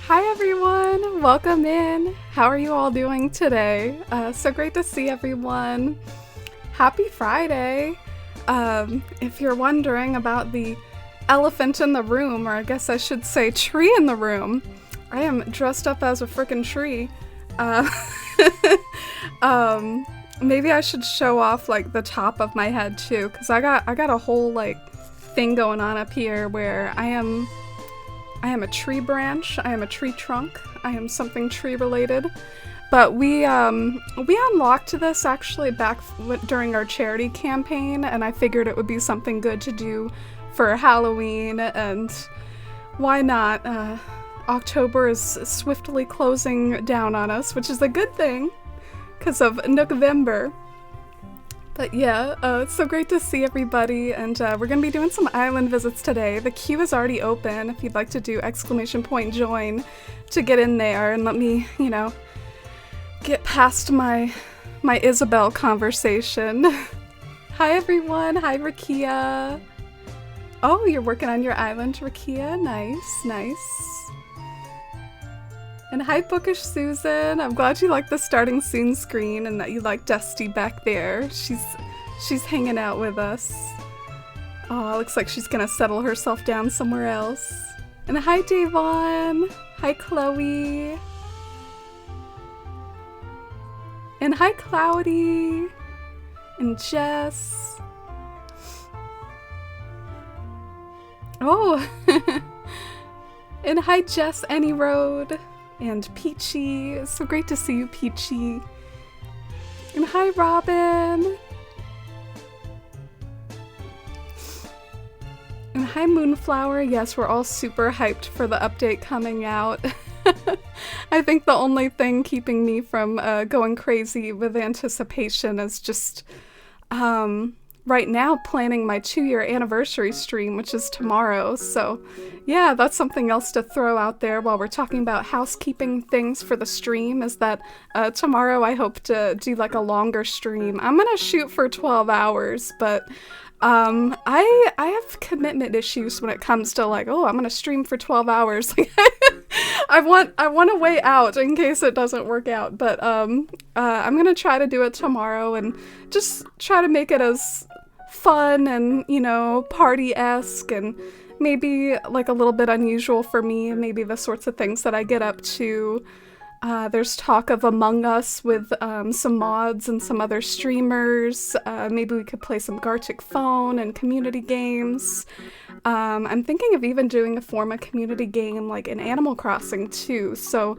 Hi everyone, welcome in. How are you all doing today? So great to see everyone. Happy Friday. If you're wondering about the elephant in the room, or I guess I should say tree in the room, I am dressed up as a frickin' tree. Uh, Maybe I should show off like the top of my head too, because I got a whole like thing going on up here where I am a tree branch, I am a tree trunk, I am something tree related. But we unlocked this actually back during our charity campaign, and I figured it would be something good to do for Halloween, and why not? October is swiftly closing down on us, which is a good thing, because of November. But yeah, it's so great to see everybody, and we're going to be doing some island visits today. The queue is already open if you'd like to do !join to get in there and let me, get past my Isabel conversation. Hi everyone, hi Rakia. Oh, you're working on your island, Rakia. Nice, nice. And hi Bookish Susan, I'm glad you like the starting soon screen and that you like Dusty back there. She's hanging out with us. Oh, looks like she's gonna settle herself down somewhere else. And hi Davon, hi Chloe. And hi Cloudy, and Jess. Oh, and hi Jess Anyroad. And Peachy, it's so great to see you, Peachy. And hi, Robin. And hi, Moonflower. Yes, we're all super hyped for the update coming out. I think the only thing keeping me from going crazy with anticipation is just right now planning my 2-year anniversary stream, which is tomorrow. So yeah, that's something else to throw out there while we're talking about housekeeping things for the stream, is that tomorrow I hope to do like a longer stream. I'm gonna shoot for 12 hours, but I have commitment issues when it comes to like, oh, I'm gonna stream for 12 hours. I want to wait out in case it doesn't work out, but I'm gonna try to do it tomorrow and just try to make it as fun and, party-esque and maybe like a little bit unusual for me, and maybe the sorts of things that I get up to. There's talk of Among Us with some mods and some other streamers. Maybe we could play some Gartic Phone and community games. I'm thinking of even doing a form of community game like in Animal Crossing too. So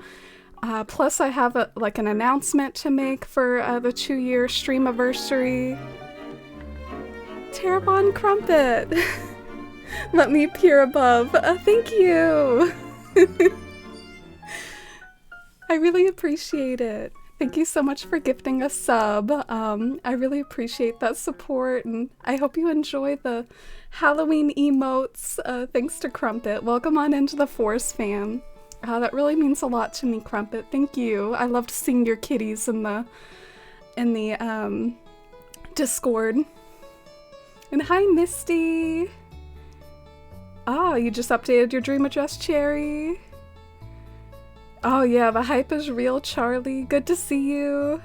plus I have an announcement to make for the 2-year streamiversary. Terrabon Crumpet! Let me peer above. Thank you! I really appreciate it. Thank you so much for gifting a sub. I really appreciate that support, and I hope you enjoy the Halloween emotes. Thanks to Crumpet. Welcome on into the Force fam. That really means a lot to me, Crumpet. Thank you. I loved seeing your kitties in the Discord. And hi, Misty. Ah, you just updated your dream address, Cherry. Oh yeah, the hype is real, Charlie. Good to see you.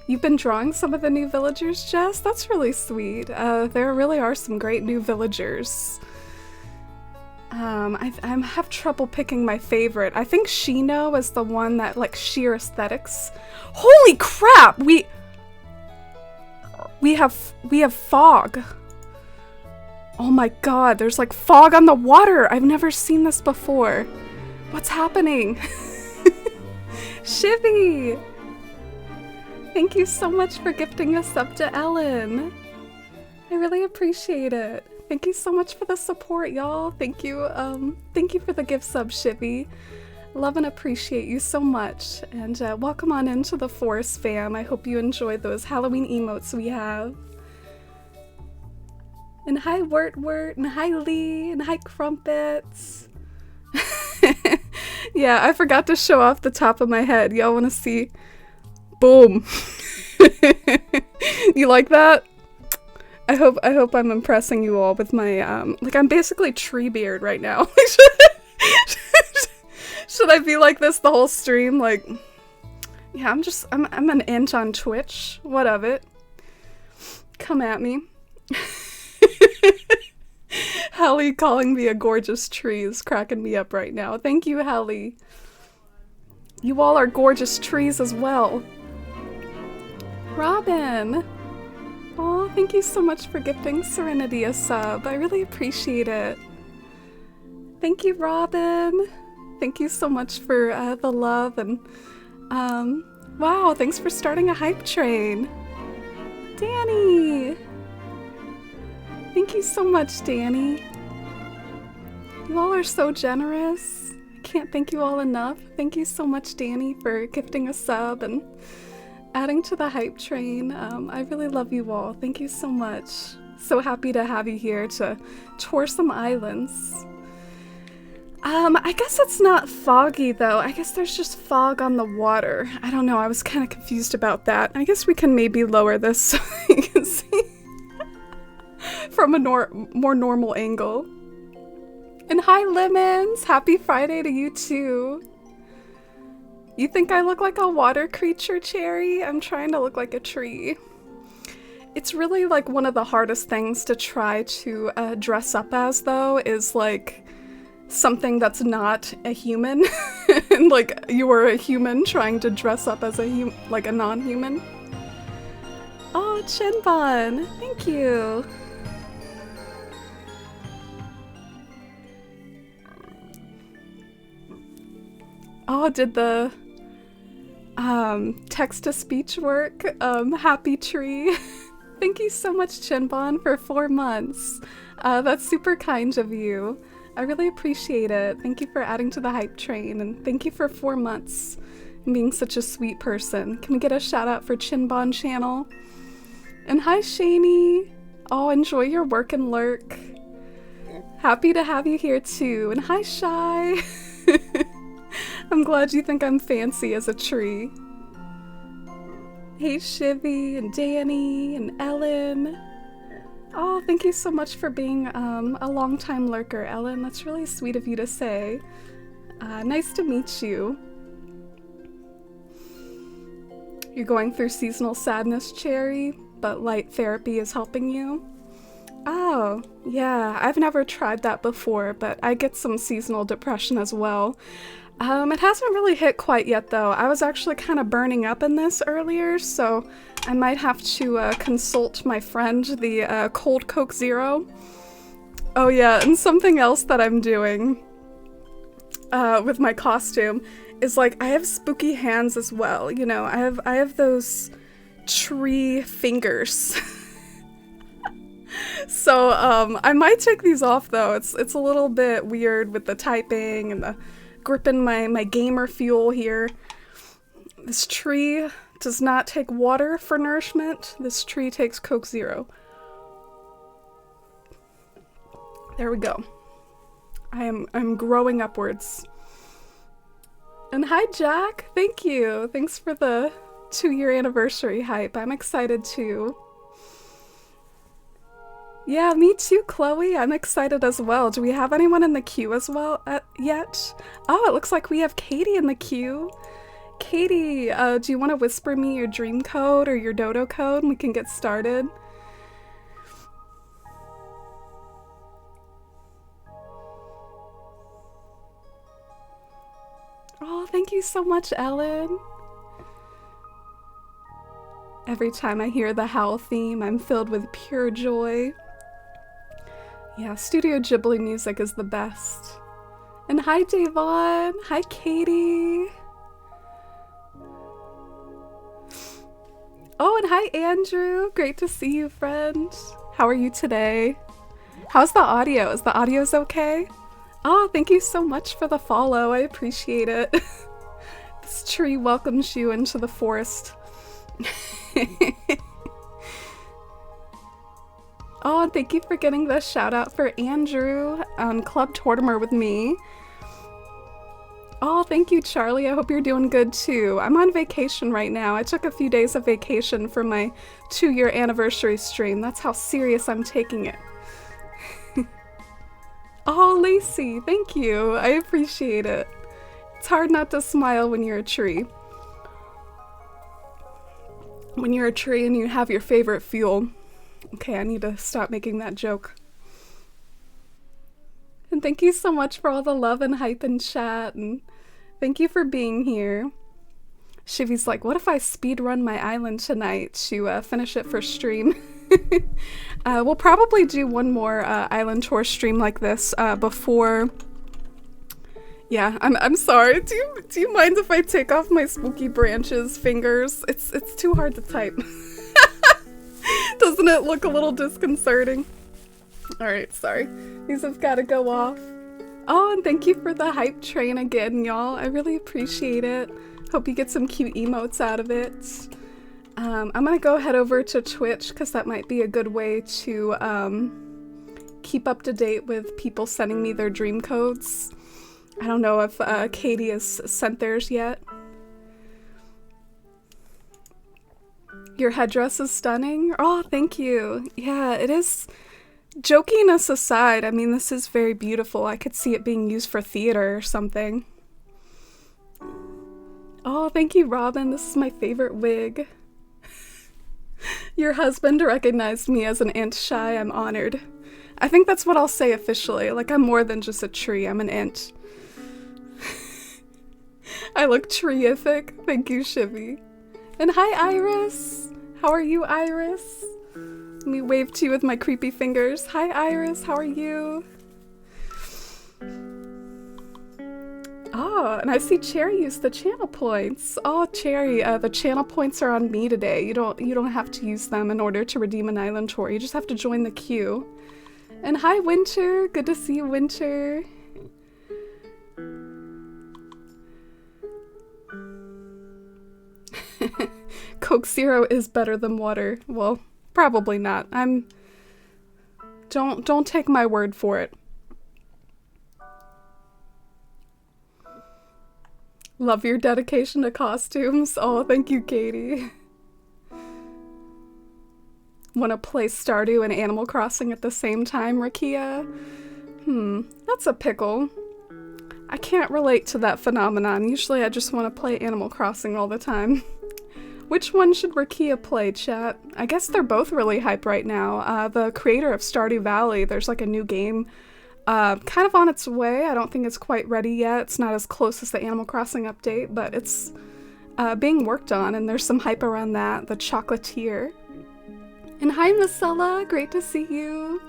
You've been drawing some of the new villagers, Jess? That's really sweet. There really are some great new villagers. I have trouble picking my favorite. I think Shino is the one that, like, sheer aesthetics. Holy crap! We have fog. Oh my god, there's like fog on the water! I've never seen this before. What's happening? Shivy! Thank you so much for gifting a sub to Ellen. I really appreciate it. Thank you so much for the support, y'all. Thank you for the gift sub, Shivy. Love and appreciate you so much. And welcome on into the Force fam. I hope you enjoyed those Halloween emotes we have. And hi Wort, and hi Lee, and hi Crumpets. Yeah, I forgot to show off the top of my head. Y'all wanna see? Boom. You like that? I hope I'm impressing you all with my, like, I'm basically Treebeard right now. Should I be like this the whole stream? Like, yeah, I'm an inch on Twitch. What of it? Come at me. Helly calling me a gorgeous tree is cracking me up right now. Thank you, Helly. You all are gorgeous trees as well. Robin! Aw, thank you so much for gifting Serenity a sub. I really appreciate it. Thank you, Robin. Thank you so much for the love and, wow, thanks for starting a hype train. Danny! Thank you so much, Danny. You all are so generous. I can't thank you all enough. Thank you so much, Danny, for gifting a sub and adding to the hype train. I really love you all. Thank you so much. So happy to have you here to tour some islands. I guess it's not foggy though. I guess there's just fog on the water. I don't know, I was kind of confused about that. I guess we can maybe lower this so you can see from a more normal angle. And hi, Lemons! Happy Friday to you too. You think I look like a water creature, Cherry? I'm trying to look like a tree. It's really like one of the hardest things to try to dress up as though is like something that's not a human. And like you are a human trying to dress up as a non-human. Oh, Chinbon, thank you. Oh, did the text-to-speech work? Happy tree. Thank you so much, Chinbon, for 4 months. That's super kind of you. I really appreciate it. Thank you for adding to the hype train, and thank you for 4 months and being such a sweet person. Can we get a shout out for Chinbon channel? And hi, Shani. Oh, enjoy your work and lurk. Happy to have you here too. And hi, Shy. I'm glad you think I'm fancy as a tree. Hey, Shivy and Danny and Ellen. Oh, thank you so much for being a long-time lurker, Ellen. That's really sweet of you to say. Nice to meet you. You're going through seasonal sadness, Cherry, but light therapy is helping you? Oh, yeah, I've never tried that before, but I get some seasonal depression as well. It hasn't really hit quite yet, though. I was actually kind of burning up in this earlier, so I might have to consult my friend, the Cold Coke Zero. Oh yeah, and something else that I'm doing with my costume is like I have spooky hands as well. You know, I have those tree fingers. So I might take these off though. It's a little bit weird with the typing and the gripping my gamer fuel here. This tree does not take water for nourishment. This tree takes Coke Zero. There we go. I'm growing upwards. And hi, Jack. Thank you. Thanks for the 2-year anniversary hype. I'm excited too. Yeah, me too, Chloe. I'm excited as well. Do we have anyone in the queue as well yet? Oh, it looks like we have Katie in the queue. Katie, do you want to whisper me your dream code or your dodo code and we can get started? Oh, thank you so much, Ellen. Every time I hear the Howl theme, I'm filled with pure joy. Yeah, Studio Ghibli music is the best. And hi, Davon. Hi, Katie. Oh, and hi, Andrew. Great to see you, friend. How are you today? How's the audio? Is the audio's okay? Oh, thank you so much for the follow. I appreciate it. This tree welcomes you into the forest. Oh, and thank you for getting the shout out for Andrew on Club Tortimer with me. Oh, thank you, Charlie. I hope you're doing good too. I'm on vacation right now. I took a few days of vacation for my 2-year anniversary stream. That's how serious I'm taking it. Oh, Lacey, thank you. I appreciate it. It's hard not to smile when you're a tree. When you're a tree and you have your favorite fuel. Okay, I need to stop making that joke. And thank you so much for all the love and hype in chat, and thank you for being here. Shivy's like, what if I speedrun my island tonight to finish it for stream? We'll probably do one more island tour stream like this before... Yeah, I'm sorry. Do you mind if I take off my spooky branches fingers? It's too hard to type. Doesn't it look a little disconcerting? Alright, sorry. These have got to go off. Oh, and thank you for the hype train again, y'all. I really appreciate it. Hope you get some cute emotes out of it. I'm gonna go head over to Twitch because that might be a good way to keep up to date with people sending me their dream codes. I don't know if Katie has sent theirs yet. Your headdress is stunning. Oh, thank you. Yeah, it is. Jokiness aside, I mean, this is very beautiful. I could see it being used for theater or something. Oh, thank you, Robin. This is my favorite wig. Your husband recognized me as an int shy. I'm honored. I think that's what I'll say officially. Like, I'm more than just a tree. I'm an int. I look terrific. Thank you, Shivy. And hi, Iris. How are you, Iris? Let me wave to you with my creepy fingers. Hi, Iris. How are you? Oh, and I see Cherry used the channel points. Oh, Cherry, the channel points are on me today. You don't have to use them in order to redeem an island tour. You just have to join the queue. And hi, Winter. Good to see you, Winter. Coke Zero is better than water. Well, probably not. Don't take my word for it. Love your dedication to costumes. Oh, thank you, Katie. Want to play Stardew and Animal Crossing at the same time, Rakia? That's a pickle. I can't relate to that phenomenon. Usually I just want to play Animal Crossing all the time. Which one should Rakia play, chat? I guess they're both really hype right now. The creator of Stardew Valley, there's like a new game kind of on its way. I don't think it's quite ready yet. It's not as close as the Animal Crossing update, but it's being worked on, and there's some hype around that. The Chocolatier. And hi, Marcella. Great to see you.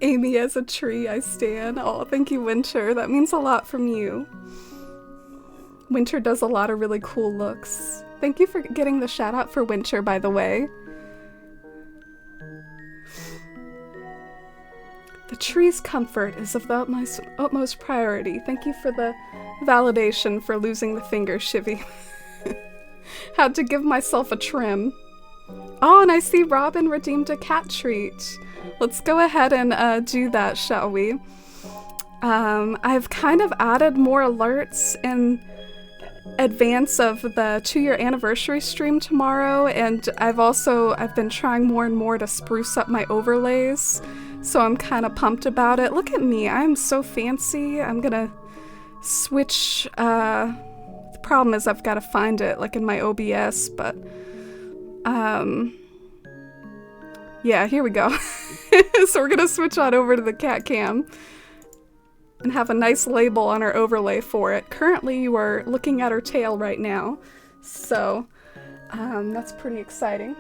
Amy as a tree, I stan. Oh, thank you, Winter. That means a lot from you. Winter does a lot of really cool looks. Thank you for getting the shout out for Winter, by the way. The tree's comfort is of the utmost priority. Thank you for the validation for losing the finger, Shivy. Had to give myself a trim. Oh, and I see Robin redeemed a cat treat. Let's go ahead and do that, shall we? I've kind of added more alerts in advance of the 2-year anniversary stream tomorrow, and I've been trying more and more to spruce up my overlays, so I'm kind of pumped about it. Look at me, I'm so fancy. I'm gonna switch, the problem is I've got to find it like in my OBS, but yeah, here we go. So we're gonna switch on over to the cat cam and have a nice label on our overlay for it. Currently you are looking at her tail right now, so that's pretty exciting.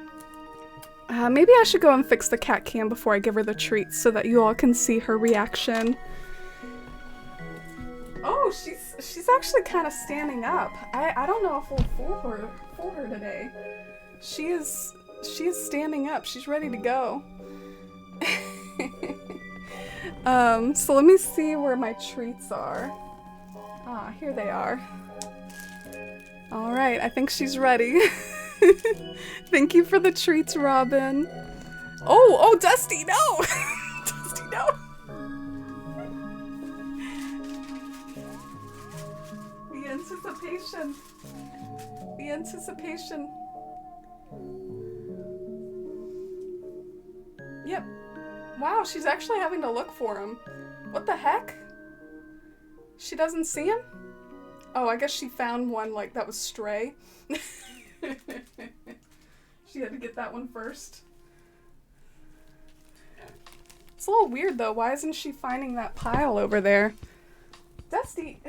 Maybe I should go and fix the cat cam before I give her the treats so that you all can see her reaction. Oh, she's actually kind of standing up. I don't know if we'll fool her today. She is standing up. She's ready to go. So let me see where my treats are. Ah, here they are. All right, I think she's ready. Thank you for the treats, Robin. Oh, Dusty, no! Dusty, no! The anticipation. The anticipation. Yep. Wow, she's actually having to look for him. What the heck? She doesn't see him? Oh, I guess she found one, like, that was stray. She had to get that one first. It's a little weird, though. Why isn't she finding that pile over there? Dusty!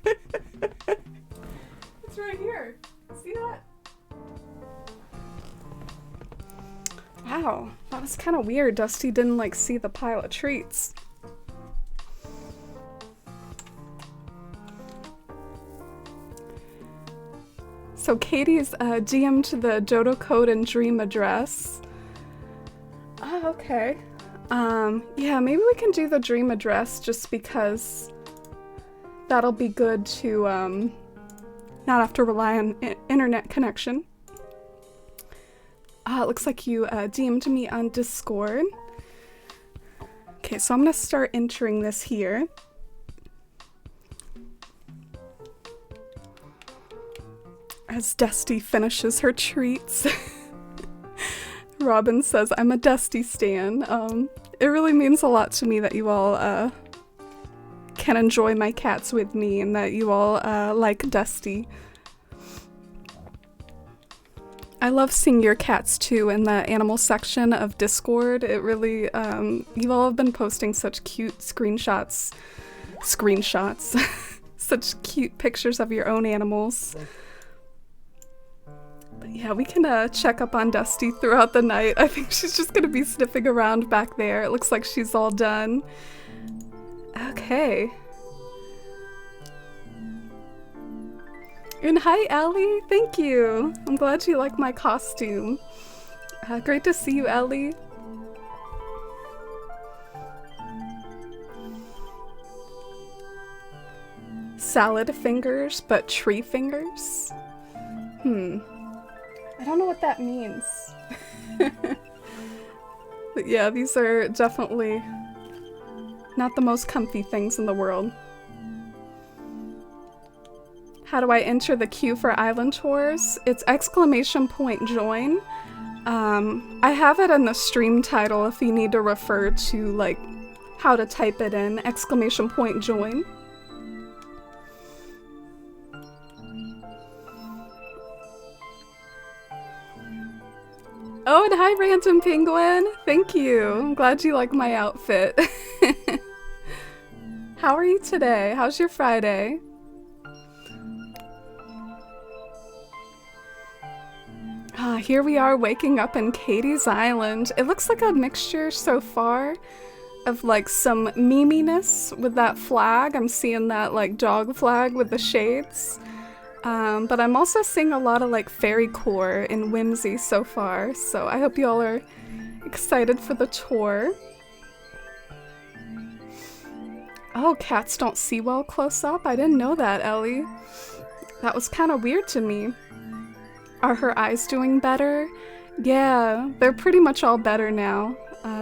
It's right here. See that? Wow, that was kind of weird. Dusty didn't, like, see the pile of treats. So Katie's DM'd the Dodo code and dream address. Oh, okay. Yeah, maybe we can do the dream address just because that'll be good to not have to rely on internet connection. It looks like you DM'd me on Discord. Okay, so I'm gonna start entering this here. As Dusty finishes her treats. Robin says, I'm a Dusty stan. It really means a lot to me that you all can enjoy my cats with me and that you all like Dusty. I love seeing your cats too in the animal section of Discord. It really, you all have been posting such cute screenshots, such cute pictures of your own animals. But yeah, we can check up on Dusty throughout the night. I think she's just gonna be sniffing around back there. It looks like she's all done. Okay. And hi, Ellie. Thank you. I'm glad you like my costume. Great to see you, Ellie. Salad fingers, but tree fingers? I don't know what that means. But yeah, these are definitely not the most comfy things in the world. How do I enter the queue for Island Tours? It's !join. I have it in the stream title if you need to refer to like how to type it in, !join. Oh, and hi, Random Penguin. Thank you. I'm glad you like my outfit. How are you today? How's your Friday? Here we are waking up in Katie's Island. It looks like a mixture so far of like some meminess with that flag. I'm seeing that like dog flag with the shades. But I'm also seeing a lot of like fairy core and whimsy so far, so I hope you all are excited for the tour. Oh, cats don't see well close up? I didn't know that, Ellie. That was kind of weird to me. Are her eyes doing better? Yeah, they're pretty much all better now.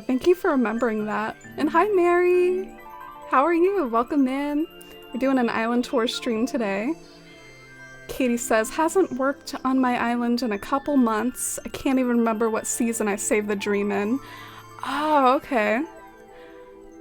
Thank you for remembering that. And hi, Mary! How are you? Welcome in. We're doing an island tour stream today. Katie says, hasn't worked on my island in a couple months. I can't even remember what season I saved the dream in. Oh, okay.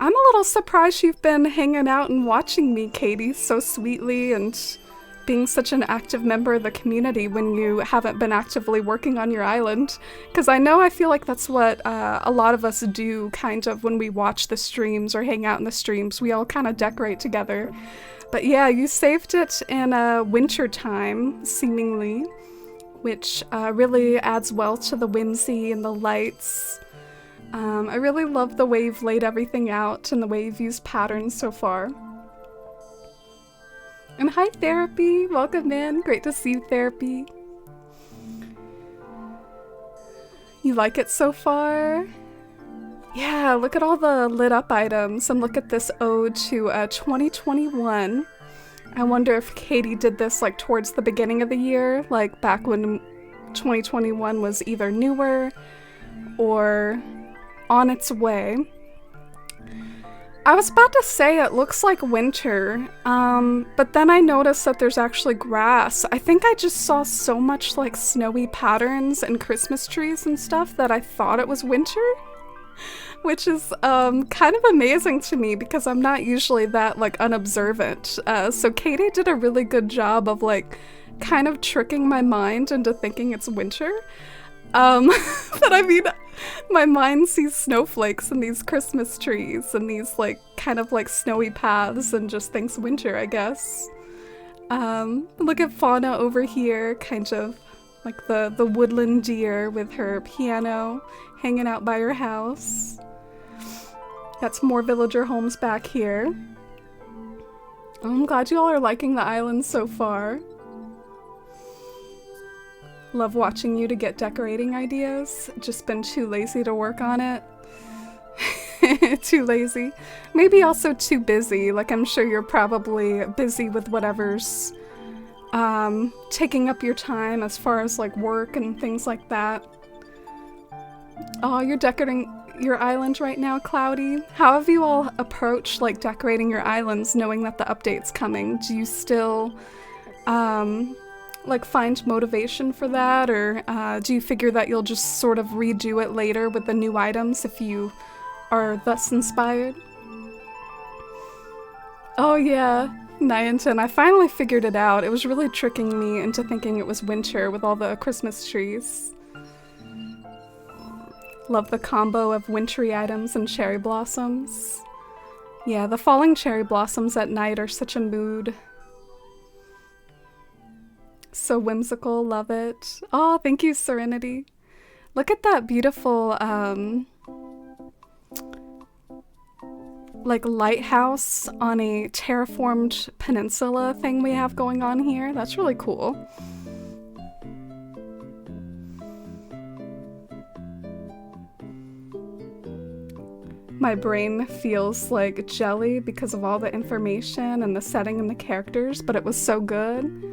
I'm a little surprised you've been hanging out and watching me, Katie, so sweetly and being such an active member of the community when you haven't been actively working on your island. Because I feel like that's what a lot of us do kind of when we watch the streams or hang out in the streams. We all kind of decorate together. But yeah, you saved it in winter time, seemingly, which really adds well to the whimsy and the lights. I really love the way you've laid everything out and the way you've used patterns so far. And hi, Therapy! Welcome in! Great to see you, Therapy! You like it so far? Yeah, look at all the lit up items and look at this ode to 2021. I wonder if Katie did this like towards the beginning of the year, like back when 2021 was either newer or on its way. I was about to say it looks like winter, but then I noticed that there's actually grass. I think I just saw so much like snowy patterns and Christmas trees and stuff that I thought it was winter. which is kind of amazing to me because I'm not usually that like unobservant. So Katie did a really good job of like kind of tricking my mind into thinking it's winter. But I mean, my mind sees snowflakes and these Christmas trees and these like kind of like snowy paths and just thinks winter, I guess. Look at Fauna over here, kind of like the woodland deer with her piano hanging out by her house. Got some more villager homes back here. Oh, I'm glad you all are liking the island so far. Love watching you to get decorating ideas. Just been too lazy to work on it. Too lazy. Maybe also too busy. Like, I'm sure you're probably busy with whatever's taking up your time as far as like work and things like that. Oh, you're decorating your island right now, Cloudy? How have you all approached like decorating your islands knowing that the update's coming? Do you still like find motivation for that, or do you figure that you'll just sort of redo it later with the new items if you are thus inspired? Oh yeah, Nyanton, I finally figured it out. It was really tricking me into thinking it was winter with all the Christmas trees. Love the combo of wintry items and cherry blossoms. Yeah, the falling cherry blossoms at night are such a mood. So whimsical, love it. Oh, thank you, Serenity. Look at that beautiful, like lighthouse on a terraformed peninsula thing we have going on here. That's really cool. My brain feels like jelly because of all the information and the setting and the characters, but it was so good.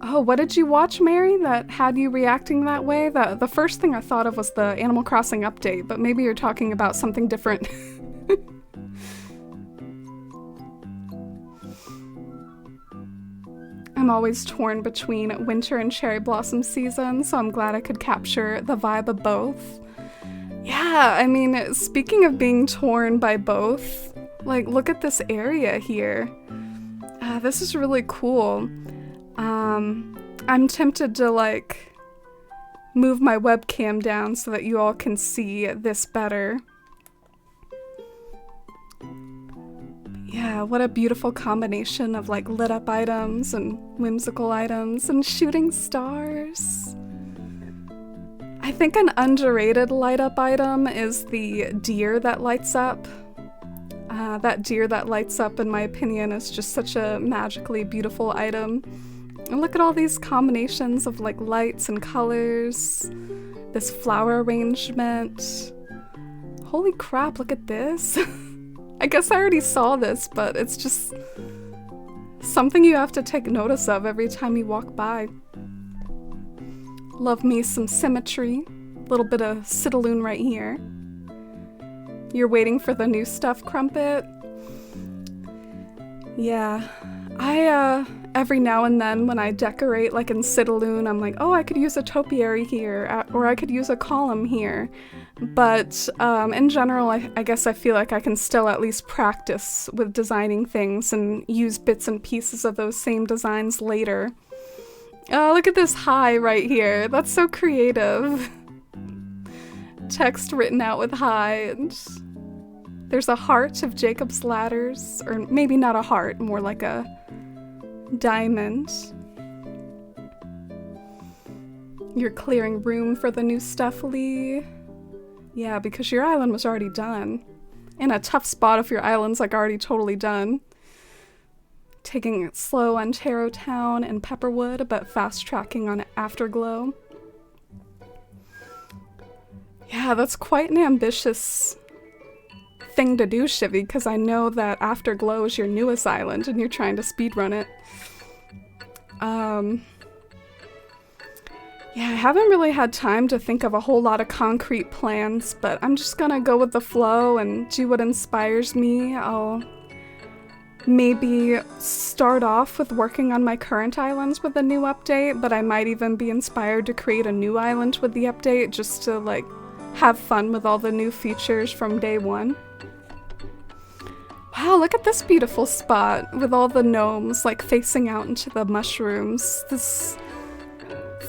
Oh, what did you watch, Mary, that had you reacting that way? The first thing I thought of was the Animal Crossing update, but maybe you're talking about something different. I'm always torn between winter and cherry blossom season, so I'm glad I could capture the vibe of both. Yeah, I mean, speaking of being torn by both, like, look at this area here. This is really cool. I'm tempted to, like, move my webcam down so that you all can see this better. Yeah, what a beautiful combination of, like, lit up items and whimsical items and shooting stars. I think an underrated light up item is the deer that lights up. That deer that lights up, in my opinion, is just such a magically beautiful item. And look at all these combinations of like lights and colors. This flower arrangement. Holy crap, look at this. I guess I already saw this, but it's just something you have to take notice of every time you walk by. Love me some symmetry. A little bit of Citaloon right here. You're waiting for the new stuff, Crumpet? Yeah. Every now and then when I decorate like in Citaloon, I'm like, oh, I could use a topiary here, or I could use a column here. But in general, I guess I feel like I can still at least practice with designing things and use bits and pieces of those same designs later. Oh, look at this hi right here. That's so creative. Text written out with hi. And there's a heart of Jacob's ladders, or maybe not a heart, more like a diamond. You're clearing room for the new stuff, Lee. Yeah, because your island was already done. In a tough spot if your island's like already totally done. Taking it slow on Taro Town and Pepperwood, but fast tracking on Afterglow. Yeah, that's quite an ambitious thing to do, Shivy, because I know that Afterglow is your newest island and you're trying to speedrun it. Yeah, I haven't really had time to think of a whole lot of concrete plans, but I'm just gonna go with the flow and do what inspires me. I'll maybe start off with working on my current islands with a new update, but I might even be inspired to create a new island with the update just to like have fun with all the new features from day one. Wow, look at this beautiful spot with all the gnomes like facing out into the mushrooms. This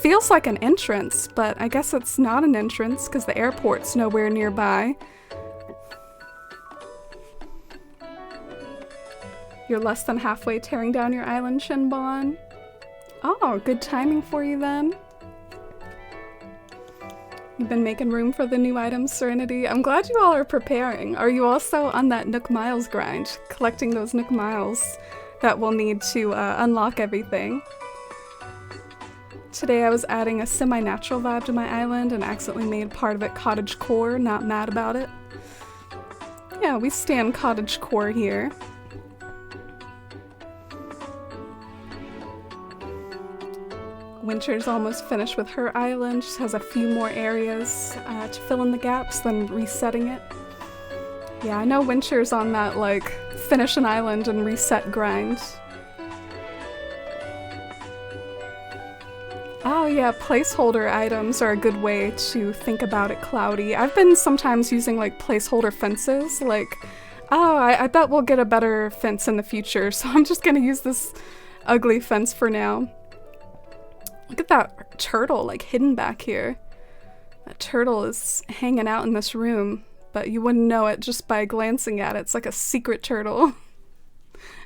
feels like an entrance, but I guess it's not an entrance because the airport's nowhere nearby. You're less than halfway tearing down your island, Shinbon. Oh, good timing for you then. You've been making room for the new items, Serenity. I'm glad you all are preparing. Are you also on that Nook Miles grind, collecting those Nook Miles that we'll need to unlock everything? Today I was adding a semi-natural vibe to my island and accidentally made part of it cottagecore, not mad about it. Yeah, we stand cottagecore here. Winter's almost finished with her island, just has a few more areas to fill in the gaps, then resetting it. Yeah, I know Winter's on that, like, finish an island and reset grind. Oh yeah, placeholder items are a good way to think about it, Cloudy. I've been sometimes using, like, placeholder fences, like, oh, I bet we'll get a better fence in the future, so I'm just gonna use this ugly fence for now. Look at that turtle, like, hidden back here. That turtle is hanging out in this room, but you wouldn't know it just by glancing at it. It's like a secret turtle.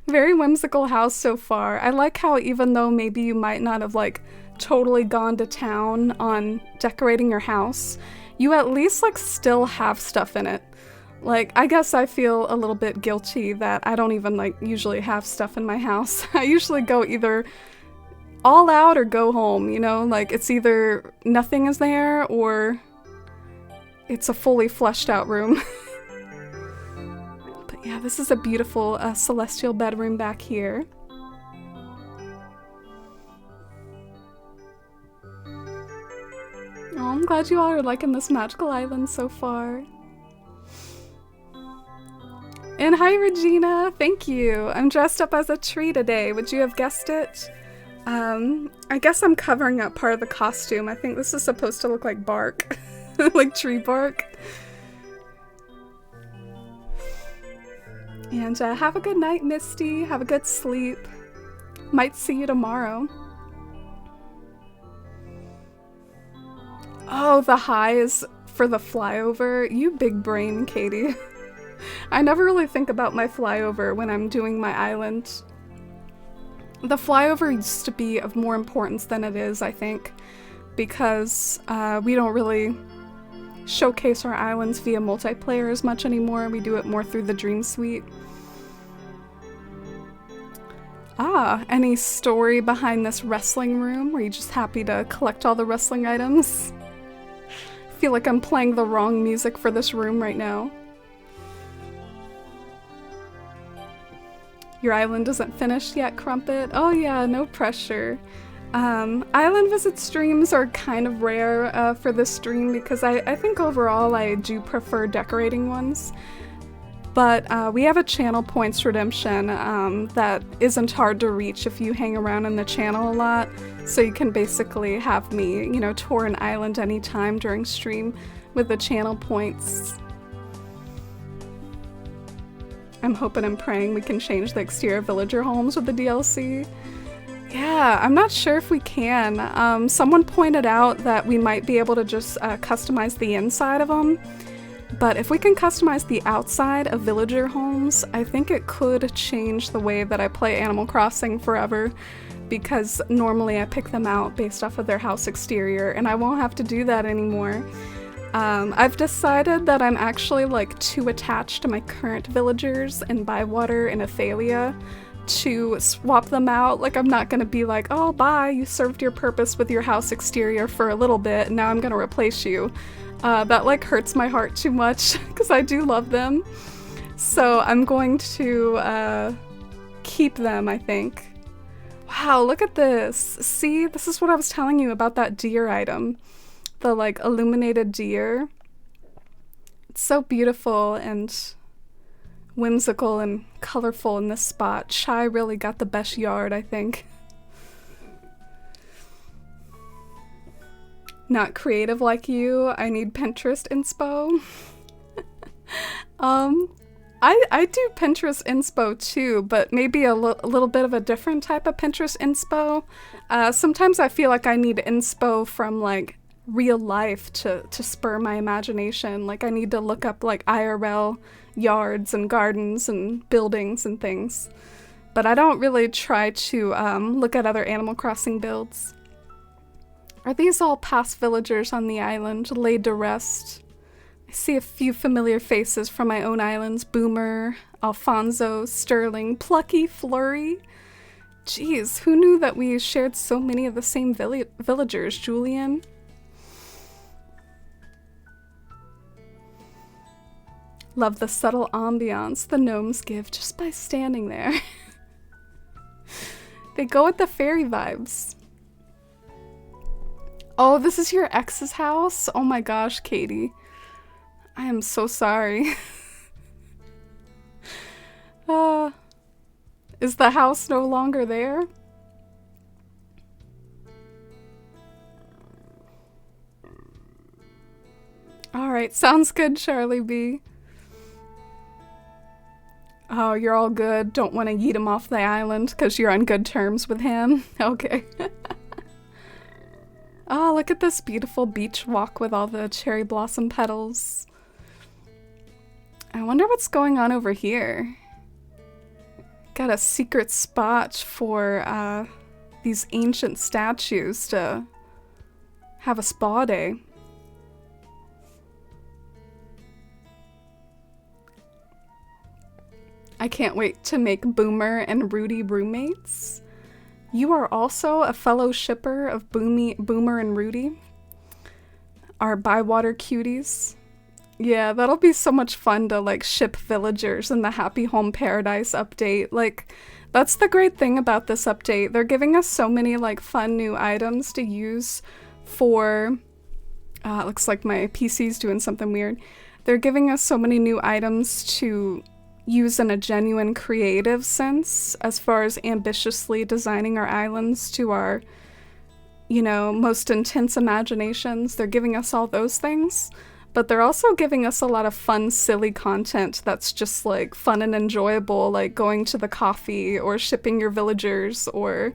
Very whimsical house so far. I like how even though maybe you might not have, like, totally gone to town on decorating your house, you at least, like, still have stuff in it. Like, I guess I feel a little bit guilty that I don't even, like, usually have stuff in my house. I usually go either all out or go home, you know? Like, it's either nothing is there or it's a fully fleshed out room. But yeah, this is a beautiful celestial bedroom back here. Oh, I'm glad you all are liking this magical island so far. And hi, Regina! Thank you! I'm dressed up as a tree today. Would you have guessed it? I guess I'm covering up part of the costume. I think this is supposed to look like bark. Like tree bark. And have a good night, Misty. Have a good sleep. Might see you tomorrow. Oh, the highs for the flyover. You big brain, Katie. I never really think about my flyover when I'm doing my island. The flyover used to be of more importance than it is, I think, because we don't really showcase our islands via multiplayer as much anymore. We do it more through the Dream Suite. Ah, any story behind this wrestling room? Were you just happy to collect all the wrestling items? I feel like I'm playing the wrong music for this room right now. Your island isn't finished yet, Crumpet? Oh yeah, no pressure. Island visit streams are kind of rare for this stream because I think overall I do prefer decorating ones. But we have a channel points redemption that isn't hard to reach if you hang around in the channel a lot. So you can basically have me, you know, tour an island anytime during stream with the channel points. I'm hoping and praying we can change the exterior villager homes with the DLC. Yeah, I'm not sure if we can. Someone pointed out that we might be able to just customize the inside of them. But if we can customize the outside of villager homes, I think it could change the way that I play Animal Crossing forever. Because normally I pick them out based off of their house exterior, and I won't have to do that anymore. I've decided that I'm actually like too attached to my current villagers in Bywater and Athalia to swap them out. Like, I'm not gonna be like, oh bye, you served your purpose with your house exterior for a little bit and now I'm gonna replace you. That like hurts my heart too much because I do love them. So I'm going to keep them, I think. Wow, look at this. See, this is what I was telling you about that deer item. The like illuminated deer. It's so beautiful and whimsical and colorful in this spot. Chai really got the best yard, I think. Not creative like you. I need Pinterest inspo. I do Pinterest inspo too, but maybe a little bit of a different type of Pinterest inspo. Sometimes I feel like I need inspo from like real life to spur my imagination. Like I need to look up like IRL yards and gardens and buildings and things. But I don't really try to look at other Animal Crossing builds. Are these all past villagers on the island laid to rest? I see a few familiar faces from my own islands. Boomer, Alfonso, Sterling, Plucky, Flurry. Jeez, who knew that we shared so many of the same villagers? Julian? Love the subtle ambiance the gnomes give just by standing there. They go with the fairy vibes. Oh, this is your ex's house? Oh my gosh, Katie. I am so sorry. Is the house no longer there? Alright, sounds good, Charlie B. Oh, you're all good. Don't want to yeet him off the island because you're on good terms with him? Okay. Oh, look at this beautiful beach walk with all the cherry blossom petals. I wonder what's going on over here. Got a secret spot for these ancient statues to have a spa day. I can't wait to make Boomer and Rudy roommates. You are also a fellow shipper of Boomer and Rudy, our Bywater cuties. Yeah, that'll be so much fun to like ship villagers in the Happy Home Paradise update. Like, that's the great thing about this update. They're giving us so many like fun new items to use for, looks like my PC's doing something weird. They're giving us so many new items to use in a genuine creative sense as far as ambitiously designing our islands to our, you know, most intense imaginations. They're giving us all those things, but they're also giving us a lot of fun, silly content that's just like fun and enjoyable, like going to the coffee or shipping your villagers or,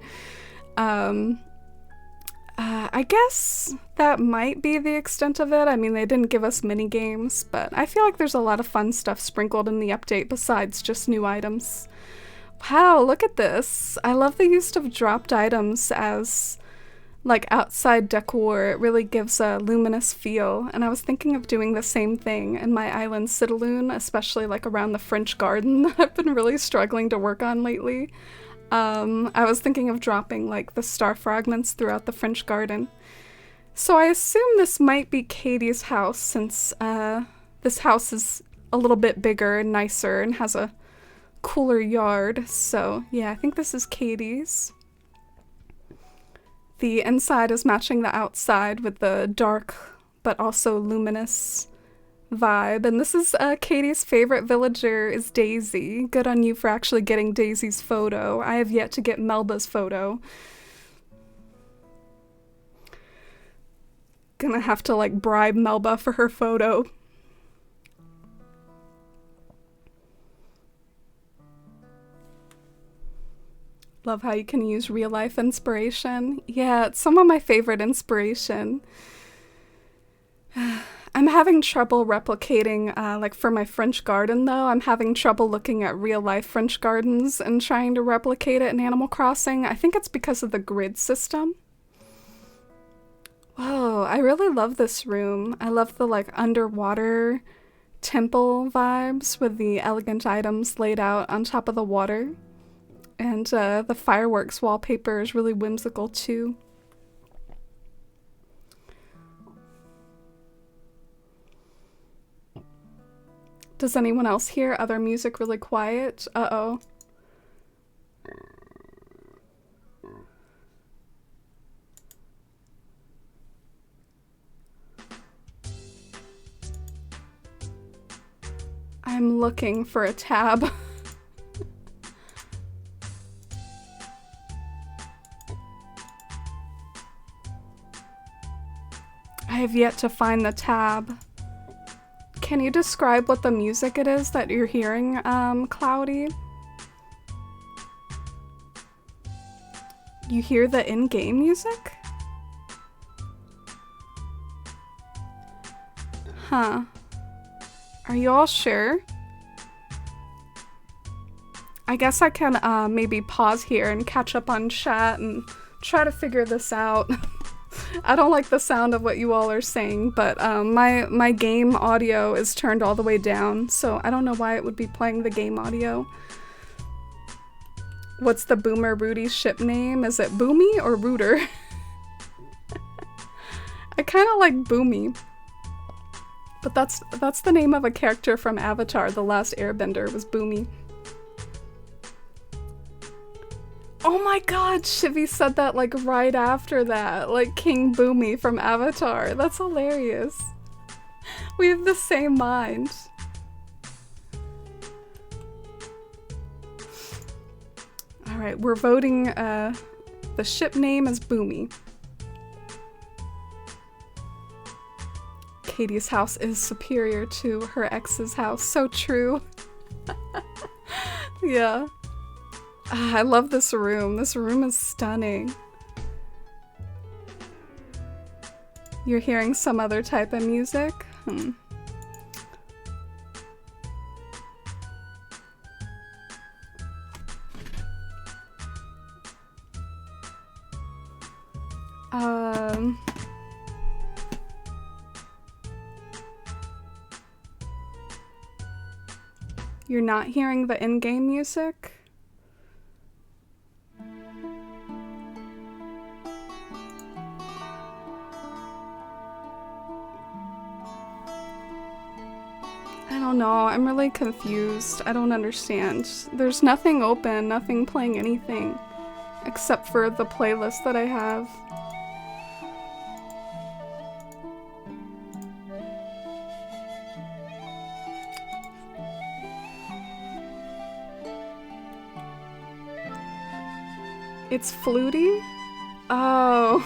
I guess that might be the extent of it. I mean, they didn't give us mini games, but I feel like there's a lot of fun stuff sprinkled in the update besides just new items. Wow, look at this. I love the use of dropped items as like outside decor. It really gives a luminous feel, and I was thinking of doing the same thing in my island Citaloon, especially like around the French Garden that I've been really struggling to work on lately. I was thinking of dropping like the star fragments throughout the French Garden. So I assume this might be Katie's house since this house is a little bit bigger and nicer and has a cooler yard. So yeah, I think this is Katie's. The inside is matching the outside with the dark but also luminous vibe. And this is Katie's favorite villager is Daisy. Good on you for actually getting Daisy's photo. I have yet to get Melba's photo. Gonna have to like bribe Melba for her photo. Love how you can use real life inspiration. Yeah, it's some of my favorite inspiration. I'm having trouble replicating, like for my French garden though, I'm having trouble looking at real life French gardens and trying to replicate it in Animal Crossing. I think it's because of the grid system. Whoa, I really love this room. I love the like underwater temple vibes with the elegant items laid out on top of the water. And the fireworks wallpaper is really whimsical too. Does anyone else hear other music really quiet? Uh-oh. I'm looking for a tab. I have yet to find the tab. Can you describe what the music it is that you're hearing, Cloudy? You hear the in-game music? Huh. Are you all sure? I guess I can maybe pause here and catch up on chat and try to figure this out. I don't like the sound of what you all are saying, but my game audio is turned all the way down, so I don't know why it would be playing the game audio. What's the Boomer Rudy ship name? Is it Boomy or Rooter? I kind of like Boomy. But that's the name of a character from Avatar, The Last Airbender, was Boomy. Oh my god, Shivy said that like right after that, like King Boomy from Avatar. That's hilarious. We have the same mind. Alright, we're voting the ship name as Boomy. Katie's house is superior to her ex's house. So true. Yeah. I love this room. This room is stunning. You're hearing some other type of music? You're not hearing the in-game music? I don't know, I'm really confused. I don't understand. There's nothing open, nothing playing anything, except for the playlist that I have. It's Flutie? Oh.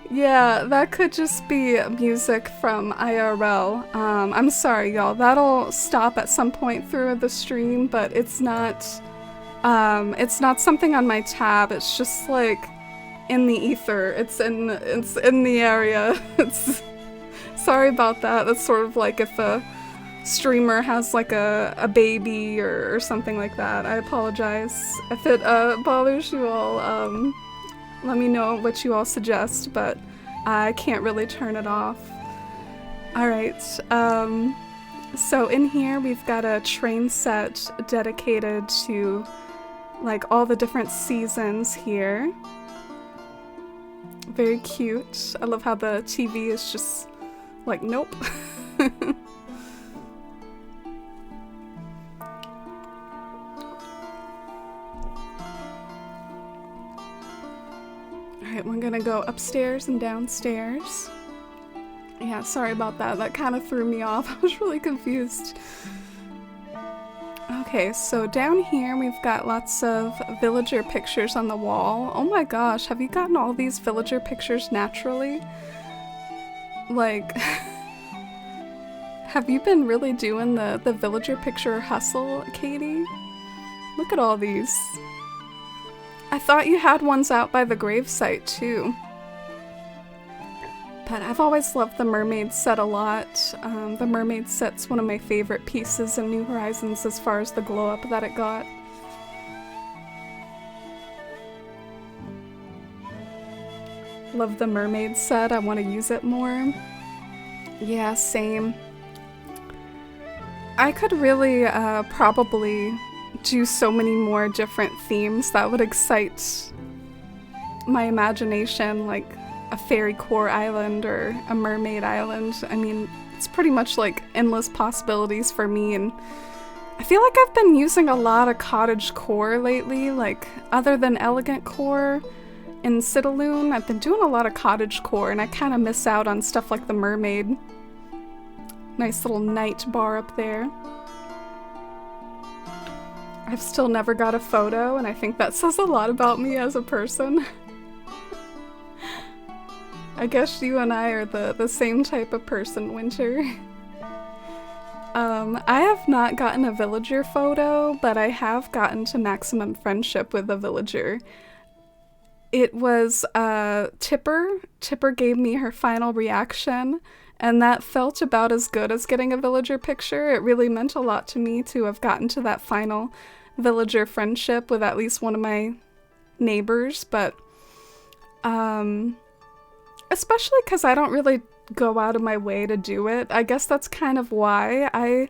Yeah, that could just be music from IRL. I'm sorry, y'all. That'll stop at some point through the stream, but it's not something on my tab. It's just like in the ether. It's in the area. Sorry about that. That's sort of like if a streamer has like a baby or something like that. I apologize if it bothers you all. Let me know what you all suggest, but I can't really turn it off. Alright, so in here we've got a train set dedicated to like all the different seasons here. Very cute. I love how the TV is just like, nope. Alright, we're gonna go upstairs and downstairs. Yeah, sorry about that. That kind of threw me off. I was really confused. Okay, so down here we've got lots of villager pictures on the wall. Oh my gosh, have you gotten all these villager pictures naturally? Like, have you been really doing the villager picture hustle, Katie? Look at all these. I thought you had ones out by the gravesite too. But I've always loved the mermaid set a lot. The mermaid set's one of my favorite pieces in New Horizons as far as the glow up that it got. Love the mermaid set. I want to use it more. Yeah, same. I could really probably do so many more different themes that would excite my imagination, like a fairy core island or a mermaid island. I mean, it's pretty much like endless possibilities for me, and I feel like I've been using a lot of cottage core lately, like other than elegant core in Citaloon. I've been doing a lot of cottage core and I kind of miss out on stuff like the mermaid. Nice little night bar up there. I've still never got a photo, and I think that says a lot about me as a person. I guess you and I are the same type of person, Winter. I have not gotten a villager photo, but I have gotten to maximum friendship with a villager. It was Tipper. Tipper gave me her final reaction, and that felt about as good as getting a villager picture. It really meant a lot to me to have gotten to that final villager friendship with at least one of my neighbors, but especially because I don't really go out of my way to do it. I guess that's kind of why I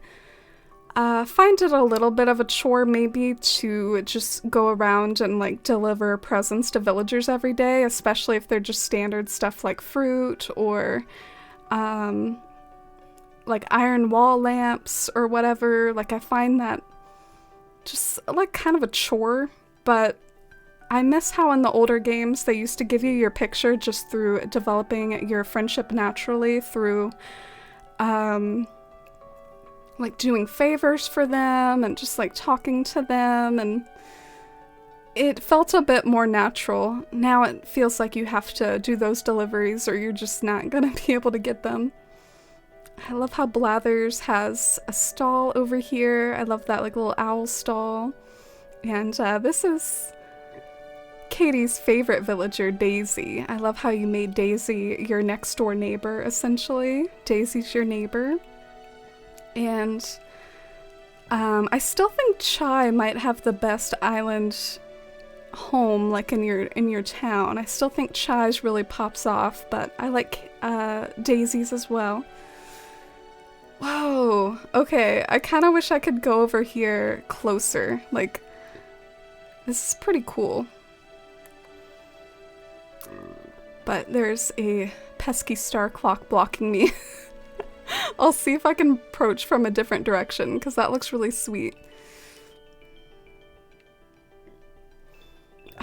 find it a little bit of a chore maybe to just go around and like deliver presents to villagers every day, especially if they're just standard stuff like fruit or like iron wall lamps or whatever. Like I find that just like kind of a chore, but I miss how in the older games they used to give you your picture just through developing your friendship naturally through like doing favors for them and just like talking to them, and it felt a bit more natural. Now it feels like you have to do those deliveries or you're just not gonna be able to get them. I love how Blathers has a stall over here. I love that like little owl stall. And this is Katie's favorite villager, Daisy. I love how you made Daisy your next door neighbor, essentially. Daisy's your neighbor. And I still think Chai might have the best island home, like in your town. I still think Chai's really pops off, but I like Daisy's as well. Whoa, okay, I kind of wish I could go over here closer. Like, this is pretty cool. But there's a pesky star clock blocking me. I'll see if I can approach from a different direction, because that looks really sweet.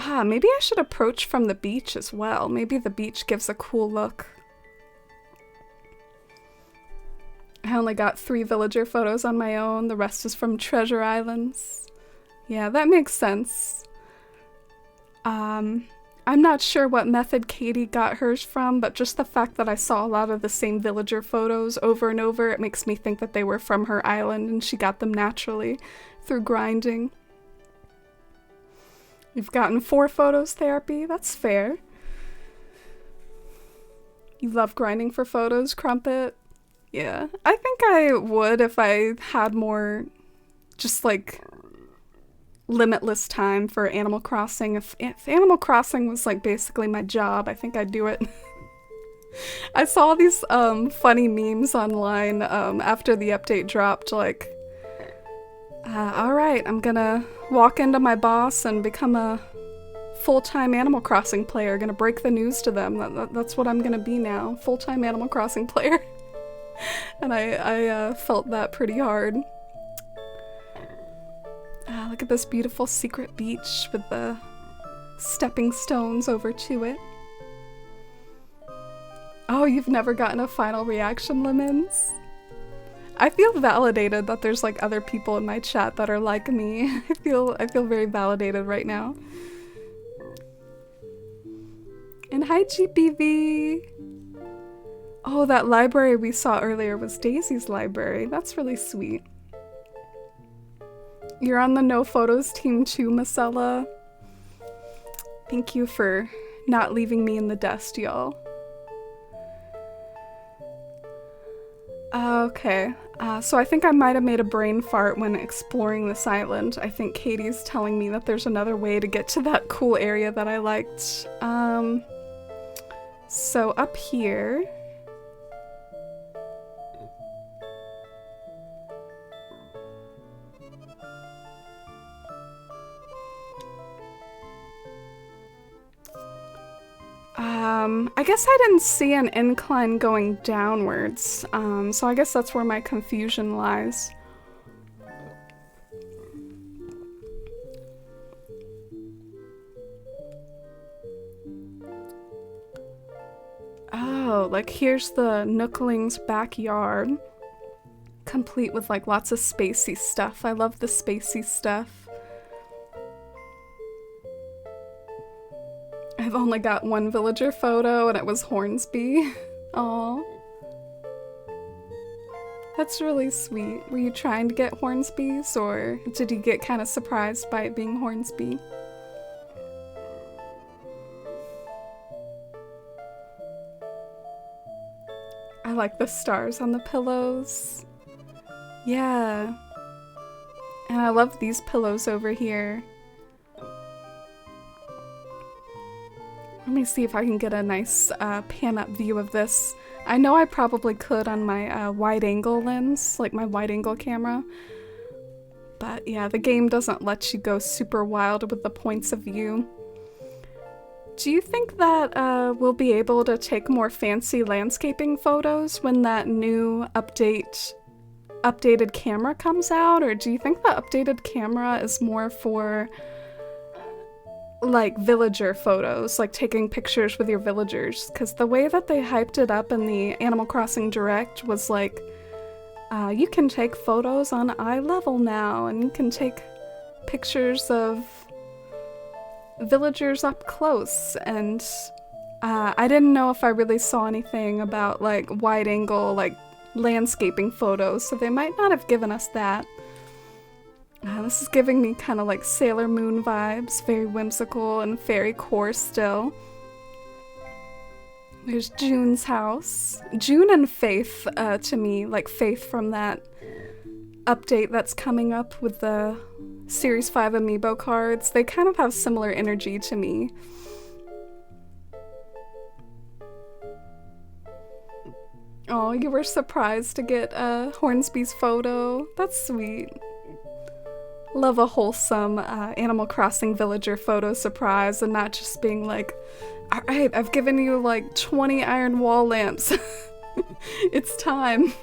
Maybe I should approach from the beach as well. Maybe the beach gives a cool look. I only got 3 villager photos on my own. The rest is from Treasure Islands. Yeah, that makes sense. I'm not sure what method Katie got hers from, but just the fact that I saw a lot of the same villager photos over and over, it makes me think that they were from her island and she got them naturally through grinding. You've gotten 4 photos, Therapy? That's fair. You love grinding for photos, Crumpet? Yeah, I think I would if I had more, just like, limitless time for Animal Crossing. If Animal Crossing was like basically my job, I think I'd do it. I saw these funny memes online after the update dropped, like, alright, I'm gonna walk into my boss and become a full-time Animal Crossing player, gonna break the news to them. That's what I'm gonna be now, full-time Animal Crossing player. And I felt that pretty hard. Look at this beautiful secret beach with the stepping stones over to it. Oh, you've never gotten a final reaction, Lemons? I feel validated that there's like other people in my chat that are like me. I feel very validated right now. And hi, GPV! Oh, that library we saw earlier was Daisy's library. That's really sweet. You're on the no photos team too, Marcella. Thank you for not leaving me in the dust, y'all. Okay, so I think I might have made a brain fart when exploring this island. I think Katie's telling me that there's another way to get to that cool area that I liked. So up here... I guess I didn't see an incline going downwards, so I guess that's where my confusion lies. Oh, like here's the Nookling's backyard. complete with like lots of spacey stuff. I love the spacey stuff. I've only got one villager photo and it was Hornsby. Aw. That's really sweet. Were you trying to get Hornsby's, or did you get kind of surprised by it being Hornsby? I like the stars on the pillows. Yeah. And I love these pillows over here. Let me see if I can get a nice pan-up view of this. I know I probably could on my wide-angle lens, like my wide-angle camera. But yeah, the game doesn't let you go super wild with the points of view. Do you think that we'll be able to take more fancy landscaping photos when that new updated camera comes out? Or do you think the updated camera is more for like villager photos, like taking pictures with your villagers? Because the way that they hyped it up in the Animal Crossing Direct was like, you can take photos on eye level now, and you can take pictures of villagers up close, and I didn't know if I really saw anything about like wide angle like landscaping photos, so they might not have given us that. This is giving me kind of like Sailor Moon vibes, very whimsical and very core still. There's June's house. June and Faith, to me, like Faith from that update that's coming up with the Series 5 amiibo cards, they kind of have similar energy to me. Oh, you were surprised to get Hornsby's photo. That's sweet. Love a wholesome Animal Crossing villager photo surprise, and not just being like, alright, I've given you like 20 iron wall lamps. It's time.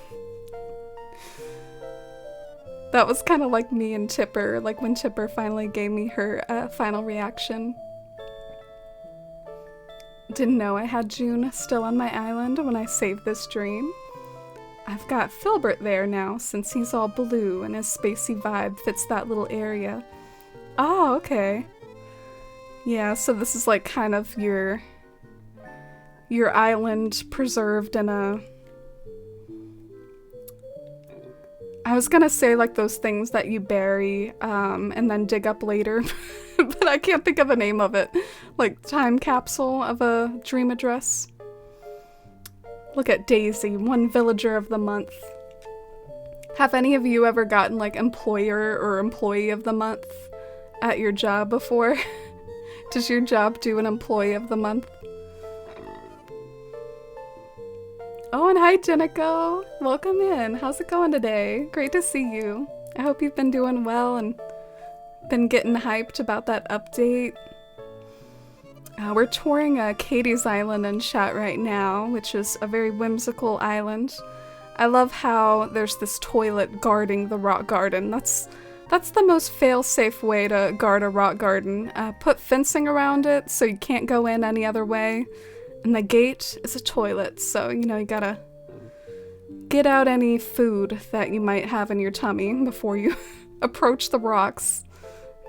That was kind of like me and Chipper, like when Chipper finally gave me her final reaction. Didn't know I had June still on my island when I saved this dream. I've got Filbert there now, since he's all blue and his spacey vibe fits that little area. Oh, okay. Yeah, so this is like kind of your island preserved in a... I was gonna say like those things that you bury and then dig up later, but I can't think of a name of it. Like time capsule of a dream address. Look at Daisy, one villager of the month. Have any of you ever gotten like employer or employee of the month at your job before? Does your job do an employee of the month? Oh, and hi Jenico! Welcome in. How's it going today? Great to see you. I hope you've been doing well and been getting hyped about that update. We're touring Katie's Island in chat right now, which is a very whimsical island. I love how there's this toilet guarding the rock garden. That's the most fail-safe way to guard a rock garden. Put fencing around it so you can't go in any other way. And the gate is a toilet, so you know you gotta get out any food that you might have in your tummy before you approach the rocks.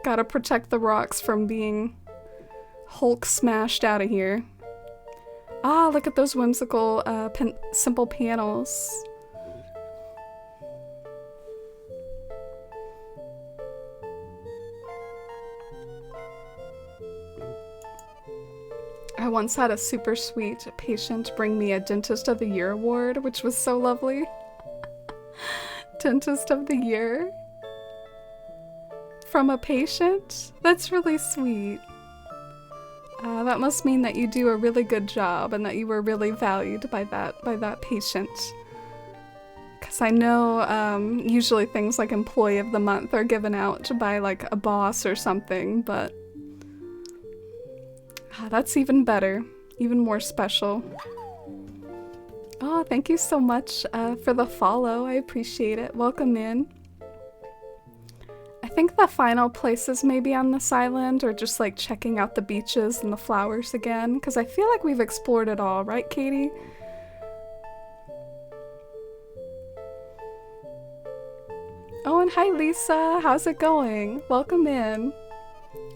Gotta protect the rocks from being Hulk smashed out of here. Ah, look at those whimsical, simple panels. I once had a super sweet patient bring me a Dentist of the Year award, which was so lovely. Dentist of the Year? From a patient? That's really sweet. That must mean that you do a really good job and that you were really valued by that patient. Because I know usually things like Employee of the Month are given out by like a boss or something, but that's even better, even more special. Oh, thank you so much for the follow. I appreciate it. Welcome in. I think the final places maybe on this island are just like checking out the beaches and the flowers again, because I feel like we've explored it all, right, Katie? and hi Lisa, how's it going? Welcome in.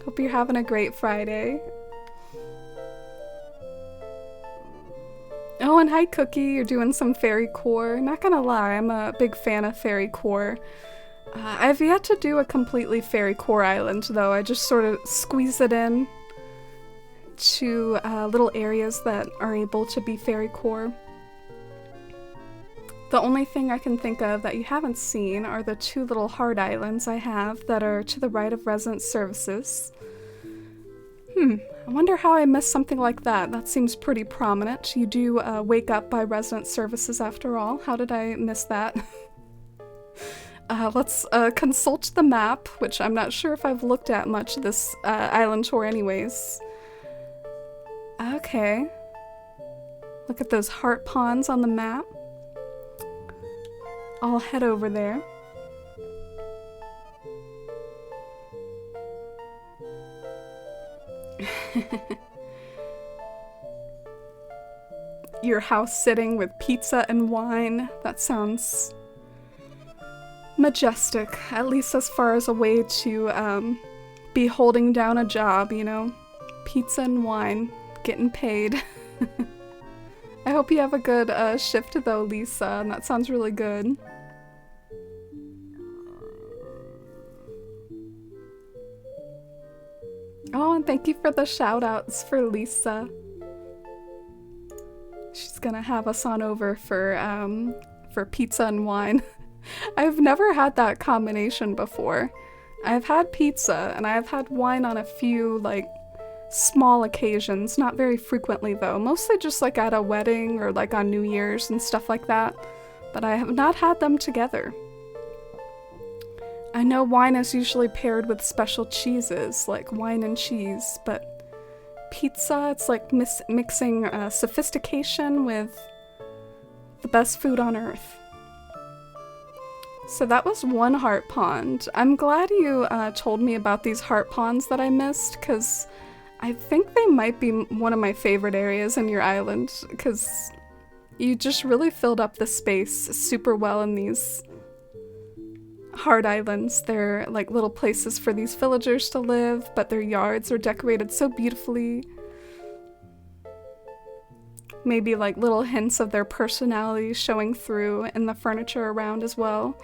Hope you're having a great Friday. Oh, and hi Cookie, you're doing some fairy core. Not gonna lie, I'm a big fan of fairy core. I've yet to do a completely fairy core island though. I just sort of squeeze it in to little areas that are able to be fairy core. The only thing I can think of that you haven't seen are the 2 little hard islands I have that are to the right of resident services. I wonder how I missed something like that. That seems pretty prominent. You do wake up by resident services after all. How did I miss that? Let's consult the map, which I'm not sure if I've looked at much this island tour anyways. Okay. Look at those heart ponds on the map. I'll head over there. Your house sitting with pizza and wine. That sounds majestic, at least as far as a way to be holding down a job, you know? Pizza and wine, getting paid. I hope you have a good shift though, Lisa, and that sounds really good. Oh, and thank you for the shout-outs for Lisa. She's gonna have us on over for pizza and wine. I've never had that combination before. I've had pizza, and I've had wine on a few, like, small occasions. Not very frequently, though. Mostly just, like, at a wedding or, like, on New Year's and stuff like that. But I have not had them together. I know wine is usually paired with special cheeses, like wine and cheese, but pizza, it's like mixing sophistication with the best food on earth. So that was one heart pond. I'm glad you told me about these heart ponds that I missed, because I think they might be one of my favorite areas in your island, because you just really filled up the space super well in these hard islands. They're like little places for these villagers to live, but their yards are decorated so beautifully. Maybe like little hints of their personality showing through in the furniture around as well.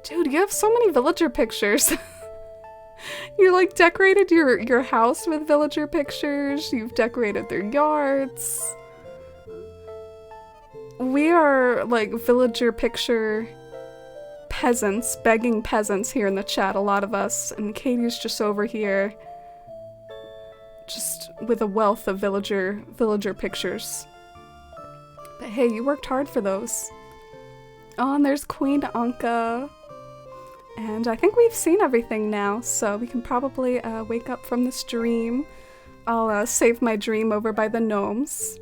Dude, you have so many villager pictures. You like decorated your house with villager pictures. You've decorated their yards. We are like villager picture peasants, begging peasants here in the chat, a lot of us, and Katie's just over here just with a wealth of villager pictures. But hey, you worked hard for those. Oh, and there's Queen Anka. And I think we've seen everything now, so we can probably wake up from this dream. I'll save my dream over by the gnomes.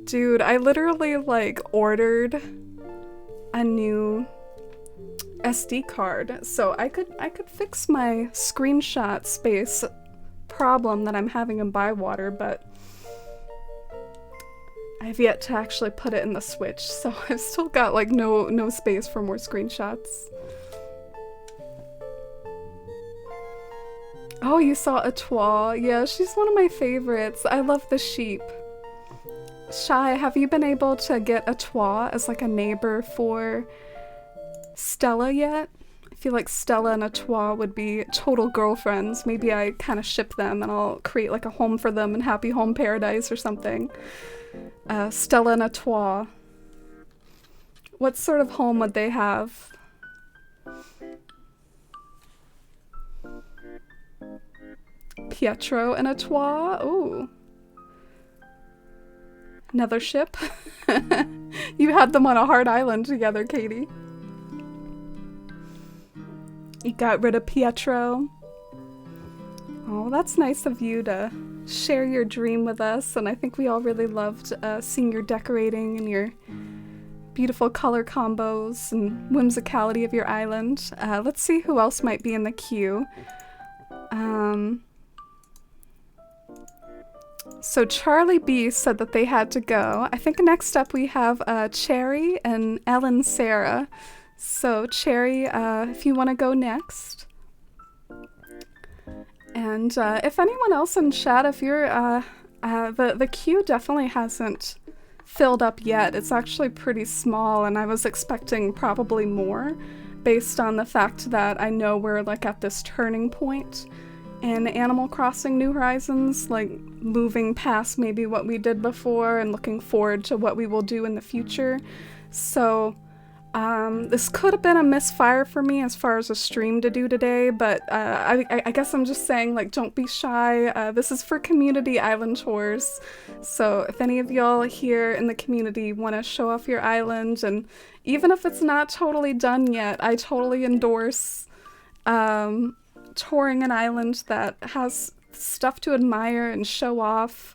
Dude, I literally like ordered a new SD card, so I could fix my screenshot space problem that I'm having in Bywater, but I've yet to actually put it in the Switch, so I've still got like no space for more screenshots. Oh, you saw Etoile. Yeah, she's one of my favorites. I love the sheep. Shy, have you been able to get Etoile as like a neighbor for Stella yet? I feel like Stella and Etoile would be total girlfriends. Maybe I kind of ship them and I'll create like a home for them in Happy Home Paradise or something. Stella and Etoile. What sort of home would they have? Pietro and Etoile? Ooh. Another ship? You had them on a hard island together, Katie. You got rid of Pietro. Oh, that's nice of you to share your dream with us, and I think we all really loved seeing your decorating and your beautiful color combos and whimsicality of your island. Let's see who else might be in the queue. So Charlie B said that they had to go. I think next up we have Cherry and Ellen Sarah. So Cherry, if you want to go next. And if anyone else in chat, if you're, the queue definitely hasn't filled up yet. It's actually pretty small, and I was expecting probably more based on the fact that I know we're like at this turning point in Animal Crossing New Horizons, like moving past maybe what we did before and looking forward to what we will do in the future. So this could have been a misfire for me as far as a stream to do today, but I guess I'm just saying, like, don't be shy. This is for community island tours. So if any of y'all here in the community want to show off your island, and even if it's not totally done yet, I totally endorse touring an island that has stuff to admire and show off.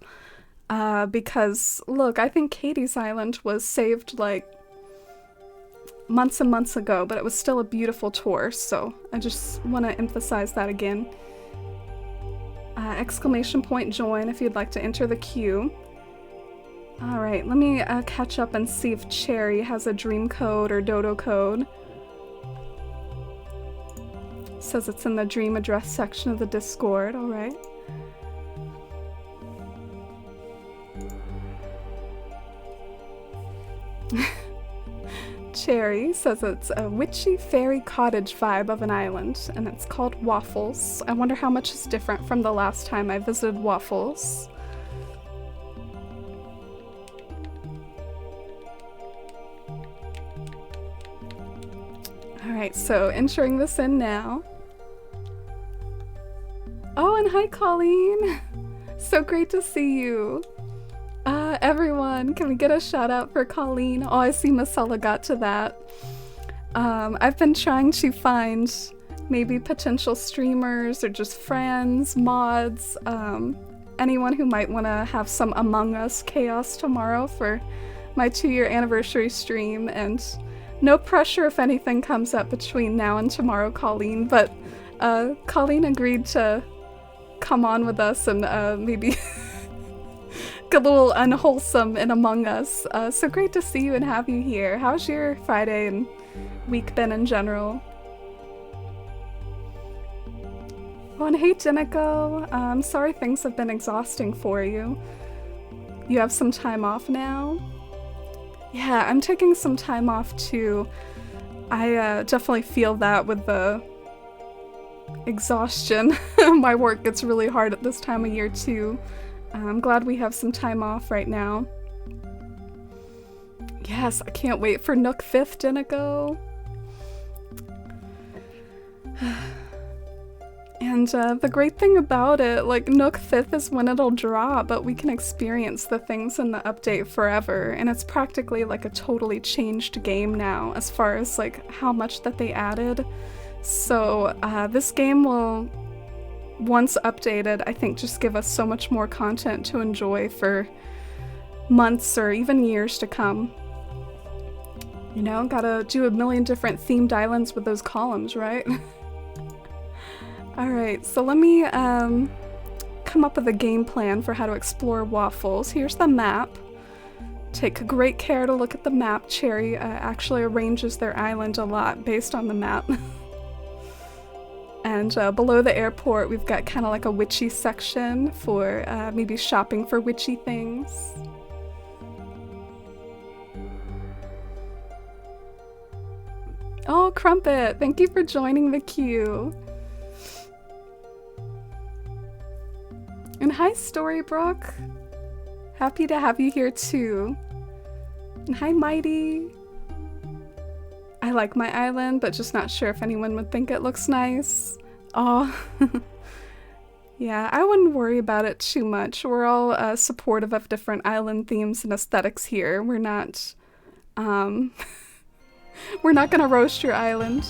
Because, look, I think Katie's Island was saved, like, months and months ago, but it was still a beautiful tour, so I just want to emphasize that again. Exclamation point join if you'd like to enter the queue. Alright, let me catch up and see if Cherry has a dream code or dodo code. Says it's in the dream address section of the Discord, alright. Cherry says it's a witchy fairy cottage vibe of an island, and it's called Waffles. I wonder how much is different from the last time I visited Waffles. Alright, so entering this in now. Oh, and hi Colleen! So great to see you! Everyone, can we get a shout out for Colleen? Oh, I see Marcella got to that. I've been trying to find maybe potential streamers or just friends, mods, anyone who might want to have some Among Us chaos tomorrow for my 2-year anniversary stream, and no pressure if anything comes up between now and tomorrow, Colleen, but Colleen agreed to come on with us and maybe a little unwholesome in Among Us. So great to see you and have you here. How's your Friday and week been in general? Oh, and hey Jenico, I'm sorry things have been exhausting for you. You have some time off now? Yeah, I'm taking some time off too. I definitely feel that with the exhaustion. My work gets really hard at this time of year too. I'm glad we have some time off right now. Yes, I can't wait for Nook 5th, Denico. And the great thing about it, like, Nook 5th is when it'll drop, but we can experience the things in the update forever, and it's practically like a totally changed game now as far as like how much that they added. So this game will, once updated, I think just give us so much more content to enjoy for months or even years to come. You know, gotta do a million different themed islands with those columns, right? Alright, so let me come up with a game plan for how to explore Waffles. Here's the map. Take great care to look at the map. Cherry actually arranges their island a lot based on the map. And below the airport, we've got kind of like a witchy section for maybe shopping for witchy things. Oh, Crumpet, thank you for joining the queue. And hi, Storybrooke. Happy to have you here too. And hi, Mighty. I like my island, but just not sure if anyone would think it looks nice. Oh, yeah, I wouldn't worry about it too much. We're all supportive of different island themes and aesthetics here. We're not, we're not gonna roast your island.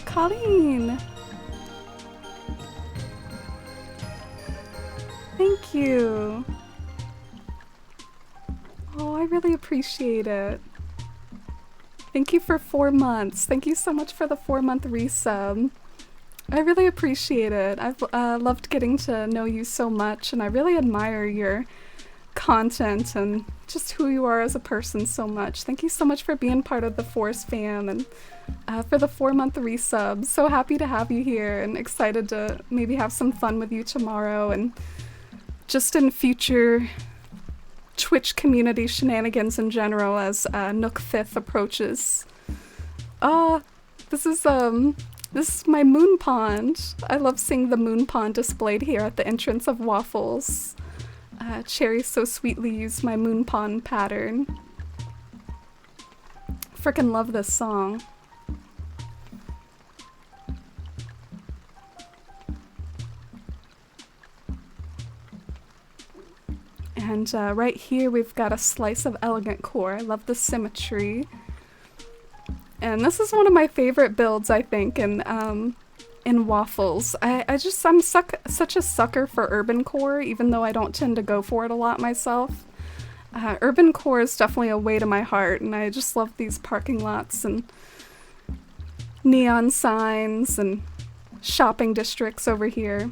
Colleen! Thank you! Oh, I really appreciate it. Thank you for 4 months. Thank you so much for the 4-month resub. I really appreciate it. I've loved getting to know you so much, and I really admire your content and just who you are as a person so much. Thank you so much for being part of the Force fam and for the 4-month resub. So happy to have you here and excited to maybe have some fun with you tomorrow and just in future Twitch community shenanigans in general as Nook 5th approaches. This is my moon pond. I love seeing the moon pond displayed here at the entrance of Waffles. Cherry so sweetly used my moon pond pattern. Frickin' love this song. And right here we've got a slice of elegant core. I love the symmetry. And this is one of my favorite builds, I think, in Waffles. I'm such a sucker for urban core, even though I don't tend to go for it a lot myself. Urban core is definitely a way to my heart, and I just love these parking lots and neon signs and shopping districts over here.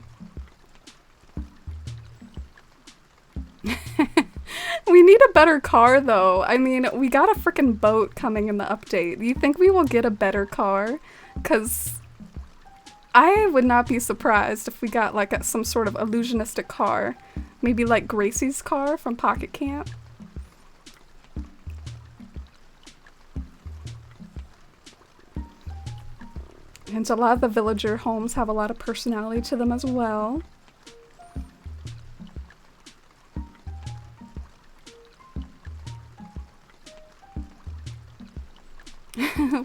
We need a better car, though. I mean, we got a frickin' boat coming in the update. Do you think we will get a better car? 'Cause I would not be surprised if we got like some sort of illusionistic car. Maybe like Gracie's car from Pocket Camp. And a lot of the villager homes have a lot of personality to them as well.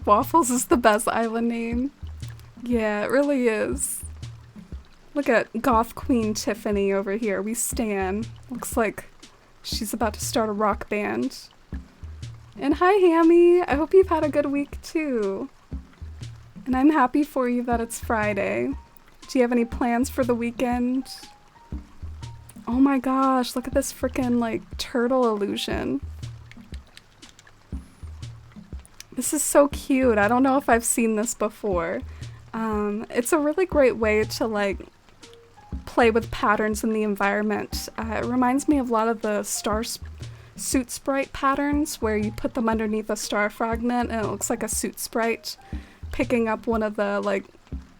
Waffles is the best island name. Yeah, it really is. Look at Goth Queen Tiffany over here. We stan. Looks like she's about to start a rock band. And hi, Hammy. I hope you've had a good week, too. And I'm happy for you that it's Friday. Do you have any plans for the weekend? Oh my gosh, look at this freaking, like, turtle illusion. This is so cute. I don't know if I've seen this before. It's a really great way to, like, play with patterns in the environment. It reminds me of a lot of the suit sprite patterns where you put them underneath a star fragment and it looks like a suit sprite picking up one of the, like,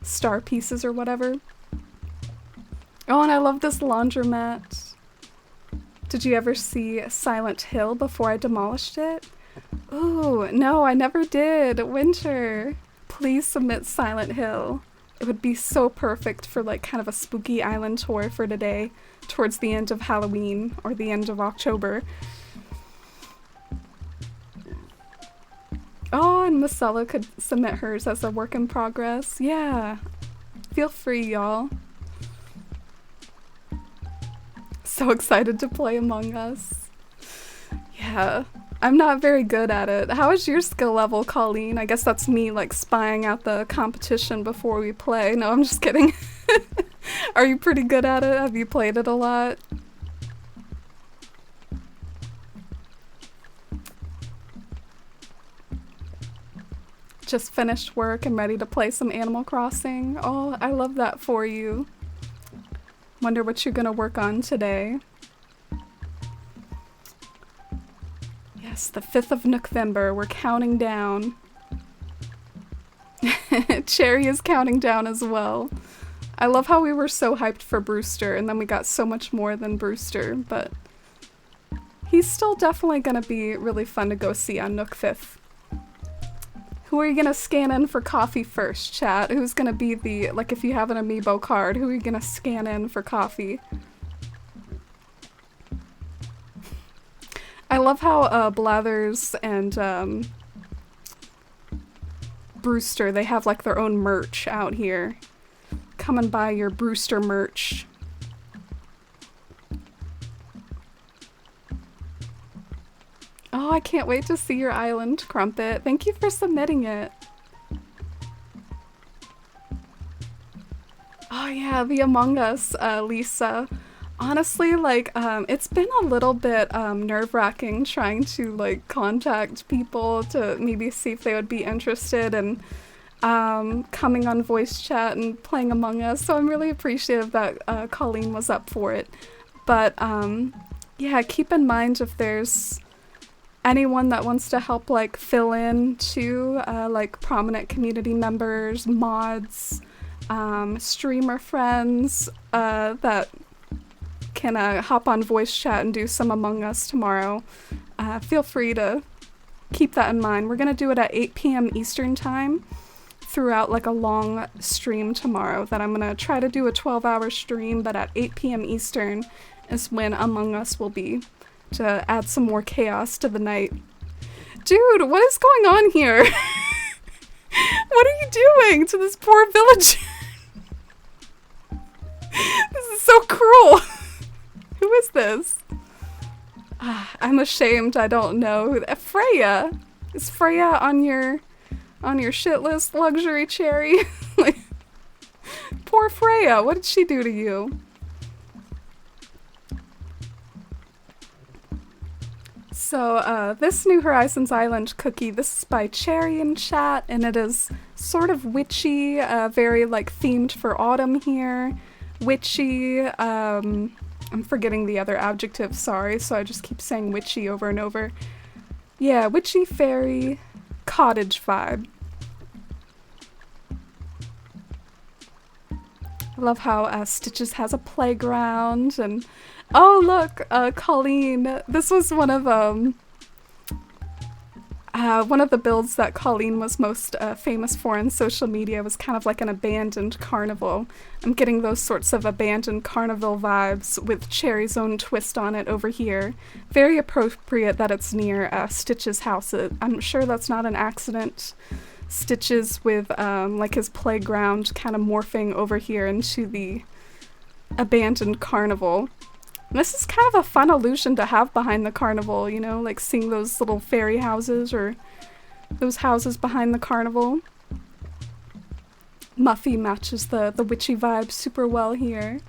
star pieces or whatever. Oh, and I love this laundromat. Did you ever see Silent Hill before I demolished it? Ooh, no, I never did. Winter. Please submit Silent Hill. It would be so perfect for like kind of a spooky island tour for today, towards the end of Halloween or the end of October. Oh, and Marcella could submit hers as a work in progress. Yeah. Feel free, y'all. So excited to play Among Us. Yeah. I'm not very good at it. How is your skill level, Colleen? I guess that's me, like, spying out the competition before we play. No, I'm just kidding. Are you pretty good at it? Have you played it a lot? Just finished work and ready to play some Animal Crossing. Oh, I love that for you. Wonder what you're gonna work on today. Yes, the 5th of November. We're counting down. Cherry is counting down as well. I love how we were so hyped for Brewster and then we got so much more than Brewster, but he's still definitely gonna be really fun to go see on Nook 5th. Who are you gonna scan in for coffee first, chat? Who's gonna be the, like, if you have an amiibo card, who are you gonna scan in for coffee? I love how Blathers and Brewster, they have like their own merch out here. Come and buy your Brewster merch. Oh, I can't wait to see your island, Crumpet. Thank you for submitting it. Oh yeah, the Among Us, Lisa. Honestly, like, it's been a little bit nerve-wracking trying to, like, contact people to maybe see if they would be interested in coming on voice chat and playing Among Us, so I'm really appreciative that Colleen was up for it. But yeah, keep in mind if there's anyone that wants to help like fill in too, like prominent community members, mods, streamer friends that can hop on voice chat and do some Among Us tomorrow. Feel free to keep that in mind. We're gonna do it at 8 p.m. Eastern time throughout like a long stream tomorrow that I'm gonna try to do a 12-hour stream, but at 8 p.m. Eastern is when Among Us will be, to add some more chaos to the night. Dude, what is going on here? What are you doing to this poor villager? This is so cruel. Who is this? I'm ashamed I don't know. Freya? Is Freya on your shit list, luxury cherry? Like, poor Freya, what did she do to you? So, this New Horizons Island cookie, this is by Cherry in chat, and it is sort of witchy, very, like, themed for autumn here. Witchy, I'm forgetting the other adjective, sorry, so I just keep saying witchy over and over. Yeah, witchy, fairy, cottage vibe. I love how Stitches has a playground, and oh look, Colleen. This was one of the builds that Colleen was most famous for on social media. Was kind of like an abandoned carnival. I'm getting those sorts of abandoned carnival vibes with Cherry's own twist on it over here. Very appropriate that it's near Stitch's house. I'm sure that's not an accident. Stitches with like his playground kind of morphing over here into the abandoned carnival. And this is kind of a fun illusion to have behind the carnival, you know, like seeing those little fairy houses or those houses behind the carnival. Muffy matches the witchy vibe super well here.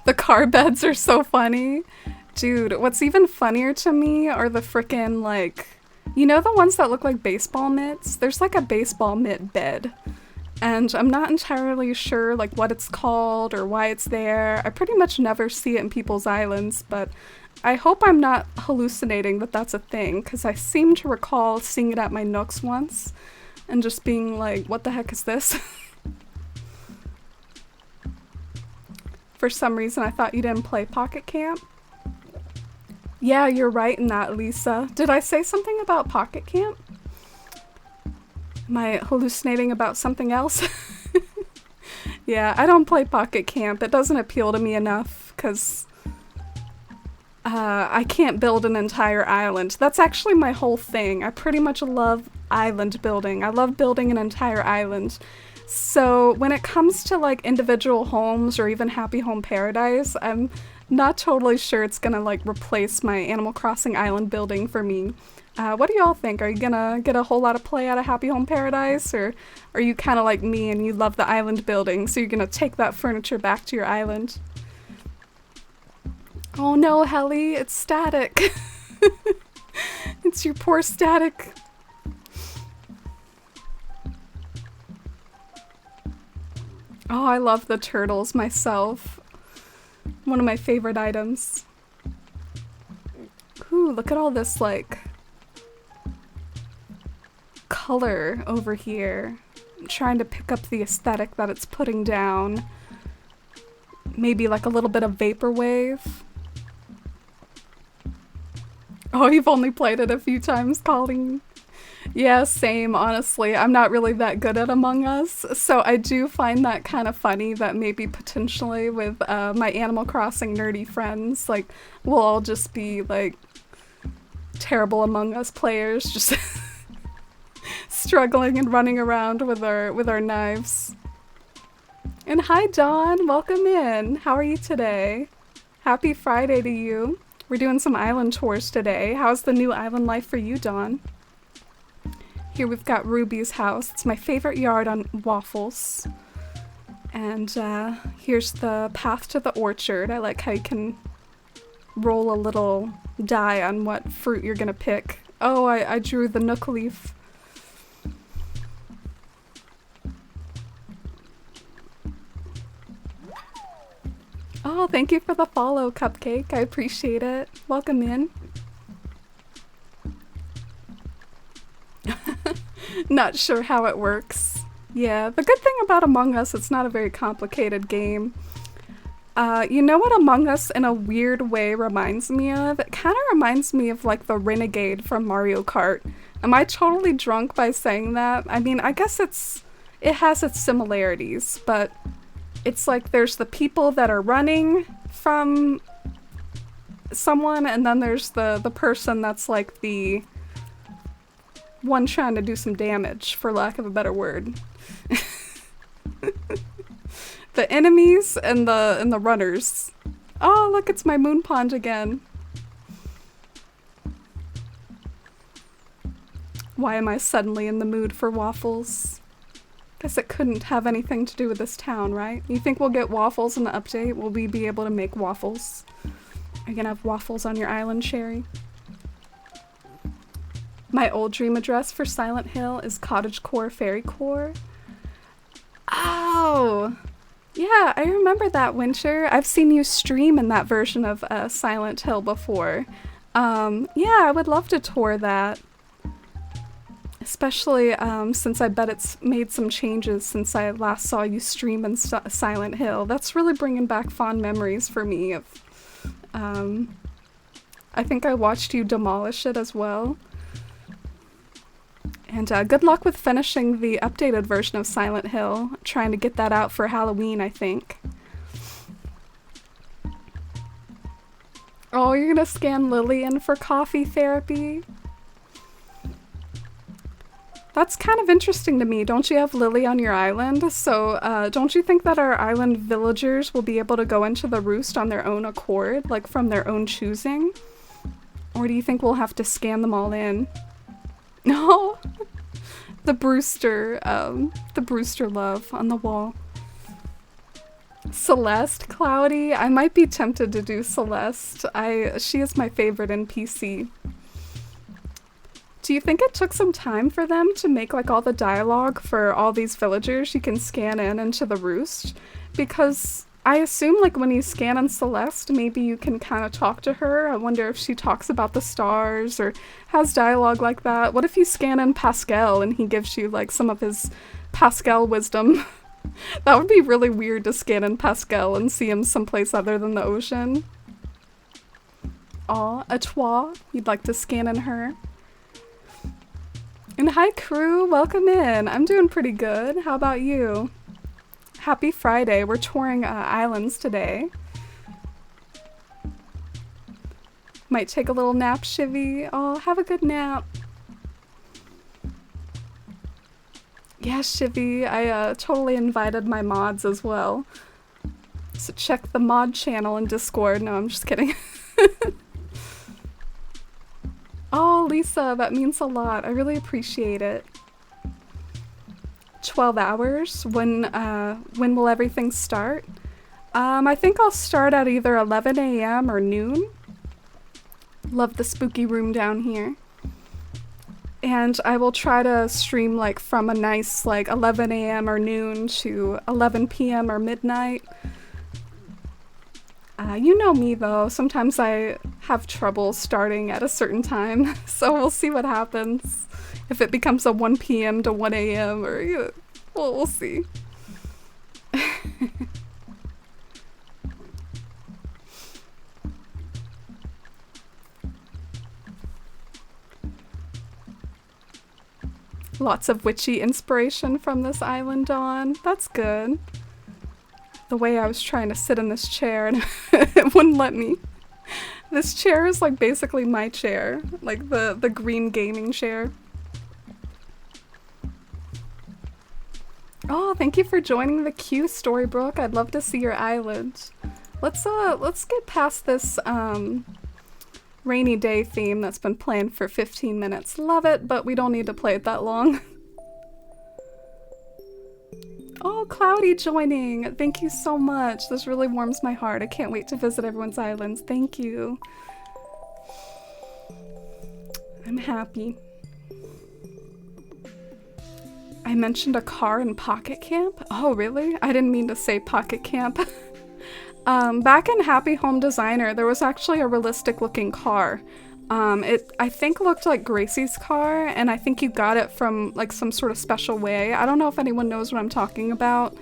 The car beds are so funny. Dude, what's even funnier to me are the frickin' like, you know the ones that look like baseball mitts? There's like a baseball mitt bed. And I'm not entirely sure like what it's called or why it's there. I pretty much never see it in people's islands, but I hope I'm not hallucinating that that's a thing, because I seem to recall seeing it at my Nooks once and just being like, what the heck is this? For some reason I thought you didn't play Pocket Camp. Yeah, you're right in that, Lisa. Did I say something about Pocket Camp? Am I hallucinating about something else? Yeah, I don't play Pocket Camp. It doesn't appeal to me enough, because I can't build an entire island. That's actually my whole thing. I pretty much love island building. I love building an entire island. So when it comes to like individual homes or even Happy Home Paradise, I'm not totally sure it's gonna like replace my Animal Crossing island building for me. What do y'all think? Are you gonna get a whole lot of play out of Happy Home Paradise, or are you kind of like me and you love the island building, so you're gonna take that furniture back to your island? Oh no, Helly, it's Static. It's your poor Static. Oh, I love the turtles myself. One of my favorite items. Ooh, look at all this, like, color over here. I'm trying to pick up the aesthetic that it's putting down. Maybe like a little bit of vaporwave. Oh, you've only played it a few times, Colleen. Yeah, same, honestly. I'm not really that good at Among Us, so I do find that kind of funny that maybe potentially with my Animal Crossing nerdy friends, like, we'll all just be, like, terrible Among Us players, just struggling and running around with our knives. And hi, Dawn! Welcome in! How are you today? Happy Friday to you. We're doing some island tours today. How's the new island life for you, Dawn? Here we've got Ruby's house. It's my favorite yard on Waffles. And here's the path to the orchard. I like how you can roll a little die on what fruit you're gonna pick. Oh, I drew the Nook leaf. Oh, thank you for the follow, Cupcake. I appreciate it. Welcome in. Not sure how it works. Yeah, the good thing about Among Us, it's not a very complicated game. You know what Among Us in a weird way reminds me of? It kind of reminds me of like the Renegade from Mario Kart. Am I totally drunk by saying that? I mean, I guess it has its similarities, but it's like there's the people that are running from someone, and then there's the person that's like the one trying to do some damage, for lack of a better word. The enemies and the runners. Oh, look, it's my moon pond again. Why am I suddenly in the mood for waffles? Guess it couldn't have anything to do with this town, right? You think we'll get waffles in the update? Will we be able to make waffles? Are you gonna have waffles on your island, Sherry? My old dream address for Silent Hill is Cottagecore Fairy Core. Oh! Yeah, I remember that, Winter. I've seen you stream in that version of Silent Hill before. Yeah, I would love to tour that. Especially since I bet it's made some changes since I last saw you stream in Silent Hill. That's really bringing back fond memories for me of... I think I watched you demolish it as well. And good luck with finishing the updated version of Silent Hill. Trying to get that out for Halloween, I think. Oh, you're gonna scan Lillian for coffee therapy? That's kind of interesting to me. Don't you have Lily on your island? So, don't you think that our island villagers will be able to go into the roost on their own accord, like from their own choosing? Or do you think we'll have to scan them all in? No! The Brewster love on the wall. Celeste, Cloudy? I might be tempted to do Celeste. She is my favorite NPC. Do you think it took some time for them to make like all the dialogue for all these villagers you can scan in into the roost? Because I assume like when you scan in Celeste, maybe you can kind of talk to her. I wonder if she talks about the stars or has dialogue like that. What if you scan in Pascal and he gives you like some of his Pascal wisdom? That would be really weird to scan in Pascal and see him someplace other than the ocean. Aw, Atois, you'd like to scan in her. And hi crew, welcome in. I'm doing pretty good. How about you? Happy Friday. We're touring islands today. Might take a little nap, Shivy. Oh, have a good nap. Yeah, Shivy, I totally invited my mods as well. So check the mod channel in Discord. No, I'm just kidding. Oh, Lisa, that means a lot. I really appreciate it. 12 hours? When will everything start? I think I'll start at either 11 a.m. or noon. Love the spooky room down here. And I will try to stream like from a nice like 11 a.m. or noon to 11 p.m. or midnight. You know me though, sometimes I have trouble starting at a certain time, so we'll see what happens. If it becomes a 1 p.m. to 1 a.m. or, you know, we'll see. Lots of witchy inspiration from this island, Dawn. That's good. The way I was trying to sit in this chair and it wouldn't let me. This chair is like basically my chair, like the green gaming chair. Oh, thank you for joining the queue, Storybrooke. I'd love to see your island. Let's get past this rainy day theme that's been playing for 15 minutes. Love it, but we don't need to play it that long. Oh, Cloudy joining! Thank you so much. This really warms my heart. I can't wait to visit everyone's islands. Thank you. I'm happy. I mentioned a car in Pocket Camp? Oh, really? I didn't mean to say Pocket Camp. Back in Happy Home Designer, there was actually a realistic looking car. It, I think, looked like Gracie's car, and I think you got it from like some sort of special way. I don't know if anyone knows what I'm talking about,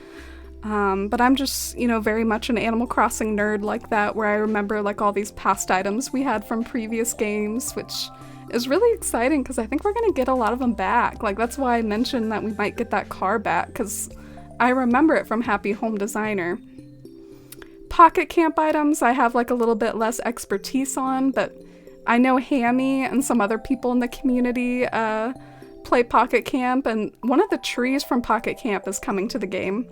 but I'm just, you know, very much an Animal Crossing nerd like that, where I remember like all these past items we had from previous games, which is really exciting because I think we're gonna get a lot of them back. Like, that's why I mentioned that we might get that car back, because I remember it from Happy Home Designer. Pocket Camp items I have like a little bit less expertise on, but I know Hammy and some other people in the community play Pocket Camp, and one of the trees from Pocket Camp is coming to the game,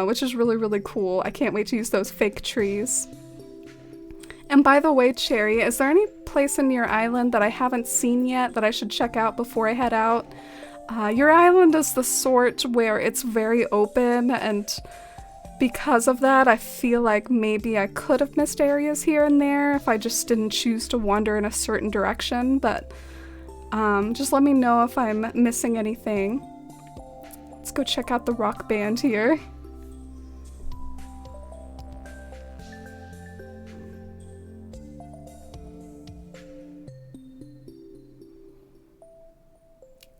which is really, really cool. I can't wait to use those fake trees. And by the way, Cherry, is there any place in your island that I haven't seen yet that I should check out before I head out? Your island is the sort where it's very open, and because of that, I feel like maybe I could have missed areas here and there if I just didn't choose to wander in a certain direction, but just let me know if I'm missing anything. Let's go check out the rock band here.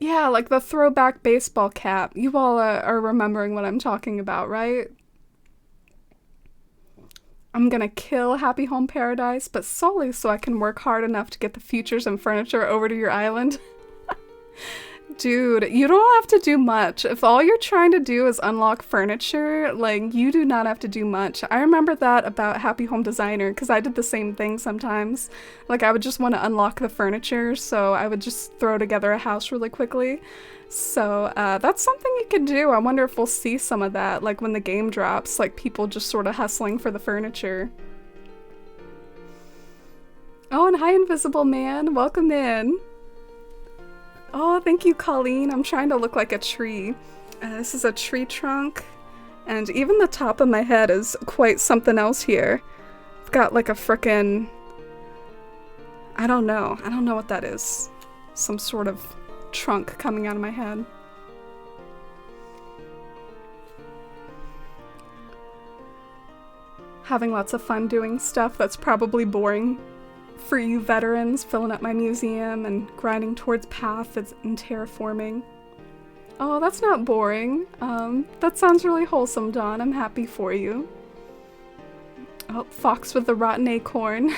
Yeah, like the throwback baseball cap. You all are remembering what I'm talking about, right? I'm gonna kill Happy Home Paradise, but solely so I can work hard enough to get the futures and furniture over to your island. Dude, you don't have to do much. If all you're trying to do is unlock furniture, like, you do not have to do much. I remember that about Happy Home Designer, because I did the same thing sometimes. Like, I would just want to unlock the furniture, so I would just throw together a house really quickly. So, that's something you could do. I wonder if we'll see some of that, like, when the game drops, like, people just sort of hustling for the furniture. Oh, and hi, Invisible Man. Welcome in. Oh, thank you, Colleen. I'm trying to look like a tree. This is a tree trunk, and even the top of my head is quite something else here. I've got like a frickin'... I don't know what that is. Some sort of trunk coming out of my head. Having lots of fun doing stuff that's probably boring for you veterans, filling up my museum and grinding towards paths and terraforming. Oh, that's not boring. That sounds really wholesome, Dawn. I'm happy for you. Oh, fox with the rotten acorn.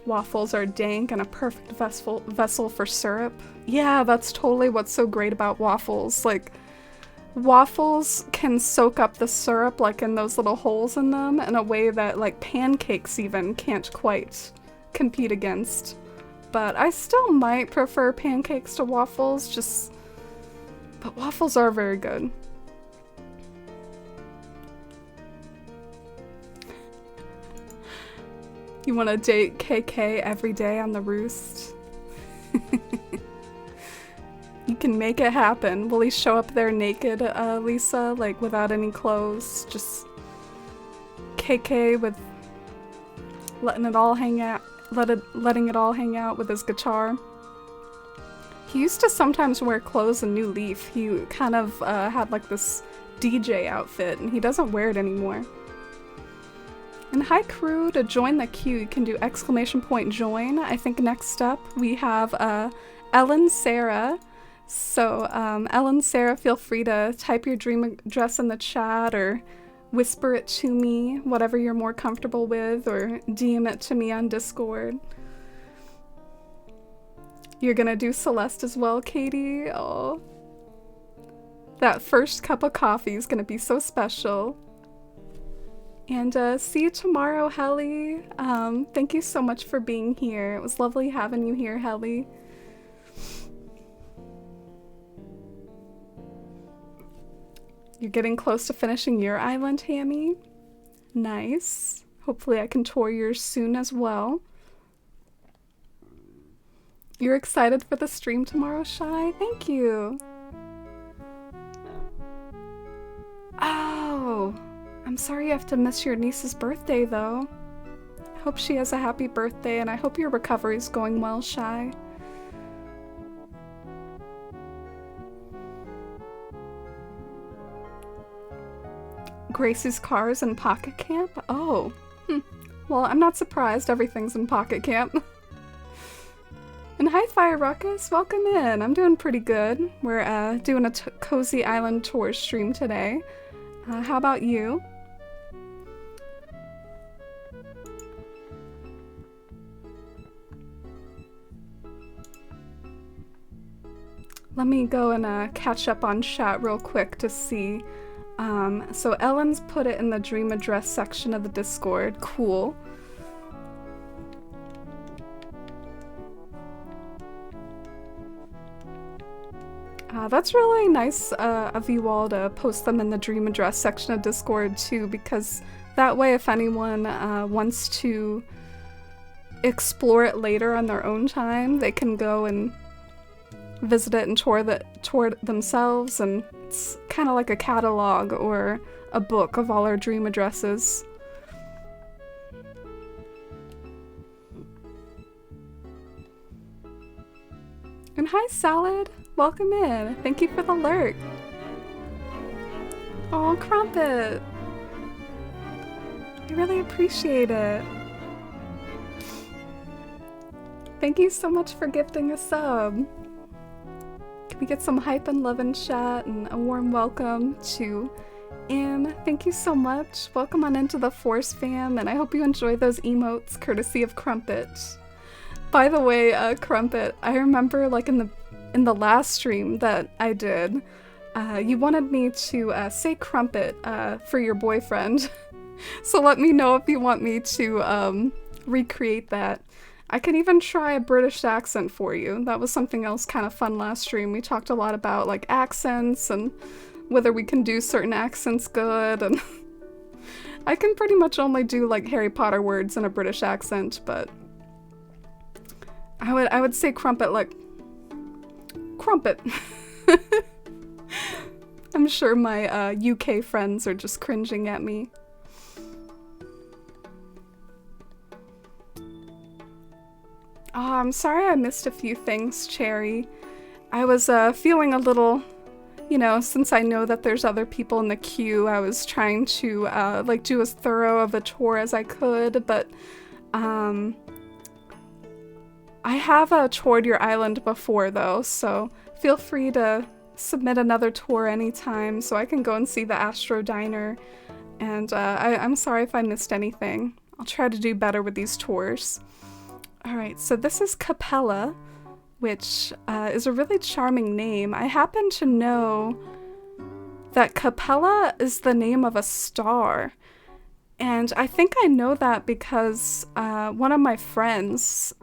Waffles are dank and a perfect vessel for syrup. Yeah, that's totally what's so great about waffles. Like, waffles can soak up the syrup, like in those little holes in them, in a way that like pancakes even can't quite compete against. But I still might prefer pancakes to waffles, but waffles are very good. You want to date KK every day on the roost? You can make it happen. Will he show up there naked, Lisa? Like, without any clothes? Just KK with letting it all hang out, letting it all hang out with his guitar. He used to sometimes wear clothes in New Leaf. He kind of had like this DJ outfit, and he doesn't wear it anymore. And hi crew, to join the queue you can do !join. I think next up we have Ellen Sarah. So Ellen Sarah, feel free to type your dream address in the chat or whisper it to me, whatever you're more comfortable with, or DM it to me on Discord. You're gonna do Celeste as well, Katie? Oh, that first cup of coffee is gonna be so special. And see you tomorrow, Helly. Thank you so much for being here. It was lovely having you here, Helly. You're getting close to finishing your island, Hammy. Nice. Hopefully I can tour yours soon as well. You're excited for the stream tomorrow, Shy? Thank you. Oh, I'm sorry you have to miss your niece's birthday, though. I hope she has a happy birthday, and I hope your recovery's going well, Shy. Gracie's Cars in Pocket Camp? Oh. Well, I'm not surprised. Everything's in Pocket Camp. And hi, Fire Ruckus. Welcome in. I'm doing pretty good. We're doing a Cozy Island tour stream today. How about you? Let me go and catch up on chat real quick to see. So Ellen's put it in the dream address section of the Discord. Cool. That's really nice of you all to post them in the dream address section of Discord too, because that way if anyone wants to explore it later on their own time, they can go and visit it and tour it themselves, and it's kind of like a catalog or a book of all our dream addresses. And hi, Salad! Welcome in! Thank you for the lurk! Oh, Crumpet! I really appreciate it! Thank you so much for gifting a sub! Can we get some hype and love in chat, and a warm welcome to Im. Thank you so much! Welcome on into the Force fam, and I hope you enjoy those emotes courtesy of Crumpet. By the way, Crumpet, I remember like in the last stream that I did, you wanted me to say Crumpet for your boyfriend. So let me know if you want me to recreate that. I can even try a British accent for you. That was something else kind of fun last stream. We talked a lot about like accents and whether we can do certain accents good, and I can pretty much only do like Harry Potter words in a British accent, but I would say Crumpet like Crumpet. I'm sure my UK friends are just cringing at me. Oh, I'm sorry I missed a few things, Cherry. I was feeling a little, you know, since I know that there's other people in the queue, I was trying to like do as thorough of a tour as I could, but I have toured your island before though, so feel free to submit another tour anytime so I can go and see the Astro Diner, and I'm sorry if I missed anything. I'll try to do better with these tours. Alright, so this is Capella, which is a really charming name. I happen to know that Capella is the name of a star, and I think I know that because one of my friends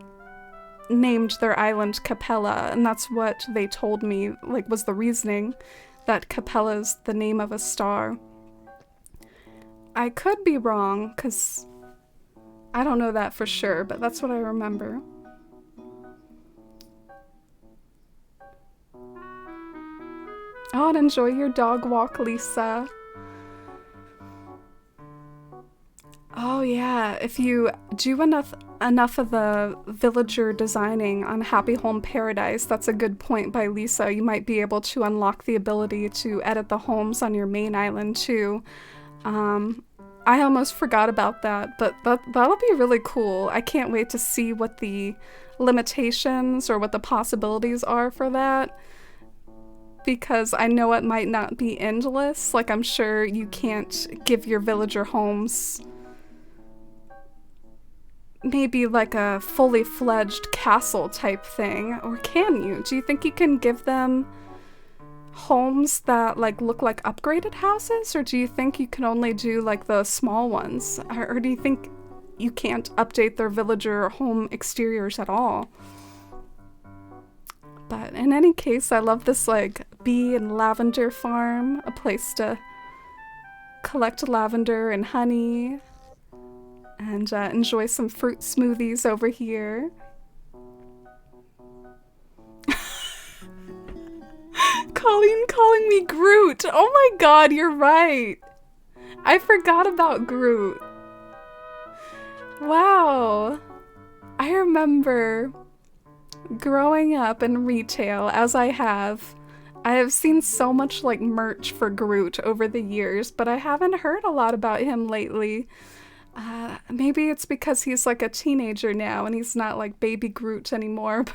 named their island Capella, and that's what they told me, like, was the reasoning that Capella's the name of a star. I could be wrong, because I don't know that for sure, but that's what I remember. Oh, and enjoy your dog walk, Lisa. Oh yeah, if you do enough of the villager designing on Happy Home Paradise, that's a good point by Lisa, you might be able to unlock the ability to edit the homes on your main island too. I almost forgot about that, but that'll be really cool. I can't wait to see what the limitations or what the possibilities are for that, because I know it might not be endless. Like, I'm sure you can't give your villager homes maybe like a fully fledged castle type thing, or can you? Do you think you can give them homes that like look like upgraded houses, or do you think you can only do like the small ones, or do you think you can't update their villager home exteriors at all? But in any case, I love this like bee and lavender farm, a place to collect lavender and honey and enjoy some fruit smoothies over here. Colleen calling me Groot! Oh my god, you're right! I forgot about Groot. Wow. I remember growing up in retail, as I have, I have seen so much like merch for Groot over the years, but I haven't heard a lot about him lately. Maybe it's because he's like a teenager now and he's not like baby Groot anymore.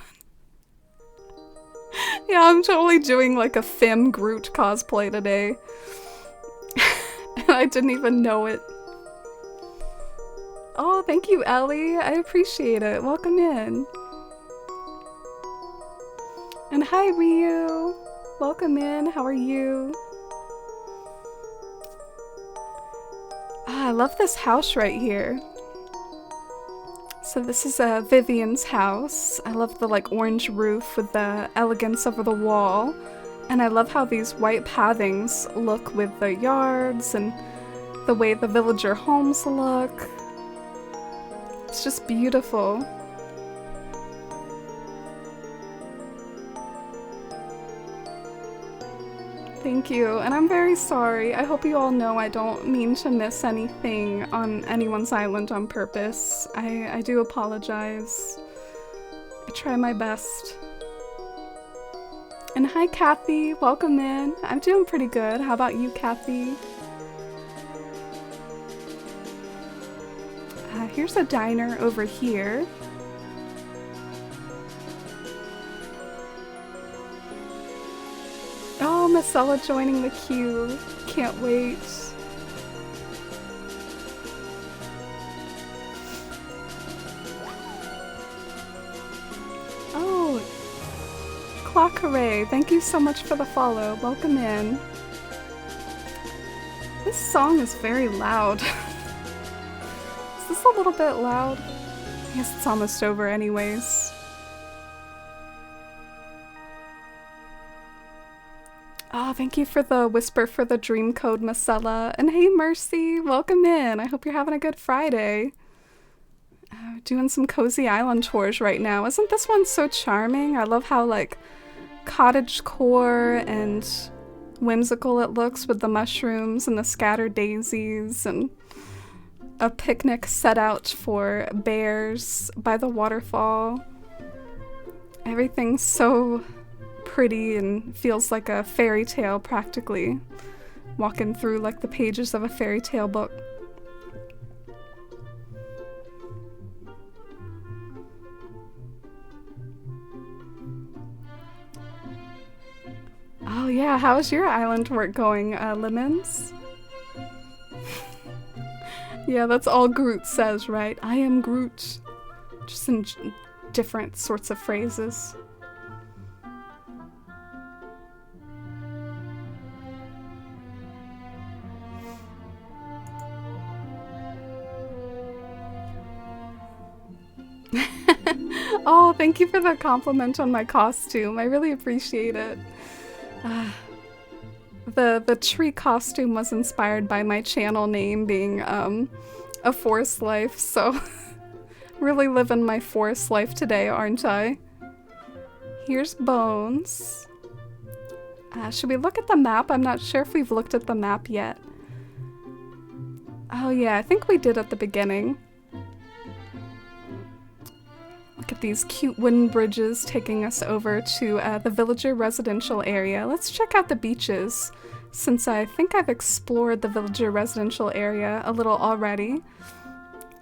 Yeah, I'm totally doing like a Fem Groot cosplay today. And I didn't even know it. Oh, thank you, Ellie. I appreciate it. Welcome in. And hi, Ryu. Welcome in. How are you? I love this house right here. So this is Vivian's house. I love the like orange roof with the elegance over the wall. And I love how these white pathings look with the yards and the way the villager homes look. It's just beautiful. Thank you, and I'm very sorry. I hope you all know I don't mean to miss anything on anyone's island on purpose. I do apologize. I try my best. And hi, Kathy. Welcome in. I'm doing pretty good. How about you, Kathy? Here's a diner over here. Oh, Marcella joining the queue. Can't wait. Oh, Clock Hooray. Thank you so much for the follow. Welcome in. This song is very loud. Is this a little bit loud? I guess it's almost over anyways. Oh, thank you for the whisper for the dream code, Marcella. And hey, Mercy, welcome in. I hope you're having a good Friday. Doing some cozy island tours right now. Isn't this one so charming? I love how like cottagecore and whimsical it looks with the mushrooms and the scattered daisies and a picnic set out for bears by the waterfall. Everything's so pretty and feels like a fairy tale practically. Walking through like the pages of a fairy tale book. Oh yeah, how's your island work going, Lemons? Yeah, that's all Groot says, right? I am Groot. Just in different sorts of phrases. Oh, thank you for the compliment on my costume. I really appreciate it. The tree costume was inspired by my channel name being a forest life, so really living my forest life today, aren't I? Here's Bones. Should we look at the map? I'm not sure if we've looked at the map yet. Oh yeah, I think we did at the beginning. Look at these cute wooden bridges taking us over to the villager residential area. Let's check out the beaches, since I think I've explored the villager residential area a little already.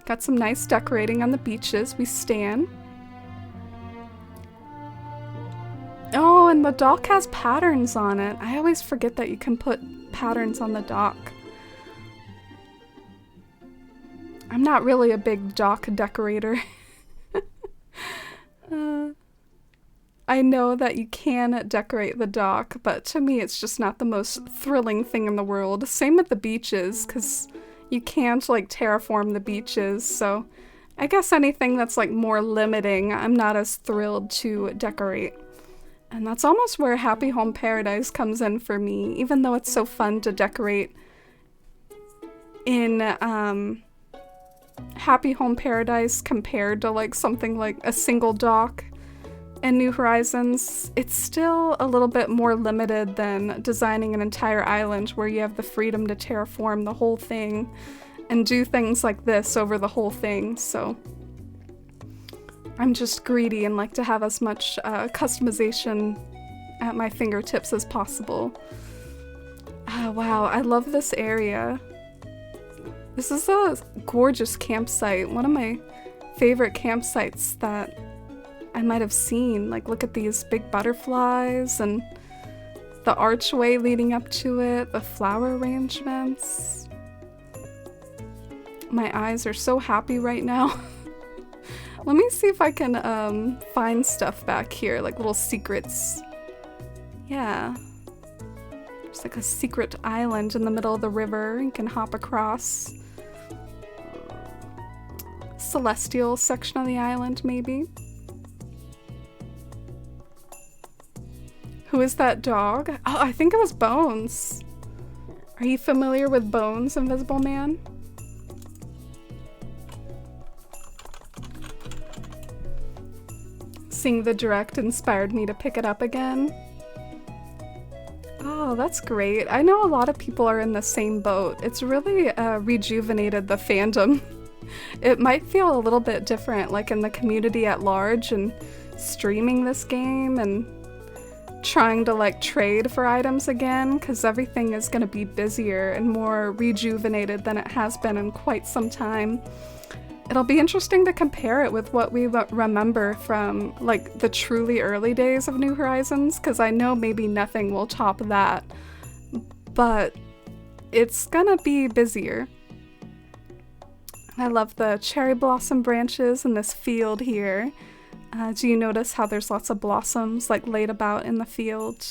Got some nice decorating on the beaches. We stand. Oh, and the dock has patterns on it. I always forget that you can put patterns on the dock. I'm not really a big dock decorator. I know that you can decorate the dock, but to me it's just not the most thrilling thing in the world. Same with the beaches, because you can't like terraform the beaches, so I guess anything that's like more limiting, I'm not as thrilled to decorate. And that's almost where Happy Home Paradise comes in for me, even though it's so fun to decorate in Happy Home Paradise compared to like something like a single dock in New Horizons. It's still a little bit more limited than designing an entire island where you have the freedom to terraform the whole thing and do things like this over the whole thing, so I'm just greedy and like to have as much customization at my fingertips as possible. Oh, wow, I love this area. This is a gorgeous campsite. One of my favorite campsites that I might have seen. Like, look at these big butterflies and the archway leading up to it, the flower arrangements. My eyes are so happy right now. Let me see if I can find stuff back here, like little secrets. Yeah. There's like a secret island in the middle of the river you can hop across. Celestial section of the island, maybe. Who is that dog? Oh, I think it was Bones. Are you familiar with Bones, Invisible Man? Seeing the direct inspired me to pick it up again. Oh, that's great. I know a lot of people are in the same boat. It's really rejuvenated the fandom. It might feel a little bit different, like in the community at large, and streaming this game and trying to like trade for items again, because everything is going to be busier and more rejuvenated than it has been in quite some time. It'll be interesting to compare it with what we remember from like the truly early days of New Horizons, because I know maybe nothing will top that, but it's gonna be busier. I love the cherry blossom branches in this field here. Do you notice how there's lots of blossoms like laid about in the field?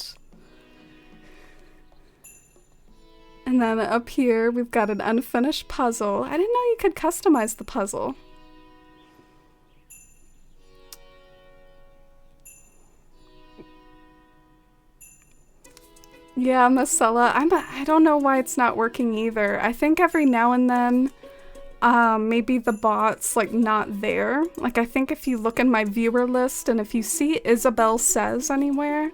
And then up here we've got an unfinished puzzle. I didn't know you could customize the puzzle. Yeah, Marcella, I don't know why it's not working either. I think every now and then maybe the bot's like not there. Like I think if you look in my viewer list and if you see Isabel Says anywhere,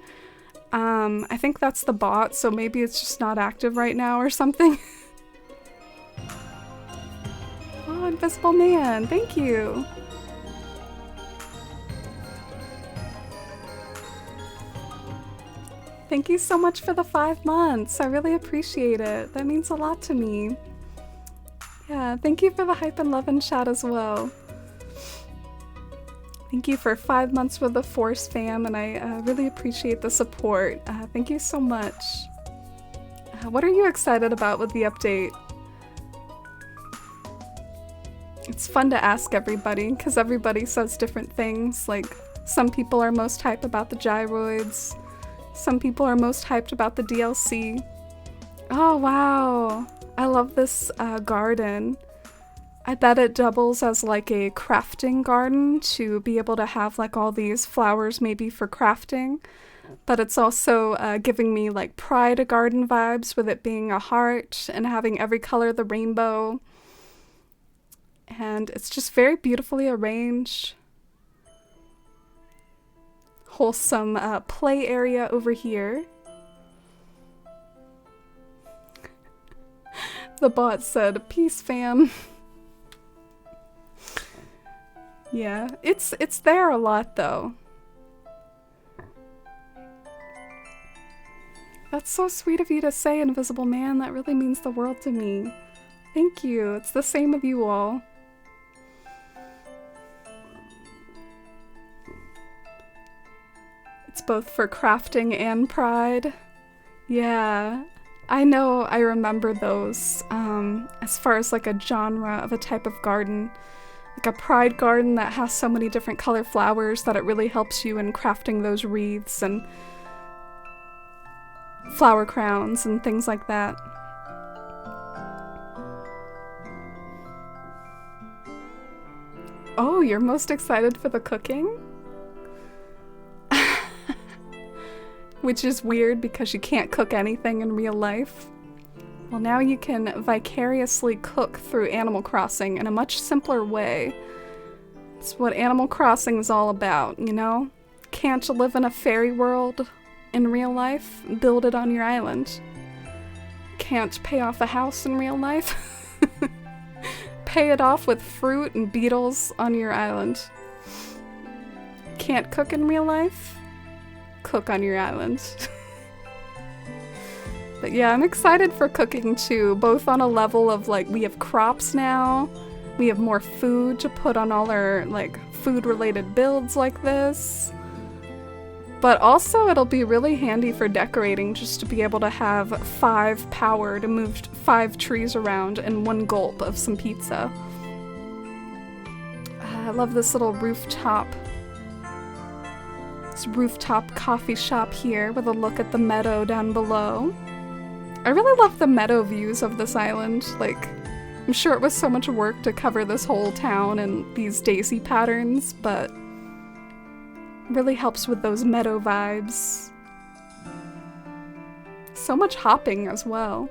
I think that's the bot, so maybe it's just not active right now or something. Oh, Invisible Man, thank you. Thank you so much for the 5 months. I really appreciate it. That means a lot to me. Yeah, thank you for the hype and love and chat as well. Thank you for 5 months with the Force fam, and I really appreciate the support. Thank you so much. What are you excited about with the update? It's fun to ask everybody, because everybody says different things. Like, some people are most hyped about the gyroids. Some people are most hyped about the DLC. Oh, wow. I love this garden. I bet it doubles as like a crafting garden to be able to have like all these flowers maybe for crafting. But it's also giving me like Pride garden vibes with it being a heart and having every color of the rainbow. And it's just very beautifully arranged. Wholesome play area over here. The bot said, "Peace, fam." Yeah, it's there a lot though. That's so sweet of you to say, Invisible Man. That really means the world to me. Thank you. It's the same with you all. It's both for crafting and pride. Yeah, I know, I remember those. As far as like a genre of a type of garden. Like a pride garden that has so many different color flowers that it really helps you in crafting those wreaths and flower crowns and things like that. Oh, you're most excited for the cooking? Which is weird because you can't cook anything in real life. Well, now you can vicariously cook through Animal Crossing in a much simpler way. It's what Animal Crossing is all about, you know? Can't live in a fairy world in real life? Build it on your island. Can't pay off a house in real life? Pay it off with fruit and beetles on your island. Can't cook in real life? cook on your island. But yeah, I'm excited for cooking too, both on a level of like we have crops now, we have more food to put on all our like food related builds like this. But also it'll be really handy for decorating just to be able to have 5 power to move 5 trees around in one gulp of some pizza. I love this little rooftop coffee shop here with a look at the meadow down below. I really love the meadow views of this island. Like, I'm sure it was so much work to cover this whole town in these daisy patterns, but really helps with those meadow vibes. So much hopping as well.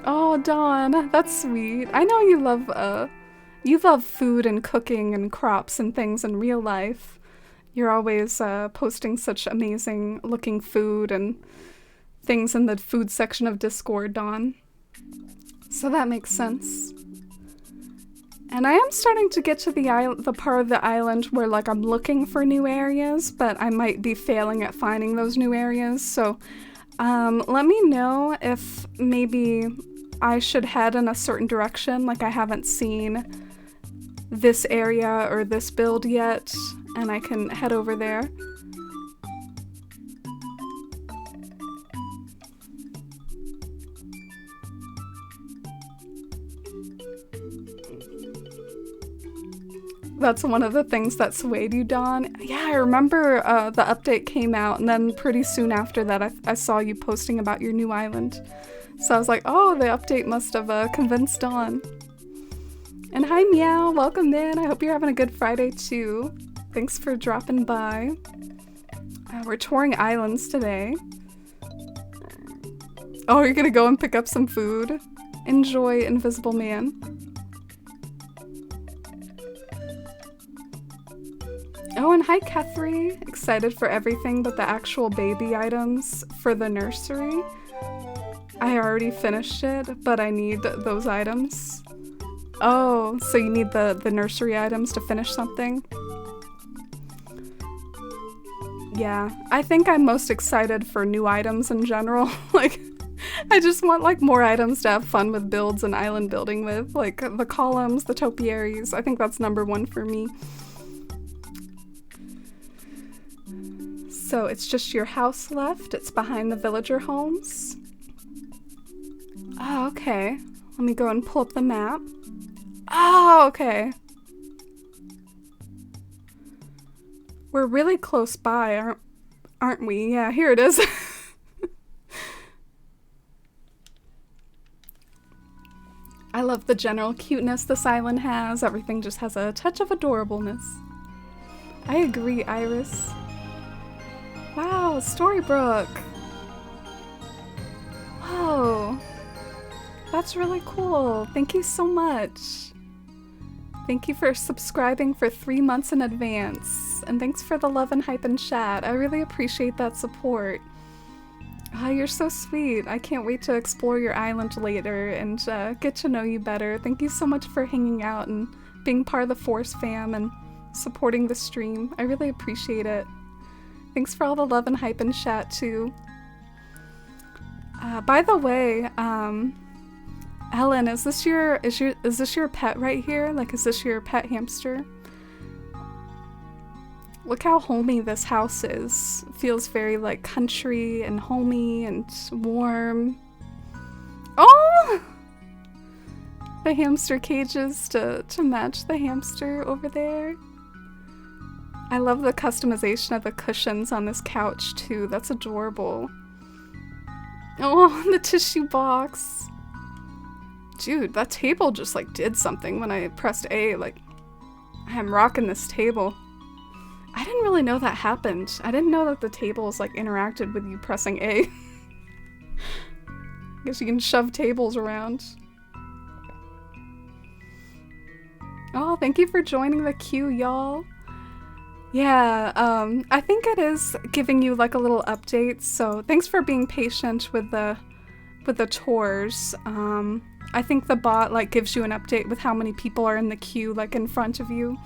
Oh, Dawn, that's sweet. I know you love food and cooking and crops and things in real life. You're always posting such amazing looking food and things in the food section of Discord, Dawn. So that makes sense. And I am starting to get to the part of the island where like I'm looking for new areas, but I might be failing at finding those new areas. So let me know if maybe I should head in a certain direction, like I haven't seen this area or this build yet, and I can head over there. That's one of the things that swayed you, Dawn. Yeah, I remember the update came out, and then pretty soon after that I saw you posting about your new island. So I was like, oh, the update must have convinced Dawn. And hi, Meow, welcome in. I hope you're having a good Friday too. Thanks for dropping by. We're touring islands today. Oh, you're gonna go and pick up some food? Enjoy, Invisible Man. Oh, and hi, Kethri. Excited for everything but the actual baby items for the nursery. I already finished it, but I need those items. Oh, so you need the nursery items to finish something? Yeah, I think I'm most excited for new items in general. Like, I just want like more items to have fun with builds and island building with. Like the columns, the topiaries. I think that's #1 for me. So it's just your house left. It's behind the villager homes. Oh, okay. Let me go and pull up the map. Oh, okay. We're really close by, aren't we? Yeah, here it is. I love the general cuteness this island has. Everything just has a touch of adorableness. I agree, Iris. Wow, Storybrooke. Whoa. That's really cool. Thank you so much. Thank you for subscribing for 3 months in advance. And thanks for the love and hype in chat. I really appreciate that support. Oh, you're so sweet. I can't wait to explore your island later and get to know you better. Thank you so much for hanging out and being part of the Force fam and supporting the stream. I really appreciate it. Thanks for all the love and hype in chat too. By the way, Ellen, is this your pet right here? Like, is this your pet hamster? Look how homey this house is. It feels very like country and homey and warm. Oh! The hamster cages to match the hamster over there. I love the customization of the cushions on this couch too. That's adorable. Oh, the tissue box. Dude, that table just like did something when I pressed A. Like, I am rocking this table. I didn't really know that happened. I didn't know that the tables like interacted with you pressing A. Guess you can shove tables around. Oh, thank you for joining the queue, y'all. Yeah, I think it is giving you like a little update, so thanks for being patient with the tours. I think the bot like gives you an update with how many people are in the queue like in front of you.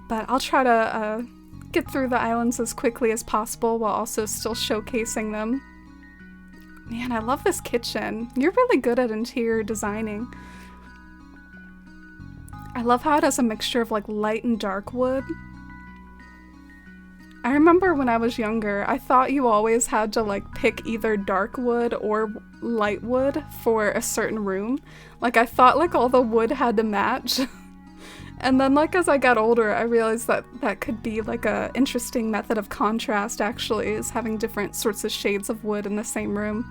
But I'll try to get through the islands as quickly as possible while also still showcasing them. Man, I love this kitchen. You're really good at interior designing. I love how it has a mixture of like light and dark wood. I remember when I was younger, I thought you always had to like pick either dark wood or light wood for a certain room. Like I thought like all the wood had to match. And then like as I got older, I realized that that could be like a interesting method of contrast actually, is having different sorts of shades of wood in the same room.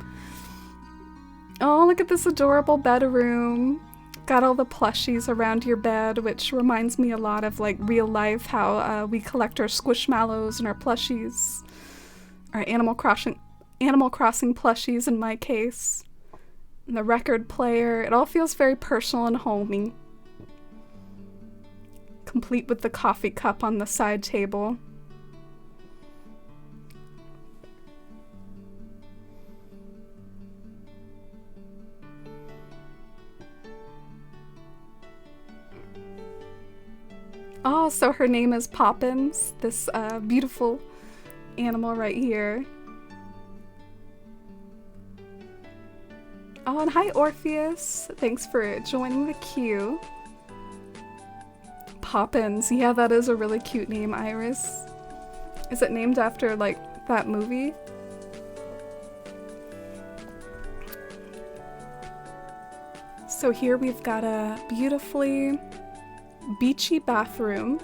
Oh, look at this adorable bedroom. Got all the plushies around your bed, which reminds me a lot of like real life, how we collect our Squishmallows and our plushies. Our Animal Crossing plushies in my case. And the record player. It all feels very personal and homey. Complete with the coffee cup on the side table. Oh, so her name is Poppins, this beautiful animal right here. Oh, and hi Orpheus. Thanks for joining the queue. Poppins, yeah, that is a really cute name, Iris. Is it named after, like, that movie? So here we've got a beautifully beachy bathroom.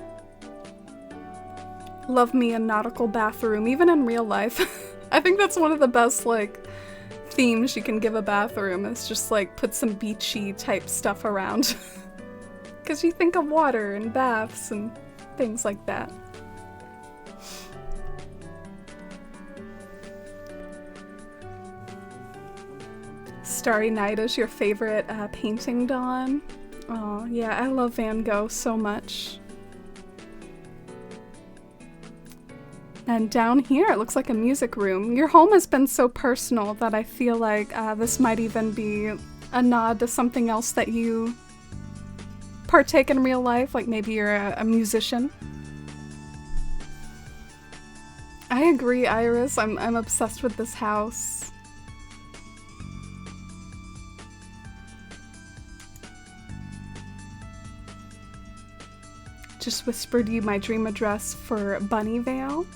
Love me a nautical bathroom, even in real life. I think that's one of the best, like, themes you can give a bathroom, is just, like, put some beachy type stuff around. Because you think of water and baths and things like that. Starry Night is your favorite painting, Dawn? Oh, yeah, I love Van Gogh so much. And down here, it looks like a music room. Your home has been so personal that I feel like this might even be a nod to something else that you partake in real life, like maybe you're a musician. I agree, Iris. I'm obsessed with this house. Just whispered you my dream address for Bunnyvale.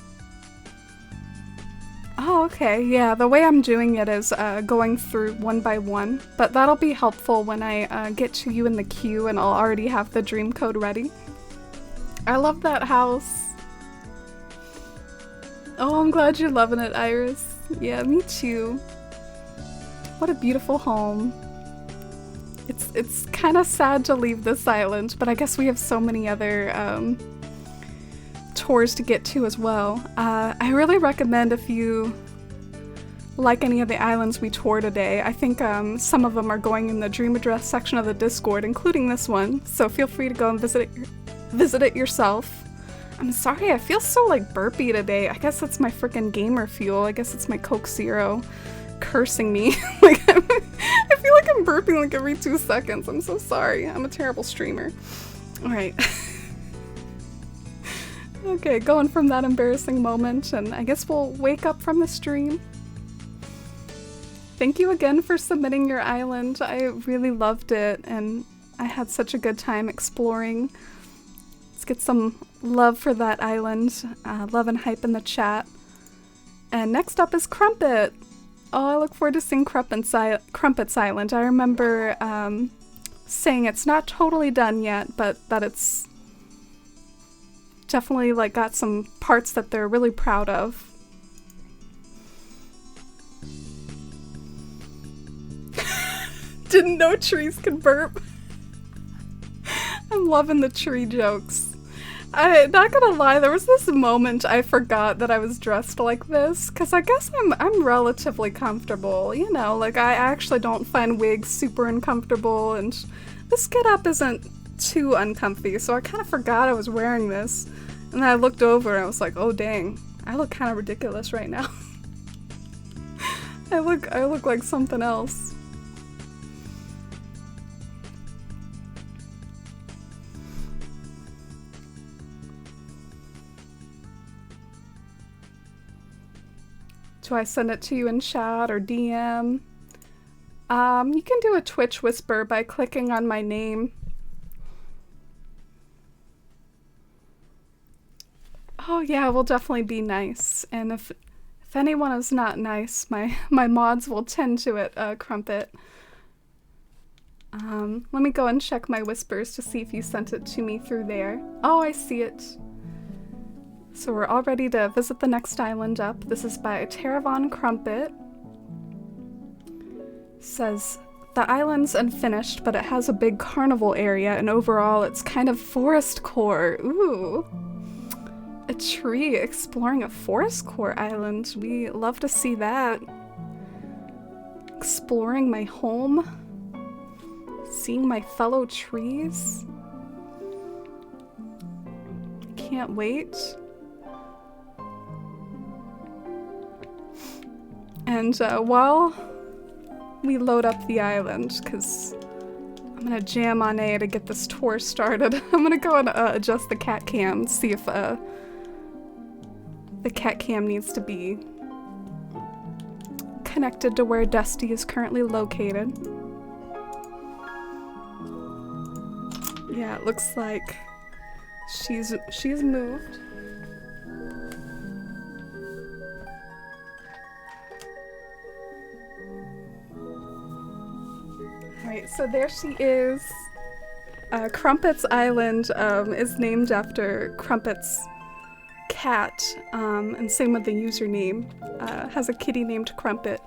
Oh, okay, yeah, the way I'm doing it is going through one by one, but that'll be helpful when I get to you in the queue and I'll already have the dream code ready. I love that house. Oh, I'm glad you're loving it, Iris. Yeah, me too. What a beautiful home. It's kind of sad to leave this island, but I guess we have so many other tours to get to as well. I really recommend, if you like any of the islands we tour today, I think some of them are going in the Dream Address section of the Discord, including this one, so feel free to go and visit it yourself. I'm sorry, I feel so like burpy today. I guess it's my freaking gamer fuel. I guess it's my Coke Zero cursing me. Like I feel like I'm burping like every 2 seconds. I'm so sorry. I'm a terrible streamer. Alright. Okay, going from that embarrassing moment, and I guess we'll wake up from the stream. Thank you again for submitting your island. I really loved it, and I had such a good time exploring. Let's get some love for that island. Love and hype in the chat. And next up is Crumpet. Oh, I look forward to seeing Crumpet's Island. I remember saying it's not totally done yet, but that it's definitely like got some parts that they're really proud of. Didn't know trees could burp. I'm loving the tree jokes. Not gonna lie, there was this moment I forgot that I was dressed like this, because I guess I'm relatively comfortable, you know, like I actually don't find wigs super uncomfortable, and this get-up isn't too uncomfy, so I kind of forgot I was wearing this, and then I looked over and I was like, oh dang, I look kind of ridiculous right now. I look like something else. Do I send it to you in chat or DM? You can do a Twitch whisper by clicking on my name. Oh yeah, we'll definitely be nice. And if anyone is not nice, my mods will tend to it, Crumpet. Let me go and check my whispers to see if you sent it to me through there. Oh, I see it. So we're all ready to visit the next island up. This is by Teravon Crumpet. Says, the island's unfinished, but it has a big carnival area, and overall it's kind of forest core. Ooh. A tree exploring a forest core island. We love to see that. Exploring my home. Seeing my fellow trees. Can't wait. And while we load up the island, because I'm gonna jam on A to get this tour started, I'm gonna go and adjust the cat cam, see if the cat cam needs to be connected to where Dusty is currently located. Yeah, it looks like she's moved. Alright, so there she is. Crumpet's Island is named after Crumpet's cat, and same with the username. Has a kitty named Crumpet.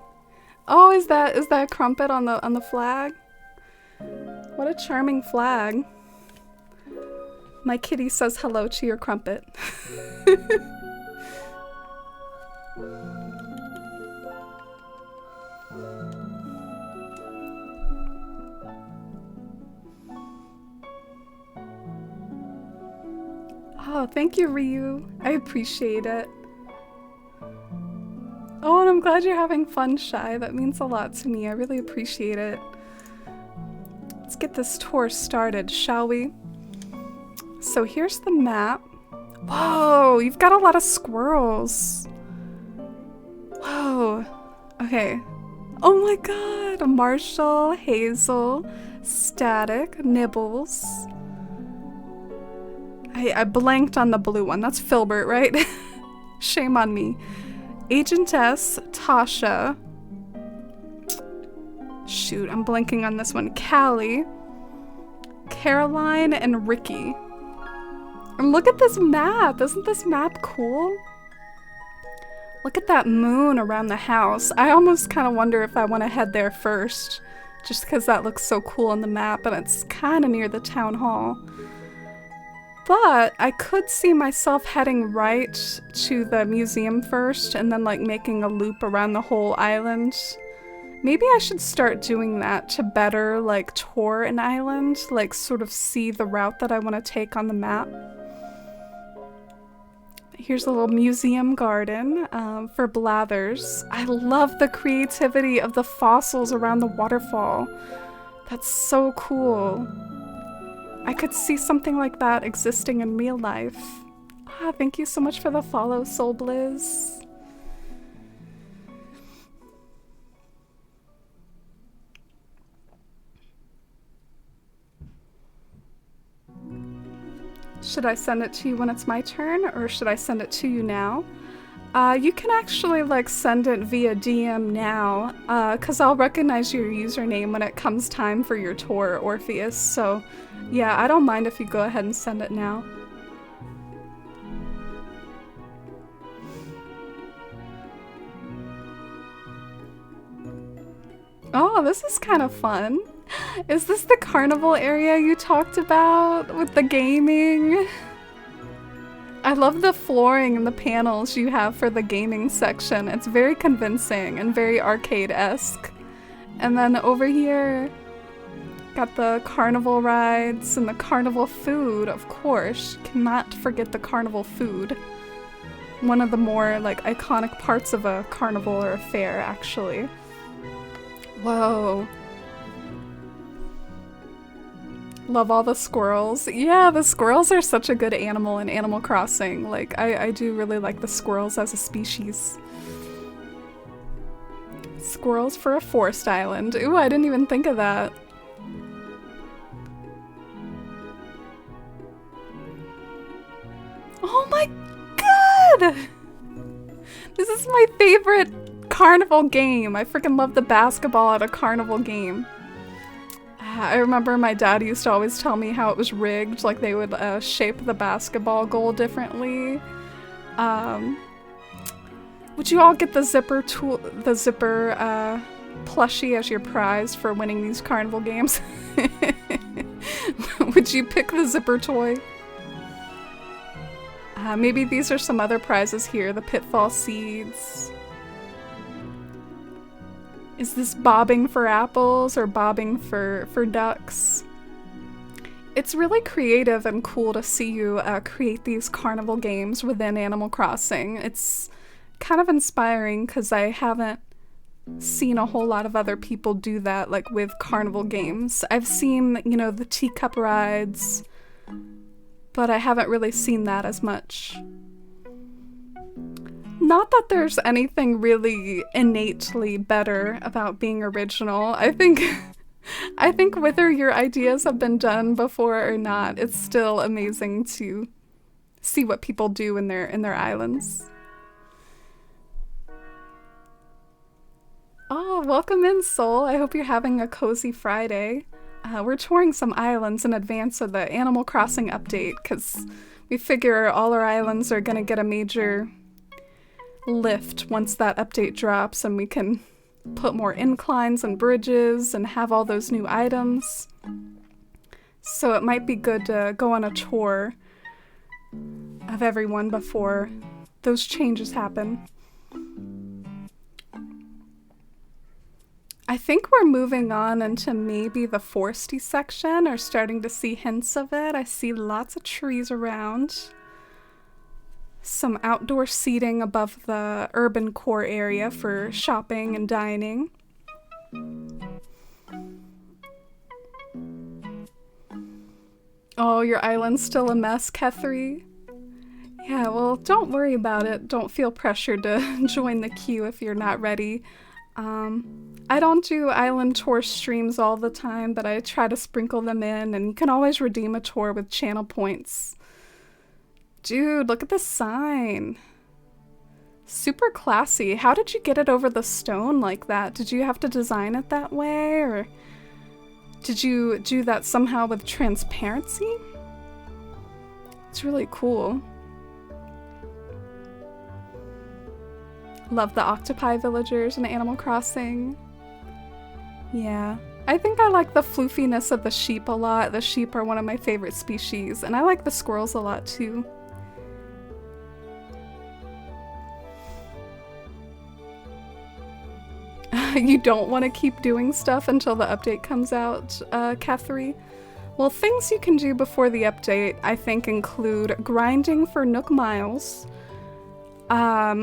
Oh, is that Crumpet on the flag? What a charming flag. My kitty says hello to your Crumpet. Oh, thank you, Ryu. I appreciate it. Oh, and I'm glad you're having fun, Shy. That means a lot to me. I really appreciate it. Let's get this tour started, shall we? So here's the map. Whoa, you've got a lot of squirrels. Whoa. Okay. Oh my god. Marshall, Hazel, Static, Nibbles. I blanked on the blue one. That's Filbert, right? Shame on me. Agentess, Tasha. Shoot, I'm blanking on this one. Callie, Caroline, and Ricky. And look at this map. Isn't this map cool? Look at that moon around the house. I almost kind of wonder if I want to head there first, just because that looks so cool on the map, and it's kind of near the town hall. But I could see myself heading right to the museum first and then like making a loop around the whole island. Maybe I should start doing that to better like tour an island, like sort of see the route that I want to take on the map. Here's a little museum garden for Blathers. I love the creativity of the fossils around the waterfall. That's so cool. I could see something like that existing in real life. Ah, thank you so much for the follow, Soul Blizz. Should I send it to you when it's my turn, or should I send it to you now? You can actually like send it via DM now, cause I'll recognize your username when it comes time for your tour, Orpheus, so yeah, I don't mind if you go ahead and send it now. Oh, this is kind of fun. Is this the carnival area you talked about with the gaming? I love the flooring and the panels you have for the gaming section. It's very convincing and very arcade-esque. And then over here, got the carnival rides and the carnival food, of course. Cannot forget the carnival food. One of the more like iconic parts of a carnival or a fair, actually. Whoa. Love all the squirrels. Yeah, the squirrels are such a good animal in Animal Crossing. Like, I do really like the squirrels as a species. Squirrels for a forest island. Ooh, I didn't even think of that. Oh my god! This is my favorite carnival game. I freaking love the basketball at a carnival game. I remember my dad used to always tell me how it was rigged, like they would shape the basketball goal differently. Would you all get the zipper plushie as your prize for winning these carnival games? Would you pick the zipper toy? Maybe these are some other prizes here. The pitfall seeds. Is this bobbing for apples or bobbing for ducks? It's really creative and cool to see you create these carnival games within Animal Crossing. It's kind of inspiring because I haven't seen a whole lot of other people do that, like with carnival games. I've seen, you know, the teacup rides, but I haven't really seen that as much. Not that there's anything really innately better about being original. I think whether your ideas have been done before or not, it's still amazing to see what people do in their islands. Oh, welcome in, Soul. I hope you're having a cozy Friday. We're touring some islands in advance of the Animal Crossing update because we figure all our islands are gonna get a major lift once that update drops and we can put more inclines and bridges and have all those new items. So it might be good to go on a tour of everyone before those changes happen. I think we're moving on into maybe the foresty section, or starting to see hints of it. I see lots of trees around. Some outdoor seating above the urban core area for shopping and dining. Oh, your island's still a mess, Kethri? Yeah, well, don't worry about it. Don't feel pressured to join the queue if you're not ready. I don't do island tour streams all the time, but I try to sprinkle them in, and you can always redeem a tour with channel points. Dude, look at this sign. Super classy. How did you get it over the stone like that? Did you have to design it that way, or did you do that somehow with transparency? It's really cool. Love the octopi villagers in Animal Crossing. Yeah. I think I like the floofiness of the sheep a lot. The sheep are one of my favorite species, and I like the squirrels a lot too. You don't want to keep doing stuff until the update comes out, Kethri? Well, things you can do before the update, I think, include grinding for Nook Miles,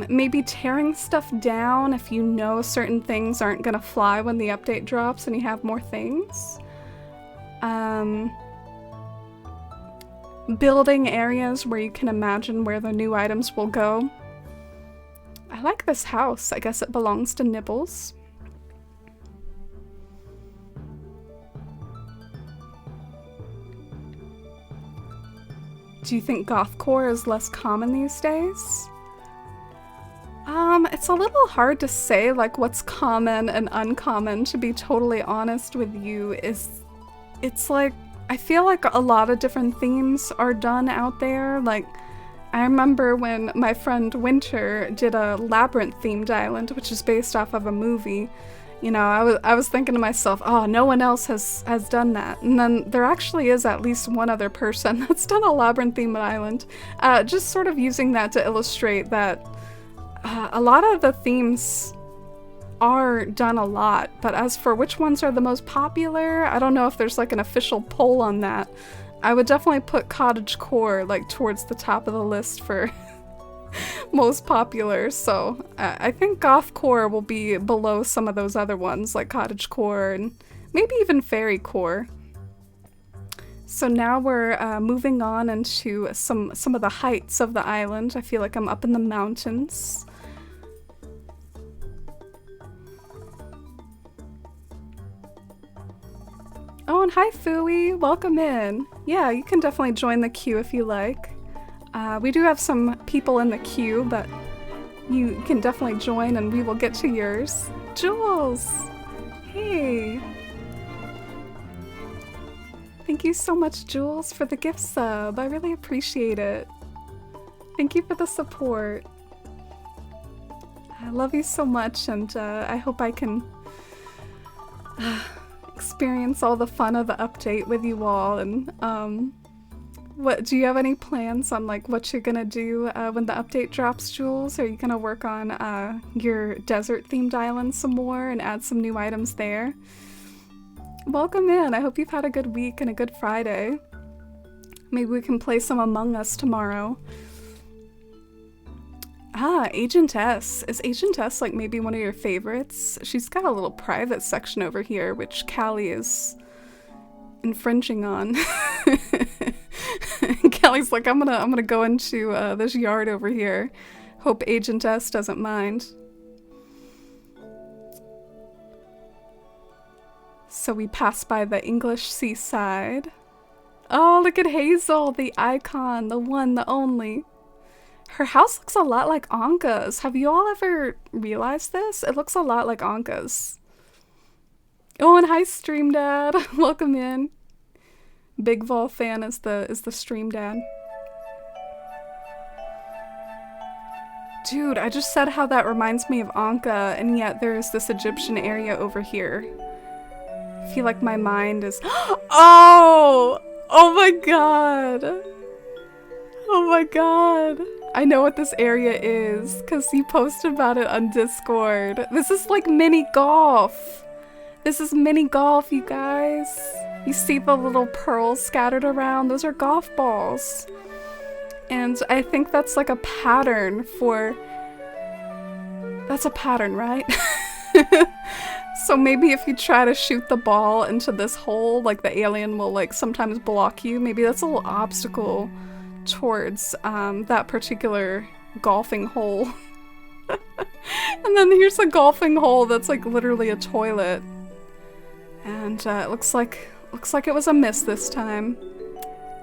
maybe tearing stuff down if you know certain things aren't gonna fly when the update drops and you have more things. Building areas where you can imagine where the new items will go. I like this house. I guess it belongs to Nibbles. Do you think gothcore is less common these days? It's a little hard to say, like, what's common and uncommon, to be totally honest with you. It's like, I feel like a lot of different themes are done out there. Like, I remember when my friend Winter did a Labyrinth themed island, which is based off of a movie. You know, I was thinking to myself, oh, no one else has done that. And then there actually is at least one other person that's done a Labyrinth themed island. Just sort of using that to illustrate that a lot of the themes are done a lot, but as for which ones are the most popular, I don't know if there's like an official poll on that. I would definitely put cottagecore like towards the top of the list for most popular, so I think gothcore will be below some of those other ones like cottagecore and maybe even fairycore. So now we're moving on into some of the heights of the island. I feel like I'm up in the mountains. and hi Fooey, welcome in. Yeah, you can definitely join the queue if you like. We do have some people in the queue, but you can definitely join and we will get to yours. Jules! Hey! Thank you so much, Jules, for the gift sub. I really appreciate it. Thank you for the support. I love you so much, and I hope I can experience all the fun of the update with you all. And what do you have any plans on like what you're gonna do when the update drops, Jules? Are you gonna work on your desert themed island some more and add some new items there? Welcome in. I hope you've had a good week and a good Friday. Maybe we can play some Among Us tomorrow. Ah, Agent S. Is Agent S like maybe one of your favorites? She's got a little private section over here, which Callie is infringing on. Callie's like, I'm gonna go into this yard over here. Hope Agent S doesn't mind. So we pass by the English seaside. Oh, look at Hazel, the icon, the one, the only. Her house looks a lot like Anka's. Have you all ever realized this? It looks a lot like Anka's. Oh, and hi, Stream Dad. Welcome in. Big Vol fan is the Stream Dad. Dude, I just said how that reminds me of Anka, and yet there's this Egyptian area over here. I feel like my mind is... Oh! Oh my god! Oh my god! I know what this area is, because you posted about it on Discord. This is like mini golf! This is mini golf, you guys! You see the little pearls scattered around? Those are golf balls. And I think that's like a pattern for... That's a pattern, right? So maybe if you try to shoot the ball into this hole, like the alien will like sometimes block you. Maybe that's a little obstacle towards that particular golfing hole. And then here's a golfing hole that's like literally a toilet. And it looks like it was a miss this time.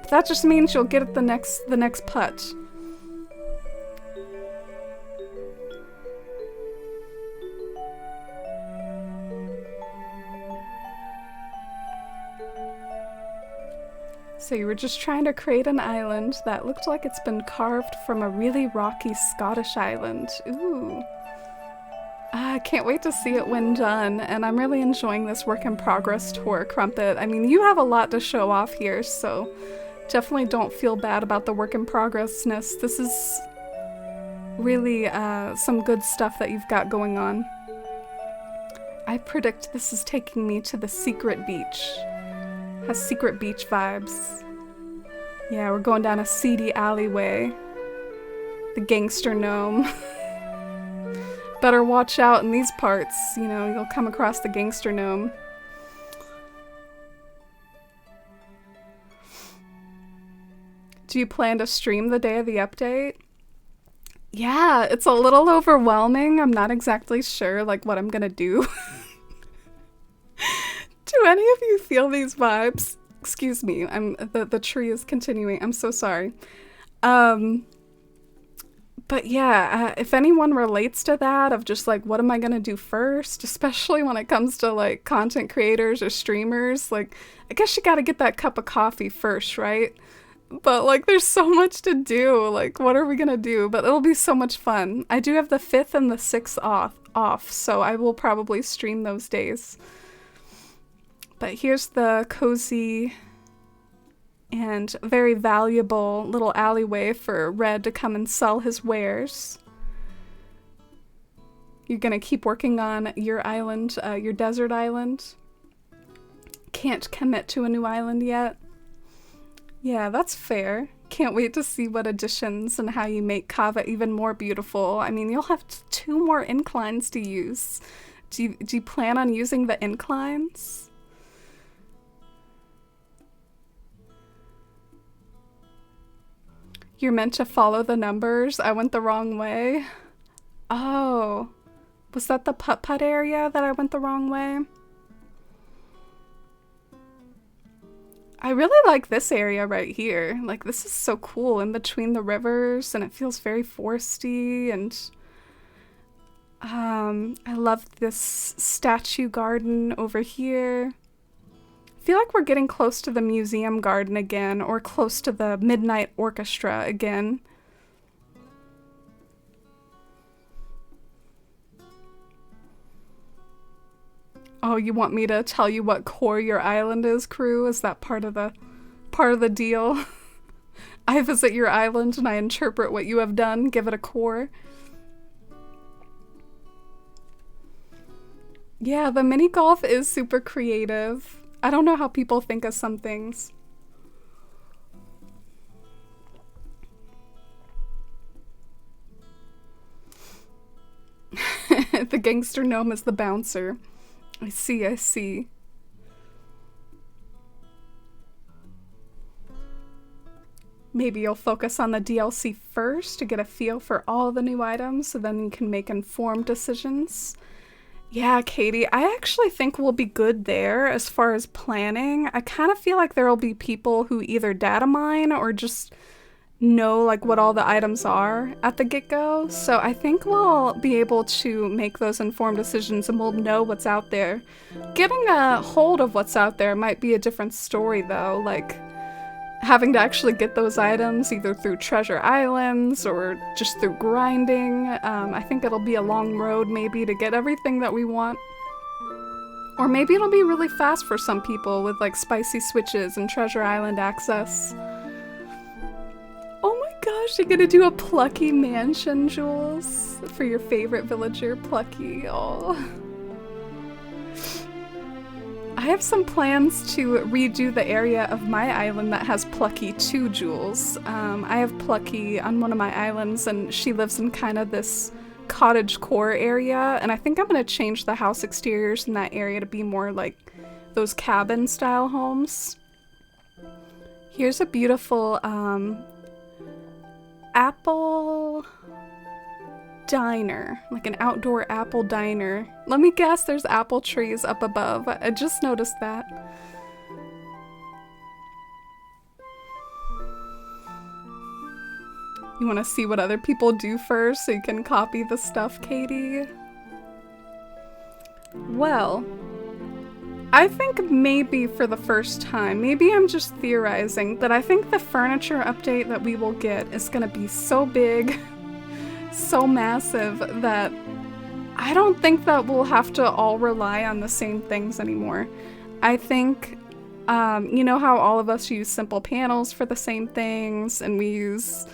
But that just means you'll get it the next putt. So you were just trying to create an island that looked like it's been carved from a really rocky Scottish island. Ooh. I can't wait to see it when done, and I'm really enjoying this work in progress tour, Crumpet. I mean, you have a lot to show off here, so definitely don't feel bad about the work in progressness. This is really some good stuff that you've got going on. I predict this is taking me to the secret beach. Has secret beach vibes. Yeah, we're going down a seedy alleyway. The gangster gnome. Better watch out in these parts, you know, you'll come across the gangster gnome. Do you plan to stream the day of the update? Yeah, it's a little overwhelming. I'm not exactly sure like what I'm gonna do. Do any of you feel these vibes? Excuse me, the tree is continuing. I'm so sorry. But yeah, if anyone relates to that of just like, what am I gonna do first? Especially when it comes to like content creators or streamers, like, I guess you gotta get that cup of coffee first, right? But like, there's so much to do. Like, what are we gonna do? But it'll be so much fun. I do have the 5th and the 6th off, so I will probably stream those days. But here's the cozy and very valuable little alleyway for Red to come and sell his wares. You're gonna keep working on your island, your desert island. Can't commit to a new island yet. Yeah, that's fair. Can't wait to see what additions and how you make Kava even more beautiful. I mean, you'll have 2 more inclines to use. Do you plan on using the inclines? You're meant to follow the numbers. I went the wrong way. Oh, was that the putt-putt area that I went the wrong way? I really like this area right here. Like, this is so cool in between the rivers, and it feels very foresty, and I love this statue garden over here. I feel like we're getting close to the museum garden again, or close to the Midnight Orchestra again. Oh, you want me to tell you what core your island is, crew? Is that part of the deal? I visit your island and I interpret what you have done, give it a core. Yeah, the mini golf is super creative. I don't know how people think of some things. The gangster gnome is the bouncer. I see, I see. Maybe you'll focus on the DLC first to get a feel for all the new items, so then you can make informed decisions. Yeah, Katie, I actually think we'll be good there as far as planning. I kind of feel like there will be people who either data mine or just know like what all the items are at the get-go. So I think we'll be able to make those informed decisions and we'll know what's out there. Getting a hold of what's out there might be a different story though, like having to actually get those items either through treasure islands or just through grinding. I think it'll be a long road maybe to get everything that we want. Or maybe it'll be really fast for some people with like spicy switches and treasure island access. Oh my gosh, you're gonna do a Plucky mansion, Jules? For your favorite villager, Plucky. Oh. I have some plans to redo the area of my island that has Plucky too, Jules. I have Plucky on one of my islands and she lives in kind of this cottage core area, and I think I'm gonna change the house exteriors in that area to be more like those cabin style homes. Here's a beautiful apple diner, like an outdoor apple diner. Let me guess, there's apple trees up above. I just noticed that. You want to see what other people do first so you can copy the stuff, Katie? Well, I think maybe for the first time, maybe I'm just theorizing, but I think the furniture update that we will get is gonna be so big, so massive, that I don't think that we'll have to all rely on the same things anymore. I think, you know how all of us use simple panels for the same things, and we use,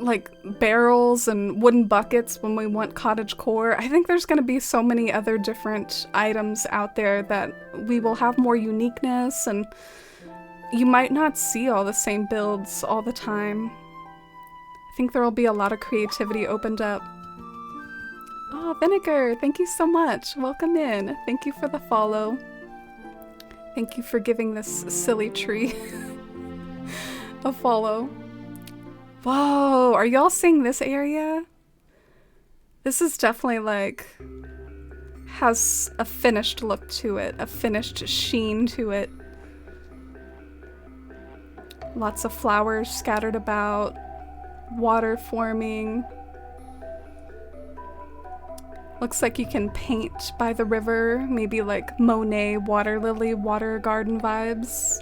like barrels and wooden buckets when we want cottage core. I think there's going to be so many other different items out there that we will have more uniqueness, and you might not see all the same builds all the time. I think there will be a lot of creativity opened up. Oh, Vinegar, thank you so much. Welcome in. Thank you for the follow. Thank you for giving this silly tree a follow. Whoa, are y'all seeing this area? This is definitely like, has a finished look to it, a finished sheen to it. Lots of flowers scattered about, water forming. Looks like you can paint by the river, maybe like Monet water lily, water garden vibes.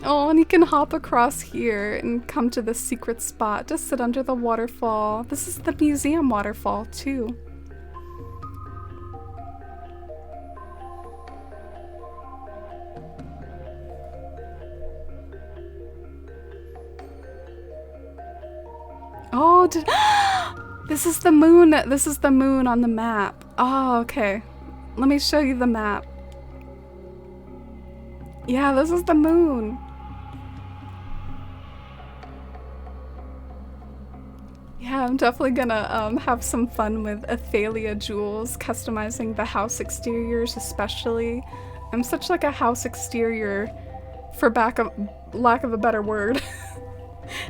Oh, and you can hop across here and come to the secret spot to sit under the waterfall. This is the museum waterfall, too. Oh, this is the moon. This is the moon on the map. Oh, okay. Let me show you the map. Yeah, this is the moon. Yeah, I'm definitely gonna have some fun with Athalia Jules, customizing the house exteriors especially. I'm such like a house exterior, for lack of a better word,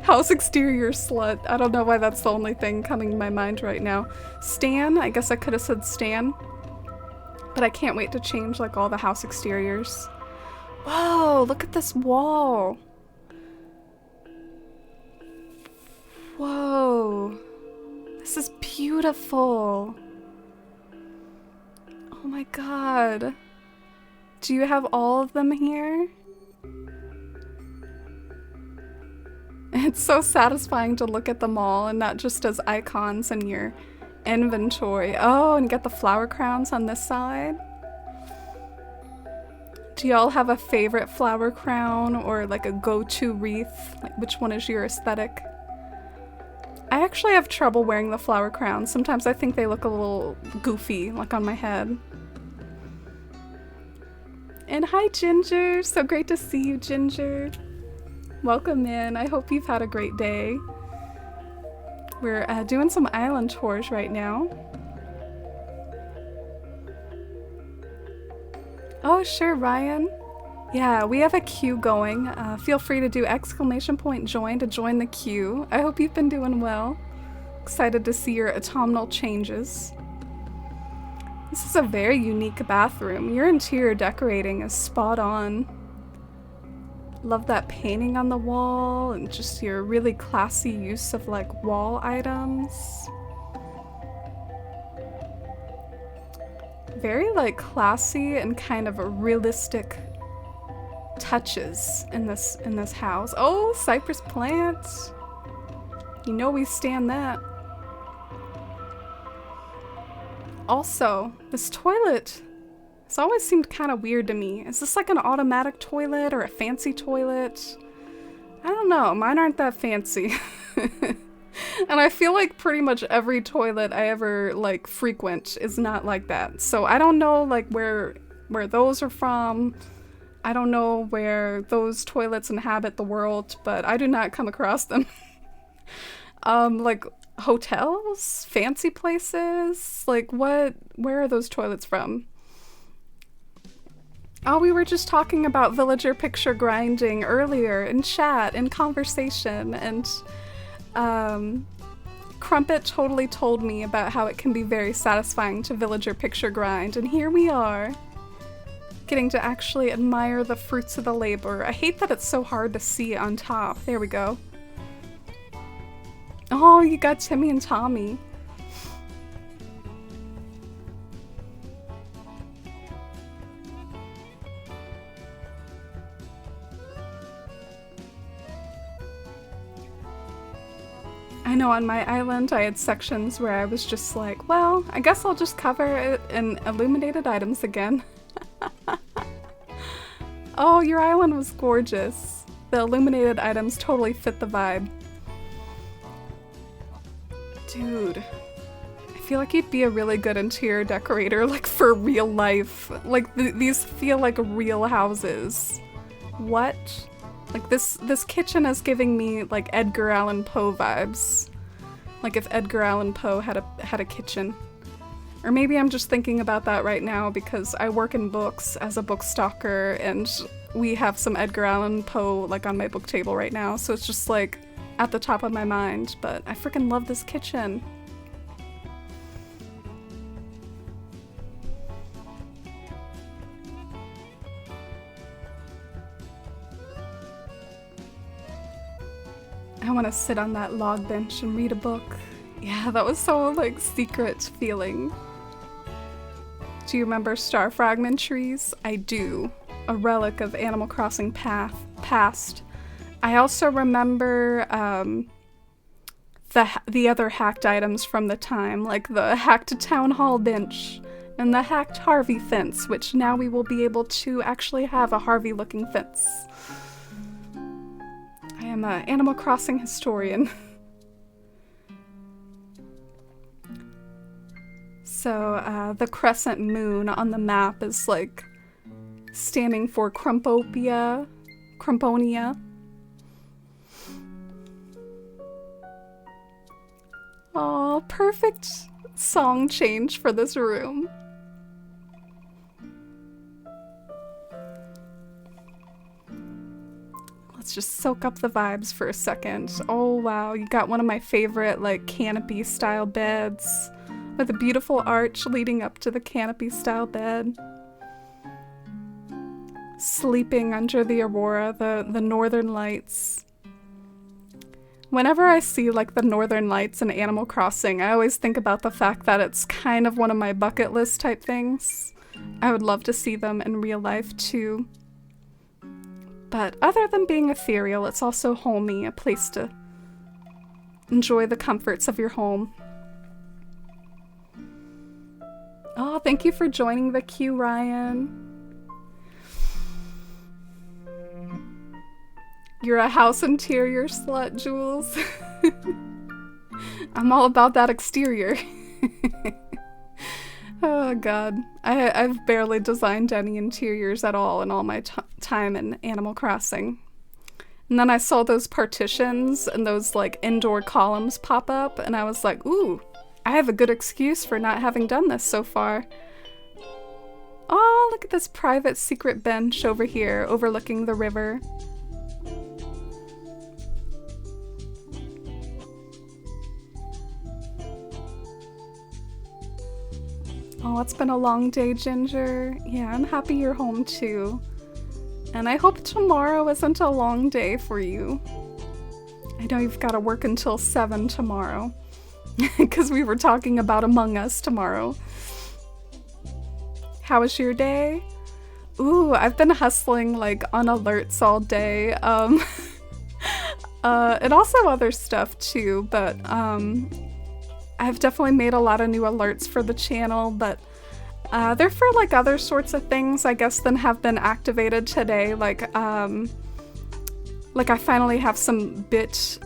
house exterior slut. I don't know why that's the only thing coming to my mind right now. Stan? I guess I could have said Stan. But I can't wait to change like all the house exteriors. Whoa, look at this wall. Whoa. This is beautiful. Oh my god. Do you have all of them here? It's so satisfying to look at them all and not just as icons in your inventory. Oh, and get the flower crowns on this side. Do y'all have a favorite flower crown or like a go-to wreath? Like, which one is your aesthetic? I actually have trouble wearing the flower crowns. Sometimes I think they look a little goofy, like on my head. And hi, Ginger. So great to see you, Ginger. Welcome in. I hope you've had a great day. We're doing some island tours right now. Oh, sure, Ryan. Yeah, we have a queue going. Feel free to do !join to join the queue. I hope you've been doing well. Excited to see your autumnal changes. This is a very unique bathroom. Your interior decorating is spot on. Love that painting on the wall and just your really classy use of like wall items. Very like classy and kind of realistic touches in this house. Oh, cypress plants. You know we stand that. Also, this toilet, it's always seemed kind of weird to me. Is this like an automatic toilet or a fancy toilet? I don't know, mine aren't that fancy. And I feel like pretty much every toilet I ever like frequent is not like that. So I don't know like where those are from. I don't know where those toilets inhabit the world, but I do not come across them. Like hotels, fancy places, like where are those toilets from? Oh, we were just talking about villager picture grinding earlier in chat, in conversation, and Crumpet totally told me about how it can be very satisfying to villager picture grind, and here we are, getting to actually admire the fruits of the labor. I hate that it's so hard to see on top. There we go. Oh, you got Timmy and Tommy. I know on my island I had sections where I was just like, well, I guess I'll just cover it in illuminated items again. Oh, your island was gorgeous. The illuminated items totally fit the vibe. Dude, I feel like you'd be a really good interior decorator, like for real life. Like these feel like real houses. What? Like this kitchen is giving me like Edgar Allan Poe vibes. Like if Edgar Allan Poe had a kitchen. Or maybe I'm just thinking about that right now because I work in books as a book stalker and we have some Edgar Allan Poe like on my book table right now, so it's just like at the top of my mind, but I freaking love this kitchen. I want to sit on that log bench and read a book. Yeah, that was so like secret feeling. Do you remember star fragment trees? I do. A relic of Animal Crossing past. I also remember the other hacked items from the time, like the hacked town hall bench and the hacked Harvey fence, which now we will be able to actually have a Harvey looking fence. I am an Animal Crossing historian. So the crescent moon on the map is like standing for Crumponia. Oh, perfect song change for this room. Let's just soak up the vibes for a second. Oh wow, you got one of my favorite like canopy style beds. with a beautiful arch leading up to the canopy-style bed. Sleeping under the aurora, the northern lights. Whenever I see like the northern lights in Animal Crossing, I always think about the fact that it's kind of one of my bucket list type things. I would love to see them in real life too. But other than being ethereal, it's also homey, a place to enjoy the comforts of your home. Oh, thank you for joining the queue, Ryan. You're a house interior slut, Jules. I'm all about that exterior. Oh god. I've barely designed any interiors at all in all my time in Animal Crossing. And then I saw those partitions and those like indoor columns pop up and I was like, ooh, I have a good excuse for not having done this so far. Oh, look at this private secret bench over here overlooking the river. Oh, it's been a long day, Ginger. Yeah, I'm happy you're home too. And I hope tomorrow isn't a long day for you. I know you've got to work until 7 tomorrow. Because we were talking about Among Us tomorrow. How was your day? Ooh, I've been hustling like on alerts all day. And also other stuff too, but I've definitely made a lot of new alerts for the channel, but they're for like other sorts of things, I guess, than have been activated today. Like I finally have some bit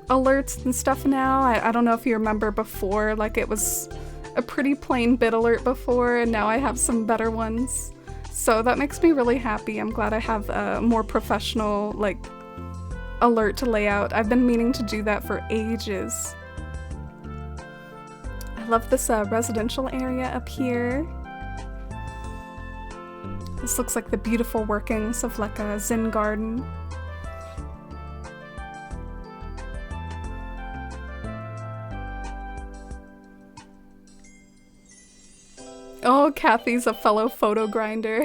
alerts and stuff now. I don't know if you remember before, like it was a pretty plain bit alert before, and now I have some better ones. So that makes me really happy. I'm glad I have a more professional, like, alert to lay out. I've been meaning to do that for ages. I love this residential area up here. This looks like the beautiful workings of like a Zen garden. Oh, Kathy's a fellow photo grinder.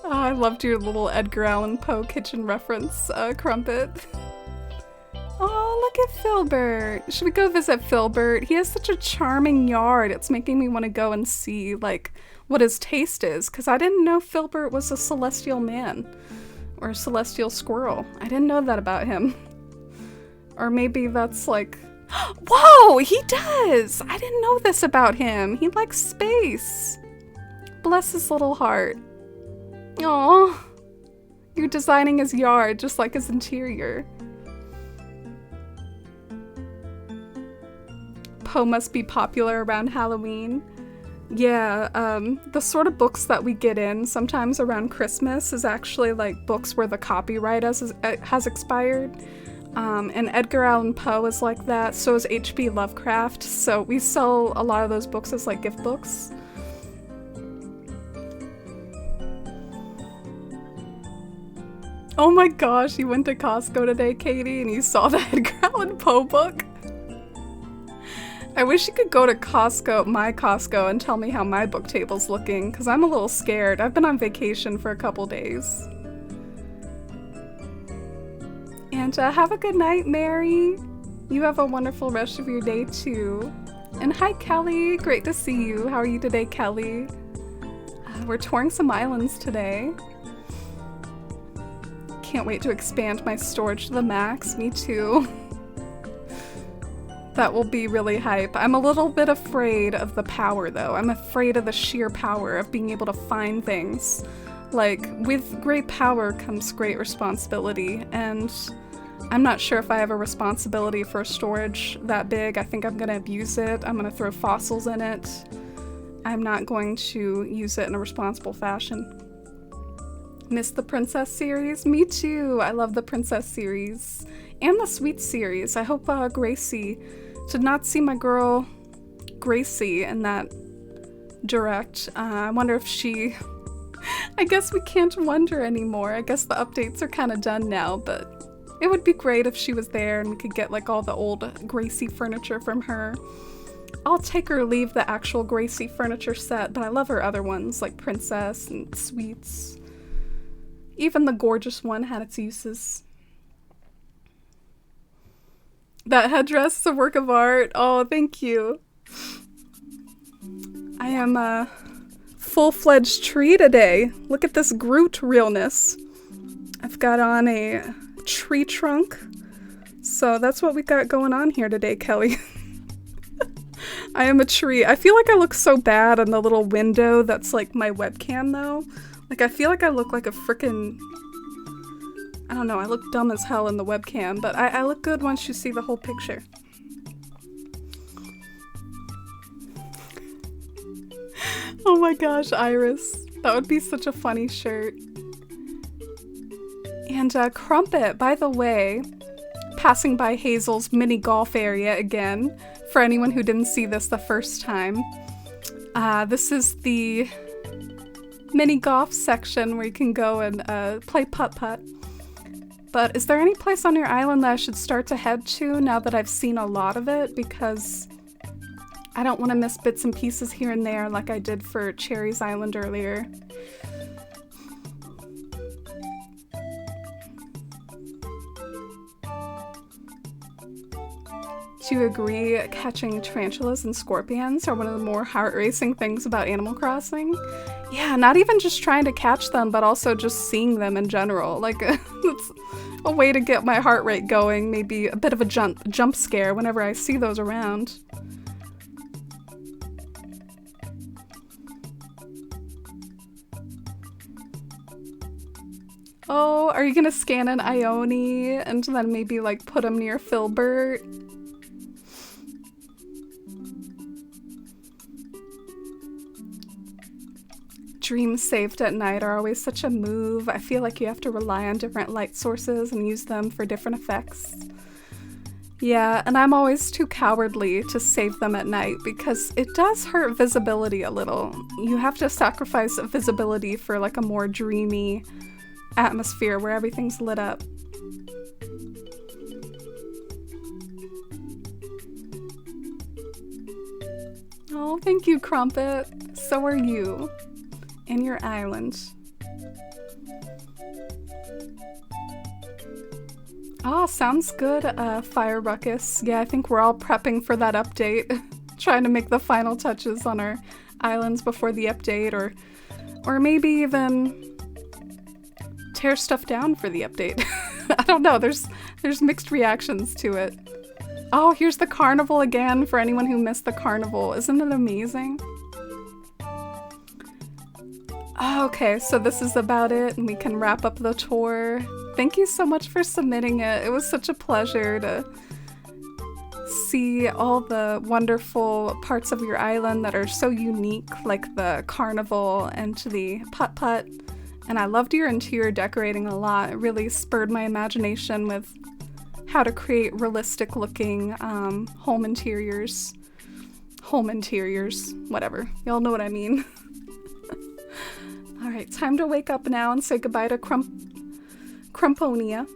Oh, I loved your little Edgar Allan Poe kitchen reference, Crumpet. Oh, look at Filbert. Should we go visit Filbert? He has such a charming yard. It's making me want to go and see, like, what his taste is, because I didn't know Filbert was a celestial man. Or a celestial squirrel. I didn't know that about him. Or maybe that's like... Whoa! He does! I didn't know this about him. He likes space. Bless his little heart. Aww. You're designing his yard just like his interior. Poe must be popular around Halloween. Yeah, the sort of books that we get in sometimes around Christmas is actually like books where the copyright has expired. And Edgar Allan Poe is like that, so is H.P. Lovecraft, so we sell a lot of those books as like gift books. Oh my gosh, you went to Costco today, Katie, and you saw the Edgar Allan Poe book? I wish you could go to Costco, my Costco, and tell me how my book table's looking, because I'm a little scared. I've been on vacation for a couple days. And have a good night, Mary. You have a wonderful rest of your day, too. And hi, Kelly. Great to see you. How are you today, Kelly? We're touring some islands today. Can't wait to expand my storage to the max. Me too. That will be really hype. I'm a little bit afraid of the power, though. I'm afraid of the sheer power of being able to find things. Like, with great power comes great responsibility, and I'm not sure if I have a responsibility for storage that big. I think I'm gonna abuse it. I'm gonna throw fossils in it. I'm not going to use it in a responsible fashion. Miss the Princess series? Me too! I love the Princess series. And the Sweet series. I hope Gracie did not see my girl Gracie in that direct. I wonder if she... I guess we can't wonder anymore. I guess the updates are kind of done now, but it would be great if she was there and we could get like all the old Gracie furniture from her. I'll take or leave the actual Gracie furniture set, but I love her other ones like Princess and Sweets. Even the gorgeous one had its uses. That headdress is a work of art. Oh, thank you. I am a full-fledged tree today. Look at this Groot realness. I've got on a tree trunk. So that's what we got going on here today, Kelly. I am a tree. I feel like I look so bad in the little window that's like my webcam though. Like I feel like I look like a frickin'... I don't know, I look dumb as hell in the webcam, but I look good once you see the whole picture. Oh my gosh, Iris. That would be such a funny shirt. And Crumpet, by the way, passing by Hazel's mini golf area again, for anyone who didn't see this the first time. This is the mini golf section where you can go and play putt-putt. But is there any place on your island that I should start to head to now that I've seen a lot of it? Because I don't want to miss bits and pieces here and there like I did for Cherry's Island earlier. Do you agree catching tarantulas and scorpions are one of the more heart-racing things about Animal Crossing? Yeah, not even just trying to catch them, but also just seeing them in general. Like, it's a way to get my heart rate going, maybe a bit of a jump scare whenever I see those around. Oh, are you gonna scan an Ione and then maybe like put him near Filbert? Dreams saved at night are always such a move. I feel like you have to rely on different light sources and use them for different effects. Yeah, and I'm always too cowardly to save them at night because it does hurt visibility a little. You have to sacrifice visibility for like a more dreamy atmosphere where everything's lit up. Oh, thank you, Crumpet. So are you. And your island. Oh, sounds good, Fire Ruckus. Yeah, I think we're all prepping for that update. Trying to make the final touches on our islands before the update, or maybe even tear stuff down for the update. I don't know, there's mixed reactions to it. Oh, here's the carnival again for anyone who missed the carnival. Isn't it amazing? Okay, so this is about it, and we can wrap up the tour. Thank you so much for submitting it. It was such a pleasure to see all the wonderful parts of your island that are so unique, like the carnival and the putt-putt. And I loved your interior decorating a lot. It really spurred my imagination with how to create realistic looking home interiors. Home interiors, whatever. Y'all know what I mean. Alright, time to wake up now and say goodbye to Crumponia.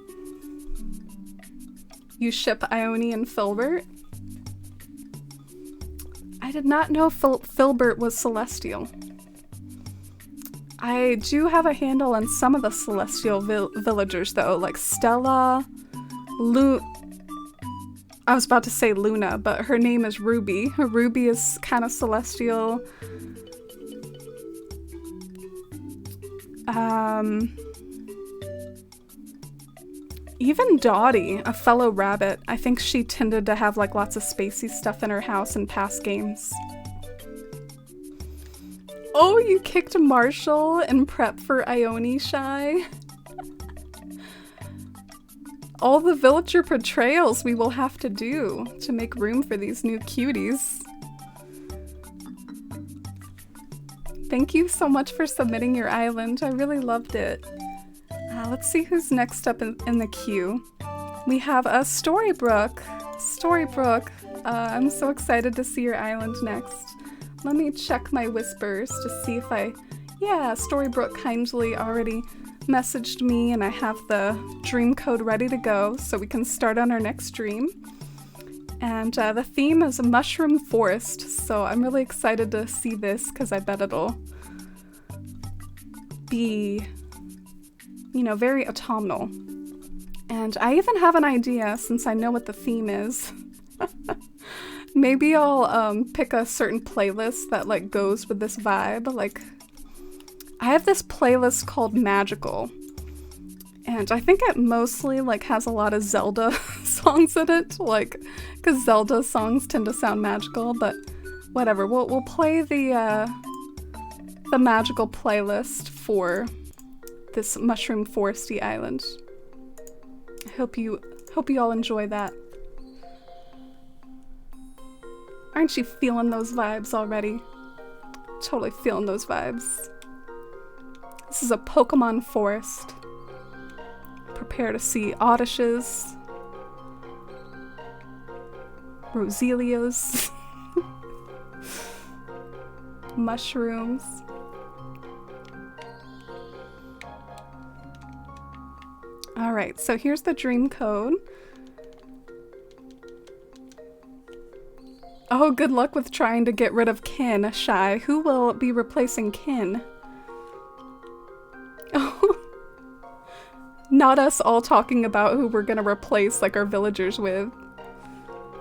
You ship Ione and Filbert. I did not know Filbert was celestial. I do have a handle on some of the celestial villagers though, like Stella, I was about to say Luna, but her name is Ruby. Ruby is kind of celestial. Even Dottie, a fellow rabbit, I think she tended to have like lots of spacey stuff in her house in past games. Oh, you kicked Marshall in prep for Ione Shy? All the villager portrayals we will have to do to make room for these new cuties. Thank you so much for submitting your island. I really loved it. Let's see who's next up in the queue. We have Storybrooke. Storybrooke, I'm so excited to see your island next. Let me check my whispers to see if I Yeah, Storybrooke kindly already messaged me, and I have the dream code ready to go so we can start on our next dream. And the theme is a mushroom forest, so I'm really excited to see this because I bet it'll be, you know, very autumnal. And I even have an idea, since I know what the theme is. Maybe I'll pick a certain playlist that like goes with this vibe. Like, I have this playlist called Magical, and I think it mostly like has a lot of Zelda songs in it, like, because Zelda songs tend to sound magical. But whatever, we'll play the magical playlist for this mushroom foresty island. I hope you all enjoy that. Aren't you feeling those vibes already? Totally feeling those vibes. This is a Pokemon forest. Prepare to see Oddishes, Roselias, mushrooms. Alright, so here's the dream code. Oh, good luck with trying to get rid of Kin, Shy. Who will be replacing Kin? Oh. Not us all talking about who we're gonna replace, like, our villagers with.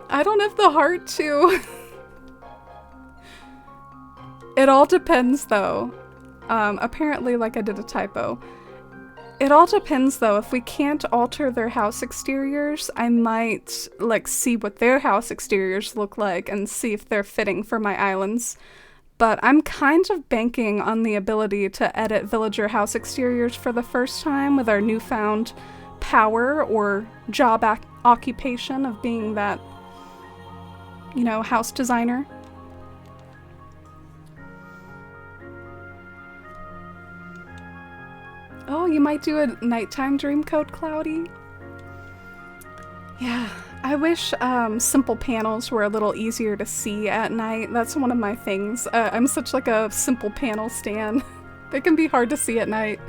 I don't have the heart to. It all depends, though. Apparently, like, I did a typo. It all depends, though. If we can't alter their house exteriors, I might, like, see what their house exteriors look like and see if they're fitting for my islands. But I'm kind of banking on the ability to edit villager house exteriors for the first time with our newfound power or job occupation of being that, you know, house designer. Oh, you might do a nighttime dream code, Cloudy? Yeah, I wish simple panels were a little easier to see at night. That's one of my things. I'm such like a simple panel stan. They can be hard to see at night.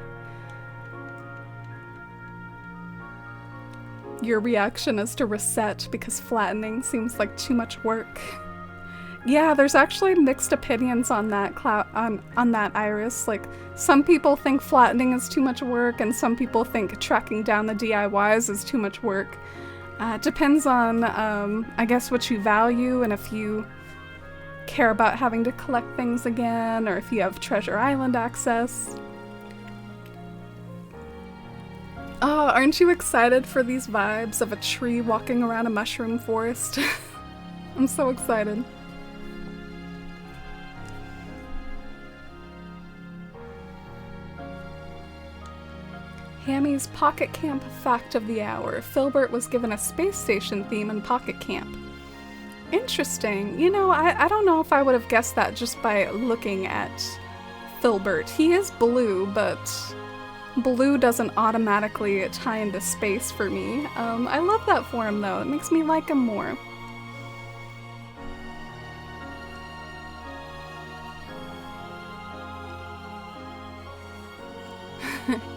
Your reaction is to reset because flattening seems like too much work. Yeah, there's actually mixed opinions on that, on that, Iris. Like, some people think flattening is too much work, and some people think tracking down the DIYs is too much work. Depends on, I guess, what you value, and if you care about having to collect things again, or if you have Treasure Island access. Oh, aren't you excited for these vibes of a tree walking around a mushroom forest? I'm so excited. Hammy's Pocket Camp fact of the hour. Filbert was given a space station theme in Pocket Camp. Interesting. You know, I don't know if I would have guessed that just by looking at Filbert. He is blue, but blue doesn't automatically tie into space for me. I love that for him, though. It makes me like him more.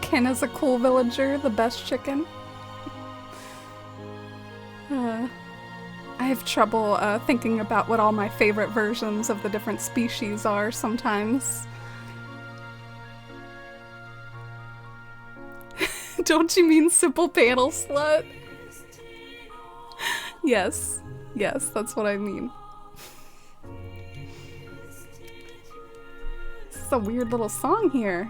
Ken is a cool villager, the best chicken. I have trouble thinking about what all my favorite versions of the different species are sometimes. Don't you mean simple panel slut? Yes, yes, that's what I mean. This is a weird little song here.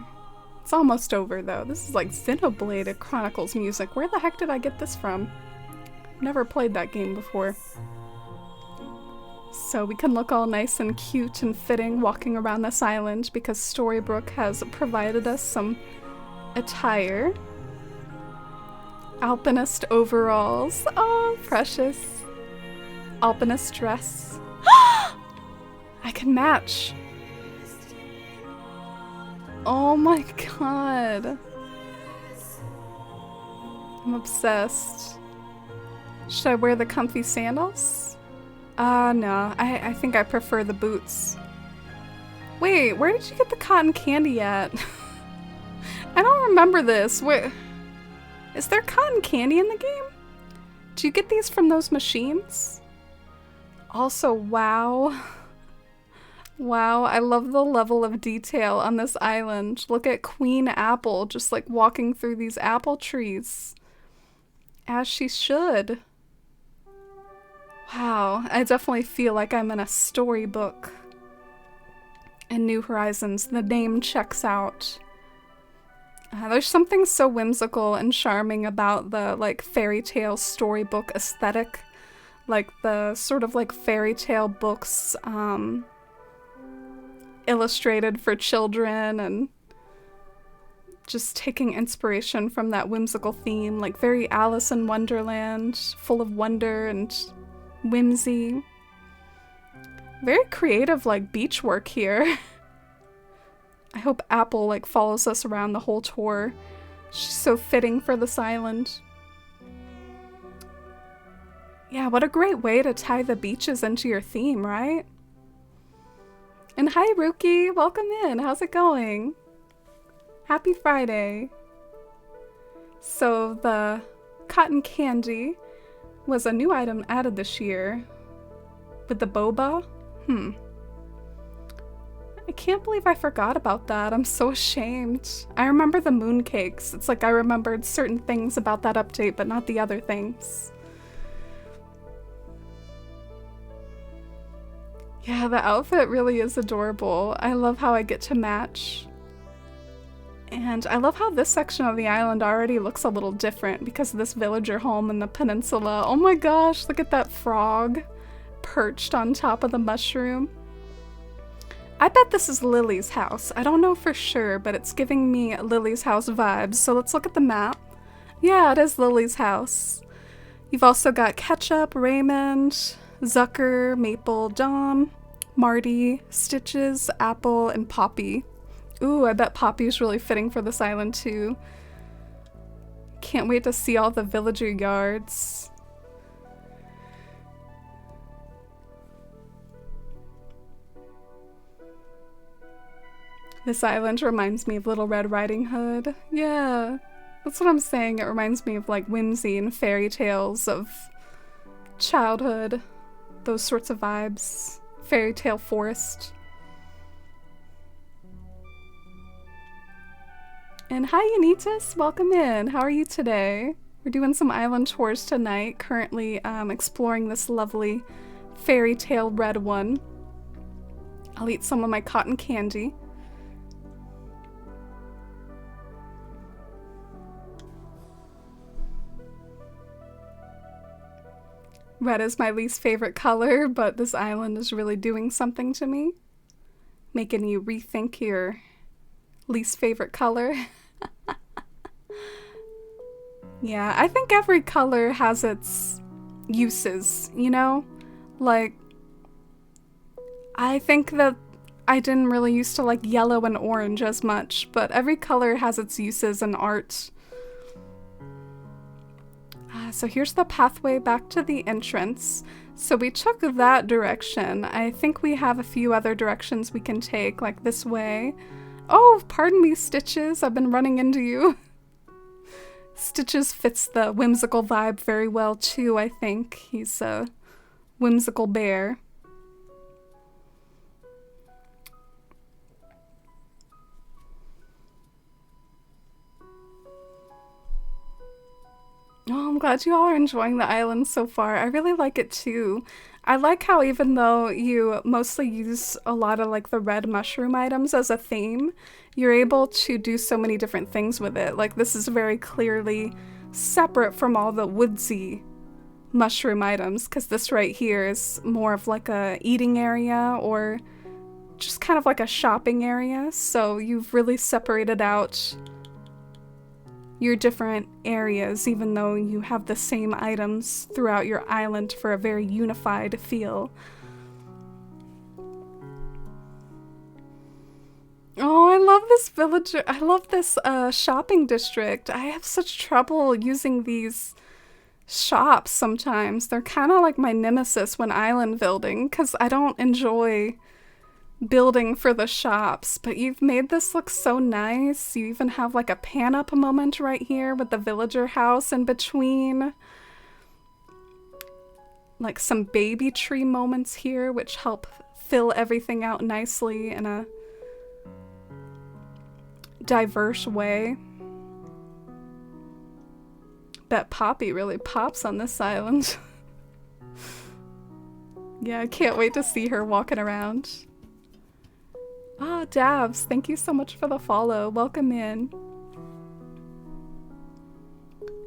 It's almost over, though. This is like Xenoblade Chronicles music. Where the heck did I get this from? Never played that game before. So we can look all nice and cute and fitting walking around this island because Storybrooke has provided us some attire. Alpinist overalls. Oh, precious. Alpinist dress. I can match. Oh my god. I'm obsessed. Should I wear the comfy sandals? No. I think I prefer the boots. Wait, where did you get the cotton candy at? I don't remember this. Where is there cotton candy in the game? Do you get these from those machines? Also, wow. Wow, I love the level of detail on this island. Look at Queen Apple just like walking through these apple trees. As she should. Wow, I definitely feel like I'm in a storybook. In New Horizons, the name checks out. There's something so whimsical and charming about the like fairy tale storybook aesthetic. Like the sort of like fairy tale books illustrated for children, and just taking inspiration from that whimsical theme, like very Alice in Wonderland, full of wonder and whimsy. Very creative like beach work here. I hope Apple like follows us around the whole tour. She's so fitting for this island. Yeah, what a great way to tie the beaches into your theme, right? And hi, Rookie! Welcome in! How's it going? Happy Friday! So the cotton candy was a new item added this year. With the boba? I can't believe I forgot about that. I'm so ashamed. I remember the mooncakes. It's like I remembered certain things about that update, but not the other things. Yeah, the outfit really is adorable. I love how I get to match. And I love how this section of the island already looks a little different because of this villager home in the peninsula. Oh my gosh, look at that frog perched on top of the mushroom. I bet this is Lily's house. I don't know for sure, but it's giving me Lily's house vibes. So let's look at the map. Yeah, it is Lily's house. You've also got Ketchup, Raymond, Zucker, Maple, Dom, Marty, Stitches, Apple, and Poppy. Ooh, I bet Poppy's really fitting for this island too. Can't wait to see all the villager yards. This island reminds me of Little Red Riding Hood. Yeah, that's what I'm saying. It reminds me of like whimsy and fairy tales of childhood. Those sorts of vibes. Fairy tale forest. And hi, Unitas. Welcome in. How are you today? We're doing some island tours tonight. Currently exploring this lovely fairy tale red one. I'll eat some of my cotton candy. Red is my least favorite color, but this island is really doing something to me. Making you rethink your least favorite color. Yeah, I think every color has its uses, you know? Like, I think that I didn't really used to like yellow and orange as much, but every color has its uses in art. So here's the pathway back to the entrance. So we took that direction. I think we have a few other directions we can take, like this way. Oh, pardon me, Stitches. I've been running into you. Stitches fits the whimsical vibe very well too, I think. He's a whimsical bear. Oh, I'm glad you all are enjoying the island so far. I really like it too. I like how even though you mostly use a lot of like the red mushroom items as a theme, you're able to do so many different things with it. Like this is very clearly separate from all the woodsy mushroom items, because this right here is more of like a eating area or just kind of like a shopping area. So you've really separated out your different areas, even though you have the same items throughout your island for a very unified feel. Oh, I love this villager. I love this shopping district. I have such trouble using these shops sometimes. They're kind of like my nemesis when island building, because I don't enjoy building for the shops, but you've made this look so nice. You even have like a pan-up moment right here with the villager house in between. Like some baby tree moments here, which help fill everything out nicely in a diverse way. Bet Poppy really pops on this island. Yeah, I can't wait to see her walking around. Ah, Davs, thank you so much for the follow. Welcome in.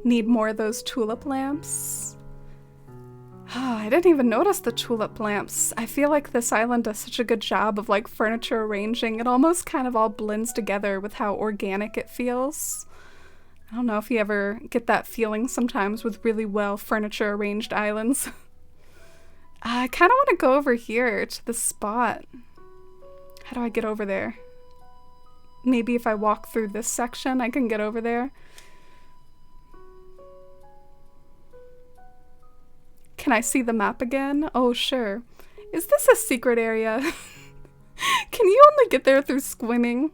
Need more of those tulip lamps? Oh, I didn't even notice the tulip lamps. I feel like this island does such a good job of like furniture arranging. It almost kind of all blends together with how organic it feels. I don't know if you ever get that feeling sometimes with really well furniture arranged islands. I kind of want to go over here to the spot. How do I get over there? Maybe if I walk through this section, I can get over there. Can I see the map again? Oh, sure. Is this a secret area? Can you only get there through swimming?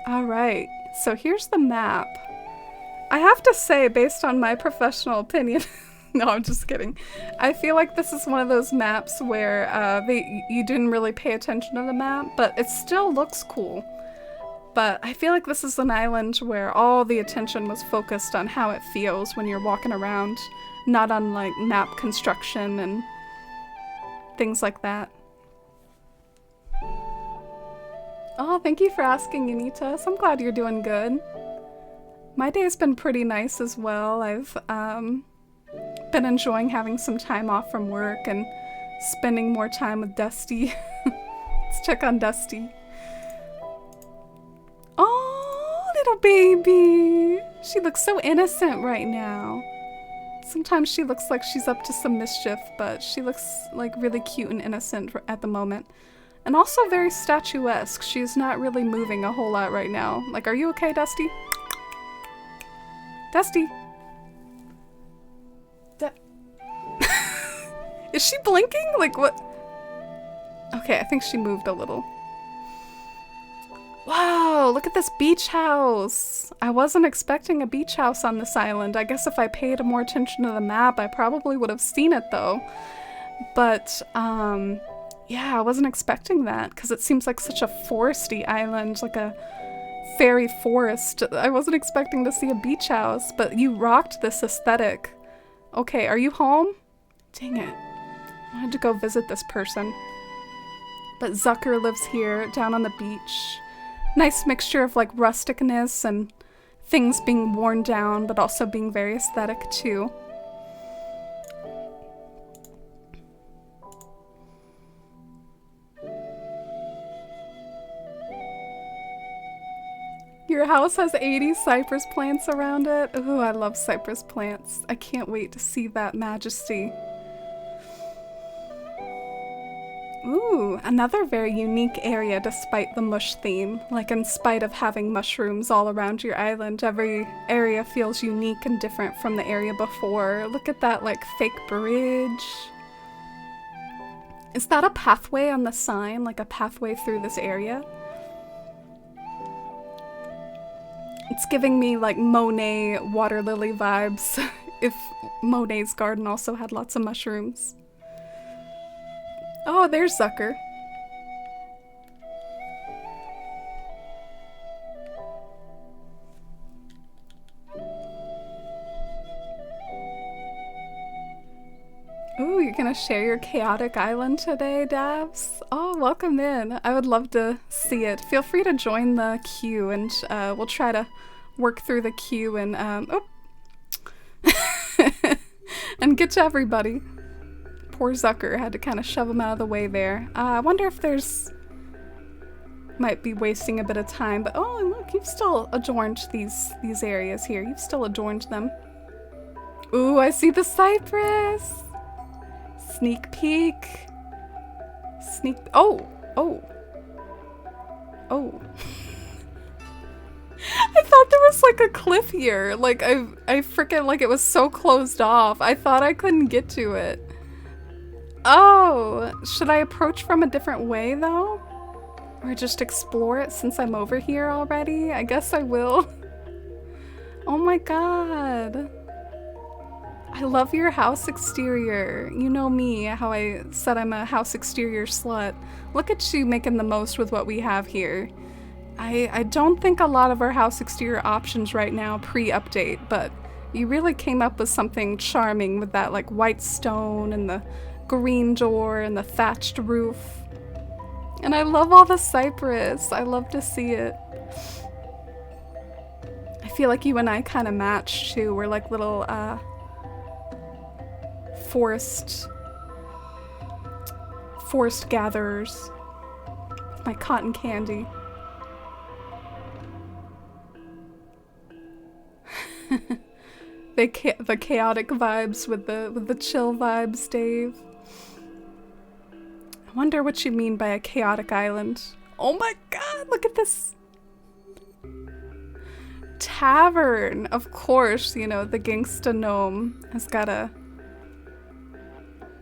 Alright, so here's the map. I have to say, based on my professional opinion, no, I'm just kidding. I feel like this is one of those maps where you didn't really pay attention to the map, but it still looks cool. But I feel like this is an island where all the attention was focused on how it feels when you're walking around, not on like map construction and things like that. Oh, thank you for asking, Unitas. I'm glad you're doing good. My day's been pretty nice as well. I've been enjoying having some time off from work and spending more time with Dusty. Let's check on Dusty. Oh, little baby. She looks so innocent right now. Sometimes she looks like she's up to some mischief, but she looks like really cute and innocent at the moment. And also very statuesque. She's not really moving a whole lot right now. Like, are you okay, Dusty? Dusty? Is she blinking? Like, what? Okay, I think she moved a little. Wow, look at this beach house. I wasn't expecting a beach house on this island. I guess if I paid more attention to the map, I probably would have seen it though. But, yeah, I wasn't expecting that because it seems like such a foresty island, like a fairy forest. I wasn't expecting to see a beach house, but you rocked this aesthetic. Okay, are you home? Dang it. I had to go visit this person. But Zucker lives here, down on the beach. Nice mixture of like rusticness and things being worn down, but also being very aesthetic too. Your house has 80 cypress plants around it. Ooh, I love cypress plants. I can't wait to see that majesty. Ooh, another very unique area despite the mush theme. Like, in spite of having mushrooms all around your island, every area feels unique and different from the area before. Look at that, like, fake bridge. Is that a pathway on the sign? Like a pathway through this area? It's giving me, like, Monet water lily vibes. If Monet's garden also had lots of mushrooms. Oh, there's Zucker. Ooh, you're gonna share your chaotic island today, Davs? Oh, welcome in. I would love to see it. Feel free to join the queue and we'll try to work through the queue and and get to everybody. Poor Zucker had to kind of shove him out of the way there. I wonder if there's... Might be wasting a bit of time, but oh, and look, you've still adorned these areas here. You've still adorned them. Ooh, I see the cypress! Sneak peek. Oh! Oh! Oh. I thought there was like a cliff here. Like, I freaking, like, it was so closed off. I thought I couldn't get to it. Oh, should I approach from a different way though? Or just explore it since I'm over here already? I guess I will. Oh my god. I love your house exterior. You know me, how I said I'm a house exterior slut. Look at you making the most with what we have here. I don't think a lot of our house exterior options right now pre-update, but you really came up with something charming with that like white stone and the green door and the thatched roof. And I love all the cypress. I love to see it. I feel like you and I kind of match too. We're like little forest gatherers. My cotton candy. The chaotic vibes with the chill vibes, Dave. I wonder what you mean by a chaotic island. Oh my god, look at this tavern. Of course, you know, the gangsta gnome has gotta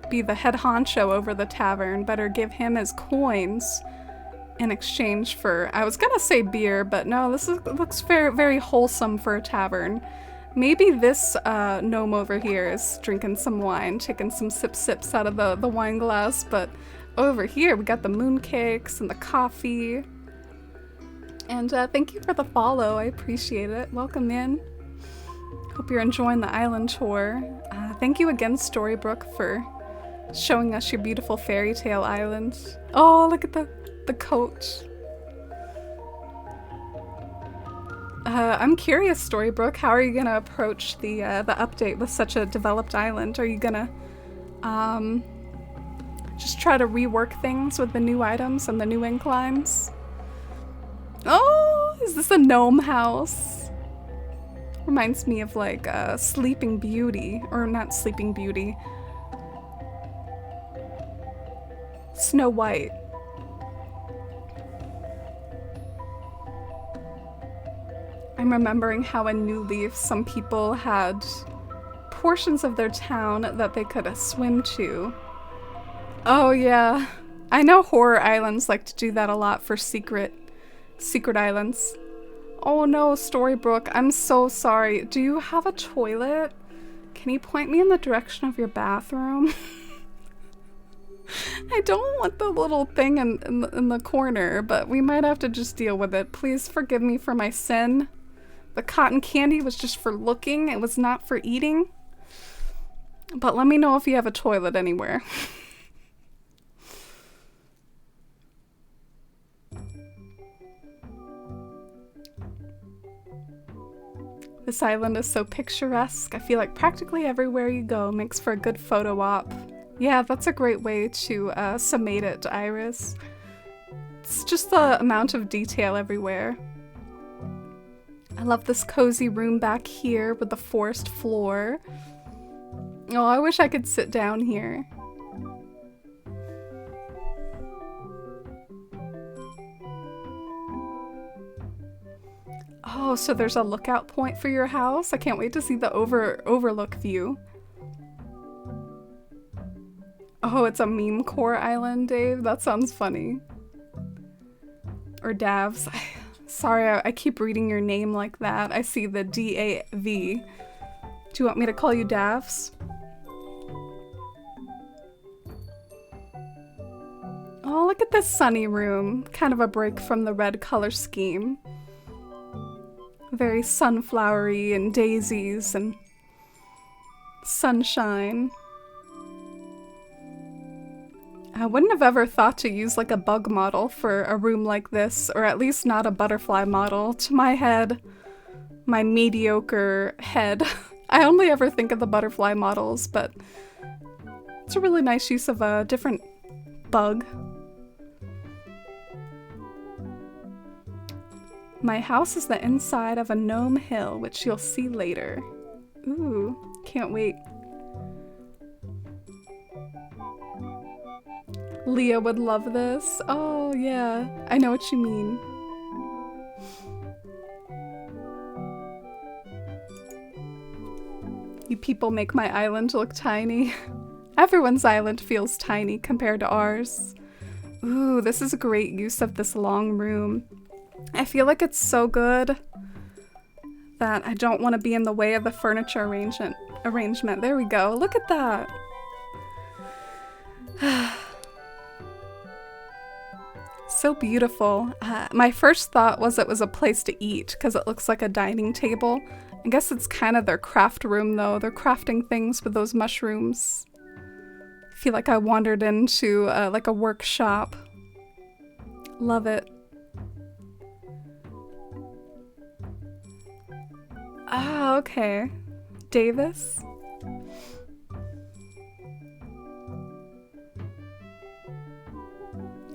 be the head honcho over the tavern. Better give him his coins in exchange for, I was gonna say beer, but no, looks very, very wholesome for a tavern. Maybe this gnome over here is drinking some wine, taking some sips out of the wine glass, but over here we got the mooncakes and the coffee. And thank you for the follow, I appreciate it. Welcome in. Hope you're enjoying the island tour. Thank you again, Storybrooke, for showing us your beautiful fairy tale island. Oh, look at the coach. I'm curious, Storybrooke, how are you gonna approach the update with such a developed island? Are you gonna just try to rework things with the new items and the new inclines? Oh, is this a gnome house? Reminds me of like Sleeping Beauty, or not Sleeping Beauty, Snow White. I'm remembering how in New Leaf some people had portions of their town that they could swim to. Oh yeah, I know horror islands like to do that a lot for secret islands. Oh no, Storybrooke, I'm so sorry. Do you have a toilet? Can you point me in the direction of your bathroom? I don't want the little thing in the corner, but we might have to just deal with it. Please forgive me for my sin. The cotton candy was just for looking, it was not for eating. But let me know if you have a toilet anywhere. This island is so picturesque. I feel like practically everywhere you go makes for a good photo op. Yeah, that's a great way to summate it, Iris. It's just the amount of detail everywhere. I love this cozy room back here with the forest floor. Oh, I wish I could sit down here. Oh, so there's a lookout point for your house? I can't wait to see the overlook view. Oh, it's a meme core island, Dave? That sounds funny. Or Davs. Sorry, I keep reading your name like that. I see the D-A-V. Do you want me to call you Davs? Oh, look at this sunny room. Kind of a break from the red color scheme. Very sunflowery and daisies and sunshine. I wouldn't have ever thought to use like a bug model for a room like this, or at least not a butterfly model. To my head, my mediocre head, I only ever think of the butterfly models, but it's a really nice use of a different bug. My house is the inside of a gnome hill, which you'll see later. Ooh, can't wait. Leah would love this. Oh yeah, I know what you mean. You people make my island look tiny. Everyone's island feels tiny compared to ours. Ooh, this is a great use of this long room. I feel like it's so good that I don't want to be in the way of the furniture arrangement. There we go. Look at that. So beautiful. My first thought was it was a place to eat because it looks like a dining table. I guess it's kind of their craft room though. They're crafting things with those mushrooms. I feel like I wandered into like a workshop. Love it. Ah, okay. Davis?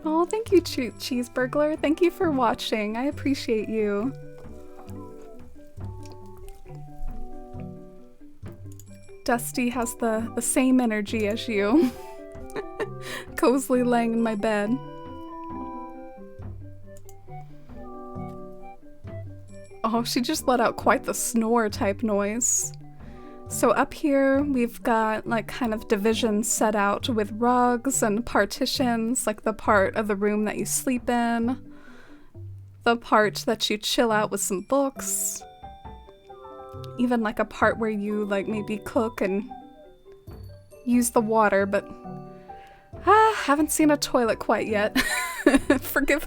Oh, thank you, Cheese Burglar. Thank you for watching. I appreciate you. Dusty has the same energy as you. Cozily laying in my bed. Oh, she just let out quite the snore type noise. So up here we've got like kind of divisions set out with rugs and partitions, like the part of the room that you sleep in, the part that you chill out with some books, even like a part where you like maybe cook and use the water, but haven't seen a toilet quite yet. Forgive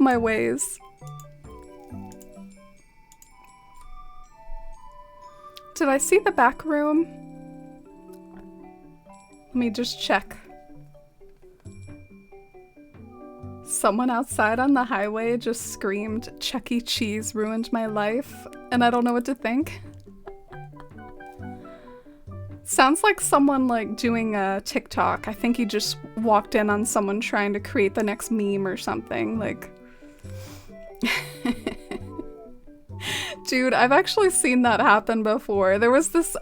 my ways. Did I see the back room? Let me just check. Someone outside on the highway just screamed, "Chuck E. Cheese ruined my life," and I don't know what to think. Sounds like someone like doing a TikTok. I think you just walked in on someone trying to create the next meme or something, like... Dude, I've actually seen that happen before. There was this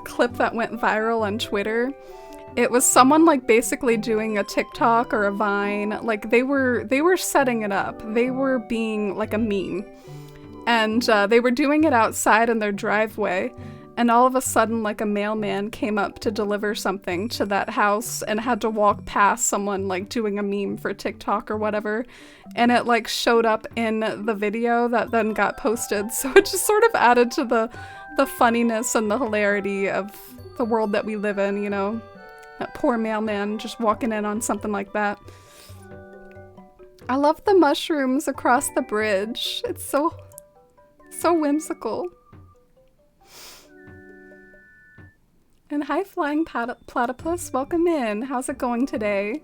clip that went viral on Twitter. It was someone like basically doing a TikTok or a Vine. Like they were setting it up. They were being like a meme. And they were doing it outside in their driveway. And all of a sudden, like a mailman came up to deliver something to that house and had to walk past someone like doing a meme for TikTok or whatever. And it like showed up in the video that then got posted. So it just sort of added to the funniness and the hilarity of the world that we live in, you know? That poor mailman just walking in on something like that. I love the mushrooms across the bridge. It's so whimsical. And hi, Flying Platypus. Welcome in. How's it going today?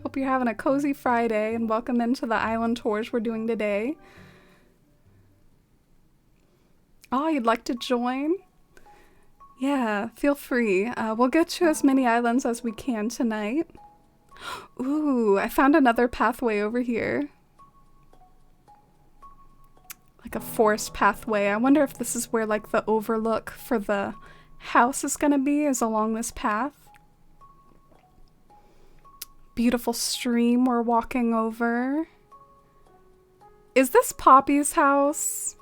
Hope you're having a cozy Friday, and welcome into the island tours we're doing today. Oh, you'd like to join? Yeah, feel free. We'll get to as many islands as we can tonight. Ooh, I found another pathway over here. Like a forest pathway. I wonder if this is where like the overlook for the house is gonna be, is along this path. Beautiful stream we're walking over. Is this Poppy's house?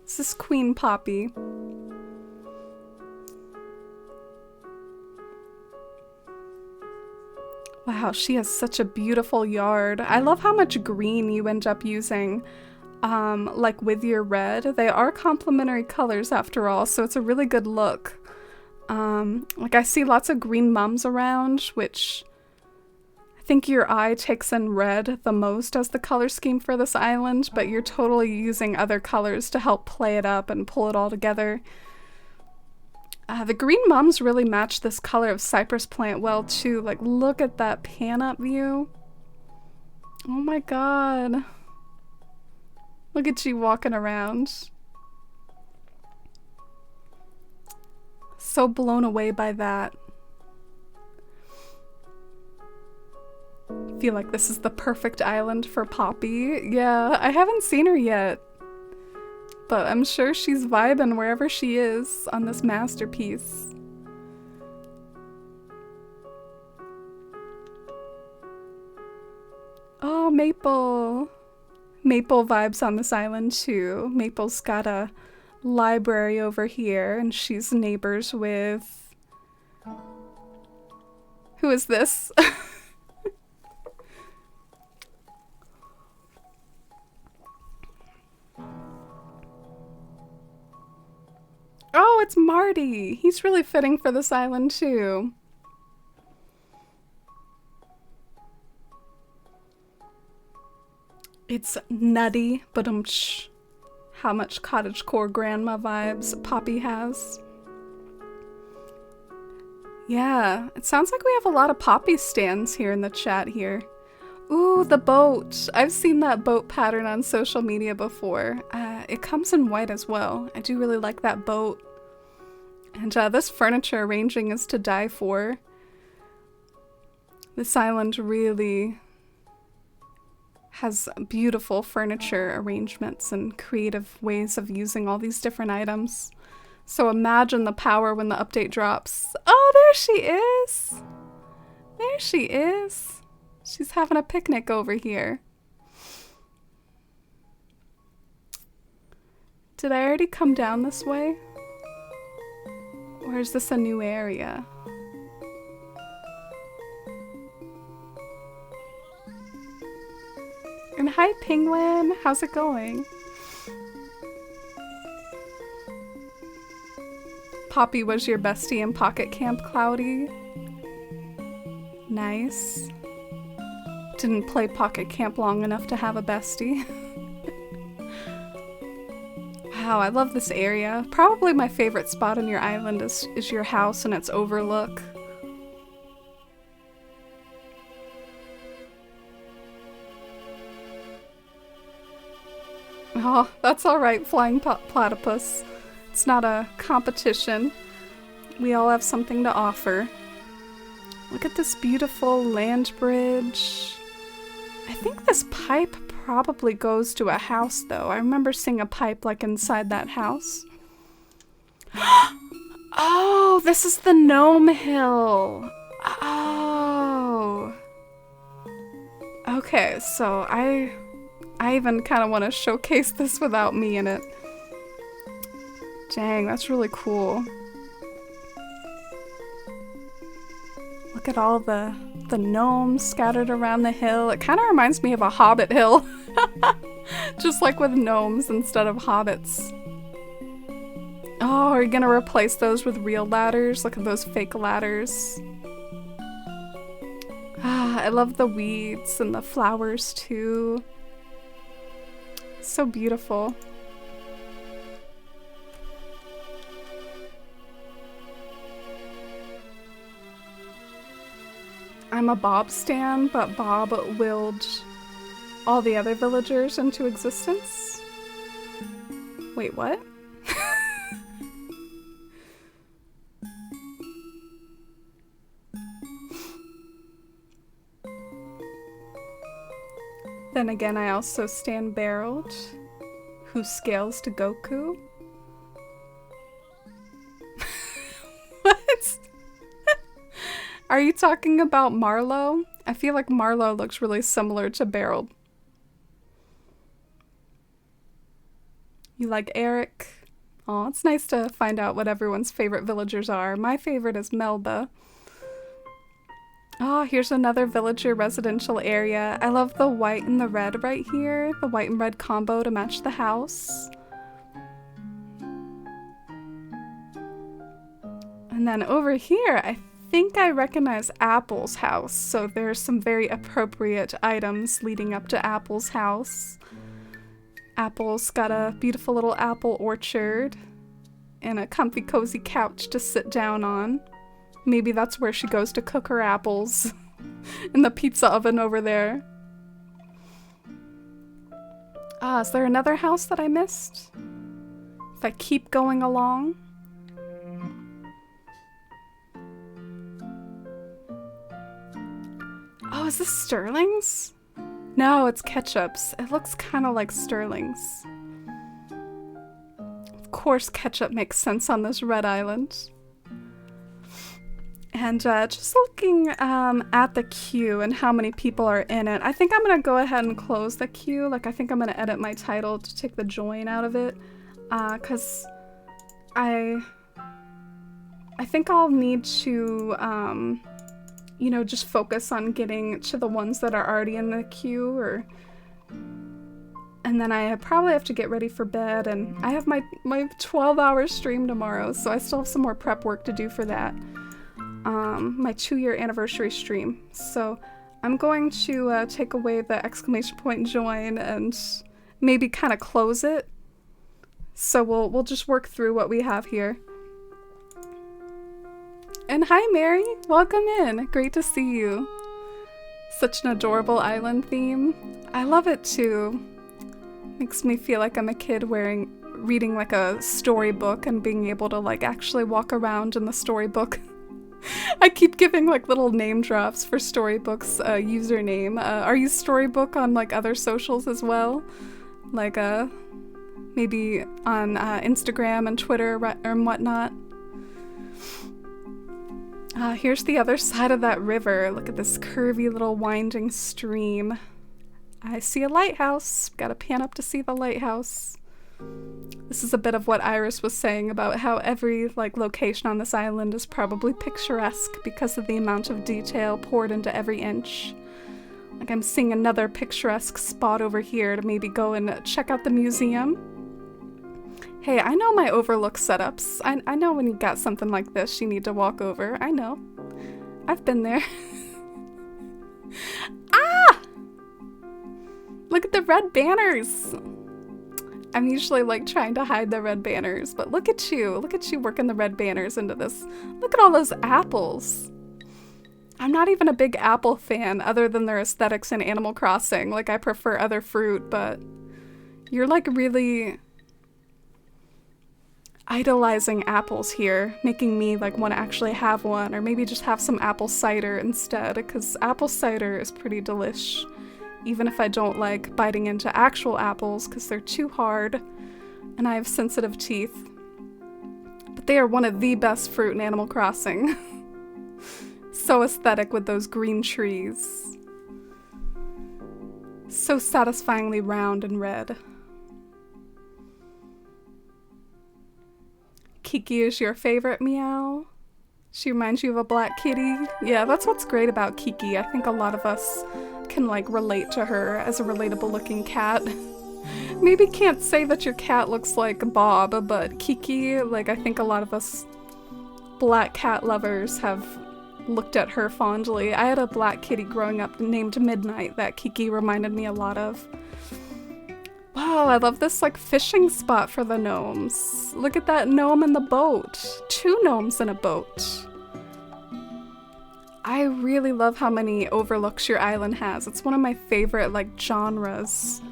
Is this Queen Poppy? Wow, she has such a beautiful yard. I love how much green you end up using. Like with your red. They are complementary colors after all, so it's a really good look. Like I see lots of green mums around, which I think your eye takes in red the most as the color scheme for this island, but you're totally using other colors to help play it up and pull it all together. The green mums really match this color of cypress plant well too. Like look at that pan up view. Oh my god. Look at you walking around. So blown away by that. Feel like this is the perfect island for Poppy. Yeah, I haven't seen her yet. But I'm sure she's vibing wherever she is on this masterpiece. Oh, Maple. Maple vibes on this island too. Maple's got a library over here and she's neighbors with Who is this? Oh, it's Marty. He's really fitting for this island too. It's nutty, but how much cottagecore grandma vibes Poppy has. Yeah, it sounds like we have a lot of Poppy stands here in the chat here. Ooh, the boat. I've seen that boat pattern on social media before. It comes in white as well. I do really like that boat. And this furniture arranging is to die for. This island really has beautiful furniture arrangements and creative ways of using all these different items. So imagine the power when the update drops. Oh, there she is! There she is! She's having a picnic over here. Did I already come down this way? Or is this a new area? And hi, Penguin! How's it going? Poppy was your bestie in Pocket Camp, Cloudy? Nice. Didn't play Pocket Camp long enough to have a bestie. Wow, I love this area. Probably my favorite spot on your island is your house and its overlook. Oh, that's alright, Flying Platypus. It's not a competition. We all have something to offer. Look at this beautiful land bridge. I think this pipe probably goes to a house, though. I remember seeing a pipe, like, inside that house. Oh, this is the Gnome Hill. Oh. Okay, so I even kind of want to showcase this without me in it. Dang, that's really cool. Look at all the gnomes scattered around the hill. It kind of reminds me of a Hobbit hill. Just like with gnomes instead of hobbits. Oh, are you gonna replace those with real ladders? Look at those fake ladders. Ah, I love the weeds and the flowers too. So beautiful. I'm a Bob stan, but Bob willed all the other villagers into existence. Wait, what? Then again, I also stan Barreled, who scales to Goku. What? Are you talking about Marlowe? I feel like Marlowe looks really similar to Barreled. You like Eric? Aw, it's nice to find out what everyone's favorite villagers are. My favorite is Melba. Oh, here's another villager residential area. I love the white and the red right here. The white and red combo to match the house. And then over here, I think I recognize Apple's house. So there's some very appropriate items leading up to Apple's house. Apple's got a beautiful little apple orchard and a comfy cozy couch to sit down on. Maybe that's where she goes to cook her apples in the pizza oven over there. Ah, is there another house that I missed? If I keep going along. Oh, is this Sterling's? No, it's Ketchup's. It looks kind of like Sterling's. Of course, Ketchup makes sense on this red island. And just looking at the queue and how many people are in it, I think I'm going to go ahead and close the queue. Like, I think I'm going to edit my title to take the join out of it. Because I think I'll need to, you know, just focus on getting to the ones that are already in the queue, or... And then I probably have to get ready for bed, and I have my 12-hour stream tomorrow, so I still have some more prep work to do for that. My 2-year anniversary stream. So I'm going to take away the exclamation point join and maybe kind of close it. So we'll just work through what we have here. And hi Mary, welcome in. Great to see you. Such an adorable island theme. I love it too. Makes me feel like I'm a kid reading like a storybook and being able to like actually walk around in the storybook. I keep giving like little name drops for Storybook's username. Are you Storybook on like other socials as well? Like maybe on Instagram and Twitter and whatnot? Here's the other side of that river. Look at this curvy little winding stream. I see a lighthouse. Gotta pan up to see the lighthouse. This is a bit of what Iris was saying about how every like location on this island is probably picturesque because of the amount of detail poured into every inch. Like I'm seeing another picturesque spot over here to maybe go and check out the museum. Hey, I know my overlook setups. I know when you got something like this you need to walk over. I know. I've been there. Ah! Look at the red banners! I'm usually like trying to hide the red banners, but look at you working the red banners into this. Look at all those apples. I'm not even a big apple fan other than their aesthetics in Animal Crossing. Like I prefer other fruit, but you're like really idolizing apples here, making me like want to actually have one, or maybe just have some apple cider instead, because apple cider is pretty delish. Even if I don't like biting into actual apples because they're too hard and I have sensitive teeth. But they are one of the best fruit in Animal Crossing. So aesthetic with those green trees. So satisfyingly round and red. Kiki is your favorite, meow? She reminds you of a black kitty? Yeah, that's what's great about Kiki. I think a lot of us can like relate to her as a relatable looking cat. Maybe can't say that your cat looks like Bob, but Kiki, like I think a lot of us black cat lovers have looked at her fondly. I had a black kitty growing up named Midnight that Kiki reminded me a lot of. Wow, I love this like fishing spot for the gnomes. Look at that gnome in the boat. 2 gnomes in a boat. I really love how many overlooks your island has. It's one of my favorite like genres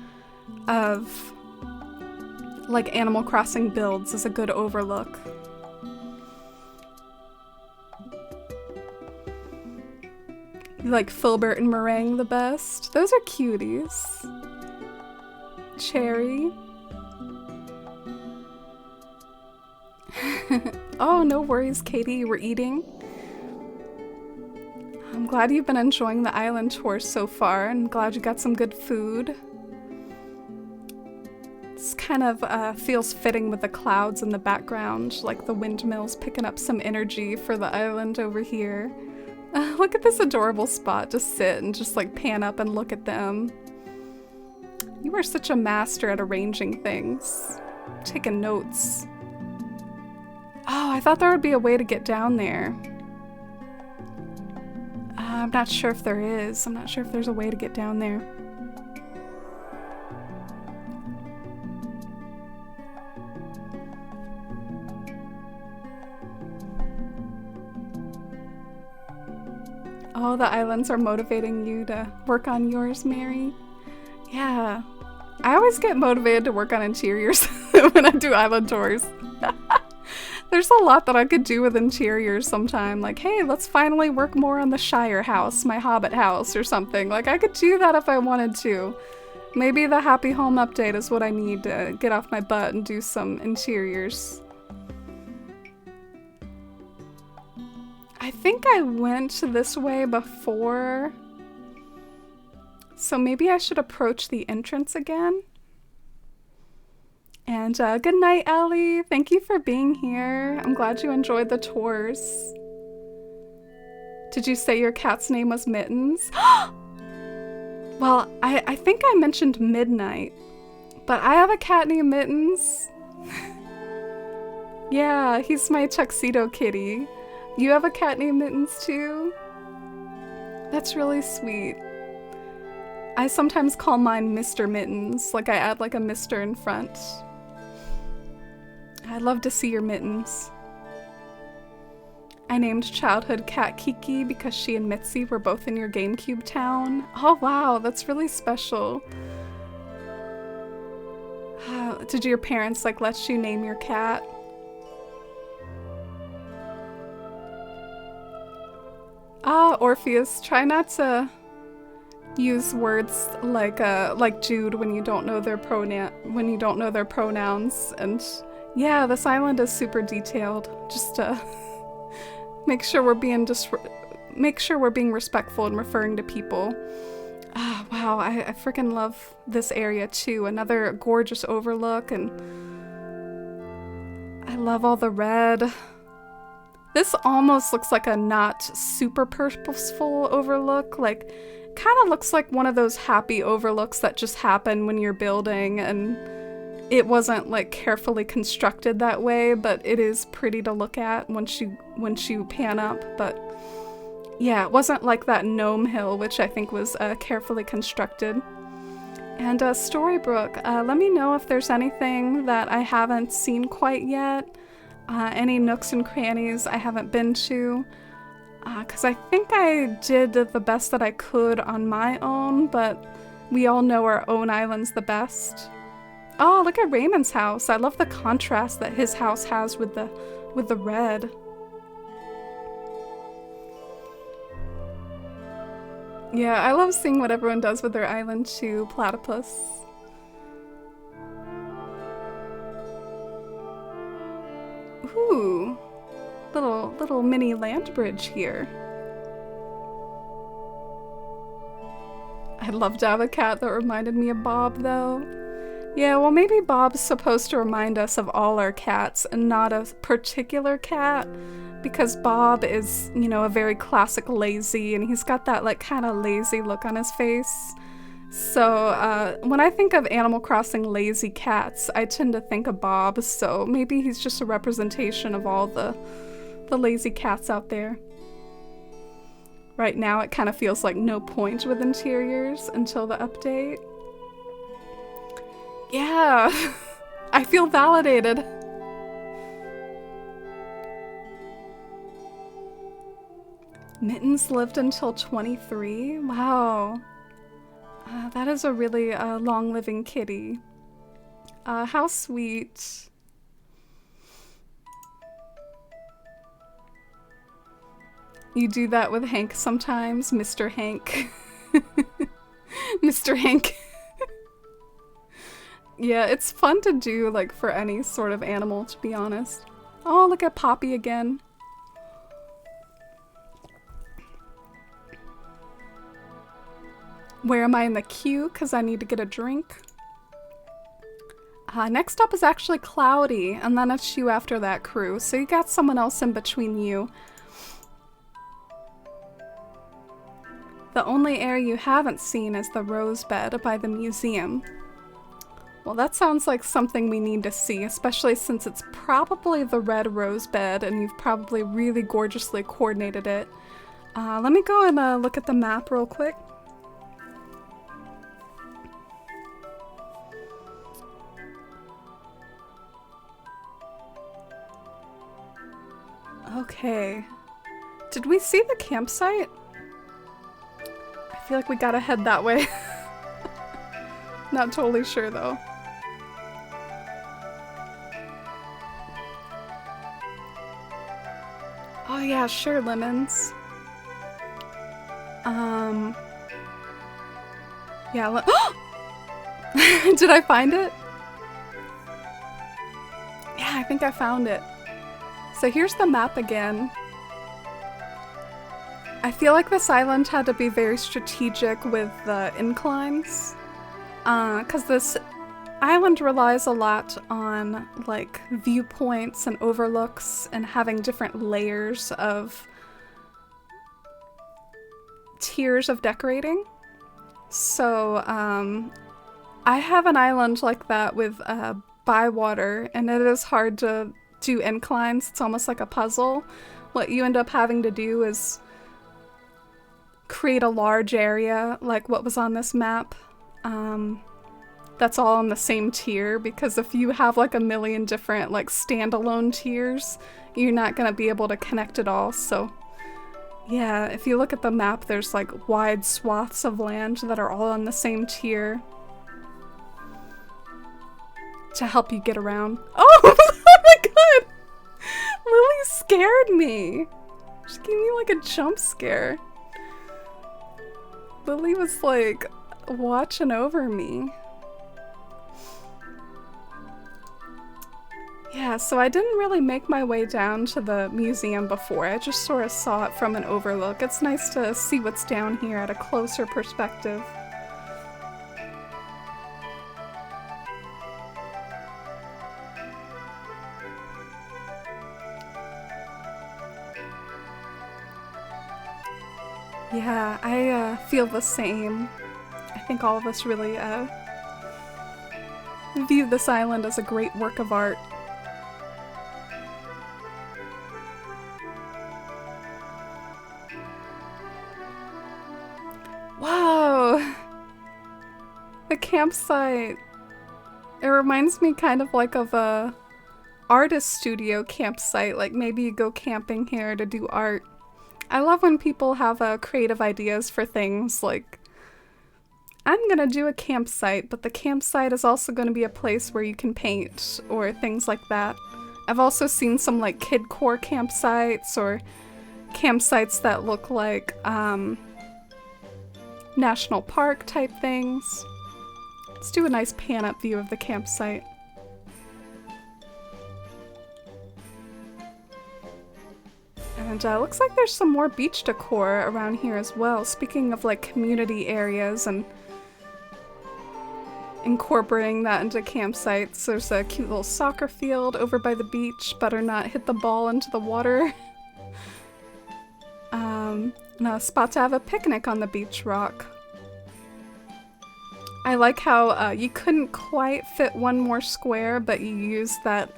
of like Animal Crossing builds, is a good overlook. You like Filbert and Meringue the best? Those are cuties. Cherry. Oh, no worries, Katie, you were eating. I'm glad you've been enjoying the island tour so far, and glad you got some good food. This kind of feels fitting with the clouds in the background, like the windmills picking up some energy for the island over here. Look at this adorable spot, just sit and just like pan up and look at them. You are such a master at arranging things. Taking notes. Oh, I thought there would be a way to get down there. I'm not sure if there is. I'm not sure if there's a way to get down there. Oh, the islands are motivating you to work on yours, Mary. Yeah. I always get motivated to work on interiors when I do island tours. There's a lot that I could do with interiors sometime. Like, hey, let's finally work more on the Shire house, my Hobbit house or something. Like, I could do that if I wanted to. Maybe the Happy Home update is what I need to get off my butt and do some interiors. I think I went this way before, so maybe I should approach the entrance again. And good night, Ellie. Thank you for being here. I'm glad you enjoyed the tours. Did you say your cat's name was Mittens? Well, I think I mentioned Midnight, but I have a cat named Mittens. Yeah, he's my tuxedo kitty. You have a cat named Mittens too? That's really sweet. I sometimes call mine Mr. Mittens, like I add like a Mr. in front. I'd love to see your mittens. I named childhood cat Kiki because she and Mitzi were both in your GameCube town. Oh wow, that's really special. Did your parents like let you name your cat? Orpheus, try not to use words like Jude when you don't know their pronouns. And yeah, this island is super detailed. Just make sure we're being respectful and referring to people. Wow, I freaking love this area too. Another gorgeous overlook, and I love all the red. This almost looks like a not super purposeful overlook, like kind of looks like one of those happy overlooks that just happen when you're building and it wasn't like carefully constructed that way, but it is pretty to look at once you pan up. But yeah, it wasn't like that Gnome Hill, which I think was carefully constructed. And Storybrooke, let me know if there's anything that I haven't seen quite yet. Any nooks and crannies I haven't been to. Because I think I did the best that I could on my own, but we all know our own island's the best. Oh, look at Raymond's house. I love the contrast that his house has with the red. Yeah, I love seeing what everyone does with their island too, Platypus. Ooh, little mini land bridge here. I'd love to have a cat that reminded me of Bob though. Yeah, well maybe Bob's supposed to remind us of all our cats and not a particular cat, because Bob is, you know, a very classic lazy, and he's got that like kind of lazy look on his face. So when I think of Animal Crossing lazy cats, I tend to think of Bob, so maybe he's just a representation of all the lazy cats out there. Right now it kind of feels like no point with interiors until the update. Yeah, I feel validated. Mittens lived until 23? Wow. That is a really long-living kitty. How sweet. You do that with Hank sometimes, Mr. Hank. Mr. Hank. Yeah, it's fun to do, like, for any sort of animal, to be honest. Oh, look at Poppy again. Where am I in the queue? Because I need to get a drink. Next up is actually Cloudy, and then it's you after that, Crew. So you got someone else in between you. The only area you haven't seen is the rose bed by the museum. Well, that sounds like something we need to see, especially since it's probably the red rose bed and you've probably really gorgeously coordinated it. Let me go and look at the map real quick. Okay. Did we see the campsite? I feel like we gotta head that way. Not totally sure though. Oh yeah, sure, Lemons. Yeah, did I find it? Yeah, I think I found it. So here's the map again. I feel like this island had to be very strategic with the inclines. Because this island relies a lot on like viewpoints and overlooks and having different layers of tiers of decorating. So I have an island like that with Bywater, and it is hard to do inclines. It's almost like a puzzle. What you end up having to do is create a large area like what was on this map. That's all on the same tier, because if you have like a million different like standalone tiers, you're not gonna be able to connect it all. So yeah, if you look at the map, there's like wide swaths of land that are all on the same tier to help you get around. Oh, oh my god! Lily scared me! She gave me like a jump scare. Lily was like watching over me. Yeah, so I didn't really make my way down to the museum before. I just sort of saw it from an overlook. It's nice to see what's down here at a closer perspective. Yeah, I feel the same. I think all of us really view this island as a great work of art. Wow! The campsite. It reminds me kind of like of a artist studio campsite, like maybe you go camping here to do art. I love when people have creative ideas for things, like I'm gonna do a campsite, but the campsite is also gonna be a place where you can paint, or things like that. I've also seen some like kidcore campsites, or campsites that look like national park type things. Let's do a nice pan-up view of the campsite. And looks like there's some more beach decor around here as well. Speaking of like community areas and incorporating that into campsites, there's a cute little soccer field over by the beach. Better not hit the ball into the water. And a spot to have a picnic on the beach rock. I like how you couldn't quite fit one more square, but you used that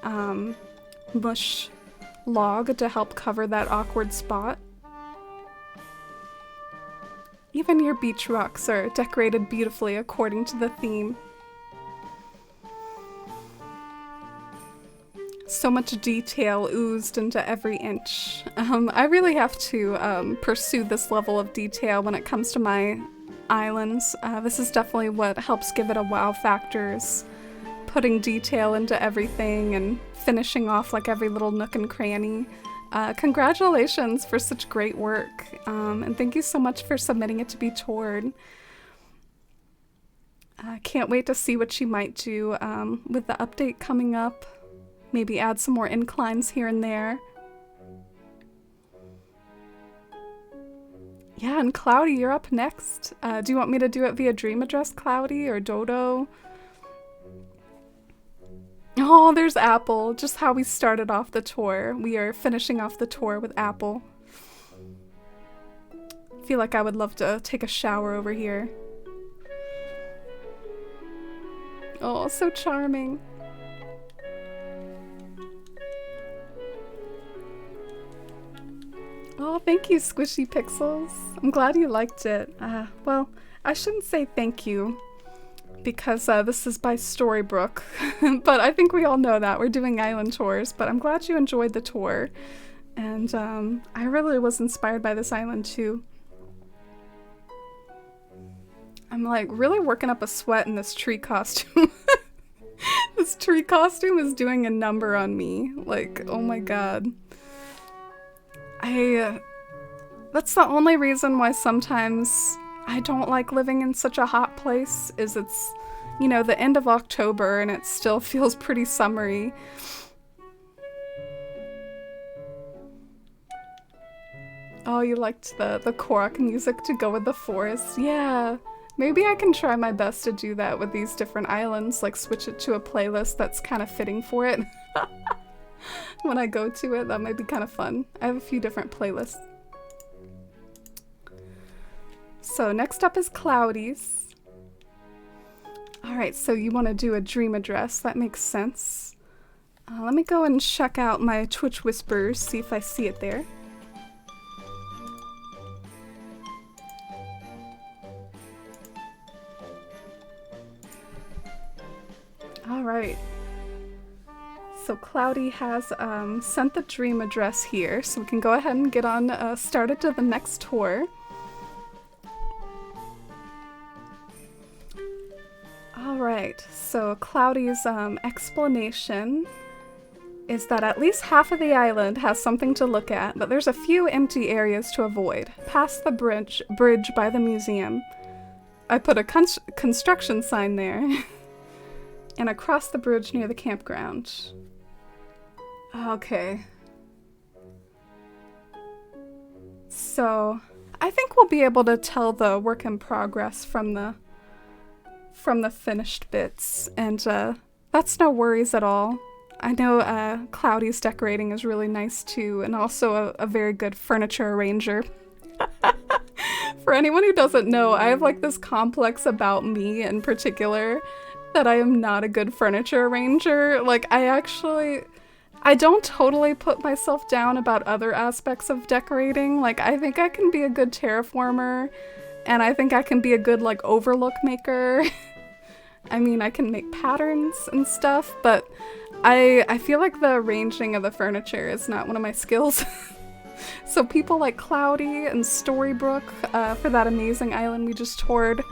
mush log to help cover that awkward spot. Even your beach rocks are decorated beautifully according to the theme. So much detail oozed into every inch. I really have to pursue this level of detail when it comes to my islands. This is definitely what helps give it a wow factor, is putting detail into everything and finishing off like every little nook and cranny. Congratulations for such great work, and thank you so much for submitting it to be toured. Can't wait to see what she might do with the update coming up. Maybe add some more inclines here and there. Yeah, and Cloudy, you're up next. Do you want me to do it via Dream Address, Cloudy, or Dodo? Oh, there's Apple. Just how we started off the tour. We are finishing off the tour with Apple. I feel like I would love to take a shower over here. Oh, so charming. Oh, thank you, Squishy Pixels. I'm glad you liked it. Well, I shouldn't say thank you, because this is by Storybrooke, but I think we all know that. We're doing island tours, but I'm glad you enjoyed the tour, and I really was inspired by this island too. I'm like really working up a sweat in this tree costume. This tree costume is doing a number on me. Like, oh my god. That's the only reason why sometimes I don't like living in such a hot place, is it's, you know, the end of October and it still feels pretty summery. Oh, you liked the Korok music to go with the forest? Yeah. Maybe I can try my best to do that with these different islands, like switch it to a playlist that's kind of fitting for it. When I go to it, that might be kind of fun. I have a few different playlists. So next up is Cloudy's. Alright, so you want to do a dream address. That makes sense. Let me go and check out my Twitch Whispers, see if I see it there. Alright. So Cloudy has sent the dream address here, so we can go ahead and get on started to the next tour. Alright, so Cloudy's explanation is that at least half of the island has something to look at, but there's a few empty areas to avoid. Past the bridge by the museum. I put a construction sign there. And across the bridge near the campground. Okay. So, I think we'll be able to tell the work in progress from the finished bits, and that's no worries at all. I know Cloudy's decorating is really nice too, and also a very good furniture arranger. For anyone who doesn't know, I have like this complex about me in particular that I am not a good furniture arranger. Like, I don't totally put myself down about other aspects of decorating. Like, I think I can be a good terraformer, and I think I can be a good, like, overlook maker. I mean, I can make patterns and stuff, but I feel like the arranging of the furniture is not one of my skills. So people like Cloudy and Storybrooke for that amazing island we just toured,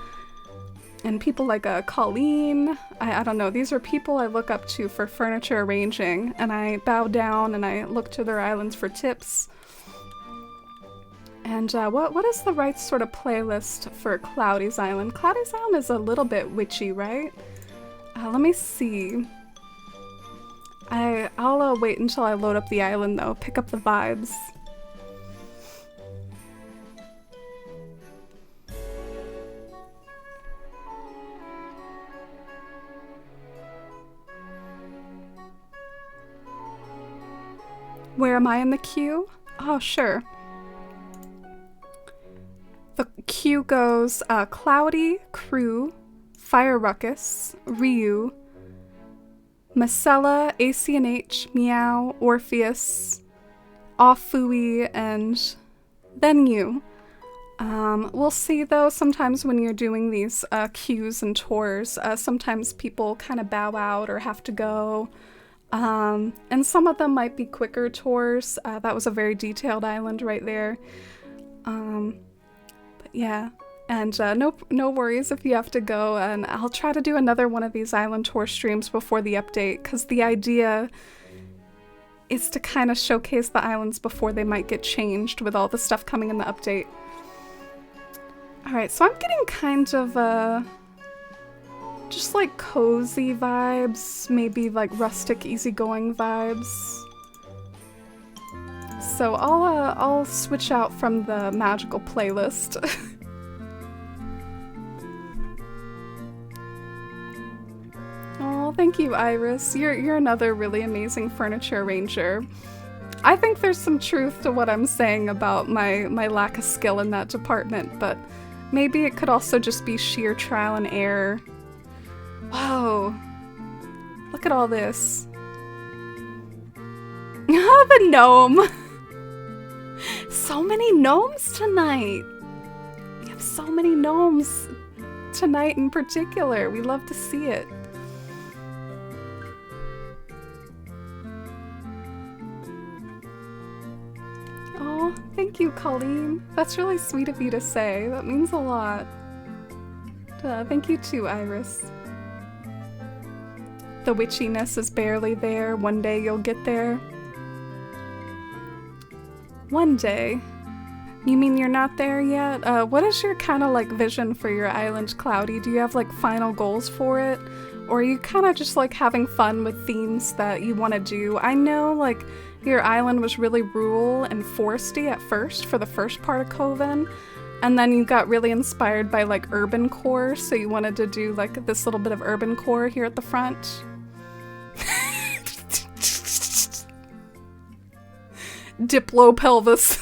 and people like Colleen, I don't know, these are people I look up to for furniture arranging, and I bow down and I look to their islands for tips. And what is the right sort of playlist for Cloudy's Island? Cloudy's Island is a little bit witchy, right? Let me see. I'll wait until I load up the island though, pick up the vibes. Where am I in the queue? Oh, sure. The queue goes Cloudy, Crew, Fire Ruckus, Ryu, Macella, ACNH, Meow, Orpheus, Offui, and then you. We'll see though, sometimes when you're doing these queues and tours, sometimes people kind of bow out or have to go. And some of them might be quicker tours. That was a very detailed island right there. But yeah, and no worries if you have to go, and I'll try to do another one of these island tour streams before the update, because the idea is to kind of showcase the islands before they might get changed with all the stuff coming in the update. Alright, so I'm getting kind of just like cozy vibes, maybe like rustic, easygoing vibes. So I'll switch out from the magical playlist. Oh, thank you, Iris. You're another really amazing furniture arranger. I think there's some truth to what I'm saying about my lack of skill in that department, but maybe it could also just be sheer trial and error. Whoa, look at all this. Oh, the gnome. So many gnomes tonight. We have so many gnomes tonight in particular. We love to see it. Oh, thank you, Colleen. That's really sweet of you to say. That means a lot. Thank you too, Iris. The witchiness is barely there. One day you'll get there. One day? You mean you're not there yet? What is your kind of like vision for your island, Cloudy? Do you have like final goals for it? Or are you kind of just like having fun with themes that you want to do? I know like your island was really rural and foresty at first for the first part of Coven. And then you got really inspired by like urban core, so you wanted to do like this little bit of urban core here at the front. Diplo pelvis.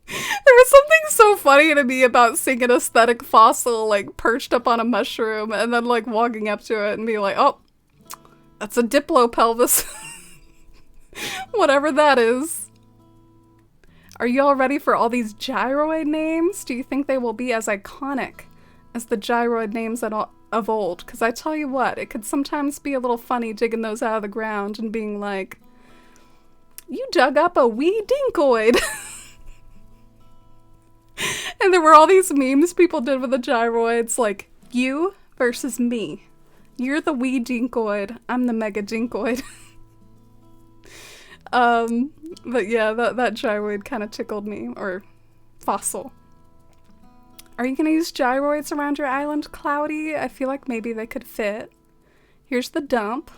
There was something so funny to me about seeing an aesthetic fossil like perched up on a mushroom and then like walking up to it and being like, oh, that's a diplopelvis. Whatever that is. Are you all ready for all these gyroid names? Do you think they will be as iconic as the gyroid names of old? Because I tell you what, it could sometimes be a little funny digging those out of the ground and being like, you dug up a wee dinkoid. And there were all these memes people did with the gyroids, like, you versus me. You're the wee dinkoid, I'm the mega dinkoid. But yeah, that gyroid kind of tickled me, or fossil. Are you gonna use gyroids around your island, Cloudy? I feel like maybe they could fit. Here's the dump.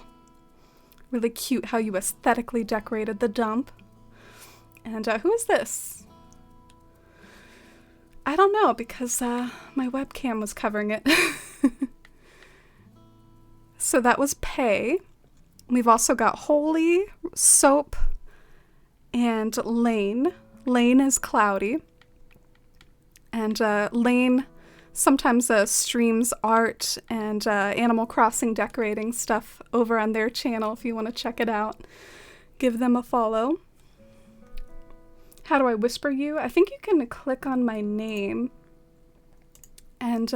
Really cute how you aesthetically decorated the dump. And who is this? I don't know, because my webcam was covering it. So that was Pay. We've also got Holy, Soap, and Lane. Lane is Cloudy. And Lane sometimes streams art and Animal Crossing decorating stuff over on their channel if you want to check it out. Give them a follow. How do I whisper you? I think you can click on my name and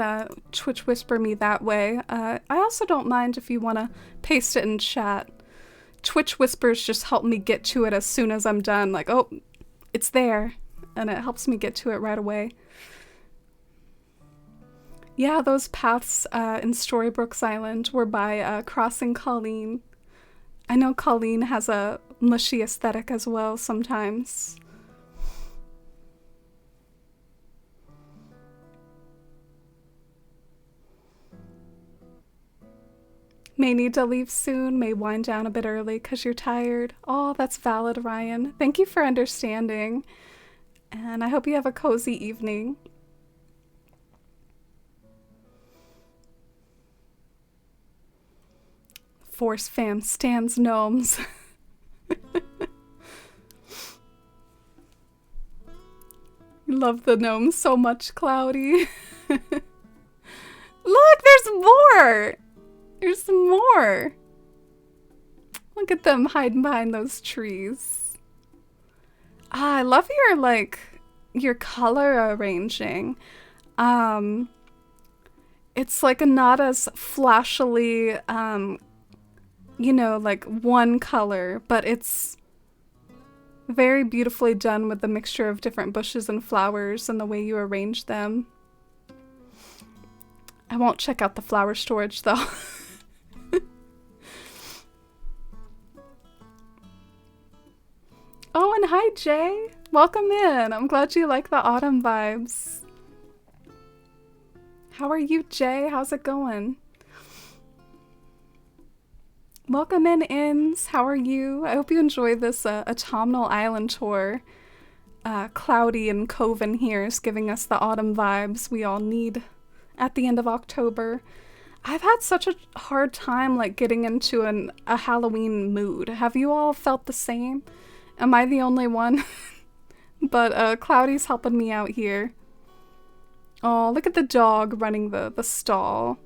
Twitch whisper me that way. I also don't mind if you want to paste it in chat. Twitch whispers just help me get to it as soon as I'm done. Like, oh, it's there. And it helps me get to it right away. Yeah, those paths in Storybrooks Island were by Crossing Colleen. I know Colleen has a mushy aesthetic as well sometimes. May need to leave soon, may wind down a bit early because you're tired. Oh, that's valid, Ryan. Thank you for understanding. And I hope you have a cozy evening. Force fam stands gnomes. You love the gnomes so much, Cloudy. Look, there's more! There's some more. Look at them hiding behind those trees. Ah, I love your, like, your color arranging. It's like not as flashily, you know, like one color, but it's very beautifully done with the mixture of different bushes and flowers and the way you arrange them. I won't check out the flower storage though. Oh, and hi, Jay. Welcome in. I'm glad you like the autumn vibes. How are you, Jay? How's it going? Welcome in, Inns. How are you? I hope you enjoy this autumnal island tour. Cloudy and Coven here is giving us the autumn vibes we all need at the end of October. I've had such a hard time like getting into a Halloween mood. Have you all felt the same? Am I the only one? But Cloudy's helping me out here. Oh, look at the dog running the stall.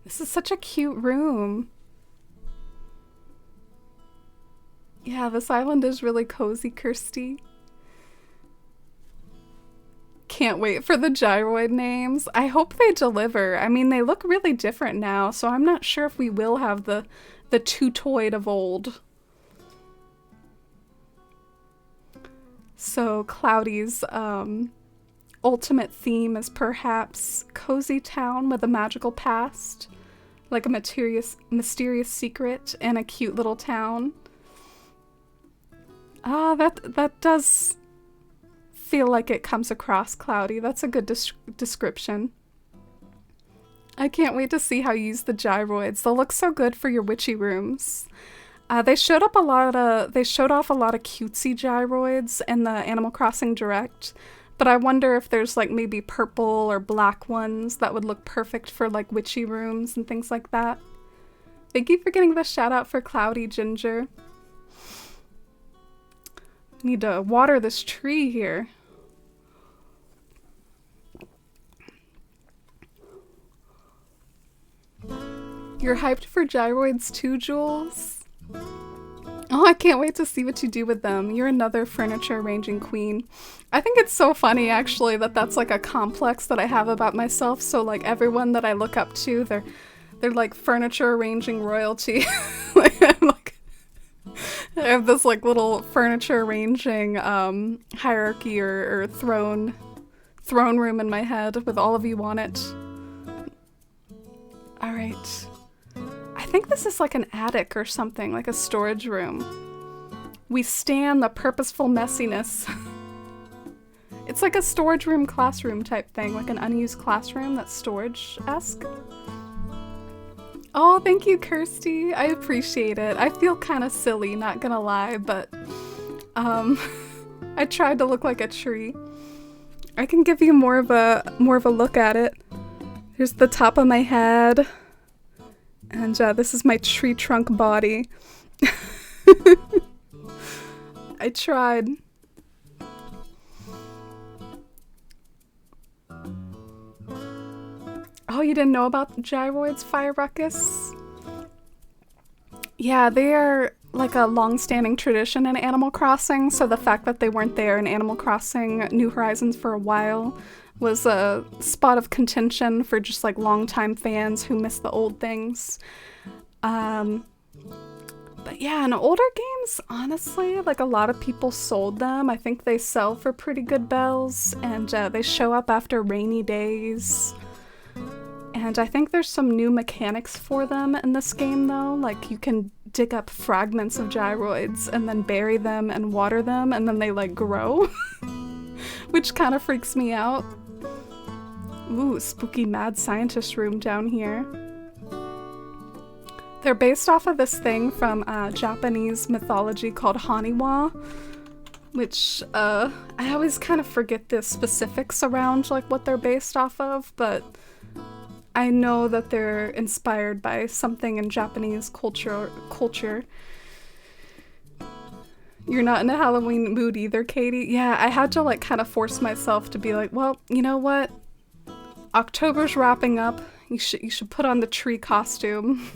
This is such a cute room. Yeah, this island is really cozy, Kirsty. Can't wait for the gyroid names. I hope they deliver. I mean, they look really different now, so I'm not sure if we will have the two-toid of old. So Cloudy's ultimate theme is perhaps cozy town with a magical past, like a mysterious secret and a cute little town. Ah, that does feel like it comes across, Cloudy. That's a good description. I can't wait to see how you use the gyroids. They'll look so good for your witchy rooms. They showed off a lot of cutesy gyroids in the Animal Crossing Direct, but I wonder if there's like maybe purple or black ones that would look perfect for like witchy rooms and things like that. Thank you for getting the shout out for Cloudy, Ginger. Need to water this tree here. You're hyped for gyroids too, Jules? Oh, I can't wait to see what you do with them. You're another furniture arranging queen. I think it's so funny, actually, that that's like a complex that I have about myself. So like everyone that I look up to, they're like furniture arranging royalty. Like, I have this like little furniture arranging hierarchy or throne room in my head with all of you on it. All right. I think this is like an attic or something, like a storage room. We stand the purposeful messiness. It's like a storage room classroom type thing, like an unused classroom that's storage-esque. Oh, thank you, Kirsty. I appreciate it. I feel kind of silly, not gonna lie, but I tried to look like a tree. I can give you more of a look at it. Here's the top of my head. And this is my tree trunk body. I tried. Oh, you didn't know about gyroids, Fire Ruckus? Yeah, they are like a long-standing tradition in Animal Crossing, so the fact that they weren't there in Animal Crossing New Horizons for a while was a spot of contention for just like longtime fans who miss the old things. But yeah, in older games, honestly, like a lot of people sold them. I think they sell for pretty good bells, and they show up after rainy days. And I think there's some new mechanics for them in this game though, like you can dig up fragments of gyroids and then bury them and water them and then they like grow, which kind of freaks me out. Ooh, spooky mad scientist room down here. They're based off of this thing from Japanese mythology called Haniwa, which I always kind of forget the specifics around like what they're based off of, but I know that they're inspired by something in Japanese culture. You're not in a Halloween mood either, Katie? Yeah, I had to like kind of force myself to be like, well, you know what? October's wrapping up. You should put on the tree costume.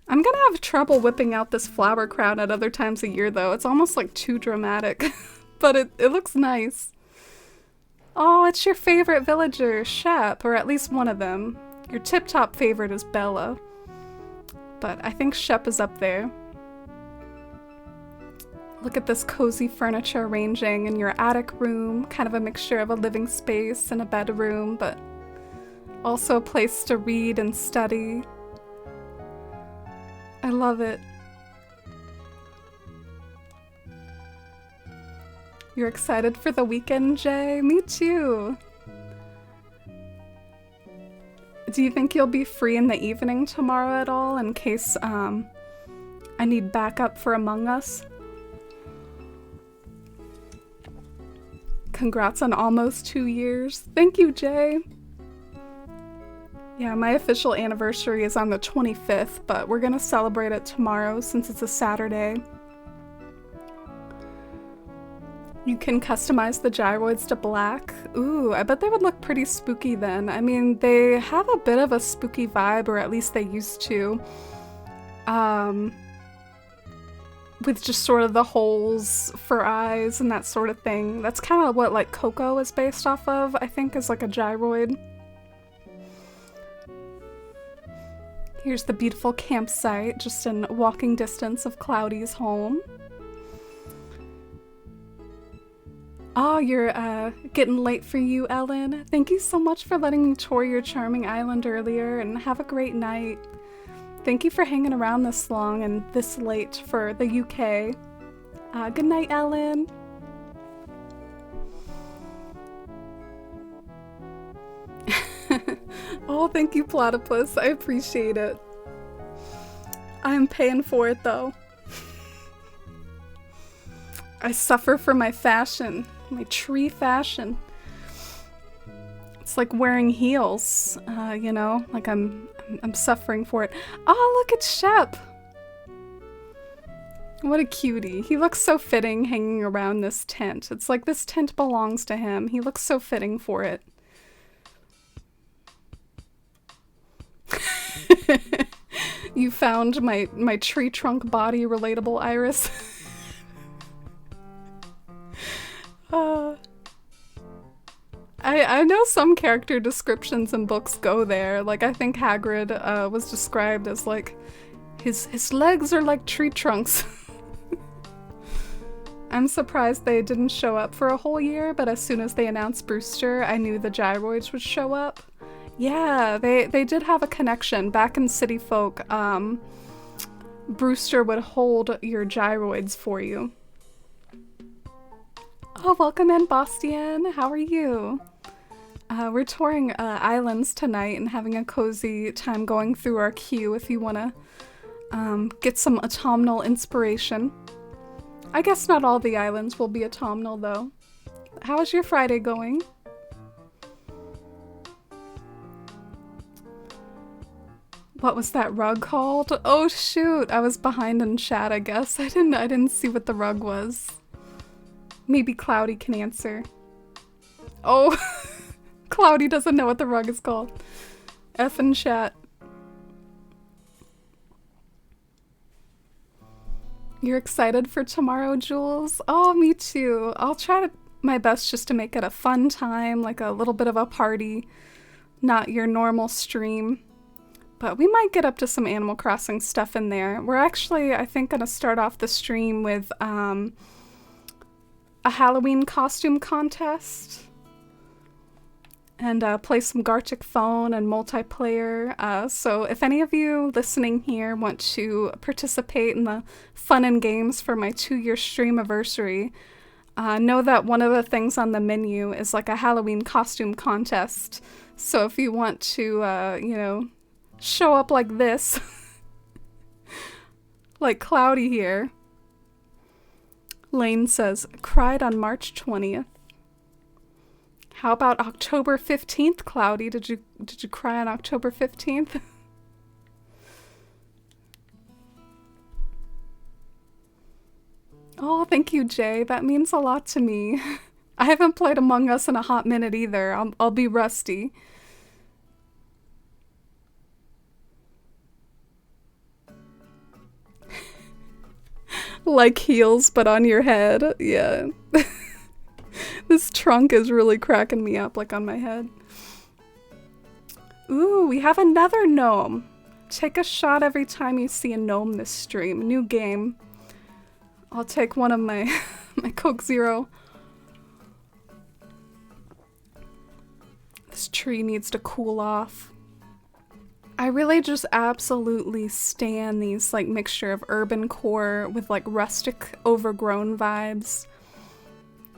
I'm gonna have trouble whipping out this flower crown at other times of year though. It's almost like too dramatic, but it looks nice. Oh, it's your favorite villager, Shep, or at least one of them. Your tip-top favorite is Bella, but I think Shep is up there. Look at this cozy furniture arranging in your attic room, kind of a mixture of a living space and a bedroom, but also a place to read and study. I love it. You're excited for the weekend, Jay? Me too. Do you think you'll be free in the evening tomorrow at all in case I need backup for Among Us? Congrats on almost 2 years. Thank you, Jay. Yeah, my official anniversary is on the 25th, but we're gonna celebrate it tomorrow since it's a Saturday. You can customize the gyroids to black. Ooh, I bet they would look pretty spooky then. I mean, they have a bit of a spooky vibe, or at least they used to. With just sort of the holes for eyes and that sort of thing. That's kind of what like Coco is based off of, I think, is like a gyroid. Here's the beautiful campsite, just in walking distance of Cloudy's home. Oh, you're getting late for you, Ellen. Thank you so much for letting me tour your charming island earlier, and have a great night. Thank you for hanging around this long and this late for the UK. Good night, Ellen. Oh, thank you, Platypus. I appreciate it. I'm paying for it, though. I suffer for my fashion. My tree fashion. It's like wearing heels, you know, like I'm suffering for it. Oh, look at Shep. What a cutie. He looks so fitting hanging around this tent. It's like this tent belongs to him. He looks so fitting for it. You found my tree trunk body relatable, Iris. I know some character descriptions in books go there. Like, I think Hagrid was described as like, his legs are like tree trunks. I'm surprised they didn't show up for a whole year, but as soon as they announced Brewster, I knew the gyroids would show up. Yeah, they did have a connection. Back in City Folk, Brewster would hold your gyroids for you. Oh, welcome in, Bastian. How are you? We're touring islands tonight and having a cozy time going through our queue if you want to get some autumnal inspiration. I guess not all the islands will be autumnal, though. How's your Friday going? What was that rug called? Oh shoot, I was behind in chat, I guess. I didn't see what the rug was. Maybe Cloudy can answer. Oh, Cloudy doesn't know what the rug is called. F in chat. You're excited for tomorrow, Jules? Oh, me too. I'll try my best just to make it a fun time, like a little bit of a party, not your normal stream. But we might get up to some Animal Crossing stuff in there. We're actually, I think, gonna start off the stream with a Halloween costume contest. And play some Gartic Phone and multiplayer. So if any of you listening here want to participate in the fun and games for my 2-year streamiversary, know that one of the things on the menu is like a Halloween costume contest. So if you want to, you know, show up like this, like Cloudy here. Lane says, cried on March 20th. How about October 15th, Cloudy? Did you cry on October 15th? Oh, thank you, Jay. That means a lot to me. I haven't played Among Us in a hot minute either. I'll be rusty. Like heels, but on your head. Yeah. This trunk is really cracking me up, like on my head. Ooh, we have another gnome. Take a shot every time you see a gnome this stream. New game. I'll take one of my my Coke Zero. This tree needs to cool off. I really just absolutely stan these like mixture of urban core with like rustic overgrown vibes.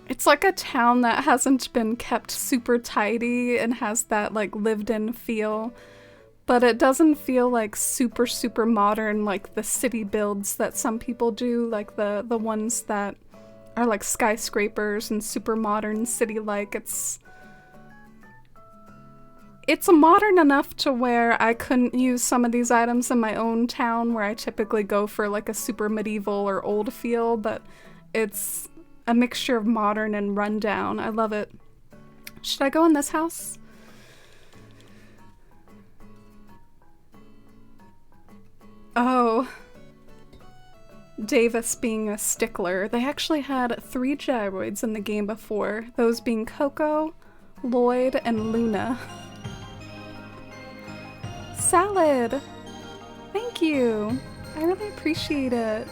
It's like a town that hasn't been kept super tidy and has that like lived in feel, but it doesn't feel like super modern like the city builds that some people do, like the ones that are like skyscrapers and super modern city-like. It's modern enough to where I couldn't use some of these items in my own town where I typically go for like a super medieval or old feel, but it's a mixture of modern and rundown. I love it. Should I go in this house? Oh. Davis being a stickler. They actually had 3 gyroids in the game before, those being Coco, Lloyd, and Luna. Salad! Thank you! I really appreciate it.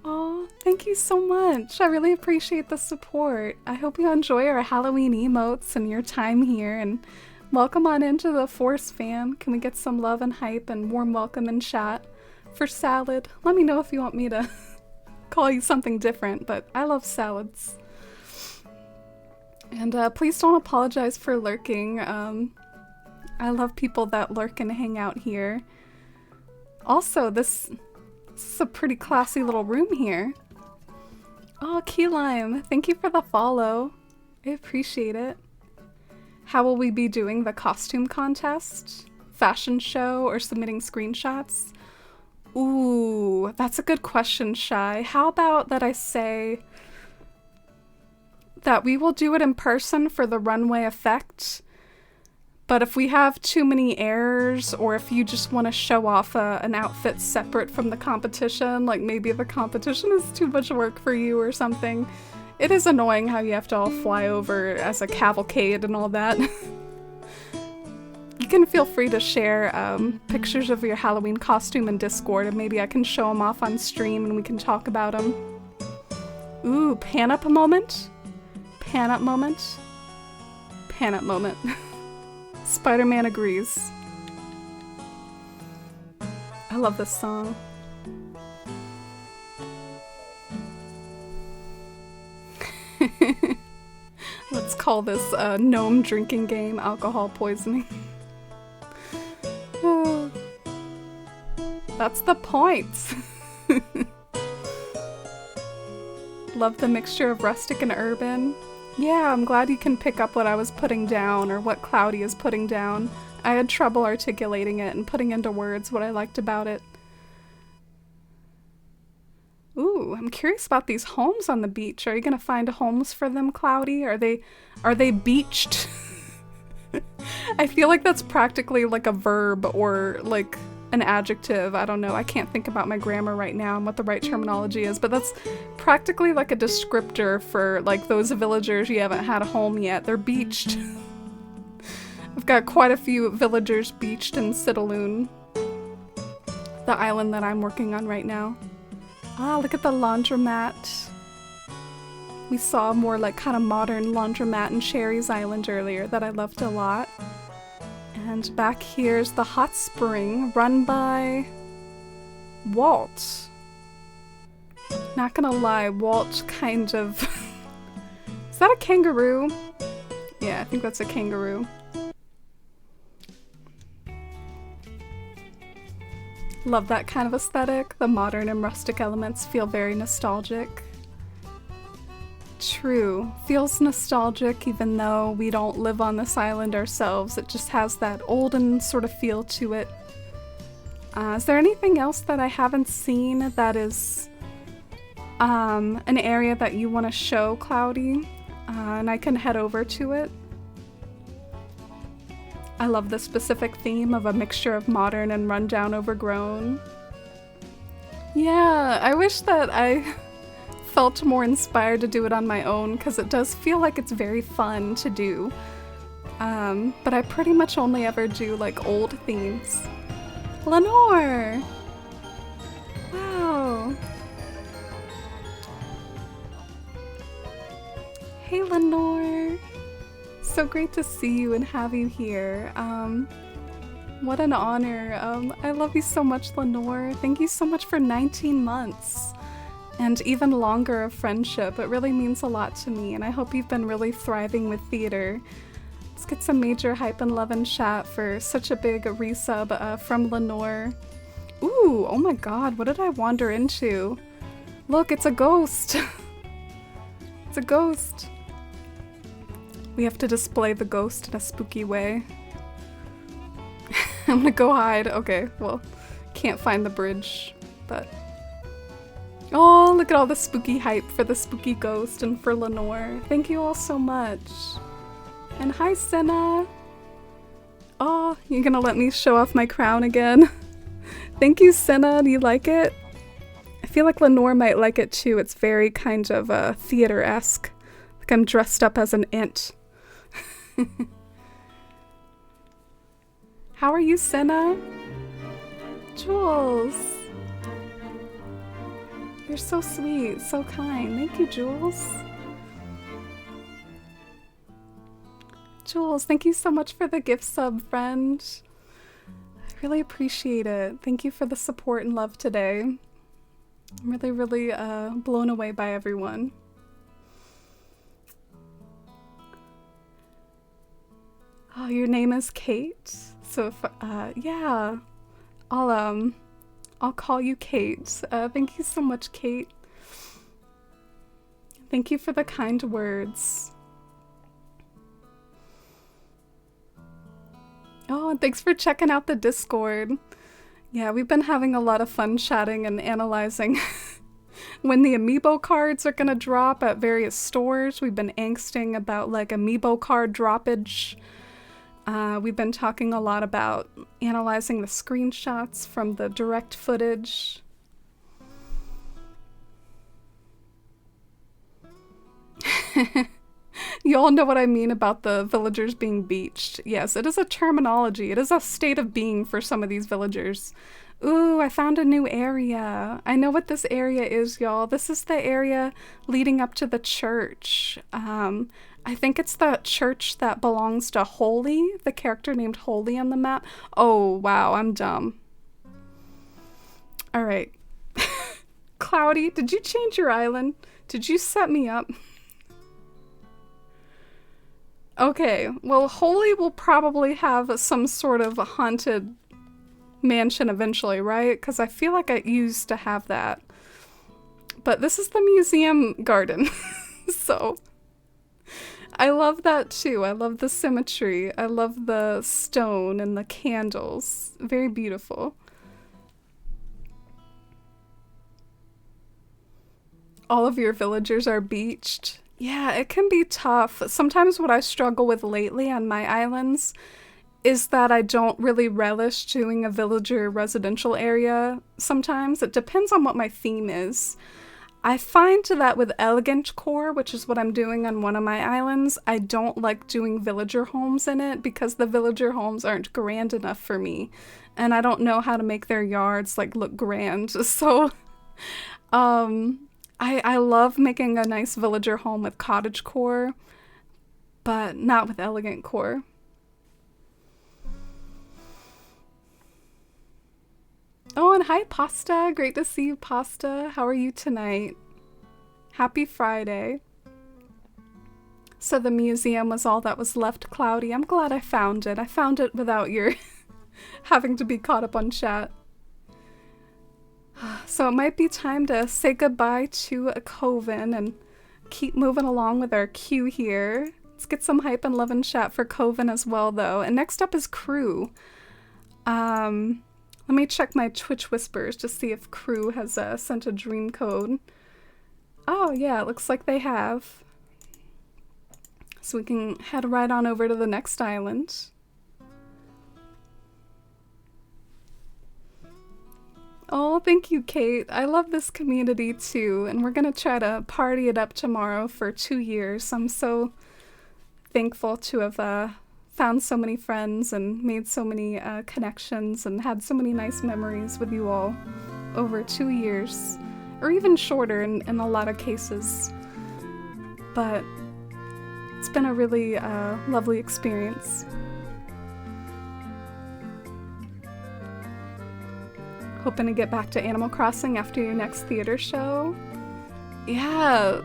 Aw, thank you so much. I really appreciate the support. I hope you enjoy our Halloween emotes and your time here, and welcome on into the Force fam. Can we get some love and hype and warm welcome in chat for Salad? Let me know if you want me to call you something different, but I love salads. And please don't apologize for lurking. I love people that lurk and hang out here. Also, this is a pretty classy little room here. Oh, Key Lime, thank you for the follow. I appreciate it. How will we be doing the costume contest, fashion show, or submitting screenshots? Ooh, that's a good question, Shy. How about that I say that we will do it in person for the runway effect, but if we have too many errors, or if you just want to show off an outfit separate from the competition, like maybe the competition is too much work for you or something. It is annoying how you have to all fly over as a cavalcade and all that. You can feel free to share pictures of your Halloween costume in Discord, and maybe I can show them off on stream and we can talk about them. Ooh, pan up a moment? Pan up moment? Pan up moment. Spider-Man agrees. I love this song. Let's call this gnome drinking game alcohol poisoning. That's the point. Love the mixture of rustic and urban. Yeah, I'm glad you can pick up what I was putting down, or what Cloudy is putting down. I had trouble articulating it and putting into words what I liked about it. Ooh, I'm curious about these homes on the beach. Are you gonna find homes for them, Cloudy? Are they beached? I feel like that's practically like a verb or like an adjective. I don't know. I can't think about my grammar right now and what the right terminology is, but that's practically like a descriptor for like those villagers you haven't had a home yet. They're beached. I've got quite a few villagers beached in Citaloon, the island that I'm working on right now. Ah, look at the laundromat. We saw more like kind of modern laundromat in Sherry's Island earlier that I loved a lot. And back here's the hot spring run by Walt. Not gonna lie, Walt kind of... Is that a kangaroo? Yeah, I think that's a kangaroo. Love that kind of aesthetic. The modern and rustic elements feel very nostalgic. True. Feels nostalgic even though we don't live on this island ourselves. It just has that olden sort of feel to it. Is there anything else that I haven't seen that is an area that you want to show, Cloudy? And I can head over to it. I love the specific theme of a mixture of modern and rundown overgrown. Yeah, I wish that I felt more inspired to do it on my own, because it does feel like it's very fun to do. But I pretty much only ever do like old themes. Lenore! Wow! Hey Lenore! So great to see you and have you here. What an honor. I love you so much, Lenore. Thank you so much for 19 months. And even longer of friendship. It really means a lot to me, and I hope you've been really thriving with theater. Let's get some major hype and love and chat for such a big resub from Lenore. Ooh, oh my god, what did I wander into? Look, it's a ghost. It's a ghost. We have to display the ghost in a spooky way. I'm gonna go hide. Okay, well, can't find the bridge, but... Oh, look at all the spooky hype for the spooky ghost and for Lenore. Thank you all so much. And hi, Senna. Oh, you're gonna let me show off my crown again? Thank you, Senna. Do you like it? I feel like Lenore might like it too. It's very kind of theater-esque. Like I'm dressed up as an ant. How are you, Senna? Jules! You're so sweet, so kind. Thank you, Jules. Jules, thank you so much for the gift sub, friend. I really appreciate it. Thank you for the support and love today. I'm really, really blown away by everyone. Oh, your name is Kate? So if, yeah, I'll call you Kate. Thank you so much, Kate. Thank you for the kind words. Oh, and thanks for checking out the Discord. Yeah, we've been having a lot of fun chatting and analyzing when the amiibo cards are gonna drop at various stores. We've been angsting about like amiibo card droppage. We've been talking a lot about analyzing the screenshots from the direct footage. You all know what I mean about the villagers being beached. Yes, it is a terminology. It is a state of being for some of these villagers. Ooh, I found a new area. I know what this area is, y'all. This is the area leading up to the church. I think it's the church that belongs to Holy, the character named Holy on the map. Oh, wow, I'm dumb. All right. Cloudy, did you change your island? Did you set me up? Okay, well, Holy will probably have some sort of a haunted mansion eventually, right? Because I feel like I used to have that. But this is the museum garden, so I love that too. I love the symmetry. I love the stone and the candles. Very beautiful. All of your villagers are beached. Yeah, it can be tough. Sometimes what I struggle with lately on my islands is that I don't really relish doing a villager residential area sometimes. It depends on what my theme is. I find that with Elegant Core, which is what I'm doing on one of my islands, I don't like doing villager homes in it because the villager homes aren't grand enough for me. And I don't know how to make their yards like look grand. So, I love making a nice villager home with cottage core, but not with elegant core. Oh, and hi, Pasta. Great to see you, Pasta. How are you tonight? Happy Friday. So the museum was all that was left, Cloudy. I'm glad I found it. I found it without your having to be caught up on chat. So it might be time to say goodbye to a Coven and keep moving along with our queue here. Let's get some hype and love and chat for Coven as well, though. And next up is Crew. Let me check my Twitch whispers to see if Crew has sent a dream code. Oh yeah, it looks like they have. So we can head right on over to the next island. Oh, thank you, Kate. I love this community too, and we're gonna try to party it up tomorrow for 2 years. I'm so thankful to have found so many friends and made so many connections and had so many nice memories with you all over 2 years, or even shorter in a lot of cases. But it's been a really lovely experience. Hoping to get back to Animal Crossing after your next theater show. Yeah,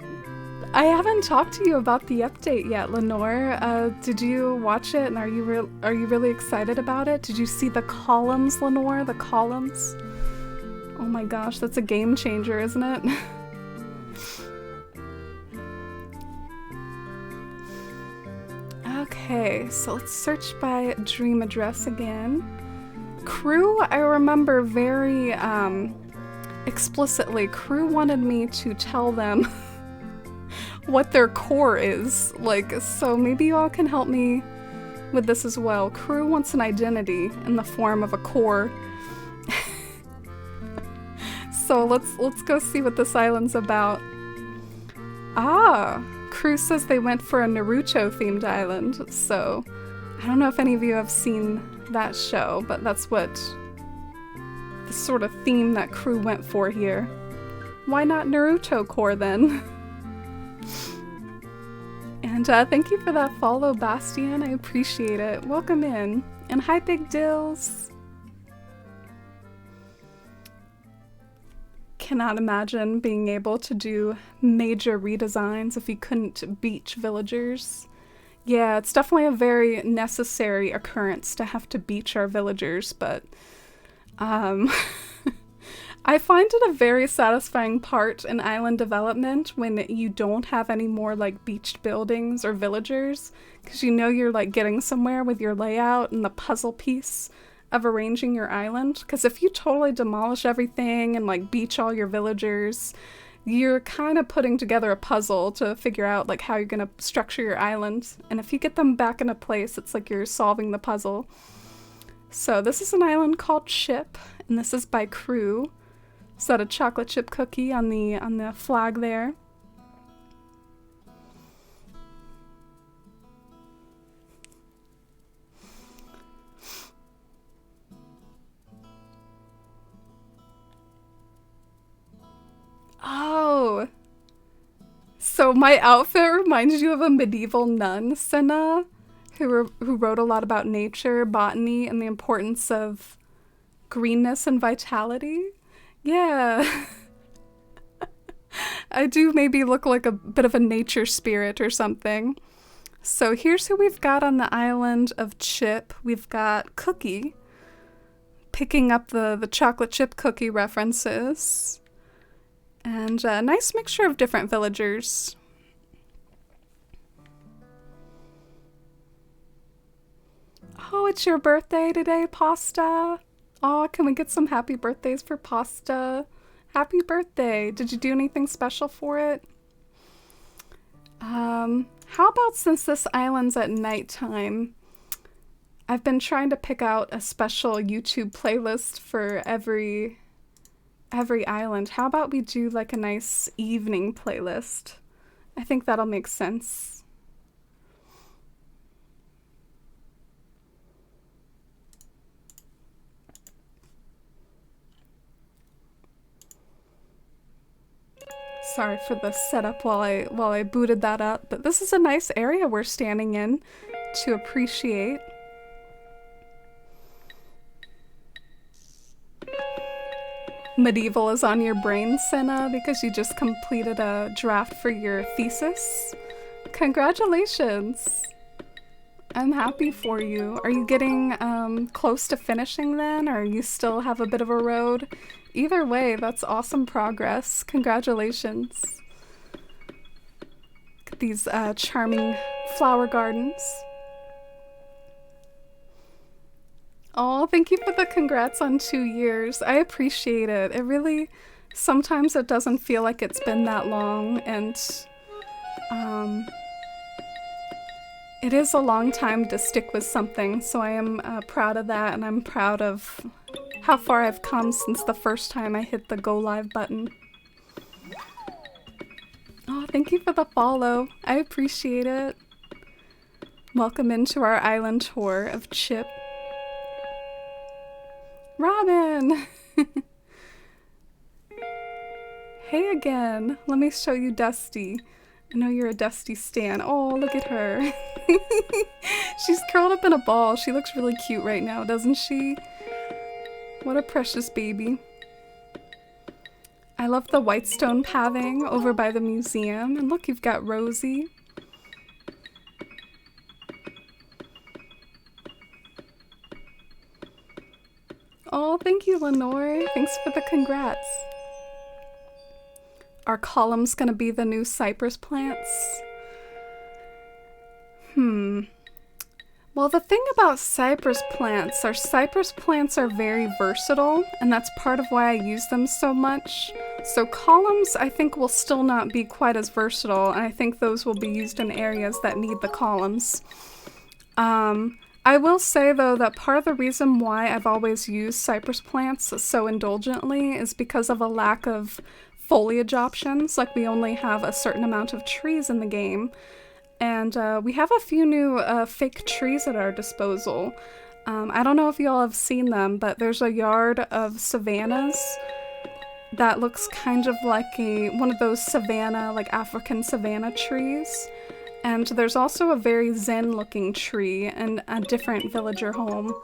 I haven't talked to you about the update yet, Lenore. Did you watch it, and are you really excited about it? Did you see the columns, Lenore? The columns? Oh my gosh, that's a game changer, isn't it? Okay, so let's search by dream address again. Crew, I remember very explicitly, Crew wanted me to tell them what their core is. Like, so maybe you all can help me with this as well. Crew wants an identity in the form of a core. So let's go see what this island's about. Ah, Crew says they went for a Naruto themed island, so I don't know if any of you have seen that show, but that's what the sort of theme that Crew went for here. Why not Naruto core then? And thank you for that follow, Bastian. I appreciate it. Welcome in. And hi, Big Dills. Cannot imagine being able to do major redesigns if you couldn't beach villagers. Yeah, it's definitely a very necessary occurrence to have to beach our villagers, but I find it a very satisfying part in island development when you don't have any more like beached buildings or villagers, because you know you're like getting somewhere with your layout and the puzzle piece of arranging your island. Because if you totally demolish everything and like beach all your villagers, you're kind of putting together a puzzle to figure out like how you're gonna structure your island. And if you get them back into place, it's like you're solving the puzzle. So this is an island called Chip, and this is by Crew. Is that a chocolate chip cookie on the flag there? Oh, so my outfit reminds you of a medieval nun, Senna, who wrote a lot about nature, botany, and the importance of greenness and vitality. Yeah. I do maybe look like a bit of a nature spirit or something. So here's who we've got on the island of Chip. We've got Cookie, picking up the chocolate chip cookie references. And a nice mixture of different villagers. Oh, it's your birthday today, Pasta. Oh, can we get some happy birthdays for Pasta? Happy birthday. Did you do anything special for it? How about since this island's at nighttime, I've been trying to pick out a special YouTube playlist for every island. How about we do like a nice evening playlist? I think that'll make sense. Sorry for the setup while I booted that up, but this is a nice area we're standing in to appreciate. Medieval is on your brain, Senna, because you just completed a draft for your thesis. Congratulations! I'm happy for you. Are you getting close to finishing then, or you still have a bit of a road? Either way, that's awesome progress. Congratulations. Look at these charming flower gardens. Oh, thank you for the congrats on 2 years. I appreciate it. It really, sometimes it doesn't feel like it's been that long, and it is a long time to stick with something, so I am proud of that, and I'm proud of how far I've come since the first time I hit the go live button. Oh, thank you for the follow. I appreciate it. Welcome into our island tour of Chip. Robin! Hey again. Let me show you Dusty. I know you're a Dusty stan. Oh, look at her. She's curled up in a ball. She looks really cute right now, doesn't she? What a precious baby. I love the white stone pathing over by the museum. And look, you've got Rosie. Oh, thank you, Lenore. Thanks for the congrats. Our column's gonna be the new cypress plants. Well, the thing about cypress plants are very versatile, and that's part of why I use them so much. So columns, I think, will still not be quite as versatile, and I think those will be used in areas that need the columns. I will say, though, that part of the reason why I've always used cypress plants so indulgently is because of a lack of foliage options. Like, we only have a certain amount of trees in the game. And we have a few new fake trees at our disposal. I don't know if y'all have seen them, but there's a yard of savannas that looks kind of like one of those savanna, like African savanna trees. And there's also a very zen-looking tree in a different villager home.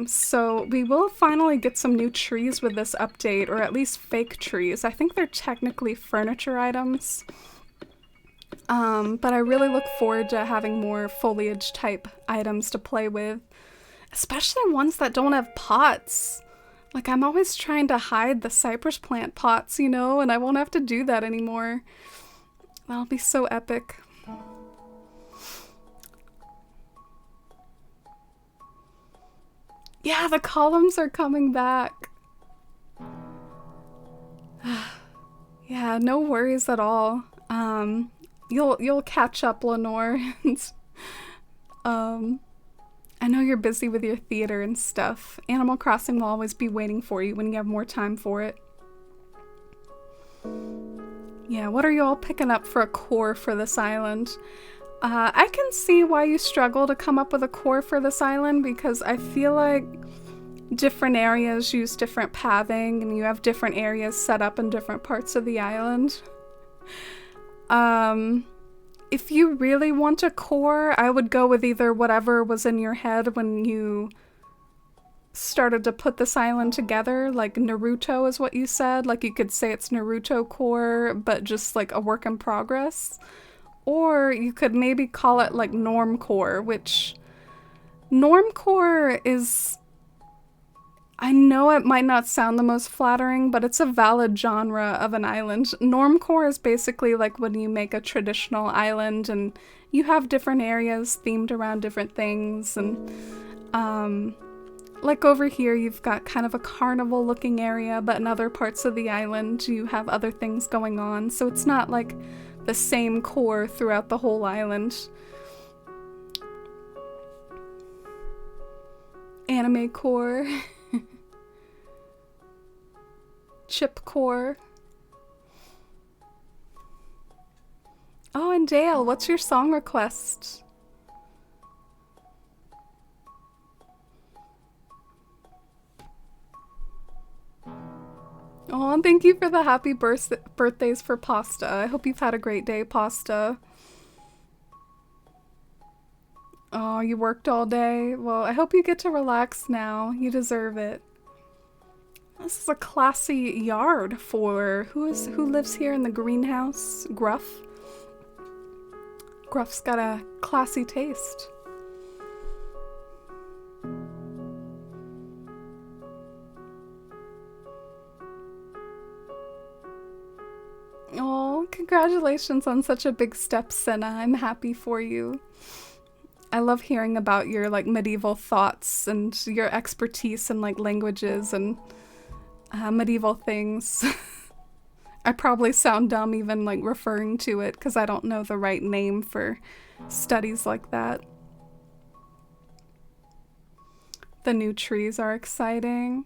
So we will finally get some new trees with this update, or at least fake trees. I think they're technically furniture items. But I really look forward to having more foliage type items to play with, especially ones that don't have pots. Like, I'm always trying to hide the cypress plant pots, you know, and I won't have to do that anymore. That'll be so epic. Yeah, the columns are coming back. Yeah, no worries at all. You'll catch up, Lenore. um, I know you're busy with your theater and stuff. Animal Crossing will always be waiting for you when you have more time for it. Yeah, what are you all picking up for a core for this island? I can see why you struggle to come up with a core for this island, because I feel like different areas use different pathing and you have different areas set up in different parts of the island. If you really want a core, I would go with either whatever was in your head when you started to put this island together, like Naruto is what you said. Like, you could say it's Naruto core, but just like a work in progress. Or you could maybe call it like Normcore, which Normcore is, I know it might not sound the most flattering, but it's a valid genre of an island. Normcore is basically like when you make a traditional island and you have different areas themed around different things. And like over here, you've got kind of a carnival looking area, but in other parts of the island, you have other things going on. So it's not like the same core throughout the whole island. Anime core. Chip core. Oh, and Dale, what's your song request? Oh, and thank you for the happy birthdays for Pasta. I hope you've had a great day, Pasta. Oh, you worked all day? Well, I hope you get to relax now. You deserve it. This is a classy yard for who lives here in the greenhouse? Gruff. Gruff's got a classy taste. Oh, congratulations on such a big step, Senna. I'm happy for you. I love hearing about your like medieval thoughts and your expertise in like languages and medieval things. I probably sound dumb even like referring to it because I don't know the right name for studies like that. The new trees are exciting.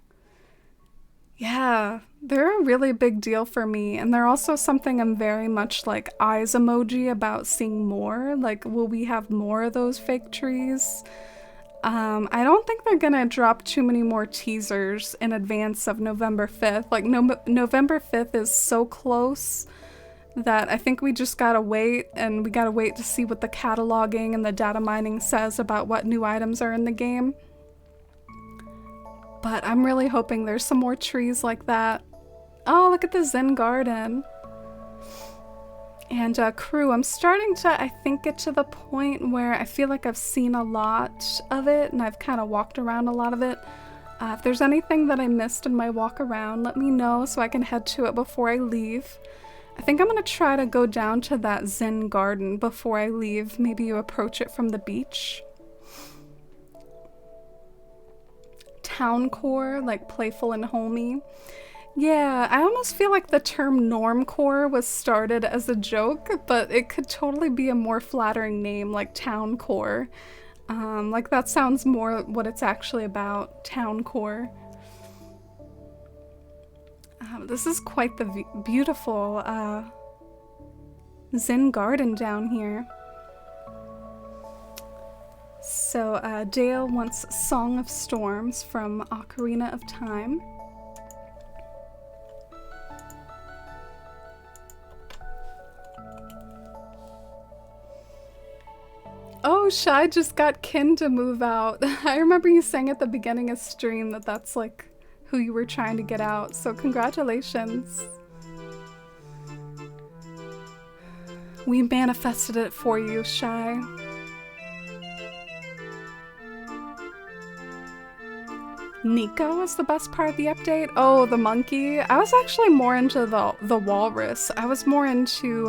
Yeah, they're a really big deal for me, and they're also something I'm very much like eyes emoji about seeing more. Like, will we have more of those fake trees? I don't think they're gonna drop too many more teasers in advance of November 5th. Like, November 5th is so close that I think we just gotta wait, and we gotta wait to see what the cataloging and the data mining says about what new items are in the game. But I'm really hoping there's some more trees like that. Oh, look at the Zen garden. And crew, I'm starting to, I think, get to the point where I feel like I've seen a lot of it and I've kind of walked around a lot of it. If there's anything that I missed in my walk around, let me know so I can head to it before I leave. I think I'm gonna try to go down to that Zen garden before I leave. Maybe you approach it from the beach. Town core, like playful and homey. Yeah, I almost feel like the term normcore was started as a joke, but it could totally be a more flattering name like town core. Like that sounds more what it's actually about, town core. This is quite the beautiful Zen garden down here. So Dale wants Song of Storms from Ocarina of Time. Oh, Shy just got Kin to move out. I remember you saying at the beginning of stream that that's like who you were trying to get out, so congratulations. We manifested it for you, Shy. Nico was the best part of the update? Oh, the monkey? I was actually more into the walrus. I was more into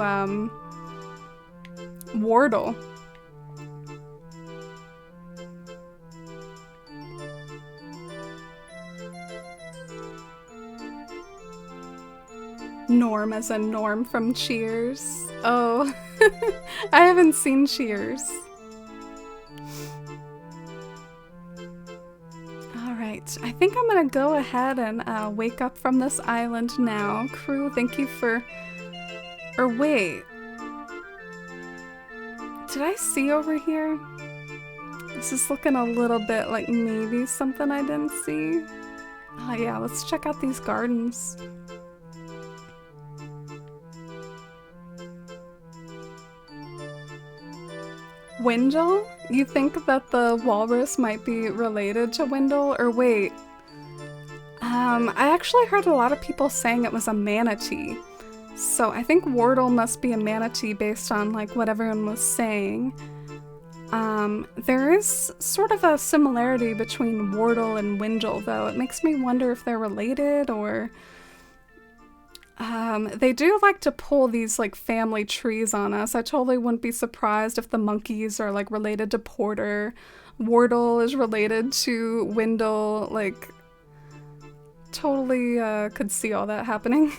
Wardle. Norm as in Norm from Cheers. Oh, I haven't seen Cheers. Alright, I think I'm gonna go ahead and wake up from this island now. Crew, thank you for... Or wait. Did I see over here? This is looking a little bit like maybe something I didn't see. Oh yeah, let's check out these gardens. Wendell? You think that the walrus might be related to Wendell? Or wait. I actually heard a lot of people saying it was a manatee. So I think Wardle must be a manatee based on like what everyone was saying. There is sort of a similarity between Wardle and Wendell though. It makes me wonder if they're related or... they do like to pull these like family trees on us. I totally wouldn't be surprised if the monkeys are like related to Porter. Wardle is related to Wendell. Like, totally could see all that happening.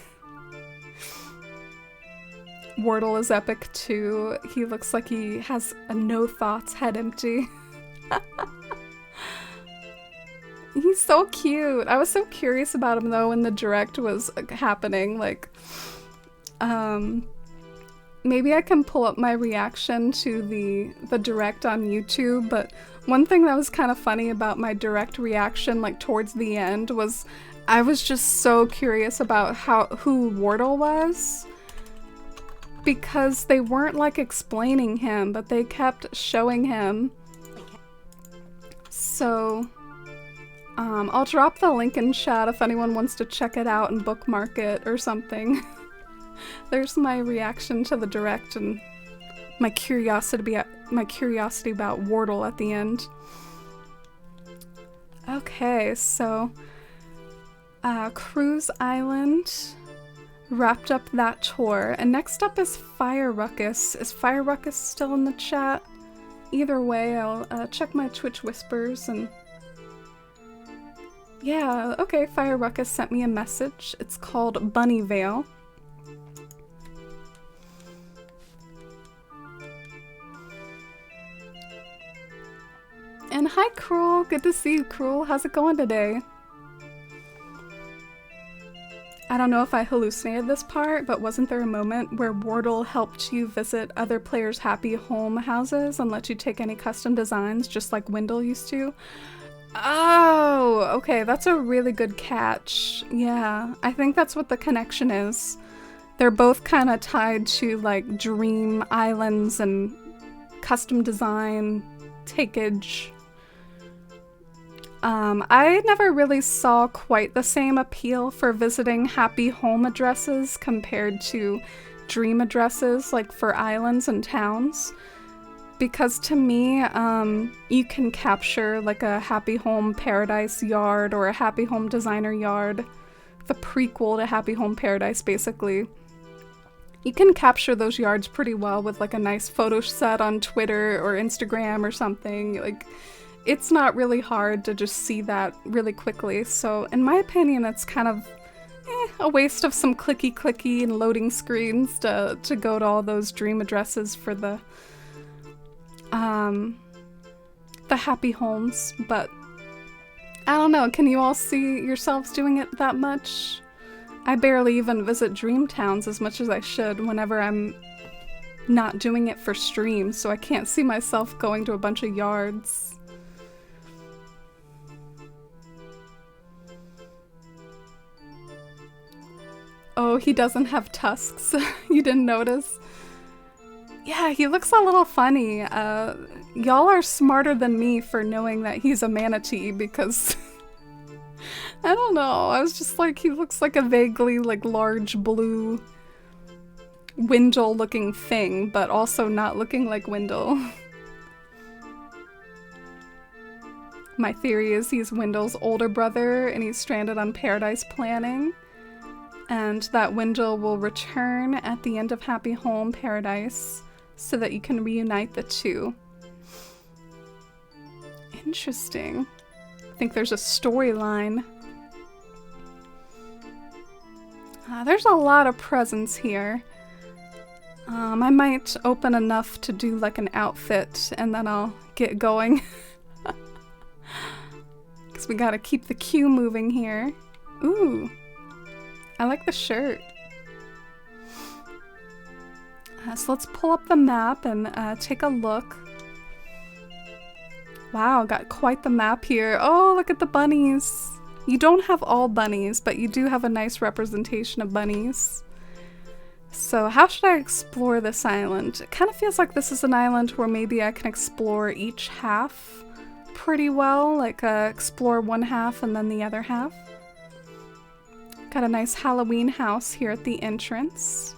Wardle is epic too. He looks like he has a no thoughts head empty. He's so cute. I was so curious about him though when the direct was happening. Like, maybe I can pull up my reaction to the direct on YouTube, but one thing that was kind of funny about my direct reaction like towards the end was I was just so curious about who Wardle was. Because they weren't like explaining him, but they kept showing him. So, I'll drop the link in chat if anyone wants to check it out and bookmark it or something. There's my reaction to the direct and my curiosity about Wardle at the end. Okay, so Cruise Island. Wrapped up that tour, and next up is Fire Ruckus. Is Fire Ruckus still in the chat? Either way, I'll check my Twitch whispers and... Yeah, okay, Fire Ruckus sent me a message. It's called Bunny Veil. And hi, Cruel. Good to see you, Cruel. How's it going today? I don't know if I hallucinated this part, but wasn't there a moment where Wardle helped you visit other players' happy home houses and let you take any custom designs just like Wendell used to? Oh, okay, that's a really good catch. Yeah, I think that's what the connection is. They're both kind of tied to like dream islands and custom design, takeage. I never really saw quite the same appeal for visiting happy home addresses compared to dream addresses like for islands and towns. Because to me, you can capture like a happy home paradise yard or a happy home designer yard, the prequel to Happy Home Paradise basically. You can capture those yards pretty well with like a nice photo set on Twitter or Instagram or something. Like, it's not really hard to just see that really quickly. So in my opinion, it's kind of a waste of some clicky and loading screens to go to all those dream addresses for the happy homes. But I don't know, can you all see yourselves doing it that much? I barely even visit dream towns as much as I should whenever I'm not doing it for stream, so I can't see myself going to a bunch of yards. Oh, he doesn't have tusks. You didn't notice? Yeah, he looks a little funny. Y'all are smarter than me for knowing that he's a manatee because... I don't know, I was just like, he looks like a vaguely like large blue Wendell looking thing, but also not looking like Wendell. My theory is he's Wendell's older brother and he's stranded on Paradise Planning. And that Wendell will return at the end of Happy Home Paradise so that you can reunite the two. Interesting. I think there's a storyline. There's a lot of presents here. I might open enough to do like an outfit and then I'll get going. Because we gotta keep the queue moving here. Ooh, I like the shirt. So let's pull up the map and take a look. Wow, got quite the map here. Oh, look at the bunnies. You don't have all bunnies, but you do have a nice representation of bunnies. So how should I explore this island? It kind of feels like this is an island where maybe I can explore each half pretty well, like explore one half and then the other half. Got a nice Halloween house here at the entrance.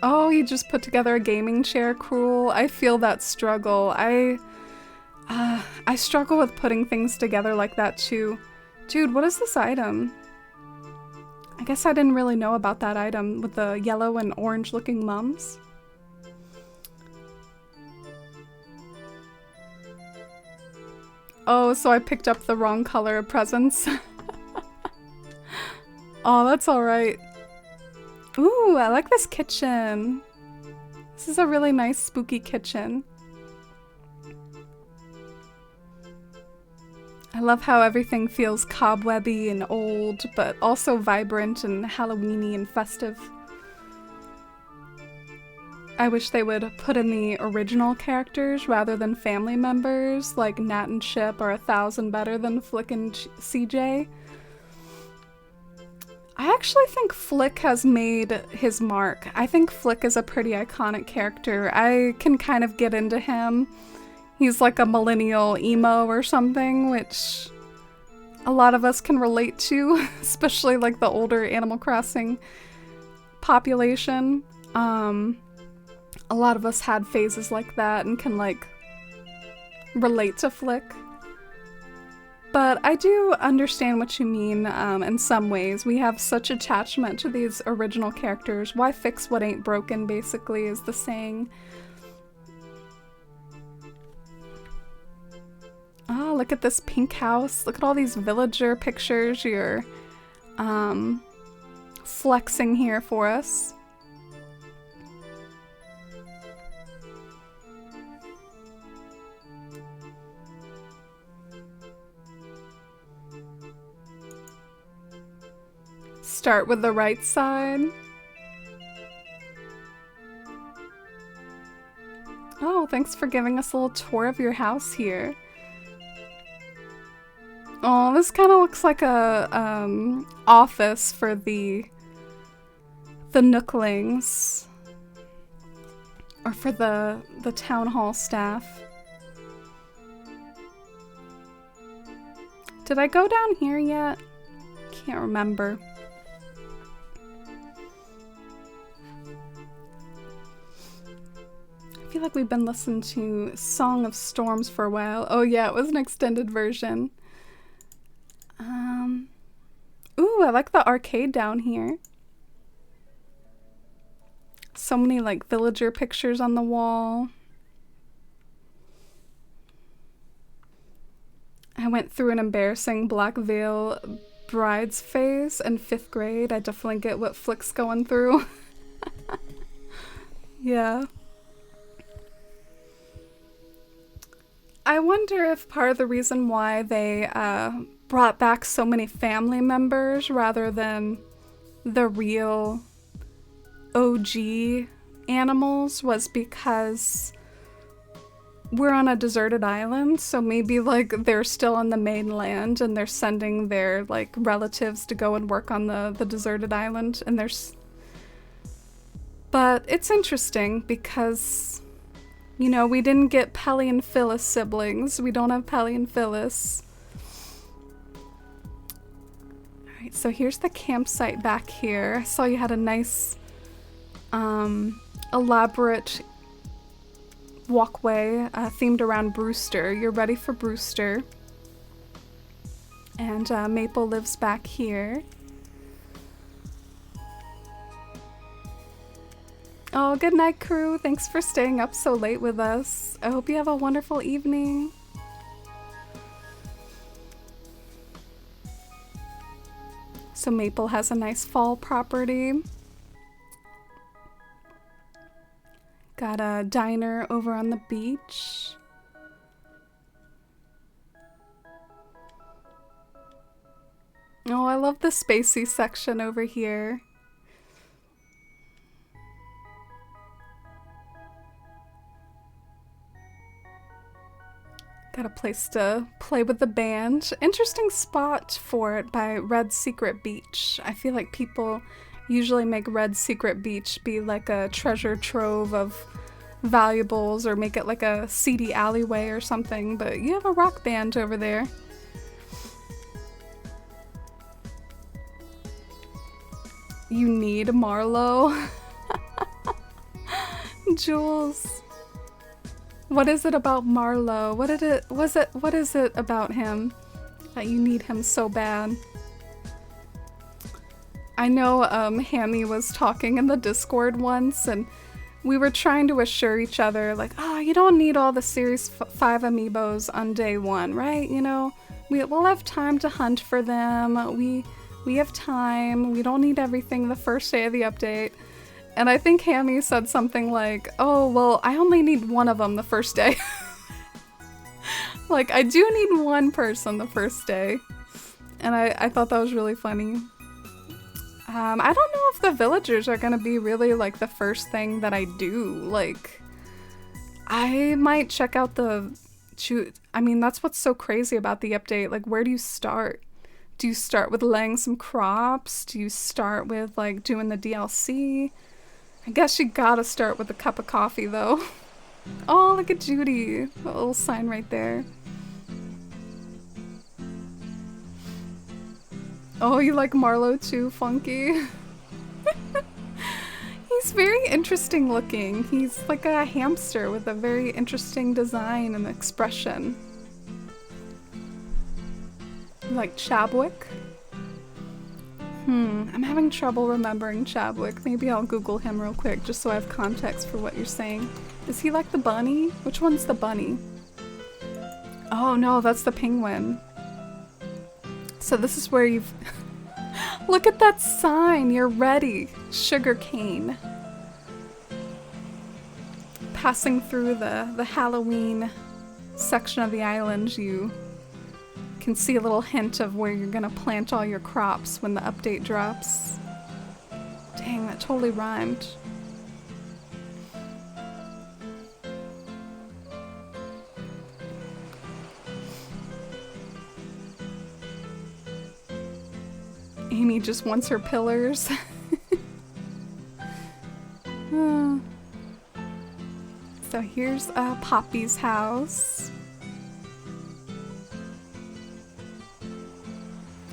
Oh, you just put together a gaming chair, Cruel. I feel that struggle. I struggle with putting things together like that too. Dude, what is this item? I guess I didn't really know about that item with the yellow and orange looking mums. Oh, so I picked up the wrong color of presents. Oh, that's alright. Ooh, I like this kitchen. This is a really nice spooky kitchen. I love how everything feels cobwebby and old, but also vibrant and Halloweeny and festive. I wish they would put in the original characters rather than family members, like Nat and Chip are 1,000 better than Flick and CJ. I actually think Flick has made his mark. I think Flick is a pretty iconic character. I can kind of get into him. He's like a millennial emo or something, which a lot of us can relate to, especially like the older Animal Crossing population. A lot of us had phases like that and can like relate to Flick. But I do understand what you mean in some ways. We have such attachment to these original characters. Why fix what ain't broken, basically, is the saying. Oh, look at this pink house. Look at all these villager pictures you're flexing here for us. Start with the right side. Oh, thanks for giving us a little tour of your house here. Oh, this kind of looks like a office for the Nooklings. Or for the town hall staff. Did I go down here yet? Can't remember. I feel like we've been listening to Song of Storms for a while. Oh yeah, it was an extended version. Ooh, I like the arcade down here. So many like villager pictures on the wall. I went through an embarrassing Black Veil bride's phase in 5th grade. I definitely get what Flick's going through. Yeah. I wonder if part of the reason why they brought back so many family members rather than the real OG animals was because we're on a deserted island, so maybe like they're still on the mainland and they're sending their like relatives to go and work on the deserted island, and but it's interesting because, you know, we didn't get Pelly and Phyllis siblings. We don't have Pelly and Phyllis. Alright, so here's the campsite back here. I saw you had a nice elaborate walkway themed around Brewster. You're ready for Brewster. And Maple lives back here. Oh, good night, crew. Thanks for staying up so late with us. I hope you have a wonderful evening. So Maple has a nice fall property. Got a diner over on the beach. Oh, I love the spacey section over here. Got a place to play with the band. Interesting spot for it by Red Secret Beach. I feel like people usually make Red Secret Beach be like a treasure trove of valuables or make it like a seedy alleyway or something, but you have a rock band over there. You need Marlo. Jules. What is it about Marlo? What is it about him that you need him so bad? I know Hammy was talking in the Discord once and we were trying to assure each other like, oh, you don't need all the Series 5 amiibos on day one, right? You know, we'll have time to hunt for them. We have time. We don't need everything the first day of the update. And I think Hammy said something like, oh, well, I only need one of them the first day. Like, I do need one person the first day. And I thought that was really funny. I don't know if the villagers are gonna be really, like, the first thing that I do. Like, I might check out I mean, that's what's so crazy about the update. Like, where do you start? Do you start with laying some crops? Do you start with, like, doing the DLC? I guess you gotta start with a cup of coffee, though. Oh, look at Judy. A little sign right there. Oh, you like Marlo too, Funky? He's very interesting looking. He's like a hamster with a very interesting design and expression. You like Chabwick? I'm having trouble remembering Chabwick. Maybe I'll Google him real quick just so I have context for what you're saying. Is he like the bunny? Which one's the bunny? Oh no, that's the penguin. So this is where you've... Look at that sign! You're ready! Sugarcane. Passing through the Halloween section of the island, you can see a little hint of where you're gonna plant all your crops when the update drops. Dang, that totally rhymed. Amy just wants her pillars. So here's Poppy's house.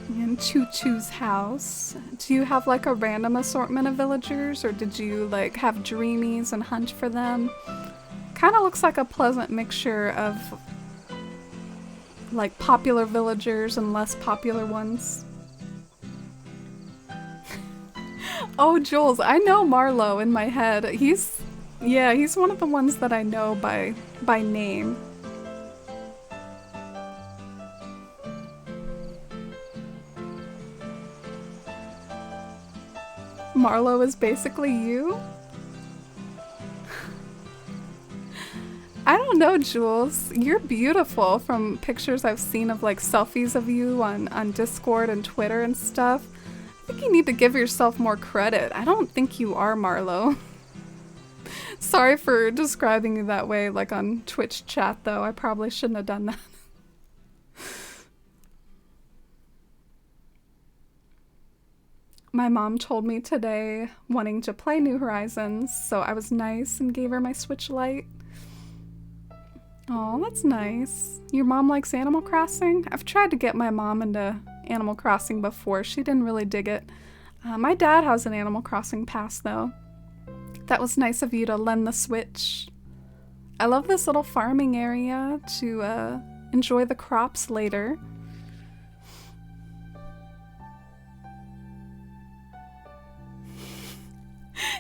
And Choo Choo's house. Do you have like a random assortment of villagers, or did you like have dreamies and hunt for them? Kind of looks like a pleasant mixture of like popular villagers and less popular ones. Oh, Jules, I know Marlo in my head. He's one of the ones that I know by name. Marlo is basically you? I don't know, Jules. You're beautiful from pictures I've seen of like selfies of you on Discord and Twitter and stuff. I think you need to give yourself more credit. I don't think you are Marlo. Sorry for describing you that way, like on Twitch chat though. I probably shouldn't have done that. My mom told me today wanting to play New Horizons, so I was nice and gave her my Switch Lite. Oh, that's nice. Your mom likes Animal Crossing? I've tried to get my mom into Animal Crossing before. She didn't really dig it. My dad has an Animal Crossing pass though. That was nice of you to lend the Switch. I love this little farming area to enjoy the crops later.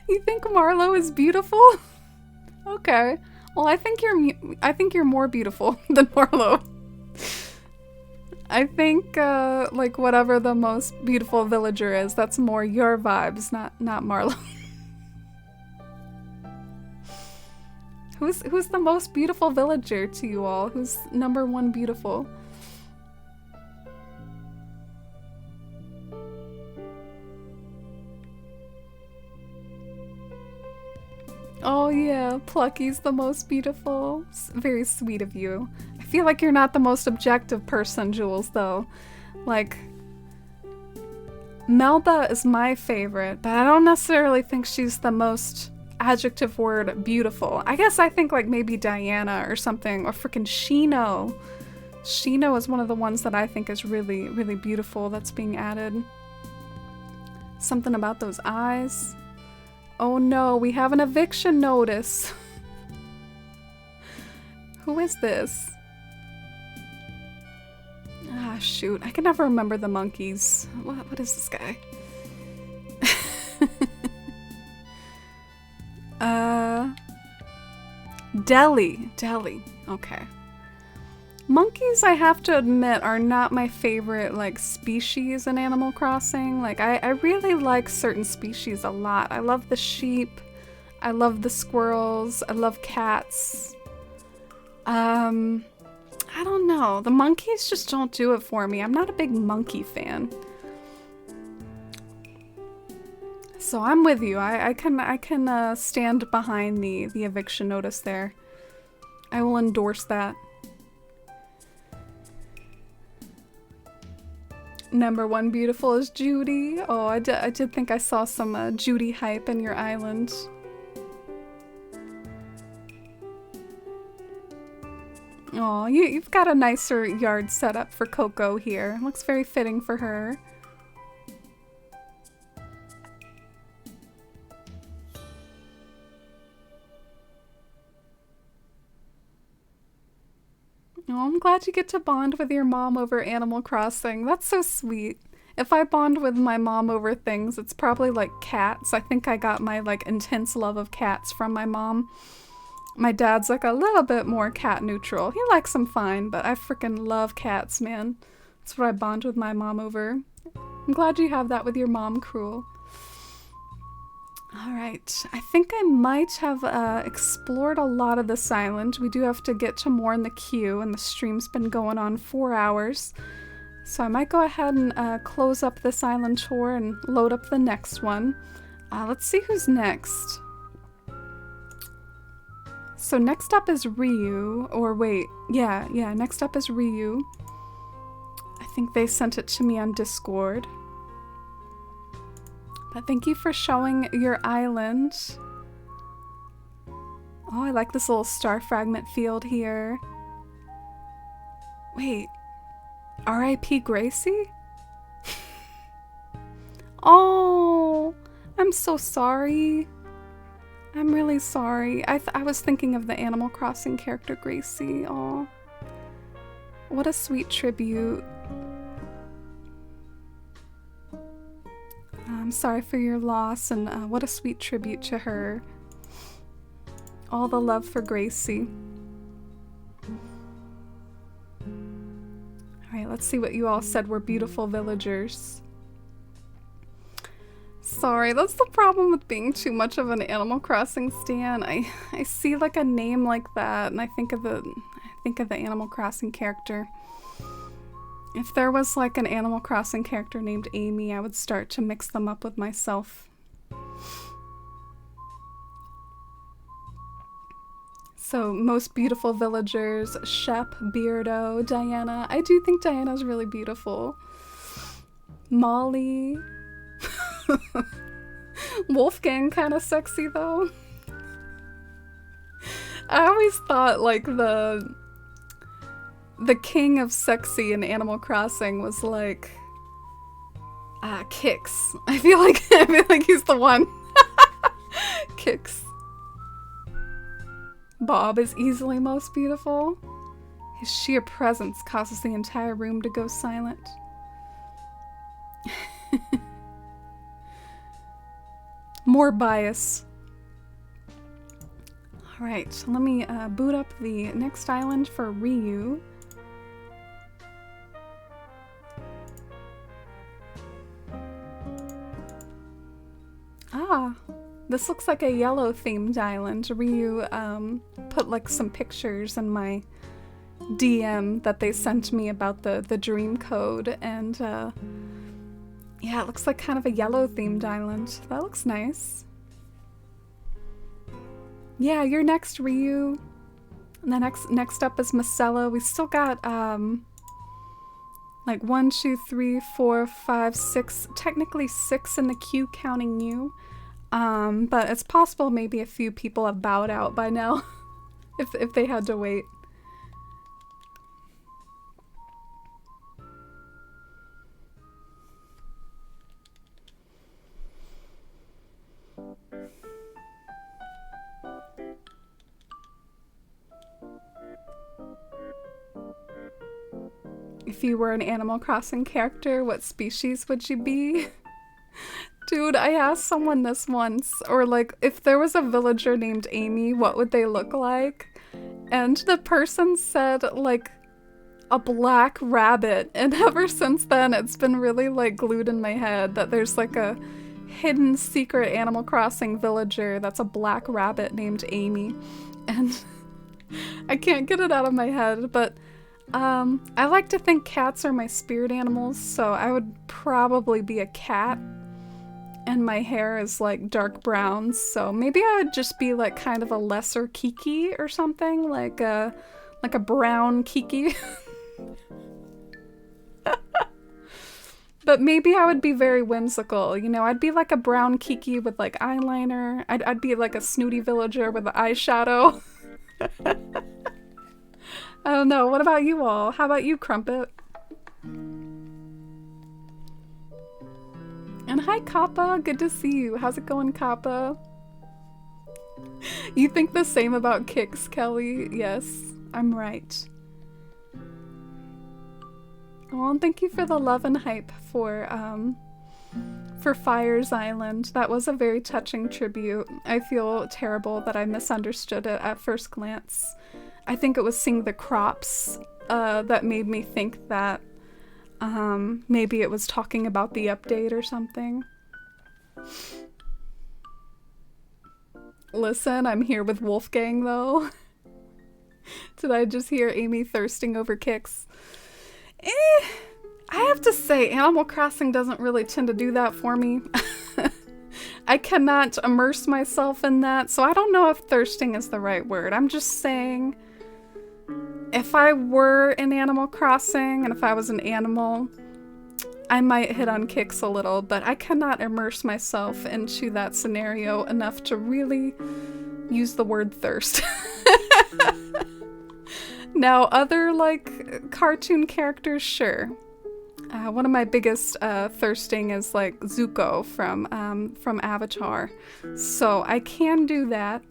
You think Marlo is beautiful? Okay. Well, I think you're more beautiful than Marlo. I think, like, whatever the most beautiful villager is, that's more your vibes, not Marlo. Who's the most beautiful villager to you all? Who's number one beautiful? Oh yeah, Plucky's the most beautiful. Very sweet of you. I feel like you're not the most objective person, Jules, though. Like, Melba is my favorite, but I don't necessarily think she's the most adjective word beautiful. I guess I think like maybe Diana or something, or freaking Shino. Shino is one of the ones that I think is really, really beautiful that's being added. Something about those eyes. Oh no, we have an eviction notice. Who is this? Ah, shoot. I can never remember the monkeys. What is this guy? Deli. Okay. Monkeys, I have to admit, are not my favorite, like, species in Animal Crossing. Like, I really like certain species a lot. I love the sheep. I love the squirrels. I love cats. I don't know. The monkeys just don't do it for me. I'm not a big monkey fan. So I'm with you. I can stand behind the eviction notice there. I will endorse that. Number one beautiful is Judy. Oh, I did think I saw some Judy hype in your island. Oh, you've got a nicer yard set up for Coco here. Looks very fitting for her. Oh, I'm glad you get to bond with your mom over Animal Crossing. That's so sweet. If I bond with my mom over things, it's probably like cats. I think I got my like intense love of cats from my mom. My dad's like a little bit more cat neutral. He likes them fine, but I freaking love cats, man. That's what I bond with my mom over. I'm glad you have that with your mom, Cruel. Alright, I think I might have explored a lot of this island. We do have to get to more in the queue, and the stream's been going on 4 hours. So I might go ahead and close up this island tour and load up the next one. Let's see who's next. So next up is Ryu, or wait, yeah, next up is Ryu. I think they sent it to me on Discord. But thank you for showing your island. Oh, I like this little star fragment field here. Wait, R.I.P. Gracie? Oh, I'm so sorry. I'm really sorry. I was thinking of the Animal Crossing character Gracie. Oh, what a sweet tribute. I'm sorry for your loss, and what a sweet tribute to her. All the love for Gracie. Alright, let's see what you all said were beautiful villagers. Sorry, that's the problem with being too much of an Animal Crossing stan. I see like a name like that, and I think of the Animal Crossing character. If there was like an Animal Crossing character named Amy, I would start to mix them up with myself. So, most beautiful villagers, Shep, Beardo, Diana. I do think Diana's really beautiful. Molly. Wolfgang kind of sexy though. I always thought like the king of sexy in Animal Crossing was like Kix. I feel like he's the one. Kix. Bob is easily most beautiful. His sheer presence causes the entire room to go silent. More bias. Alright, so let me boot up the next island for Ryu. Ah, this looks like a yellow themed island. Ryu put like some pictures in my DM that they sent me about the dream code, and yeah, it looks like kind of a yellow themed island. That looks nice. Yeah, you're next, Ryu. And the next up is Marcella. We still got like 1, 2, 3, 4, 5, 6, technically 6 in the queue counting you. But it's possible maybe a few people have bowed out by now if they had to wait. If you were an Animal Crossing character, what species would you be? Dude, I asked someone this once, or like, if there was a villager named Amy, what would they look like? And the person said, like, a black rabbit. And ever since then, it's been really, like, glued in my head that there's, like, a hidden secret Animal Crossing villager that's a black rabbit named Amy. And I can't get it out of my head, but I like to think cats are my spirit animals, so I would probably be a cat. And my hair is like dark brown, so maybe I would just be like kind of a lesser Kiki or something, like a brown Kiki. But maybe I would be very whimsical, you know, I'd be like a brown Kiki with like eyeliner. I'd be like a snooty villager with eyeshadow. I don't know, what about you all? How about you, Crumpet? And hi, Kappa, good to see you. How's it going, Kappa? You think the same about Kix, Kelly? Yes, I'm right. Oh, and thank you for the love and hype for Fire's Island. That was a very touching tribute. I feel terrible that I misunderstood it at first glance. I think it was seeing the crops that made me think that maybe it was talking about the update or something. Listen, I'm here with Wolfgang though. Did I just hear Amy thirsting over Kix? I have to say, Animal Crossing doesn't really tend to do that for me. I cannot immerse myself in that, so I don't know if thirsting is the right word. I'm just saying, if I were in Animal Crossing and if I was an animal, I might hit on Kix a little, but I cannot immerse myself into that scenario enough to really use the word thirst. Now, other, like, cartoon characters, sure. One of my biggest thirsting is, like, Zuko from Avatar. So I can do that.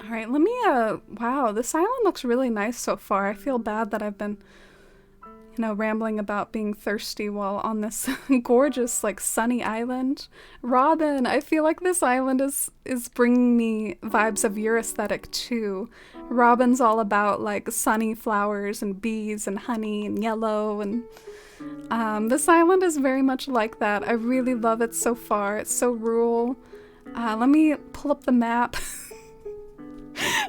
Alright, let me, wow, this island looks really nice so far. I feel bad that I've been, you know, rambling about being thirsty while on this gorgeous, like, sunny island. Robin, I feel like this island is bringing me vibes of your aesthetic, too. Robin's all about, like, sunny flowers and bees and honey and yellow, and this island is very much like that. I really love it so far. It's so rural. Let me pull up the map.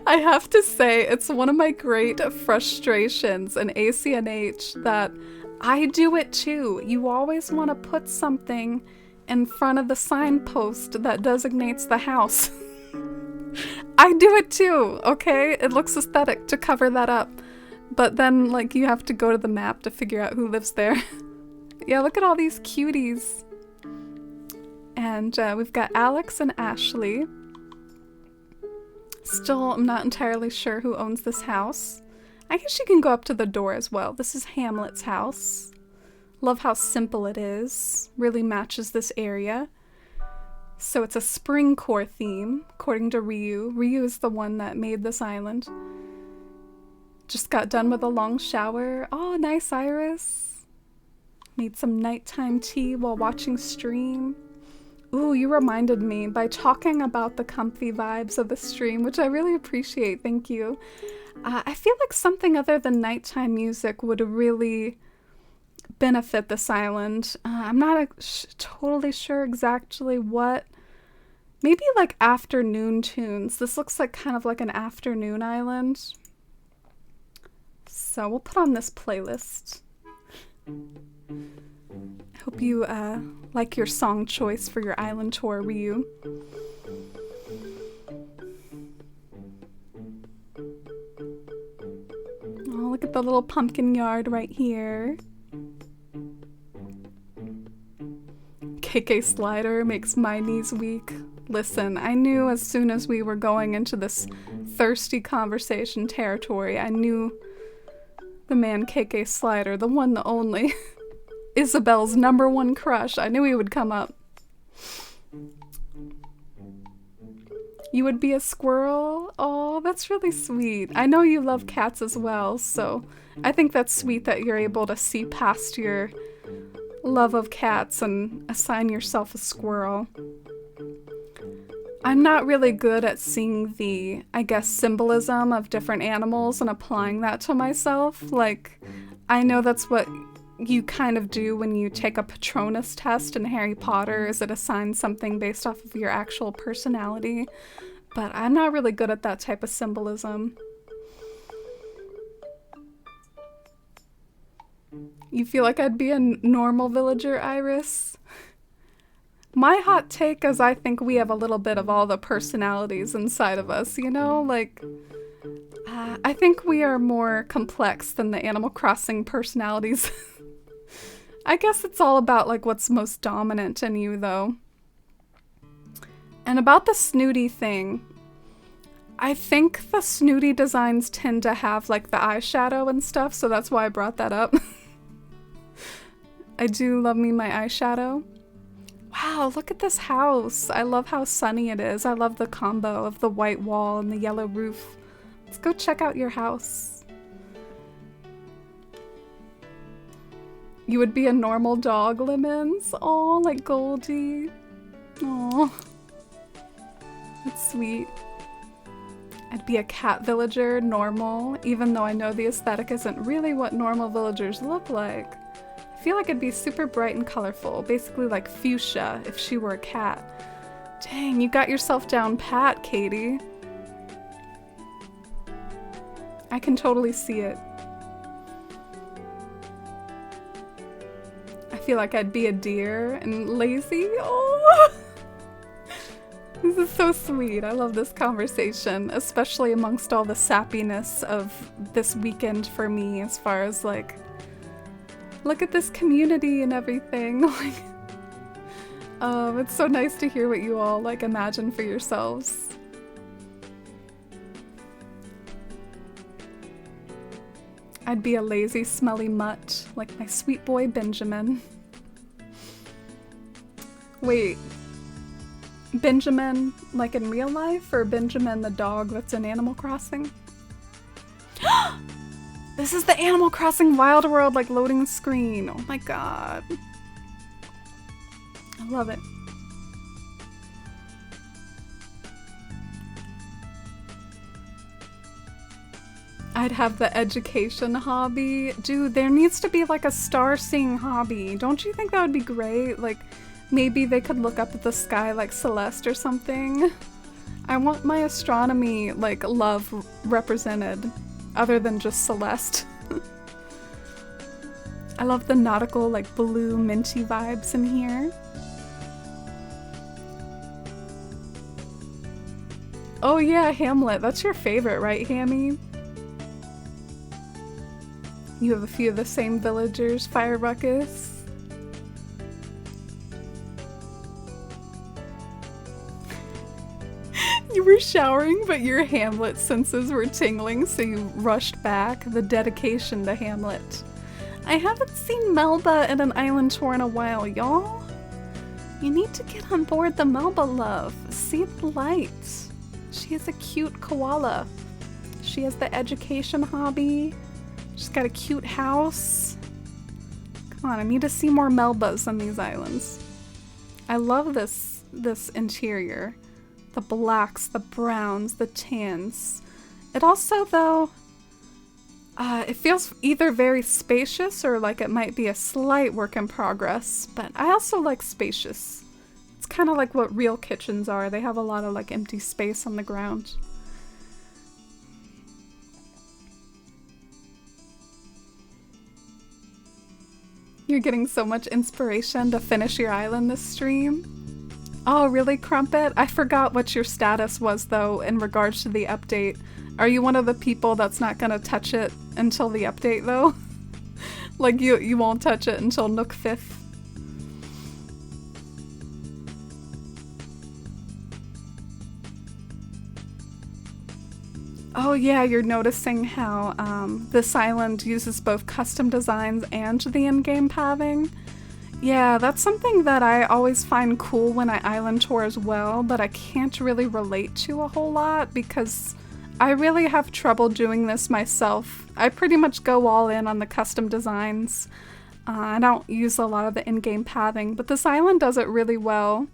I have to say, it's one of my great frustrations in ACNH that I do it too. You always want to put something in front of the signpost that designates the house. I do it too, okay? It looks aesthetic to cover that up. But then, like, you have to go to the map to figure out who lives there. Yeah, look at all these cuties. And we've got Alex and Ashley. Still, I'm not entirely sure who owns this house. I guess you can go up to the door as well. This is Hamlet's house. Love how simple it is. Really matches this area. So it's a spring core theme, according to Ryu. Ryu is the one that made this island. Just got done with a long shower. Oh, nice, Iris. Made some nighttime tea while watching stream. Ooh, you reminded me by talking about the comfy vibes of the stream, which I really appreciate, thank you. I feel like something other than nighttime music would really benefit this island. I'm not totally sure exactly what. Maybe like afternoon tunes. This looks like kind of like an afternoon island. So we'll put on this playlist. I hope you like your song choice for your island tour, Ryu. Oh, look at the little pumpkin yard right here. KK Slider makes my knees weak. Listen, I knew as soon as we were going into this thirsty conversation territory, I knew the man KK Slider, the one, the only, Isabel's #1 crush. I knew he would come up. You would be a squirrel? Oh, that's really sweet. I know you love cats as well, so I think that's sweet that you're able to see past your love of cats and assign yourself a squirrel. I'm not really good at seeing the, I guess, symbolism of different animals and applying that to myself. Like, I know that's what you kind of do when you take a Patronus test in Harry Potter, is it assigns something based off of your actual personality. But I'm not really good at that type of symbolism. You feel like I'd be a normal villager, Iris? My hot take is I think we have a little bit of all the personalities inside of us, you know? Like, I think we are more complex than the Animal Crossing personalities. I guess it's all about, like, what's most dominant in you, though. And about the snooty thing, I think the snooty designs tend to have, like, the eyeshadow and stuff, so that's why I brought that up. I do love me my eyeshadow. Wow, look at this house. I love how sunny it is. I love the combo of the white wall and the yellow roof. Let's go check out your house. You would be a normal dog, Lemons. Aw, like Goldie. Aw. That's sweet. I'd be a cat villager, normal, even though I know the aesthetic isn't really what normal villagers look like. I feel like it'd be super bright and colorful, basically like fuchsia if she were a cat. Dang, you got yourself down pat, Katie. I can totally see it. I feel like I'd be a deer and lazy. Oh! This is so sweet. I love this conversation, especially amongst all the sappiness of this weekend for me as far as like, look at this community and everything. Like, it's so nice to hear what you all like imagine for yourselves. I'd be a lazy, smelly mutt, like my sweet boy Benjamin. Wait, Benjamin like in real life, or Benjamin the dog that's in Animal Crossing? This is the Animal Crossing Wild World like loading screen. Oh my god. I love it. I'd have the education hobby. Dude, there needs to be like a star seeing hobby. Don't you think that would be great? Like, maybe they could look up at the sky like Celeste or something. I want my astronomy like love represented, other than just Celeste. I love the nautical like blue minty vibes in here. Oh yeah, Hamlet. That's your favorite, right, Hammy? You have a few of the same villagers, Fire Ruckus. You were showering, but your Hamlet senses were tingling, so you rushed back. The dedication to Hamlet. I haven't seen Melba at an island tour in a while, y'all. You need to get on board the Melba love. See the light. She is a cute koala. She has the education hobby. She's got a cute house. Come on, I need to see more Melbas on these islands. I love this interior. The blacks, the browns, the tans. It also, though, It feels either very spacious or like it might be a slight work in progress, but I also like spacious. It's kind of like what real kitchens are. They have a lot of like empty space on the ground. You're getting so much inspiration to finish your island this stream. Oh, really, Crumpet? I forgot what your status was, though, in regards to the update. Are you one of the people that's not gonna touch it until the update, though? Like, you won't touch it until Nook 5th? Oh yeah, you're noticing how this island uses both custom designs and the in-game pathing. Yeah, that's something that I always find cool when I island tour as well, but I can't really relate to a whole lot because I really have trouble doing this myself. I pretty much go all in on the custom designs. I don't use a lot of the in-game pathing, but this island does it really well.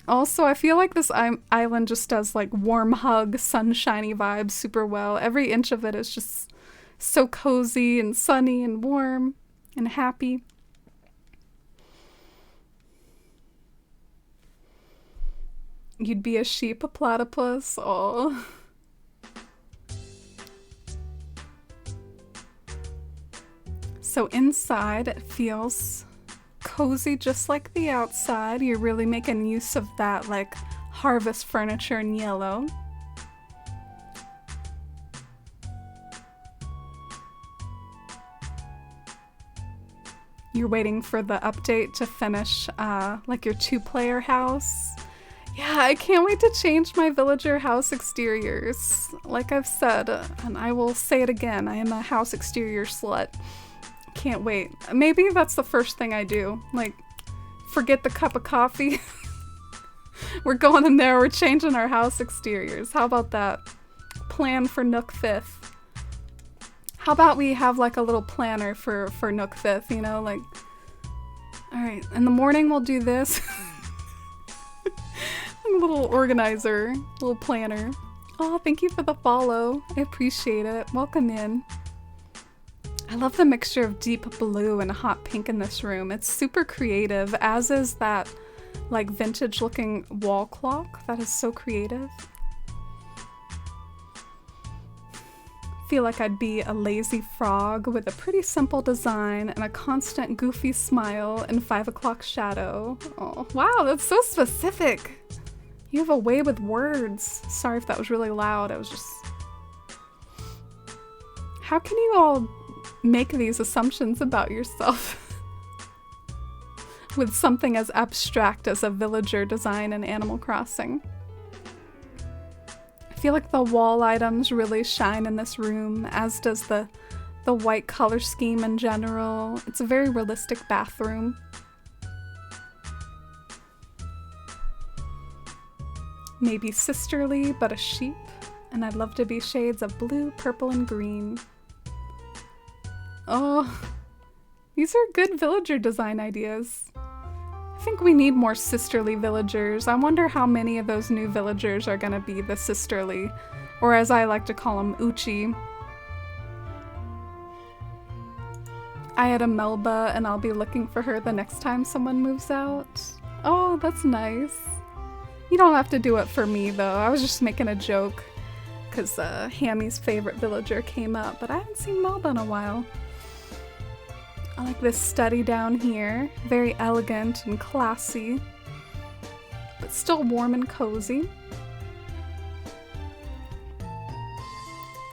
Also, I feel like this island just does like warm hug, sunshiny vibes super well. Every inch of it is just so cozy and sunny and warm and happy. You'd be a sheep, a platypus, oh. So inside it feels cozy just like the outside. You're really making use of that like harvest furniture in yellow. You're waiting for the update to finish like your 2-player house. Yeah, I can't wait to change my villager house exteriors. Like I've said, and I will say it again, I am a house exterior slut. Can't wait. Maybe that's the first thing I do. Like, forget the cup of coffee. We're going in there, we're changing our house exteriors. How about that? Plan for Nook 5th. How about we have like a little planner for Nook 5th, you know? Like, alright, in the morning we'll do this. A little organizer, little planner. Oh, thank you for the follow. I appreciate it. Welcome in. I love the mixture of deep blue and hot pink in this room. It's super creative, as is that like vintage looking wall clock. That is so creative. Feel like I'd be a lazy frog with a pretty simple design and a constant goofy smile in 5 o'clock shadow. Oh, wow, that's so specific. You have a way with words. Sorry if that was really loud. I was just... How can you all make these assumptions about yourself with something as abstract as a villager design in Animal Crossing? I feel like the wall items really shine in this room, as does the white color scheme in general. It's a very realistic bathroom. Maybe sisterly, but a sheep, and I'd love to be shades of blue, purple, and green. Oh, these are good villager design ideas. I think we need more sisterly villagers. I wonder how many of those new villagers are gonna be the sisterly, or as I like to call them, Uchi. I had a Melba, and I'll be looking for her the next time someone moves out. Oh, that's nice. You don't have to do it for me, though. I was just making a joke, because Hammy's favorite villager came up, but I haven't seen Melba in a while. I like this study down here. Very elegant and classy, but still warm and cozy.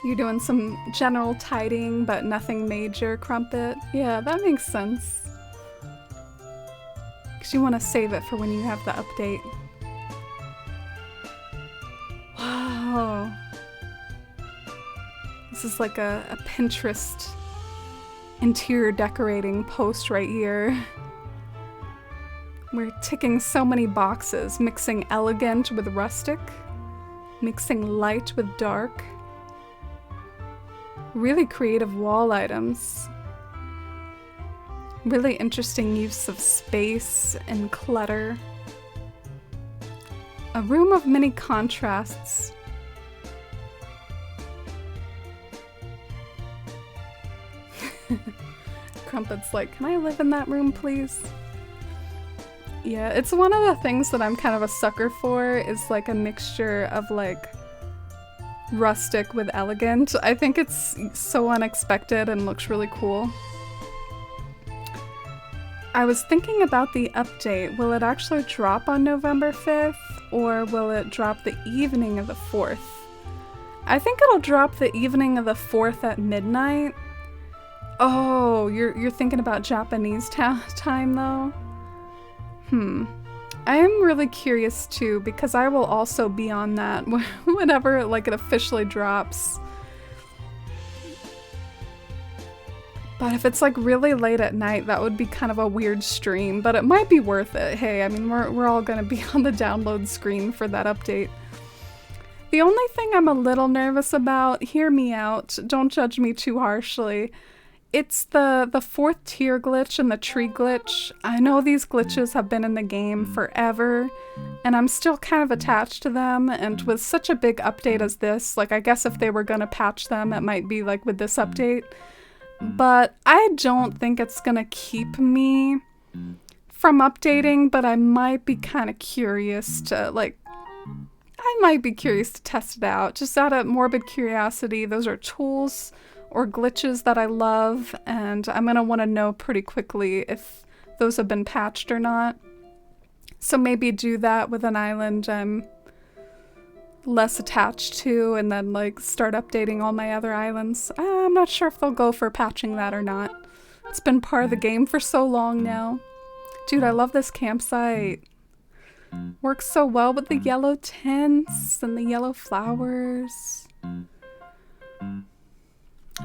You're doing some general tidying, but nothing major, Crumpet. Yeah, that makes sense. Because you want to save it for when you have the update. Wow. This is like a Pinterest interior decorating post right here. We're ticking so many boxes, mixing elegant with rustic, mixing light with dark. Really creative wall items. Really interesting use of space and clutter. A room of many contrasts. Crumpet's like, can I live in that room, please? Yeah, it's one of the things that I'm kind of a sucker for, is like a mixture of like rustic with elegant. I think it's so unexpected and looks really cool. I was thinking about the update. Will it actually drop on November 5th, or will it drop the evening of the 4th? I think it'll drop the evening of the 4th at midnight. Oh, you're thinking about Japanese time though? I am really curious too, because I will also be on that whenever like it officially drops. But if it's like really late at night, that would be kind of a weird stream, but it might be worth it. Hey, I mean, we're all gonna be on the download screen for that update. The only thing I'm a little nervous about, hear me out, don't judge me too harshly, it's the 4th tier glitch and the tree glitch. I know these glitches have been in the game forever, and I'm still kind of attached to them, and with such a big update as this, like I guess if they were gonna patch them, it might be like with this update. But I don't think it's gonna keep me from updating, but I might be kind of curious to, like, I might be curious to test it out, just out of morbid curiosity. Those are tools or glitches that I love, and I'm gonna want to know pretty quickly if those have been patched or not. So maybe do that with an island I'm less attached to, and then like start updating all my other islands. I'm not sure if they'll go for patching that or not. It's been part of the game for so long now. Dude, I love this campsite. Works so well with the yellow tents and the yellow flowers.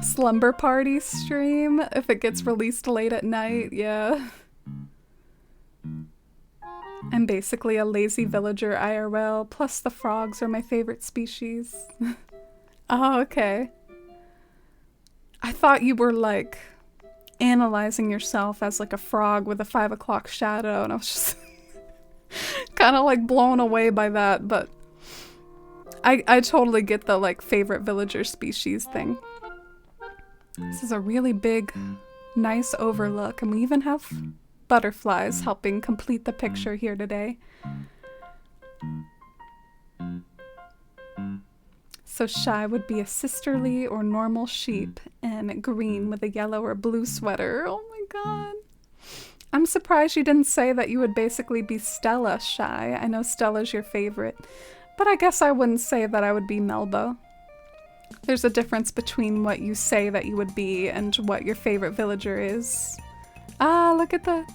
Slumber party stream if it gets released late at night, yeah. I'm basically a lazy villager IRL, plus the frogs are my favorite species. Oh, okay. I thought you were like analyzing yourself as like a frog with a 5 o'clock shadow, and I was just kind of like blown away by that, but I totally get the like favorite villager species thing. This is a really big, nice overlook, and we even have butterflies helping complete the picture here today. So Shy would be a sisterly or normal sheep, and green with a yellow or blue sweater. Oh my god. I'm surprised you didn't say that you would basically be Stella, Shy. I know Stella's your favorite, but I guess I wouldn't say that I would be Melba. There's a difference between what you say that you would be and what your favorite villager is. Ah, look at the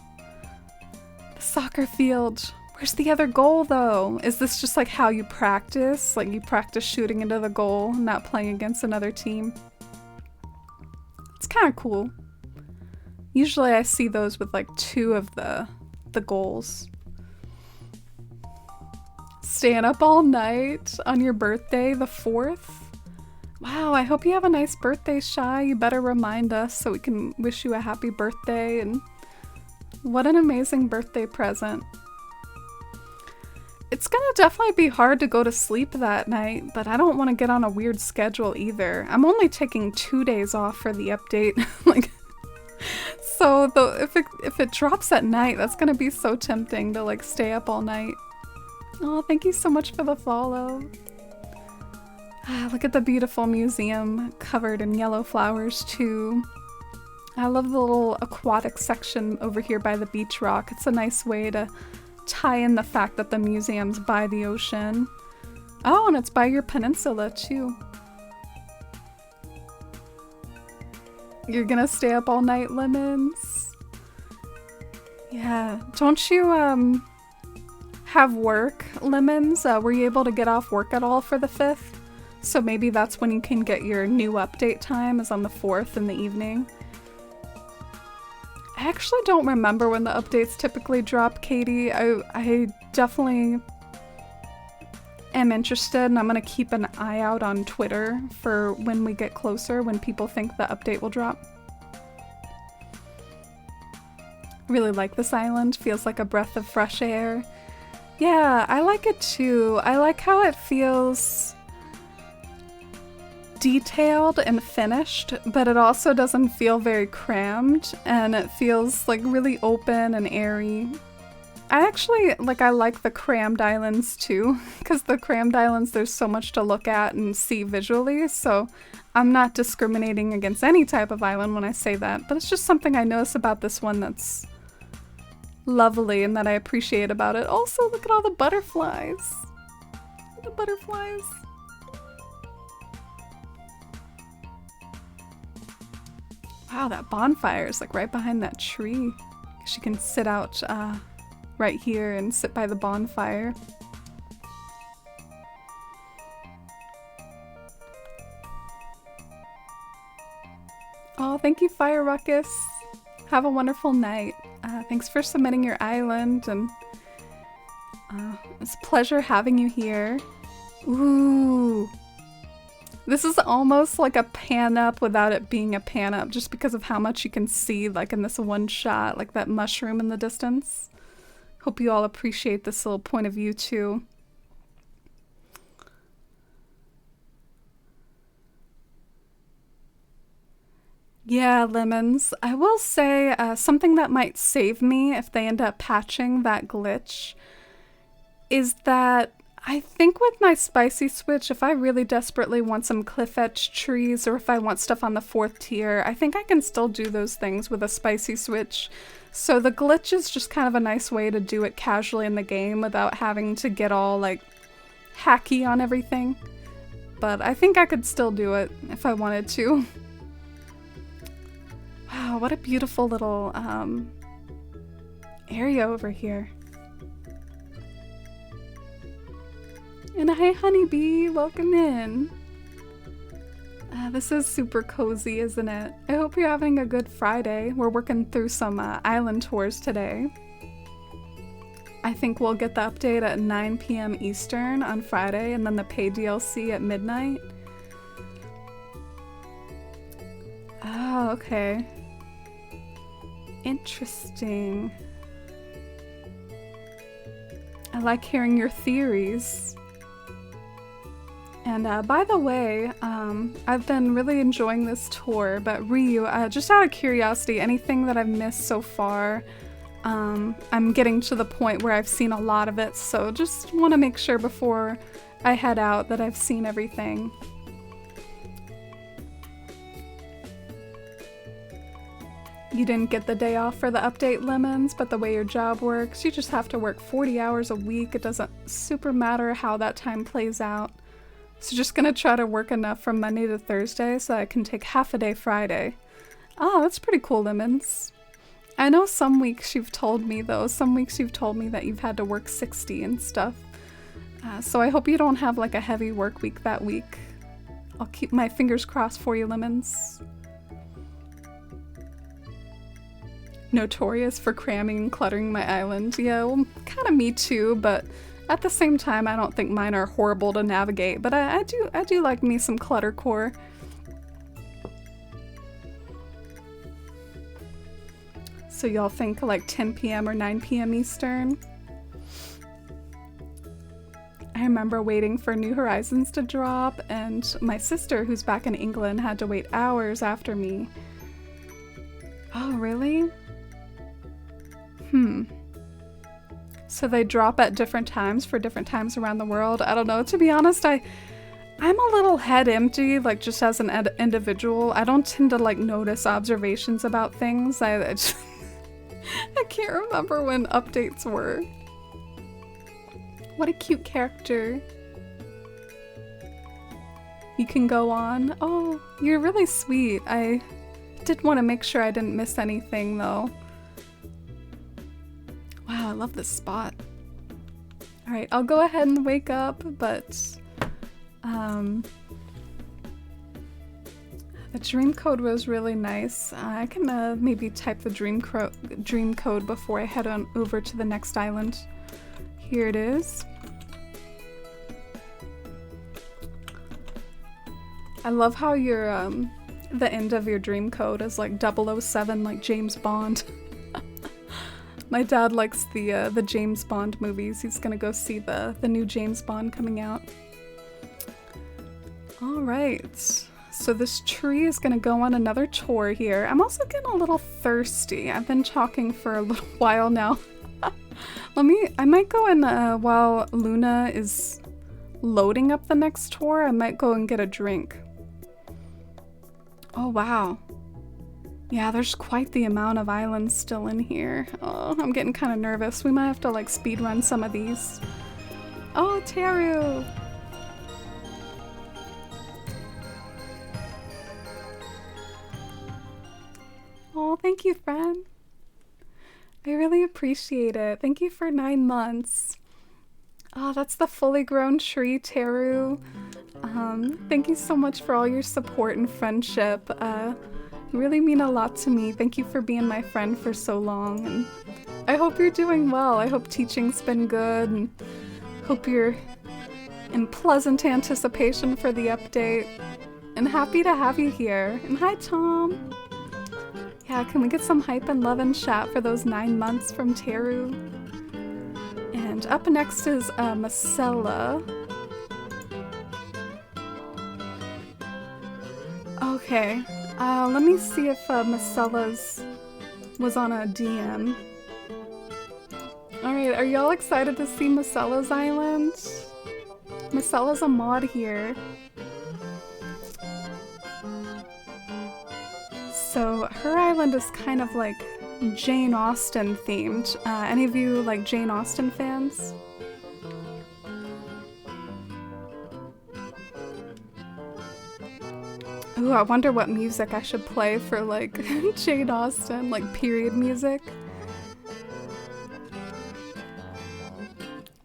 soccer field. Where's the other goal though? Is this just like how you practice? Like you practice shooting into the goal, not playing against another team? It's kind of cool. Usually I see those with like 2 of the goals. Staying up all night on your birthday, the 4th? Wow, I hope you have a nice birthday, Shy. You better remind us so we can wish you a happy birthday, and what an amazing birthday present. It's gonna definitely be hard to go to sleep that night, but I don't want to get on a weird schedule either. I'm only taking 2 days off for the update. Like, so if it drops at night, that's gonna be so tempting to like stay up all night. Oh, thank you so much for the follow. Ah, look at the beautiful museum covered in yellow flowers too. I love the little aquatic section over here by the beach rock. It's a nice way to tie in the fact that the museum's by the ocean. Oh, and it's by your peninsula too. You're gonna stay up all night, Lemons? Yeah, don't you have work, Lemons? Were you able to get off work at all for the 5th? So maybe that's when you can get your new update time, is on the 4th in the evening. I actually don't remember when the updates typically drop, Katie. I definitely am interested, and I'm gonna keep an eye out on Twitter for when we get closer, when people think the update will drop. Really like this island, feels like a breath of fresh air. Yeah, I like it too. I like how it feels detailed and finished, but it also doesn't feel very crammed, and it feels like really open and airy. I like the crammed islands too, because the crammed islands, there's so much to look at and see visually, so I'm not discriminating against any type of island when I say that, but it's just something I notice about this one that's lovely and that I appreciate about it. Also, look at all the butterflies. The butterflies. Wow, that bonfire is like right behind that tree. She can sit out right here and sit by the bonfire. Oh, thank you, Fire Ruckus. Have a wonderful night. Thanks for submitting your island, and it's a pleasure having you here. Ooh. This is almost like a pan up without it being a pan up, just because of how much you can see like in this one shot, like that mushroom in the distance. Hope you all appreciate this little point of view too. Yeah, Lemons. I will say something that might save me if they end up patching that glitch is that I think with my spicy switch, if I really desperately want some cliff edge trees or if I want stuff on the 4th tier, I think I can still do those things with a spicy switch. So the glitch is just kind of a nice way to do it casually in the game without having to get all like hacky on everything. But I think I could still do it if I wanted to. Wow, what a beautiful little area over here. And hey, honeybee, welcome in. This is super cozy, isn't it? I hope you're having a good Friday. We're working through some island tours today. I think we'll get the update at 9 p.m. Eastern on Friday, and then the paid DLC at midnight. Oh, okay. Interesting. I like hearing your theories. And by the way, I've been really enjoying this tour, but Ryu, just out of curiosity, anything that I've missed so far, I'm getting to the point where I've seen a lot of it, so just want to make sure before I head out that I've seen everything. You didn't get the day off for the update, Lemons, but the way your job works, you just have to work 40 hours a week. It doesn't super matter how that time plays out. So just gonna try to work enough from Monday to Thursday so I can take half a day Friday. Oh, that's pretty cool, Lemons. I know some weeks you've told me though, that you've had to work 60 and stuff. So I hope you don't have like a heavy work week that week. I'll keep my fingers crossed for you, Lemons. Notorious for cramming and cluttering my island. Yeah, well, kind of me too, but at the same time, I don't think mine are horrible to navigate, but I do like me some cluttercore. So y'all think like 10 p.m. or 9 p.m. Eastern? I remember waiting for New Horizons to drop, and my sister, who's back in England, had to wait hours after me. Oh, really? So they drop at different times for different times around the world. I don't know. To be honest, I'm a little head empty, like just as an individual. I don't tend to like notice observations about things. I just I can't remember when updates were. What a cute character. You can go on. Oh, you're really sweet. I did want to make sure I didn't miss anything though. Wow, I love this spot. Alright, I'll go ahead and wake up, but the dream code was really nice. I can maybe type the dream code before I head on over to the next island. Here it is. I love how your the end of your dream code is like 007, like James Bond. My dad likes the James Bond movies. He's gonna go see the new James Bond coming out. All right, So this tree is gonna go on another tour here. I'm also getting a little thirsty. I've been talking for a little while now. I might go in while Luna is loading up the next tour, I might go and get a drink. Oh wow. Yeah, there's quite the amount of islands still in here. Oh, I'm getting kind of nervous. We might have to like speed run some of these. Oh, Teru! Oh, thank you, friend. I really appreciate it. Thank you for 9 months. Oh, that's the fully grown tree, Teru. Thank you so much for all your support and friendship. You really mean a lot to me. Thank you for being my friend for so long. And I hope you're doing well. I hope teaching's been good, and hope you're in pleasant anticipation for the update. And happy to have you here. And hi, Tom. Yeah, can we get some hype and love and chat for those 9 months from Teru? And up next is Marcella. Okay, let me see if Marcella's was on a DM. Alright, are y'all excited to see Marcella's island? Marcella's a mod here. So her island is kind of like Jane Austen themed. Any of you like Jane Austen fans? Ooh, I wonder what music I should play for like Jane Austen, like period music.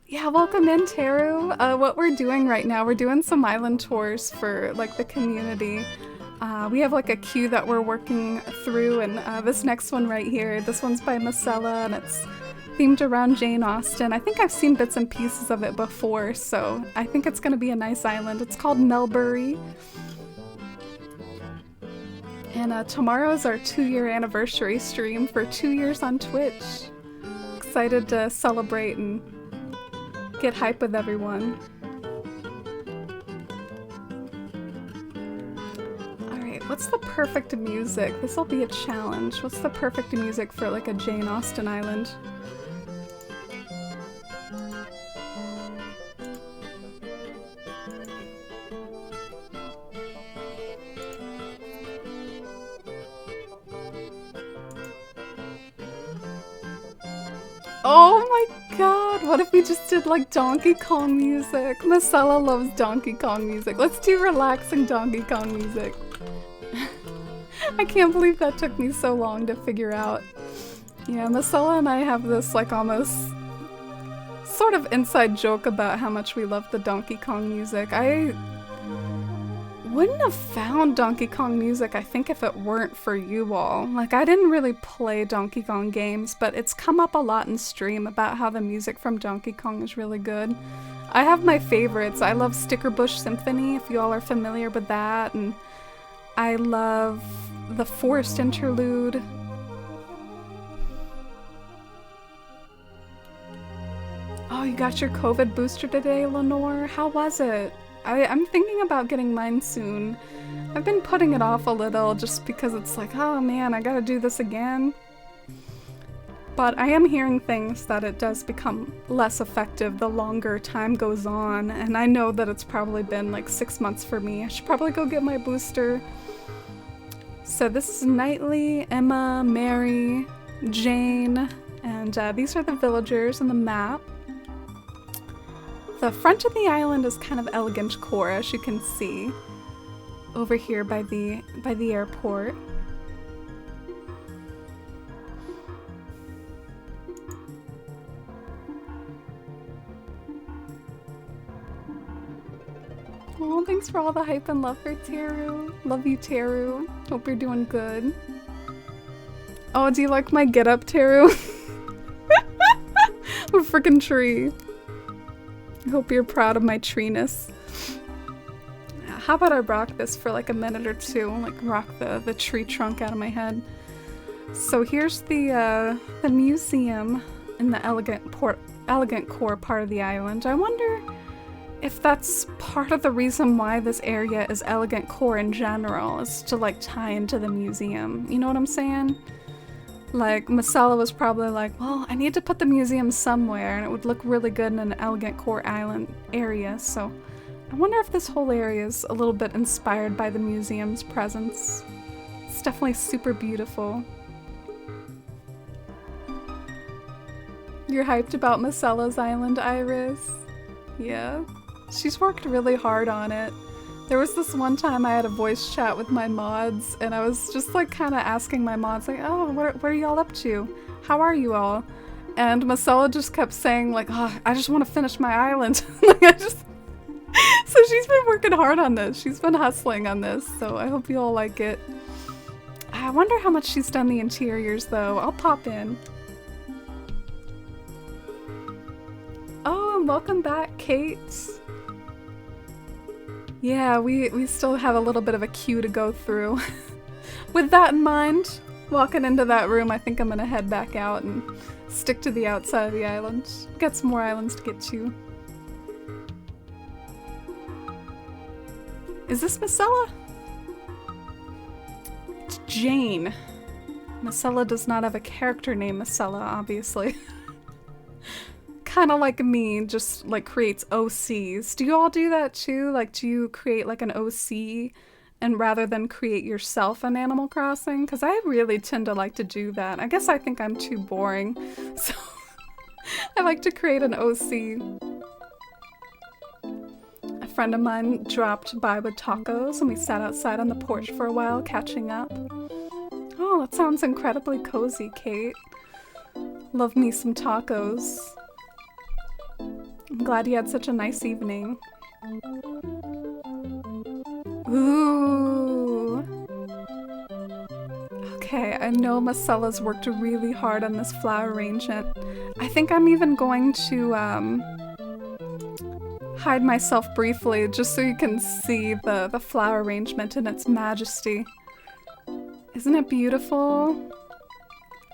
Yeah, welcome in, Teru. What we're doing right now, we're doing some island tours for like the community. We have like a queue that we're working through, and this next one right here, this one's by Marcella, and it's themed around Jane Austen. I think I've seen bits and pieces of it before, so I think it's gonna be a nice island. It's called Melbury. And tomorrow is our 2-year anniversary stream for 2 years on Twitch. Excited to celebrate and get hype with everyone. What's the perfect music? This will be a challenge. What's the perfect music for like a Jane Austen island? Oh my god, what if we just did like Donkey Kong music? Marcella loves Donkey Kong music. Let's do relaxing Donkey Kong music. I can't believe that took me so long to figure out. Yeah, Marcella and I have this like almost sort of inside joke about how much we love the Donkey Kong music. I wouldn't have found Donkey Kong music, I think, if it weren't for you all. Like, I didn't really play Donkey Kong games, but it's come up a lot in stream about how the music from Donkey Kong is really good. I have my favorites. I love Stickerbush Symphony, if you all are familiar with that, and I love the Forest Interlude. Oh, you got your COVID booster today, Lenore? How was it? I'm thinking about getting mine soon. I've been putting it off a little just because it's like, oh man, I gotta do this again. But I am hearing things that it does become less effective the longer time goes on, and I know that it's probably been like 6 months for me. I should probably go get my booster. So this is Knightley, Emma, Mary, Jane, and these are the villagers on the map. The front of the island is kind of elegant core, as you can see, over here by the airport. Oh, thanks for all the hype and love for Teru. Love you, Teru. Hope you're doing good. Oh, do you like my getup, Teru? A freaking tree. I hope you're proud of my treeness. How about I rock this for like a minute or two, like rock the tree trunk out of my head. So here's the museum in the elegant core part of the island. I wonder if that's part of the reason why this area is elegant core in general, is to like tie into the museum. You know what I'm saying? Like, Masella was probably like, well, I need to put the museum somewhere and it would look really good in an elegant core island area, so I wonder if this whole area is a little bit inspired by the museum's presence. It's definitely super beautiful. You're hyped about Masella's island, Iris? Yeah. She's worked really hard on it. There was this one time I had a voice chat with my mods, and I was just like kind of asking my mods, like, oh, what are y'all up to? How are you all? And Masella just kept saying, like, oh, I just want to finish my island. Like, So she's been working hard on this. She's been hustling on this, so I hope you all like it. I wonder how much she's done the interiors, though. I'll pop in. Oh, and welcome back, Kate. Yeah, we still have a little bit of a queue to go through. With that in mind, walking into that room, I think I'm gonna head back out and stick to the outside of the island. Got some more islands to get to. Is this Masella? It's Jane. Masella does not have a character named Masella, obviously. Kind of like me, just like creates OCs. Do you all do that too? Like, do you create like an OC and rather than create yourself an Animal Crossing? Because I really tend to like to do that. I guess I think I'm too boring. So I like to create an OC. A friend of mine dropped by with tacos and we sat outside on the porch for a while catching up. Oh, that sounds incredibly cozy, Kate. Love me some tacos. I'm glad you had such a nice evening. Ooh. Okay, I know Masella's worked really hard on this flower arrangement. I think I'm even going to hide myself briefly just so you can see the flower arrangement in its majesty. Isn't it beautiful?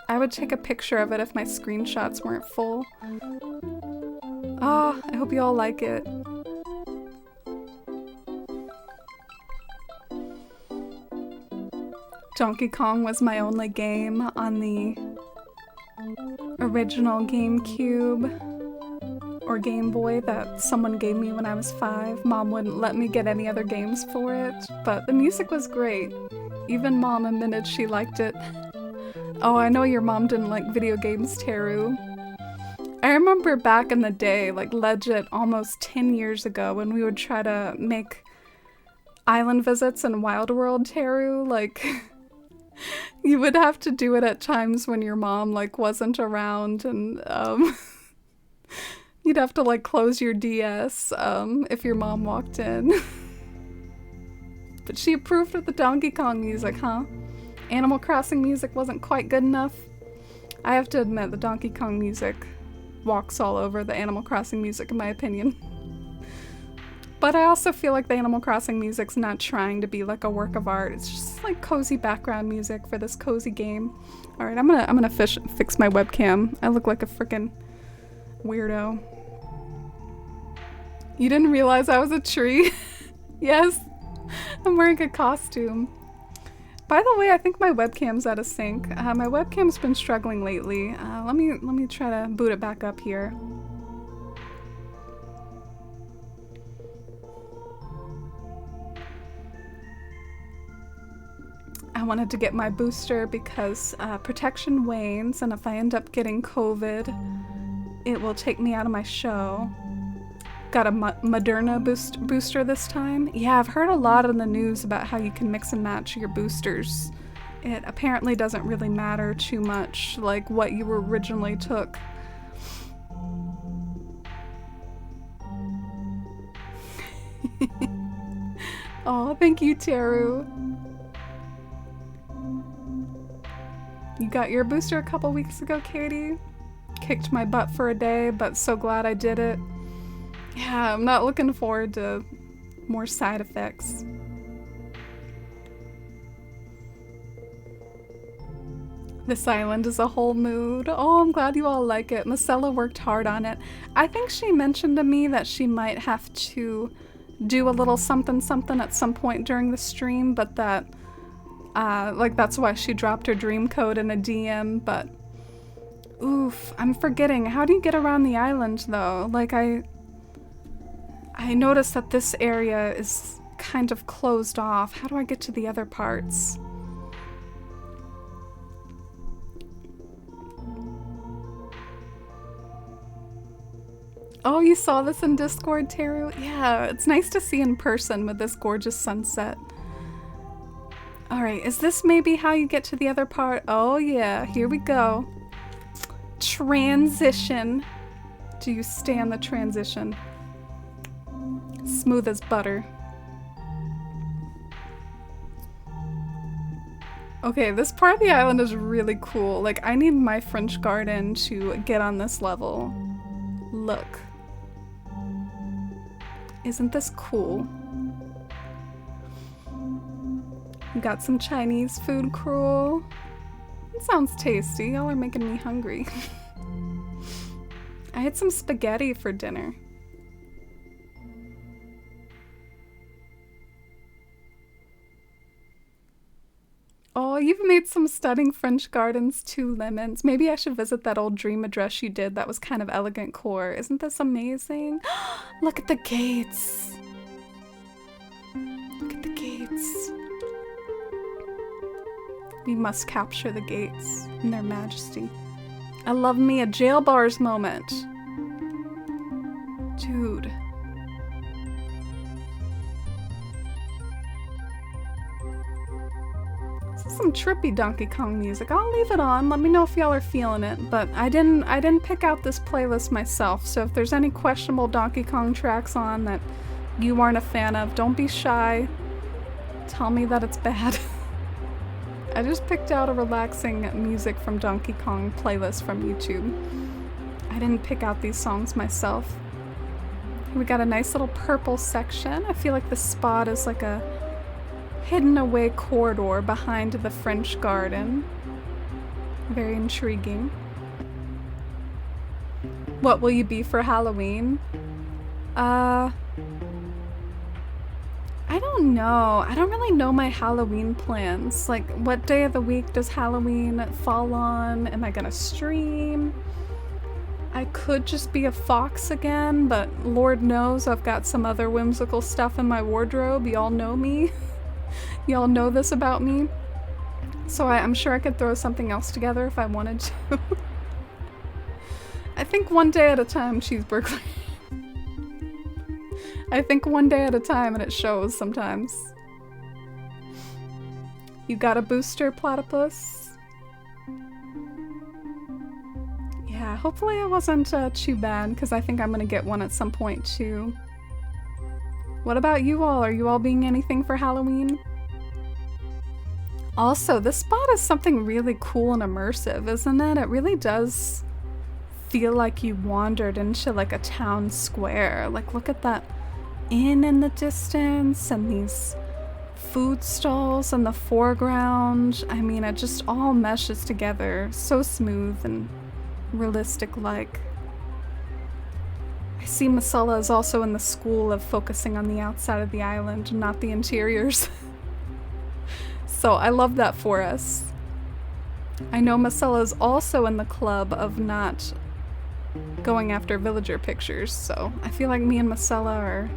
I would take a picture of it if my screenshots weren't full. Ah, I hope you all like it. Donkey Kong was my only game on the original GameCube or Game Boy that someone gave me when I was 5. Mom wouldn't let me get any other games for it, but the music was great. Even Mom admitted she liked it. Oh, I know your mom didn't like video games, Teru. I remember back in the day, like legit almost 10 years ago, when we would try to make island visits in Wild World, Teru, like you would have to do it at times when your mom like wasn't around, and you'd have to like close your DS if your mom walked in. But she approved of the Donkey Kong music, huh? Animal Crossing music wasn't quite good enough. I have to admit, the Donkey Kong music walks all over the Animal Crossing music in my opinion. But I also feel like the Animal Crossing music's not trying to be like a work of art. It's just like cozy background music for this cozy game. All right, I'm gonna fix my webcam. I look like a freaking weirdo. You didn't realize I was a tree? Yes, I'm wearing a costume. By the way, I think my webcam's out of sync. My webcam's been struggling lately. Let me try to boot it back up here. I wanted to get my booster because protection wanes, and if I end up getting COVID, it will take me out of my show. Got a Moderna booster this time. Yeah, I've heard a lot in the news about how you can mix and match your boosters. It apparently doesn't really matter too much, like what you originally took. Oh, thank you, Teru. You got your booster a couple weeks ago, Katie? Kicked my butt for a day, but so glad I did it. Yeah, I'm not looking forward to more side effects. This island is a whole mood. Oh, I'm glad you all like it. Marcella worked hard on it. I think she mentioned to me that she might have to do a little something something at some point during the stream, but that, like, that's why she dropped her dream code in a DM, but oof, I'm forgetting. How do you get around the island, though? Like, I noticed that this area is kind of closed off. How do I get to the other parts? Oh, you saw this in Discord, Teru? Yeah, it's nice to see in person with this gorgeous sunset. Alright, is this maybe how you get to the other part? Oh yeah, here we go. Transition. Do you stand the transition? Smooth as butter. Okay, this part of the island is really cool. Like, I need my French garden to get on this level. Look. Isn't this cool? We got some Chinese food cruel. It sounds tasty. Y'all are making me hungry. I had some spaghetti for dinner. Oh, you've made some stunning French gardens, 2 lemons. Maybe I should visit that old dream address you did that was kind of elegant core. Isn't this amazing? Look at the gates. Look at the gates. We must capture the gates in their majesty. I love me a jail bars moment. Dude. This is some trippy Donkey Kong music. I'll leave it on. Let me know if y'all are feeling it. But I didn't pick out this playlist myself, so if there's any questionable Donkey Kong tracks on that you aren't a fan of, don't be shy. Tell me that it's bad. I just picked out a relaxing music from Donkey Kong playlist from YouTube. I didn't pick out these songs myself. We got a nice little purple section. I feel like this spot is like a hidden away corridor behind the French garden. Very intriguing. What will you be for Halloween? I don't know. I don't really know my Halloween plans. Like, what day of the week does Halloween fall on? Am I gonna stream? I could just be a fox again, but Lord knows I've got some other whimsical stuff in my wardrobe. Y'all know me. Y'all know this about me. So I'm sure I could throw something else together if I wanted to. I think one day at a time, Cheeseburger. I think one day at a time, and it shows sometimes. You got a booster, Platypus? Yeah, hopefully it wasn't too bad, because I think I'm gonna get one at some point too. What about you all? Are you all being anything for Halloween? Also, this spot is something really cool and immersive, isn't it? It really does feel like you wandered into like a town square. Like, look at that inn in the distance and these food stalls in the foreground. I mean, it just all meshes together so smooth and realistic-like. I see Masala is also in the school of focusing on the outside of the island, not the interiors. So I love that for us. I know Masala is also in the club of not going after villager pictures, so I feel like me and Masala are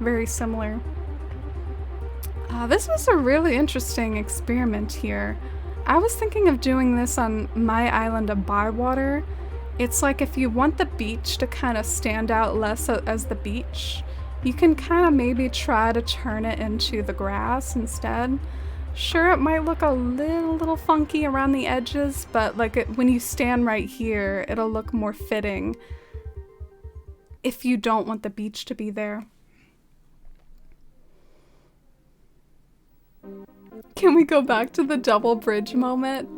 very similar. This was a really interesting experiment here. I was thinking of doing this on my island of Bywater. It's like if you want the beach to kind of stand out less as the beach, you can kind of maybe try to turn it into the grass instead. Sure, it might look a little funky around the edges, but like when you stand right here, it'll look more fitting if you don't want the beach to be there. Can we go back to the double bridge moment?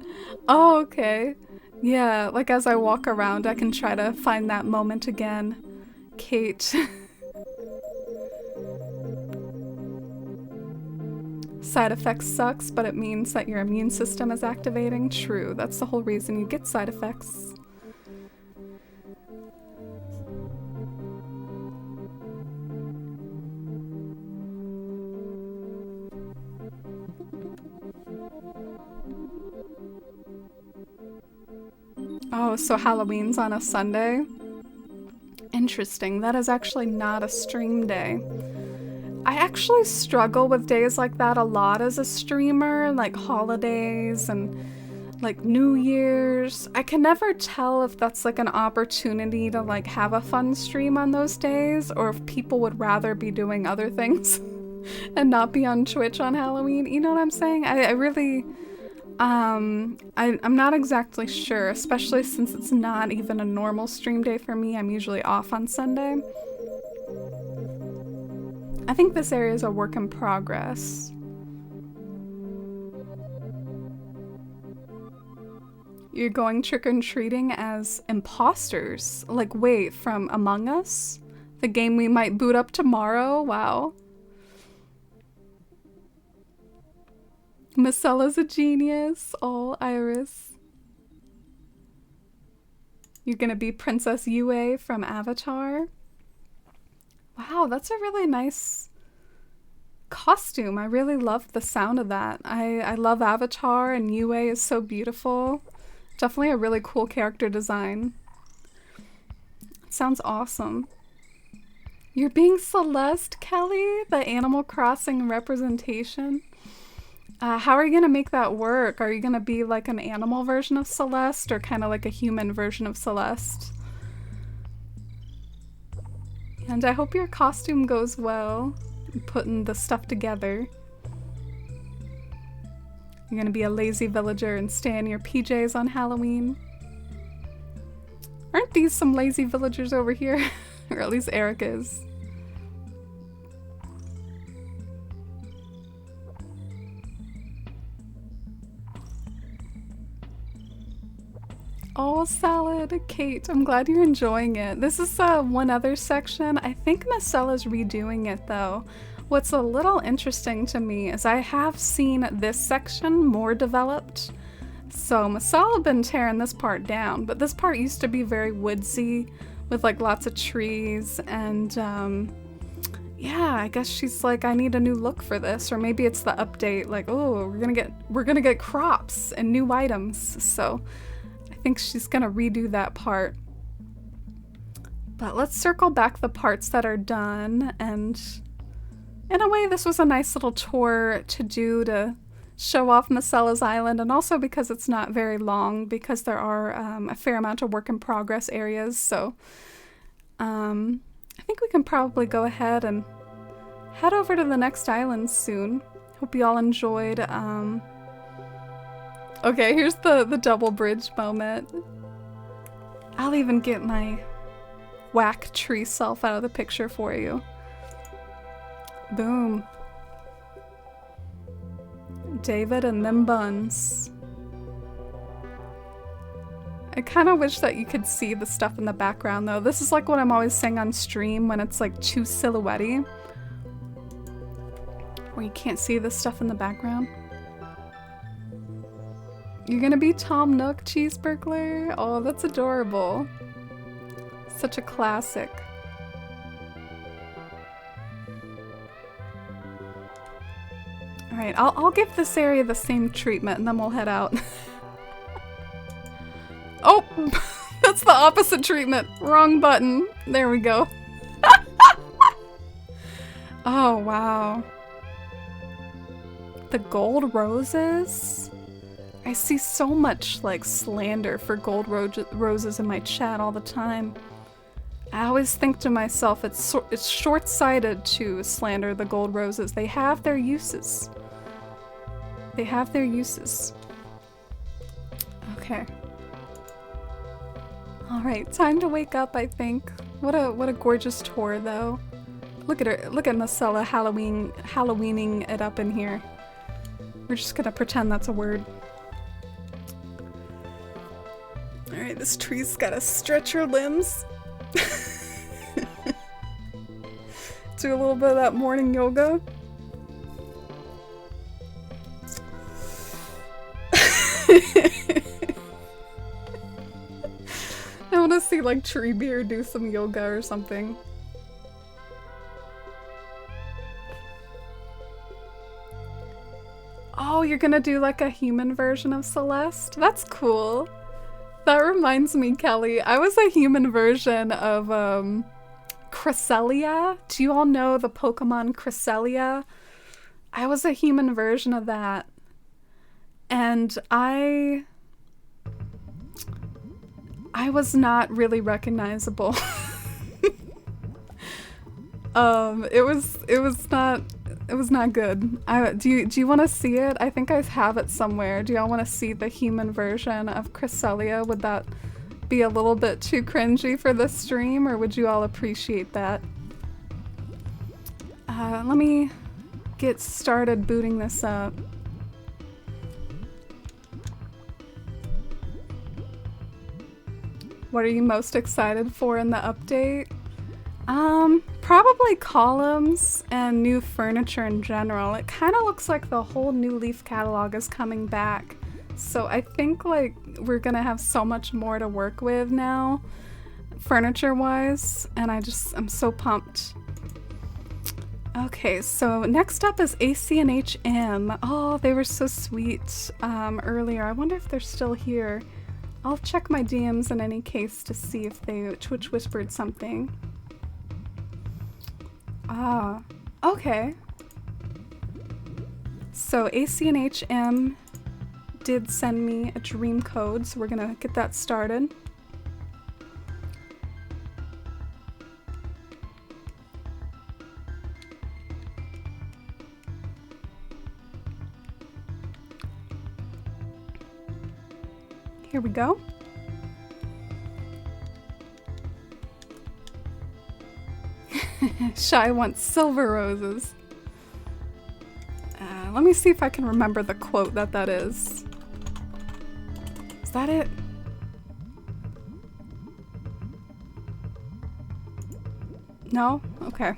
Oh, okay. Yeah, like as I walk around, I can try to find that moment again. Kate. side effects sucks, but it means that your immune system is activating. True, that's the whole reason you get side effects. Oh, so Halloween's on a Sunday? Interesting. That is actually not a stream day. I actually struggle with days like that a lot as a streamer, like holidays and like New Year's. I can never tell if that's like an opportunity to like have a fun stream on those days or if people would rather be doing other things and not be on Twitch on Halloween. You know what I'm saying? I really... I'm not exactly sure, especially since it's not even a normal stream day for me. I'm usually off on Sunday. I think this area is a work in progress. You're going trick-or-treating as imposters? Like, wait, from Among Us? The game we might boot up tomorrow? Wow. Macella's a genius. Oh, Iris. You're gonna be Princess Yue from Avatar. Wow, that's a really nice costume. I really love the sound of that. I love Avatar and Yue is so beautiful. Definitely a really cool character design. It sounds awesome. You're being Celeste, Kelly? The Animal Crossing representation? How are you gonna make that work? Are you gonna be like an animal version of Celeste or kind of like a human version of Celeste? And I hope your costume goes well, putting the stuff together. You're gonna be a lazy villager and stay in your PJs on Halloween. Aren't these some lazy villagers over here? Or at least Eric is. Oh, salad, Kate. I'm glad you're enjoying it. This is one other section. I think Macella's redoing it though. What's a little interesting to me is I have seen this section more developed. So Macella been tearing this part down, but this part used to be very woodsy with like lots of trees and yeah, I guess she's like, I need a new look for this, or maybe it's the update like, oh, we're gonna get crops and new items. So I think she's gonna redo that part. But let's circle back the parts that are done, and in a way this was a nice little tour to do to show off Macella's Island, and also because it's not very long, because there are a fair amount of work in progress areas, so I think we can probably go ahead and head over to the next island soon. Hope you all enjoyed. Okay, here's the double bridge moment. I'll even get my whack tree self out of the picture for you. Boom. David and them buns. I kind of wish that you could see the stuff in the background though. This is like what I'm always saying on stream when it's like too silhouette-y, where you can't see the stuff in the background. You're gonna be Tom Nook, Cheeseburglar? Oh, that's adorable. Such a classic. Alright, I'll give this area the same treatment and then we'll head out. Oh! That's the opposite treatment. Wrong button. There we go. Oh, wow. The gold roses? I see so much like slander for gold roses in my chat all the time. I always think to myself, it's short-sighted to slander the gold roses. They have their uses. They have their uses. Okay. All right, time to wake up, I think. What a gorgeous tour, though. Look at her. Look at Macella Halloweening it up in here. We're just gonna pretend that's a word. All right, this tree's gotta stretch her limbs. Do a little bit of that morning yoga. see like Treebeard do some yoga or something. Oh, you're gonna do like a human version of Celeste? That's cool. That reminds me, Kelly, I was a human version of Cresselia. Do you all know the Pokemon Cresselia? I was a human version of that. And I was not really recognizable. It was not good. Do you want to see it? I think I have it somewhere. Do y'all want to see the human version of Cresselia? Would that be a little bit too cringy for this stream, or would you all appreciate that? Let me get started booting this up. What are you most excited for in the update? Probably columns and new furniture in general. It kind of looks like the whole New Leaf catalog is coming back. So I think like we're gonna have so much more to work with now, furniture-wise, and I'm so pumped. Okay, so next up is AC and HM. Oh, they were so sweet earlier. I wonder if they're still here. I'll check my DMs in any case to see if they Twitch whispered something. Ah, okay. So AC and HM did send me a dream code, so we're gonna get that started. Here we go. Shy wants silver roses. Let me see if I can remember the quote that is. Is that it? No? Okay.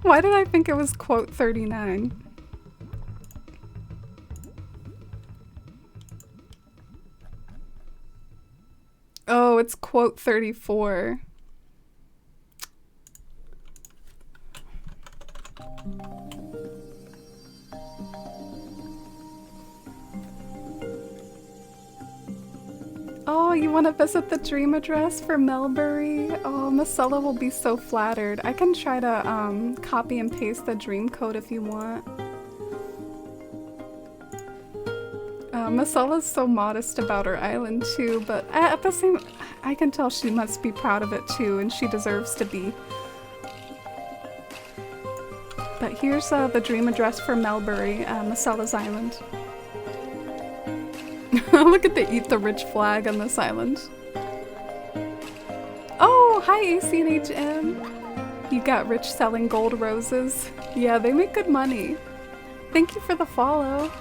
Why did I think it was quote 39? Oh, it's quote 34. Oh, you want to visit the dream address for Melbury? Oh, Marcella will be so flattered. I can try to copy and paste the dream code if you want. Macella's so modest about her island too, but at the same, I can tell she must be proud of it too, and she deserves to be. But here's the dream address for Melbury, Macella's island. Look at the Eat the Rich flag on this island. Oh, hi AC and HM. You got rich selling gold roses. Yeah, they make good money. Thank you for the follow.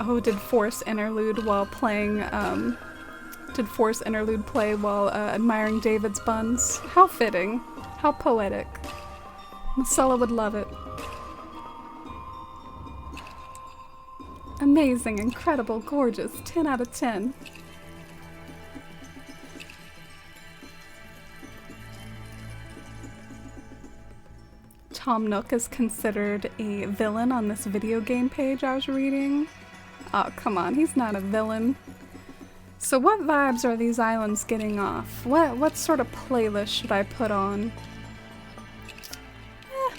Oh, did Force Interlude while playing, did Force Interlude play while admiring David's buns? How fitting. How poetic. Marcella would love it. Amazing, incredible, gorgeous. 10 out of 10. Tom Nook is considered a villain on this video game page I was reading. Oh, come on, he's not a villain. So what vibes are these islands getting off? What sort of playlist should I put on?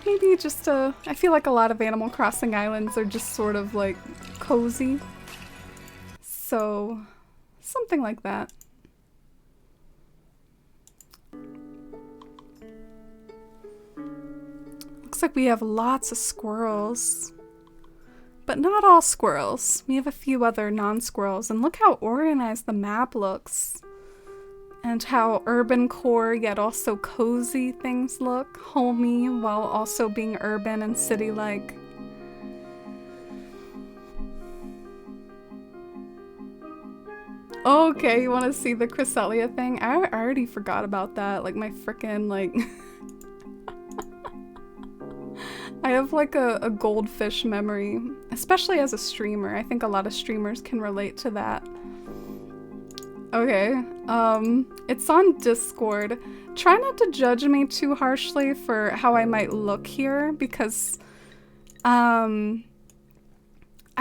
Maybe just I feel like a lot of Animal Crossing islands are just sort of like cozy. So something like that. Looks like we have lots of squirrels. But not all squirrels. We have a few other non-squirrels, and look how organized the map looks. And how urban core yet also cozy things look. Homey while also being urban and city-like. Okay, you want to see the Cresselia thing? I already forgot about that. Like my frickin' like... I have like a goldfish memory, especially as a streamer. I think a lot of streamers can relate to that. Okay, it's on Discord. Try not to judge me too harshly for how I might look here, because, I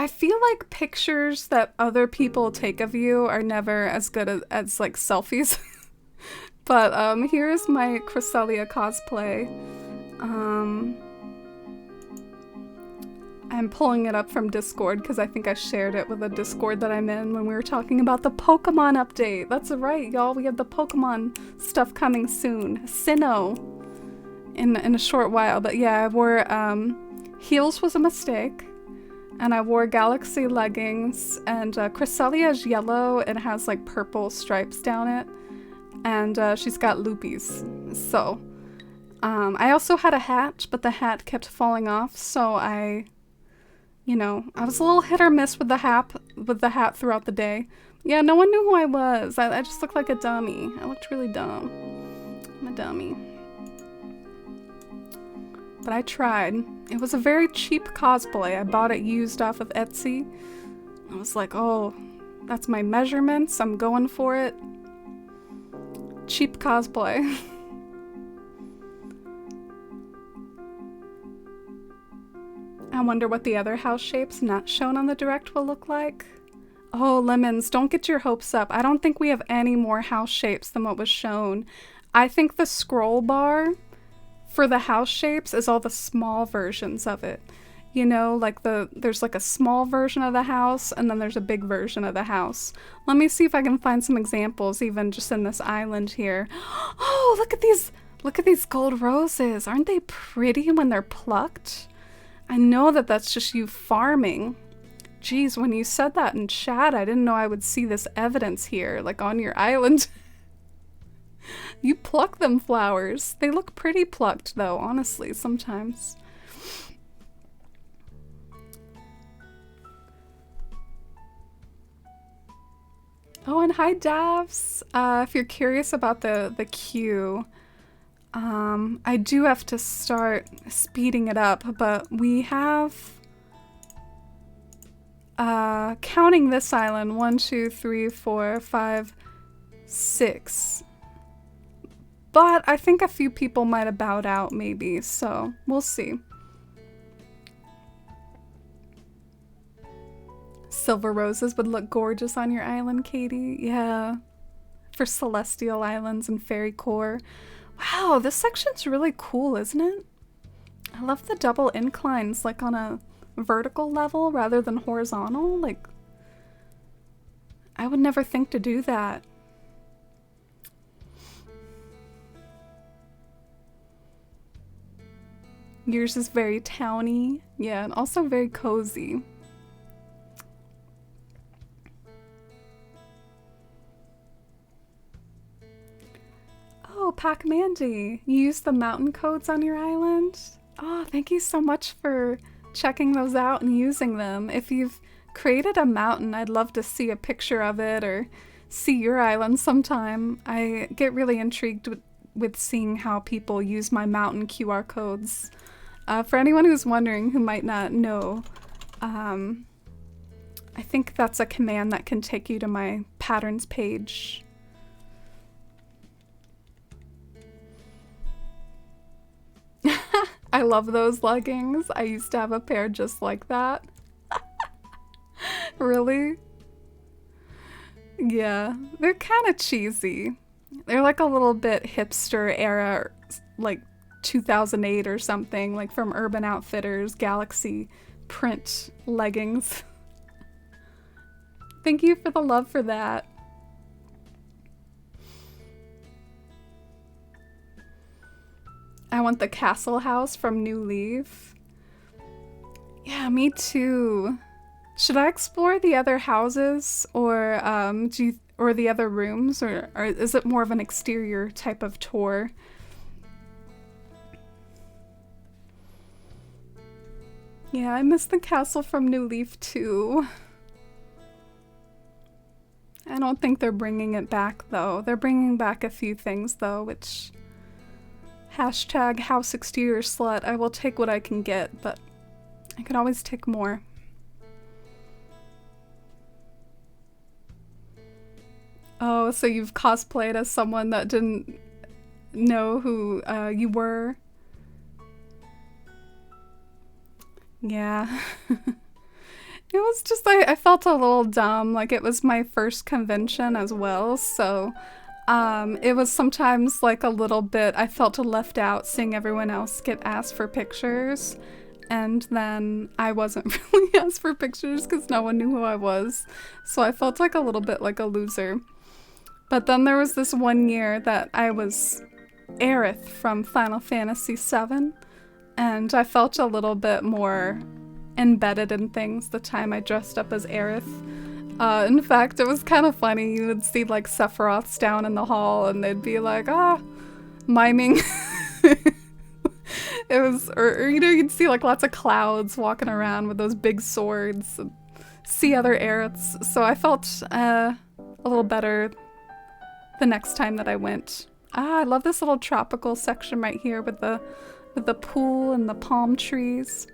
feel like pictures that other people take of you are never as good as like, selfies. But, here's my Cresselia cosplay. I'm pulling it up from Discord because I think I shared it with a Discord that I'm in when we were talking about the Pokemon update. That's right, y'all. We have the Pokemon stuff coming soon. Sinnoh in a short while. But yeah, I wore heels was a mistake, and I wore Galaxy leggings, and Cresselia is yellow and has like purple stripes down it, and she's got loopies. So I also had a hat, but the hat kept falling off, so you know, I was a little hit or miss with the hat throughout the day. Yeah, no one knew who I was. I just looked like a dummy. I looked really dumb. I'm a dummy. But I tried. It was a very cheap cosplay. I bought it used off of Etsy. I was like, oh, that's my measurements. I'm going for it. Cheap cosplay. I wonder what the other house shapes not shown on the direct will look like. Oh, Lemons, don't get your hopes up. I don't think we have any more house shapes than what was shown. I think the scroll bar for the house shapes is all the small versions of it. You know, like there's like a small version of the house, and then there's a big version of the house. Let me see if I can find some examples even just in this island here. Oh, look at these gold roses. Aren't they pretty when they're plucked? I know that that's just you farming. Geez, when you said that in chat, I didn't know I would see this evidence here, like on your island. You pluck them flowers. They look pretty plucked though, honestly, sometimes. Oh, and hi Davs. If you're curious about the queue, I do have to start speeding it up, but we have, counting this island, 1, 2, 3, 4, 5, 6. But I think a few people might have bowed out maybe, so we'll see. Silver roses would look gorgeous on your island, Katie. Yeah, for celestial islands and fairy core. Wow, this section's really cool, isn't it? I love the double inclines, like on a vertical level rather than horizontal. Like, I would never think to do that. Yours is very towny. Yeah, and also very cozy. Oh, Pac-Mandy, you use the mountain codes on your island? Oh, thank you so much for checking those out and using them. If you've created a mountain, I'd love to see a picture of it or see your island sometime. I get really intrigued with seeing how people use my mountain QR codes. For anyone who's wondering who might not know, I think that's a command that can take you to my patterns page. I love those leggings. I used to have a pair just like that. Really? Yeah, they're kind of cheesy. They're like a little bit hipster era, like 2008 or something, like from Urban Outfitters, Galaxy print leggings. Thank you for the love for that. I want the castle house from New Leaf. Yeah, me too. Should I explore the other houses or or the other rooms, or is it more of an exterior type of tour? Yeah, I miss the castle from New Leaf too. I don't think they're bringing it back though. They're bringing back a few things though, which Hashtag house exterior slut. I will take what I can get, but I can always take more. Oh, so you've cosplayed as someone that didn't know who you were? Yeah. It was just, I felt a little dumb, like it was my first convention as well, so it was sometimes like a little bit, I felt left out seeing everyone else get asked for pictures, and then I wasn't really asked for pictures because no one knew who I was, so I felt like a little bit like a loser. But then there was this one year that I was Aerith from Final Fantasy VII, and I felt a little bit more embedded in things the time I dressed up as Aerith. In fact, it was kind of funny. You would see like Sephiroths down in the hall and they'd be like, miming. It was, or you know, you'd see like lots of clouds walking around with those big swords and see other Aeriths. So I felt a little better the next time that I went. I love this little tropical section right here with the pool and the palm trees.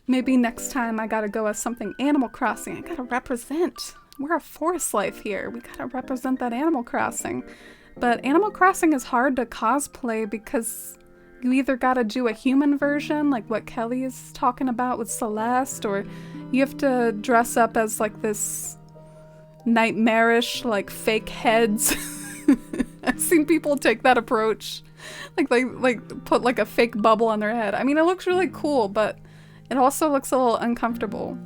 Maybe next time I gotta go as something Animal Crossing. I gotta represent. We're a forest life here. We gotta represent that Animal Crossing. But Animal Crossing is hard to cosplay because you either gotta do a human version, like what Kelly is talking about with Celeste, or you have to dress up as like this nightmarish, like fake heads. I've seen people take that approach. Like they put like a fake bubble on their head. I mean, it looks really cool, but it also looks a little uncomfortable.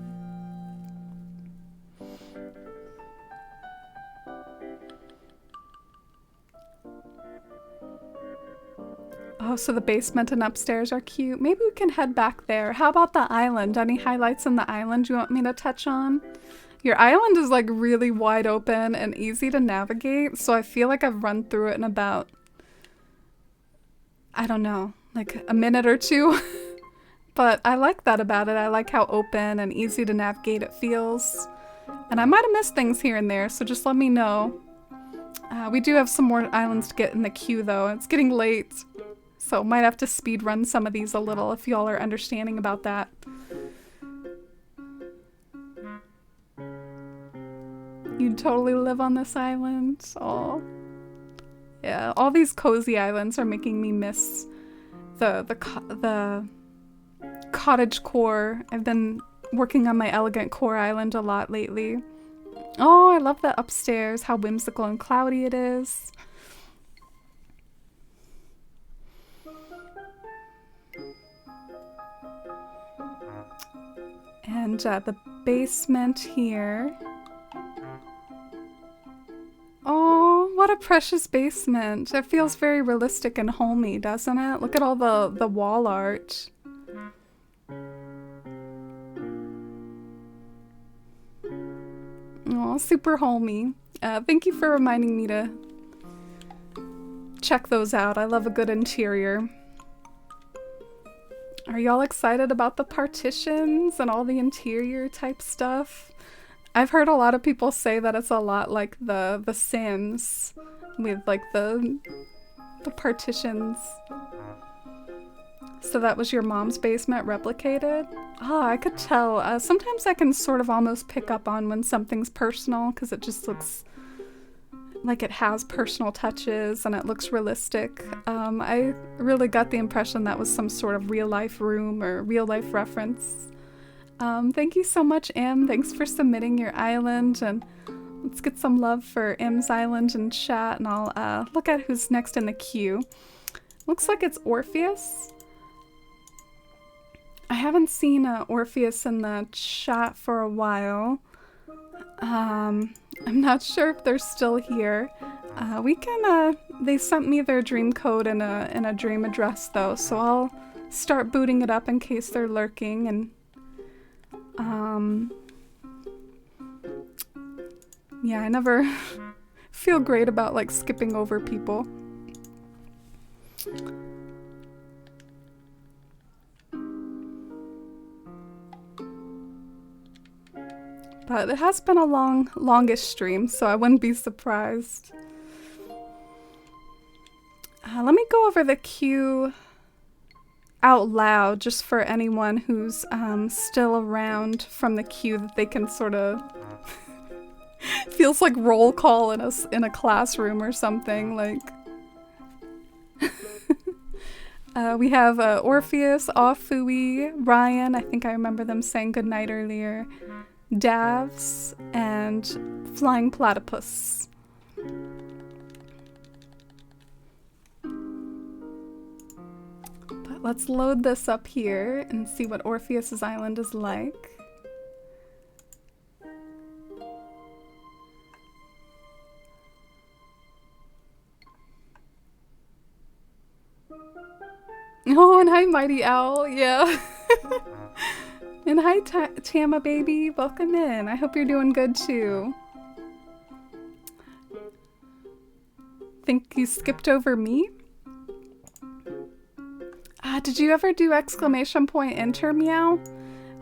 Oh, so the basement and upstairs are cute. Maybe we can head back there. How about the island? Any highlights in the island you want me to touch on? Your island is like really wide open and easy to navigate, so I feel like I've run through it in about, I don't know, like a minute or two. But I like that about it. I like how open and easy to navigate it feels. And I might have missed things here and there, so just let me know. We do have some more islands to get in the queue though. It's getting late, so might have to speed run some of these a little if y'all are understanding about that. You'd totally live on this island. Oh, yeah. All these cozy islands are making me miss the cottage core. I've been working on my elegant core island a lot lately. Oh, I love that upstairs. How whimsical and cloudy it is. And the basement here. Oh, what a precious basement. It feels very realistic and homey, doesn't it? Look at all the wall art. Oh, super homey. Thank you for reminding me to check those out. I love a good interior. Are y'all excited about the partitions and all the interior type stuff? I've heard a lot of people say that it's a lot like the Sims with like the partitions. So that was your mom's basement replicated? Ah, I could tell. Sometimes I can sort of almost pick up on when something's personal because it just looks like it has personal touches and it looks realistic. I really got the impression that was some sort of real life room or real life reference. Thank you so much, Em. Thanks for submitting your island, and let's get some love for Em's island in chat, and I'll look at who's next in the queue. Looks like it's Orpheus. I haven't seen Orpheus in the chat for a while. I'm not sure if they're still here. We can, they sent me their dream code in a dream address though, so I'll start booting it up in case they're lurking, and yeah, I never feel great about like skipping over people. But it has been a longish stream, so I wouldn't be surprised. Let me go over the queue out loud just for anyone who's still around from the queue, that they can sort of feels like roll call in a classroom or something. Like we have Orpheus, Offui, Ryan, I think I remember them saying goodnight earlier, Davs, and Flying Platypus. But let's load this up here and see what Orpheus's island is like. Oh, and hi, Mighty Owl. Yeah. And hi, Tama baby. Welcome in. I hope you're doing good too. Think you skipped over me? Did you ever do exclamation point enter meow?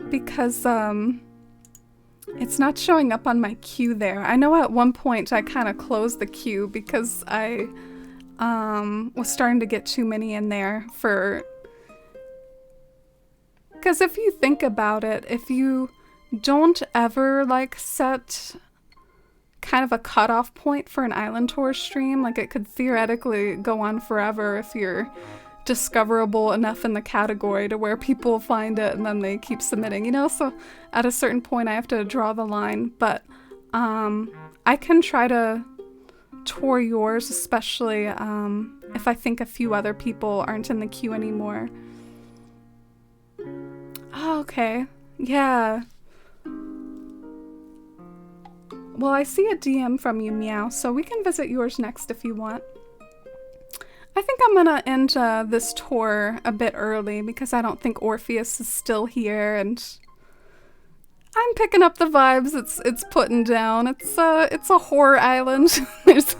Because it's not showing up on my queue there. I know at one point I kind of closed the queue because I was starting to get too many in there for... Because if you think about it, if you don't ever like set kind of a cutoff point for an island tour stream, like it could theoretically go on forever if you're discoverable enough in the category to where people find it and then they keep submitting, you know? So at a certain point I have to draw the line, but I can try to tour yours, especially if I think a few other people aren't in the queue anymore. Oh, okay. Yeah. Well, I see a DM from you, Meow, so we can visit yours next if you want. I think I'm gonna end this tour a bit early because I don't think Orpheus is still here, and I'm picking up the vibes it's putting down. It's a horror island. There's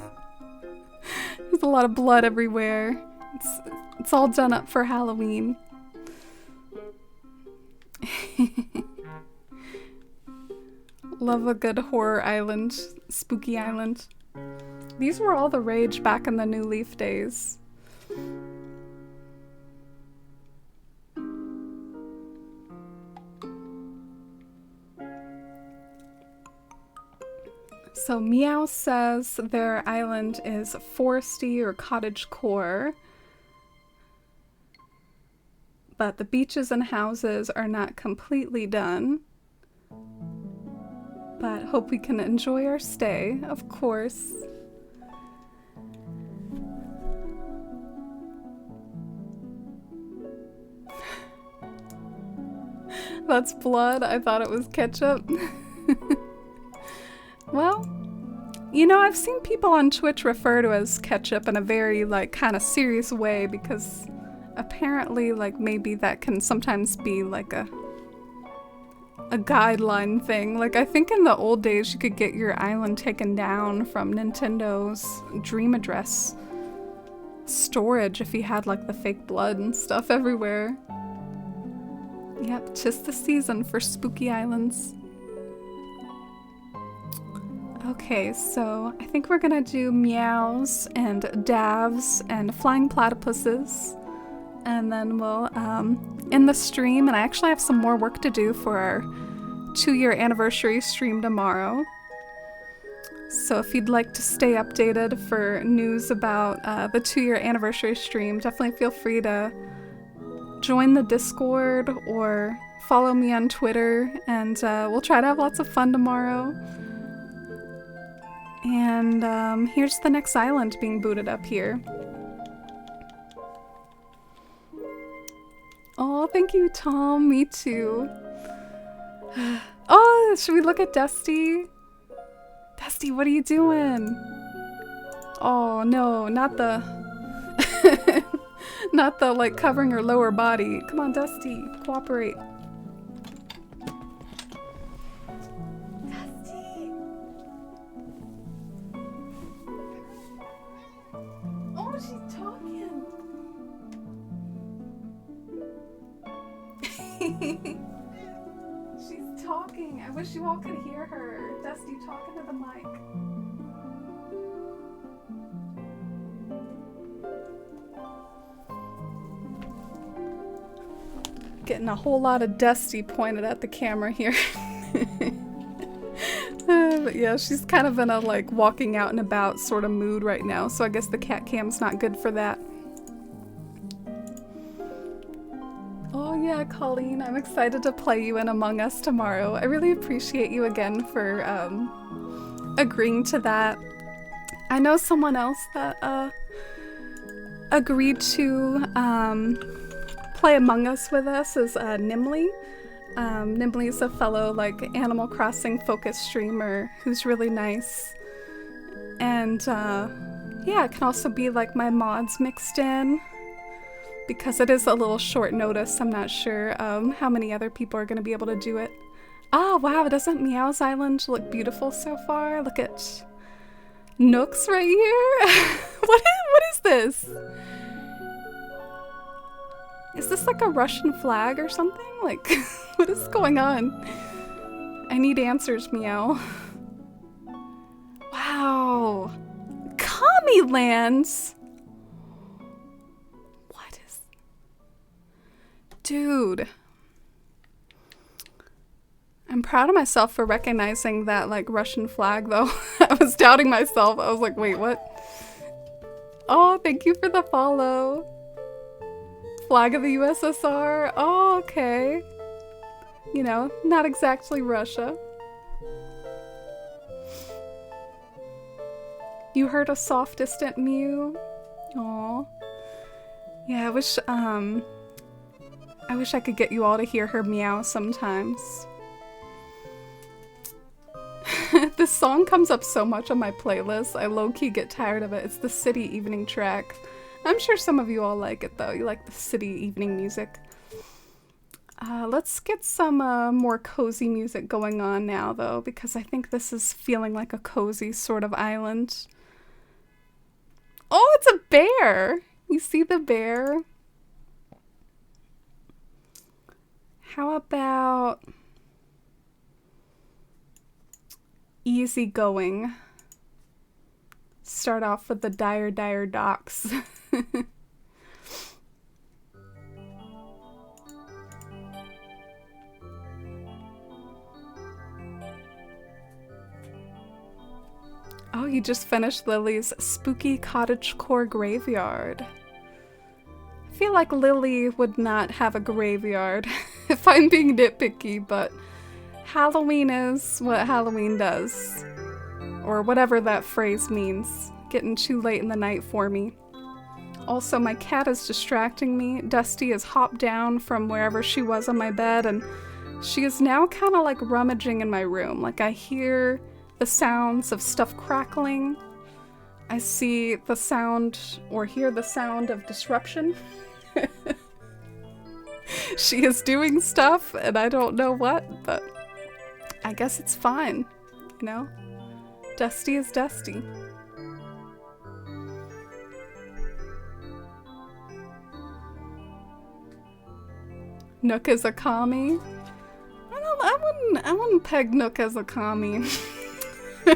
a lot of blood everywhere. It's all done up for Halloween. Love a good horror island, spooky island. These were all the rage back in the New Leaf days. So Meow says their island is foresty or cottagecore, but the beaches and houses are not completely done. But hope we can enjoy our stay, of course. That's blood. I thought it was ketchup. Well, you know, I've seen people on Twitch refer to it as ketchup in a very, like, kind of serious way because apparently, like, maybe that can sometimes be, like, a guideline thing. Like, I think in the old days you could get your island taken down from Nintendo's Dream Address storage if you had, like, the fake blood and stuff everywhere. Yep, 'tis the season for spooky islands. Okay, so I think we're gonna do meows and davs and flying platypuses, and then we'll end the stream. And I actually have some more work to do for our 2-year anniversary stream tomorrow. So if you'd like to stay updated for news about the 2-year anniversary stream, definitely feel free to join the Discord or follow me on Twitter, and we'll try to have lots of fun tomorrow. And here's the next island being booted up here. Oh, thank you, Tom. Me too. Oh, should we look at Dusty? Dusty, what are you doing? Oh, no, not the... not the, like, covering her lower body. Come on, Dusty, cooperate. Dusty! Oh, she's talking! She's talking. I wish you all could hear her. Dusty talking to the mic. Getting a whole lot of Dusty pointed at the camera here. But yeah, she's kind of in a like walking out and about sort of mood right now, so I guess the cat cam's not good for that. Oh yeah, Colleen, I'm excited to play you in Among Us tomorrow. I really appreciate you again for agreeing to that. I know someone else that agreed to play Among Us with us is Nimley. Nimley is a fellow like Animal Crossing focused streamer who's really nice. And yeah, it can also be like my mods mixed in. Because it is a little short notice, I'm not sure how many other people are going to be able to do it. Oh wow, doesn't Meow's Island look beautiful so far? Look at Nooks right here. What is this? Is this like a Russian flag or something? Like, what is going on? I need answers, Meow. Wow. Kami lands. What is... Dude. I'm proud of myself for recognizing that, like, Russian flag, though. I was doubting myself. I was like, wait, what? Oh, thank you for the follow. Flag of the USSR. Oh, okay. You know, not exactly Russia. You heard a soft, distant mew? Aw. Yeah, I wish I could get you all to hear her meow sometimes. This song comes up so much on my playlist, I low-key get tired of it. It's the City Evening track. I'm sure some of you all like it though. You like the city evening music. Let's get some more cozy music going on now though, because I think this is feeling like a cozy sort of island. Oh, it's a bear! You see the bear? How about easy going? Start off with the Dire Dire Docks. Oh, you just finished Lily's Spooky Cottagecore Graveyard. I feel like Lily would not have a graveyard if I'm being nitpicky, but Halloween is what Halloween does. Or whatever that phrase means. Getting too late in the night for me. Also, my cat is distracting me. Dusty has hopped down from wherever she was on my bed, and she is now kind of like rummaging in my room. Like I hear the sounds of stuff crackling. I see the sound, or hear the sound of disruption. She is doing stuff, and I don't know what, but I guess it's fine, you know? Dusty is Dusty. Nook is a commie. I wouldn't peg Nook as a commie. I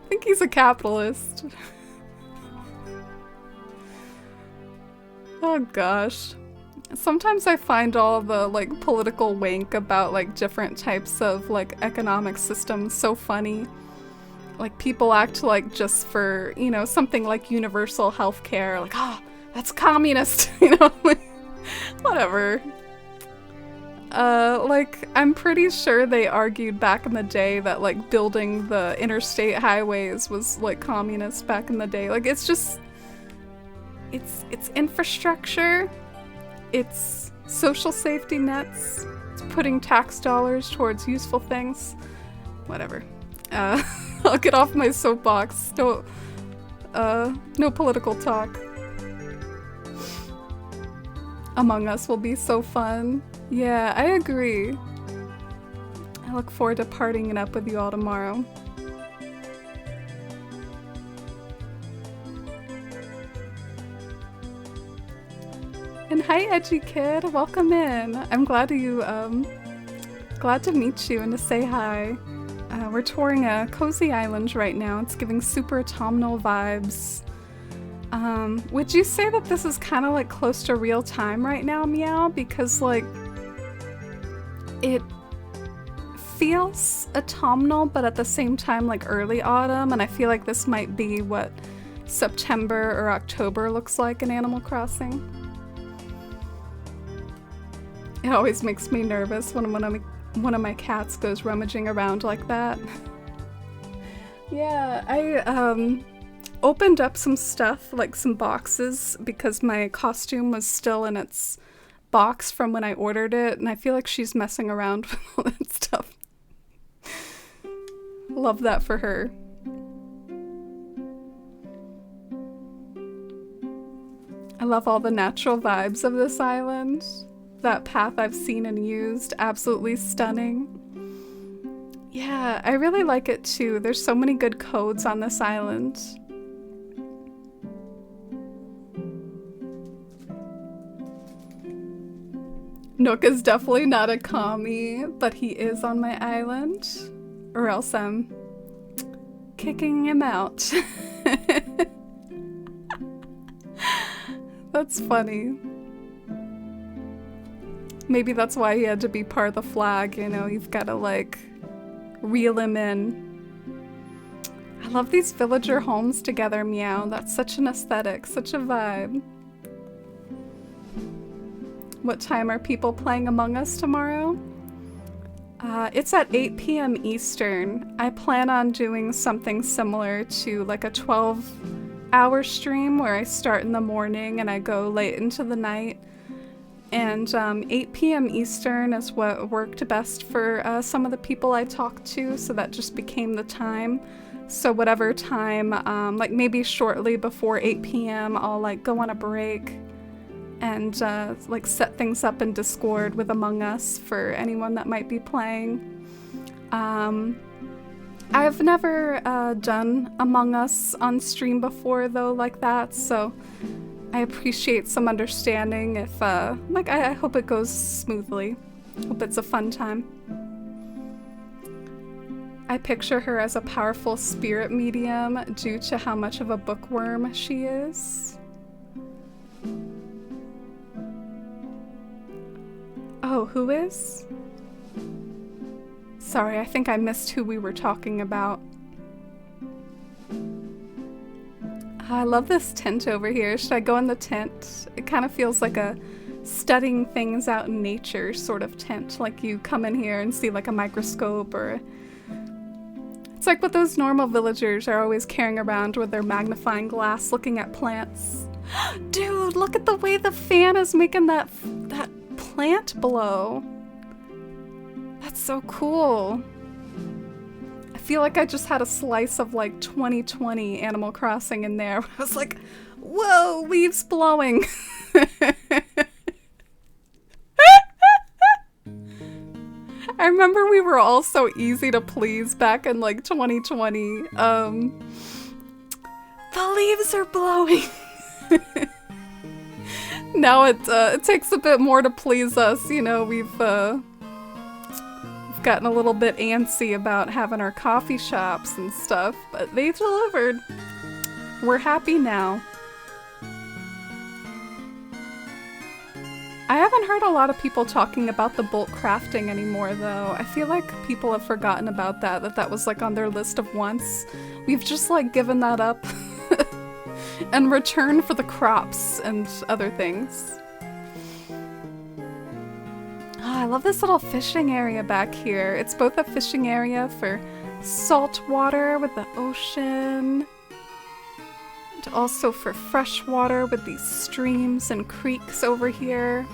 think he's a capitalist. Oh gosh. Sometimes I find all the like political wank about like different types of like economic systems so funny. Like people act like just for, you know, something like universal healthcare, like, oh, that's communist, you know, like, whatever. Like, I'm pretty sure they argued back in the day that like building the interstate highways was like communist back in the day. Like, it's just, it's infrastructure. It's social safety nets. It's putting tax dollars towards useful things. Whatever. I'll get off my soapbox. No political talk. Among Us will be so fun. Yeah, I agree. I look forward to partying it up with you all tomorrow. And hi, Edgy Kid. Welcome in. I'm glad to meet you and to say hi. We're touring a cozy island right now. It's giving super autumnal vibes. Would you say that this is kind of like close to real time right now, Meow? Because like it feels autumnal, but at the same time like early autumn, and I feel like this might be what September or October looks like in Animal Crossing. It always makes me nervous when one of my cats goes rummaging around like that. Yeah, I opened up some stuff, like some boxes, because my costume was still in its box from when I ordered it, and I feel like she's messing around with all that stuff. Love that for her. I love all the natural vibes of this island. That path I've seen and used, absolutely stunning. Yeah, I really like it too. There's so many good codes on this island. Nook is definitely not a commie, but he is on my island, or else I'm kicking him out. That's funny. Maybe that's why he had to be part of the flag, you know, you've got to like reel him in. I love these villager homes together, Meow. That's such an aesthetic, such a vibe. What time are people playing Among Us tomorrow? It's at 8 p.m. Eastern. I plan on doing something similar to like a 12-hour stream where I start in the morning and I go late into the night. And 8 p.m. Eastern is what worked best for some of the people I talked to, so that just became the time. So whatever time, like maybe shortly before 8 p.m., I'll like go on a break and like set things up in Discord with Among Us for anyone that might be playing. I've never done Among Us on stream before though like that, so I appreciate some understanding if, like, I hope it goes smoothly. Hope it's a fun time. I picture her as a powerful spirit medium due to how much of a bookworm she is. Oh, who is? Sorry, I think I missed who we were talking about. I love this tent over here. Should I go in the tent? It kind of feels like a studying things out in nature sort of tent. Like you come in here and see like a microscope or... It's like what those normal villagers are always carrying around with their magnifying glass looking at plants. Dude, look at the way the fan is making that plant blow. That's so cool. I feel like I just had a slice of like 2020 Animal Crossing in there. I was like, whoa, leaves blowing. I remember we were all so easy to please back in like 2020. The leaves are blowing. Now it takes a bit more to please us, you know, we've gotten a little bit antsy about having our coffee shops and stuff, but they delivered. We're happy now. I haven't heard a lot of people talking about the bulk crafting anymore though. I feel like people have forgotten about that was like on their list of wants. We've just like given that up in return for the crops and other things. Oh, I love this little fishing area back here. It's both a fishing area for salt water with the ocean, and also for fresh water with these streams and creeks over here.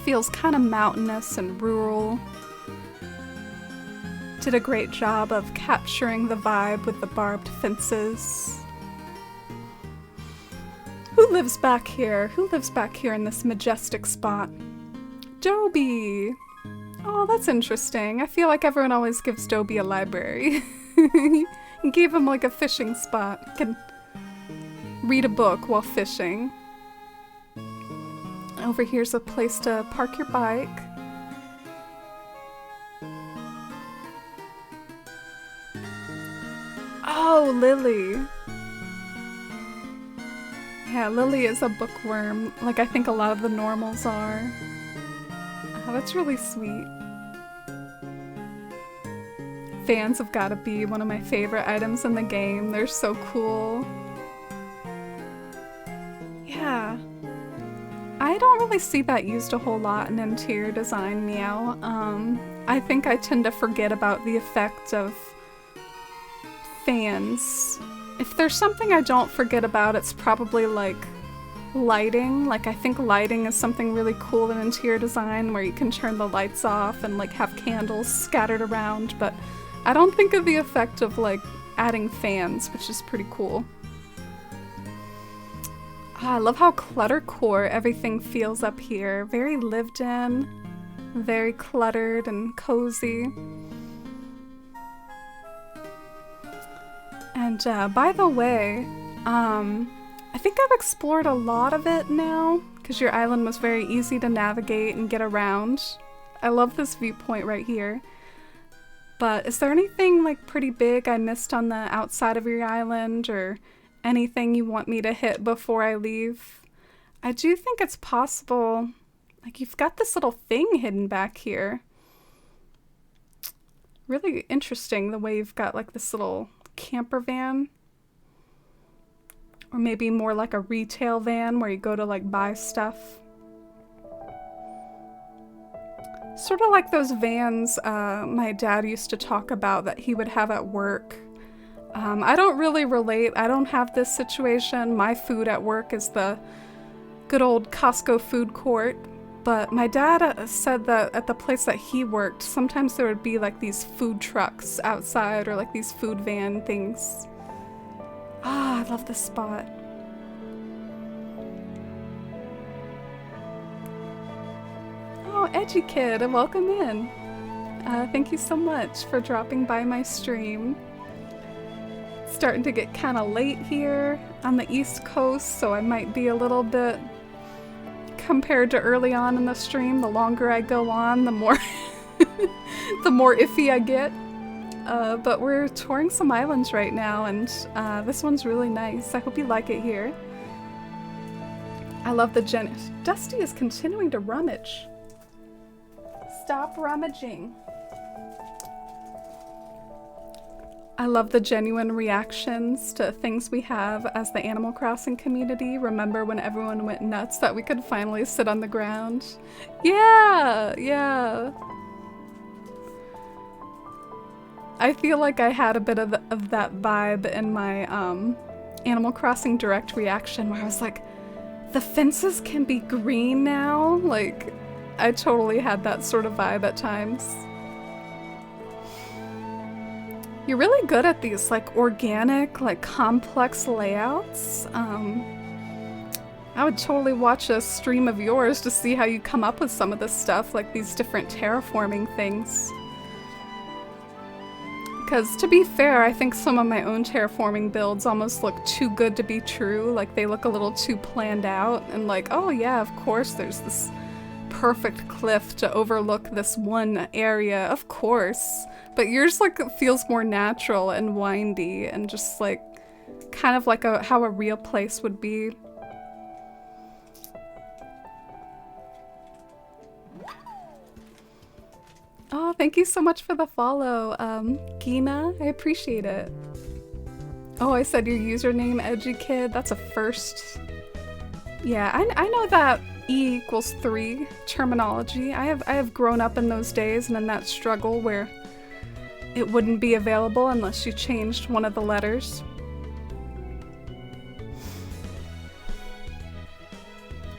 Feels kind of mountainous and rural. Did a great job of capturing the vibe with the barbed fences. Who lives back here? Who lives back here in this majestic spot? Dobie! Oh, that's interesting. I feel like everyone always gives Dobie a library. You gave him like a fishing spot. You can read a book while fishing. Over here's a place to park your bike. Oh, Lily. Yeah, Lily is a bookworm, like I think a lot of the normals are. Oh, that's really sweet. Fans have gotta be one of my favorite items in the game. They're so cool. Yeah. I don't really see that used a whole lot in interior design, Meow. I think I tend to forget about the effect of fans. If there's something I don't forget about, it's probably like lighting. Like I think lighting is something really cool in interior design where you can turn the lights off and like have candles scattered around, but I don't think of the effect of like adding fans, which is pretty cool. Oh, I love how cluttercore everything feels up here. Very lived in, very cluttered and cozy. And by the way, I think I've explored a lot of it now, because your island was very easy to navigate and get around. I love this viewpoint right here. But is there anything like pretty big I missed on the outside of your island, or anything you want me to hit before I leave? I do think it's possible. Like you've got this little thing hidden back here. Really interesting the way you've got like this little camper van. Or maybe more like a retail van where you go to like buy stuff. Sort of like those vans my dad used to talk about that he would have at work. I don't really relate. I don't have this situation. My food at work is the good old Costco food court. But my dad said that at the place that he worked, sometimes there would be like these food trucks outside or like these food van things. Ah, I love this spot. Oh, Edgy Kid, welcome in. Thank you so much for dropping by my stream. It's starting to get kind of late here on the East Coast, so I might be a little bit, compared to early on in the stream, the longer I go on, the more the more iffy I get. But we're touring some islands right now, and this one's really nice. I hope you like it here. I love the Dusty is continuing to rummage. Stop rummaging. I love the genuine reactions to things we have as the Animal Crossing community. Remember when everyone went nuts that we could finally sit on the ground? Yeah, yeah. I feel like I had a bit of that vibe in my Animal Crossing Direct reaction where I was like, the fences can be green now? Like, I totally had that sort of vibe at times. You're really good at these like organic, like complex layouts. I would totally watch a stream of yours to see how you come up with some of this stuff, like these different terraforming things. Because to be fair, I think some of my own terraforming builds almost look too good to be true. Like they look a little too planned out and like, oh yeah, of course there's this perfect cliff to overlook this one area, of course. But yours like feels more natural and windy and just like kind of like how a real place would be. Oh, thank you so much for the follow, Gina. I appreciate it. Oh, I said your username, Edgy Kid. That's a first. Yeah, I know that E=3 terminology. I have grown up in those days and in that struggle where it wouldn't be available unless you changed one of the letters.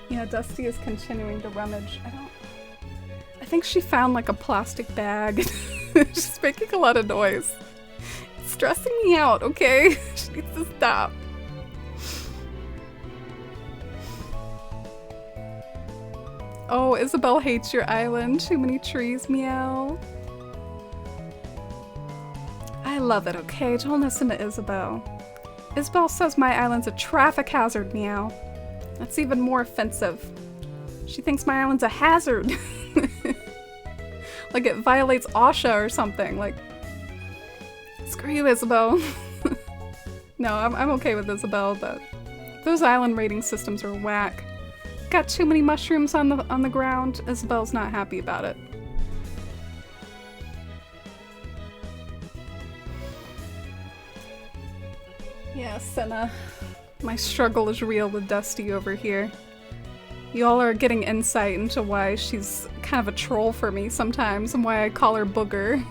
Yeah, Dusty is continuing to rummage. I think she found like a plastic bag. She's making a lot of noise. It's stressing me out, okay? She needs to stop. Oh, Isabel hates your island. Too many trees, meow. I love it, okay? Don't listen to Isabel. Isabel says my island's a traffic hazard, meow. That's even more offensive. She thinks my island's a hazard. Like it violates OSHA or something. Like, screw you, Isabel. No, I'm okay with Isabel, but Those island rating systems are whack. Got too many mushrooms on the ground. Isabelle's not happy about it. Yeah, Senna. My struggle is real with Dusty over here. Y'all are getting insight into why she's kind of a troll for me sometimes and why I call her Booger.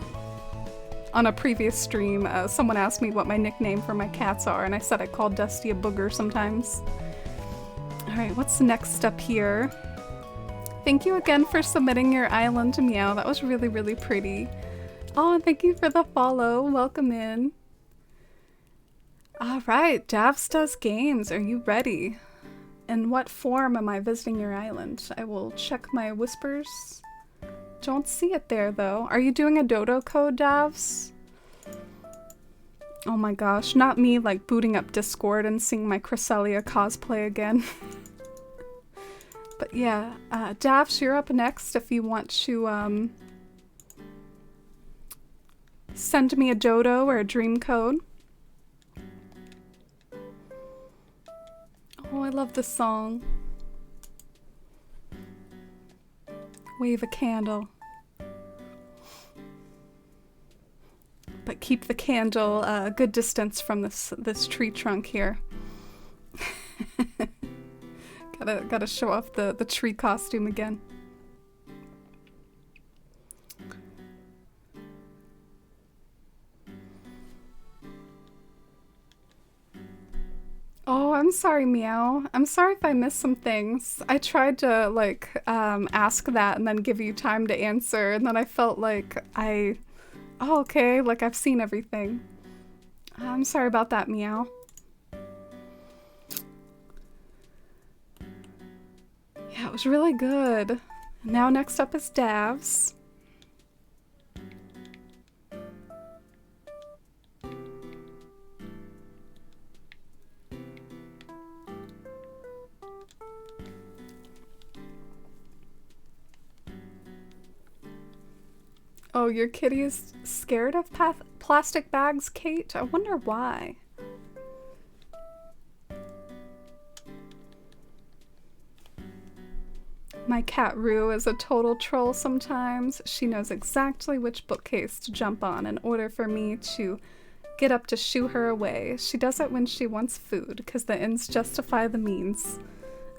On a previous stream, someone asked me what my nickname for my cats are, and I said I called Dusty a Booger sometimes. Alright, what's next up here? Thank you again for submitting your island meow. That was really, really pretty. Oh, and thank you for the follow. Welcome in. Alright, Davs Does Games. Are you ready? In what form am I visiting your island? I will check my whispers. Don't see it there, though. Are you doing a dodo code, Davs? Oh my gosh, not me, like, booting up Discord and seeing my Cresselia cosplay again. But yeah, Davs, you're up next if you want to, send me a dodo or a dream code. Oh, I love this song. Wave a candle. But keep the candle a good distance from this tree trunk here. Gotta show off the tree costume again. Oh, I'm sorry, Meow. I'm sorry if I missed some things. I tried to, like, ask that and then give you time to answer, and then I felt like oh, okay, like I've seen everything. I'm sorry about that, Meow. Yeah, it was really good. Now next up is Davs. Oh, your kitty is scared of plastic bags, Kate? I wonder why. My cat Rue is a total troll sometimes. She knows exactly which bookcase to jump on in order for me to get up to shoo her away. She does it when she wants food, because the ends justify the means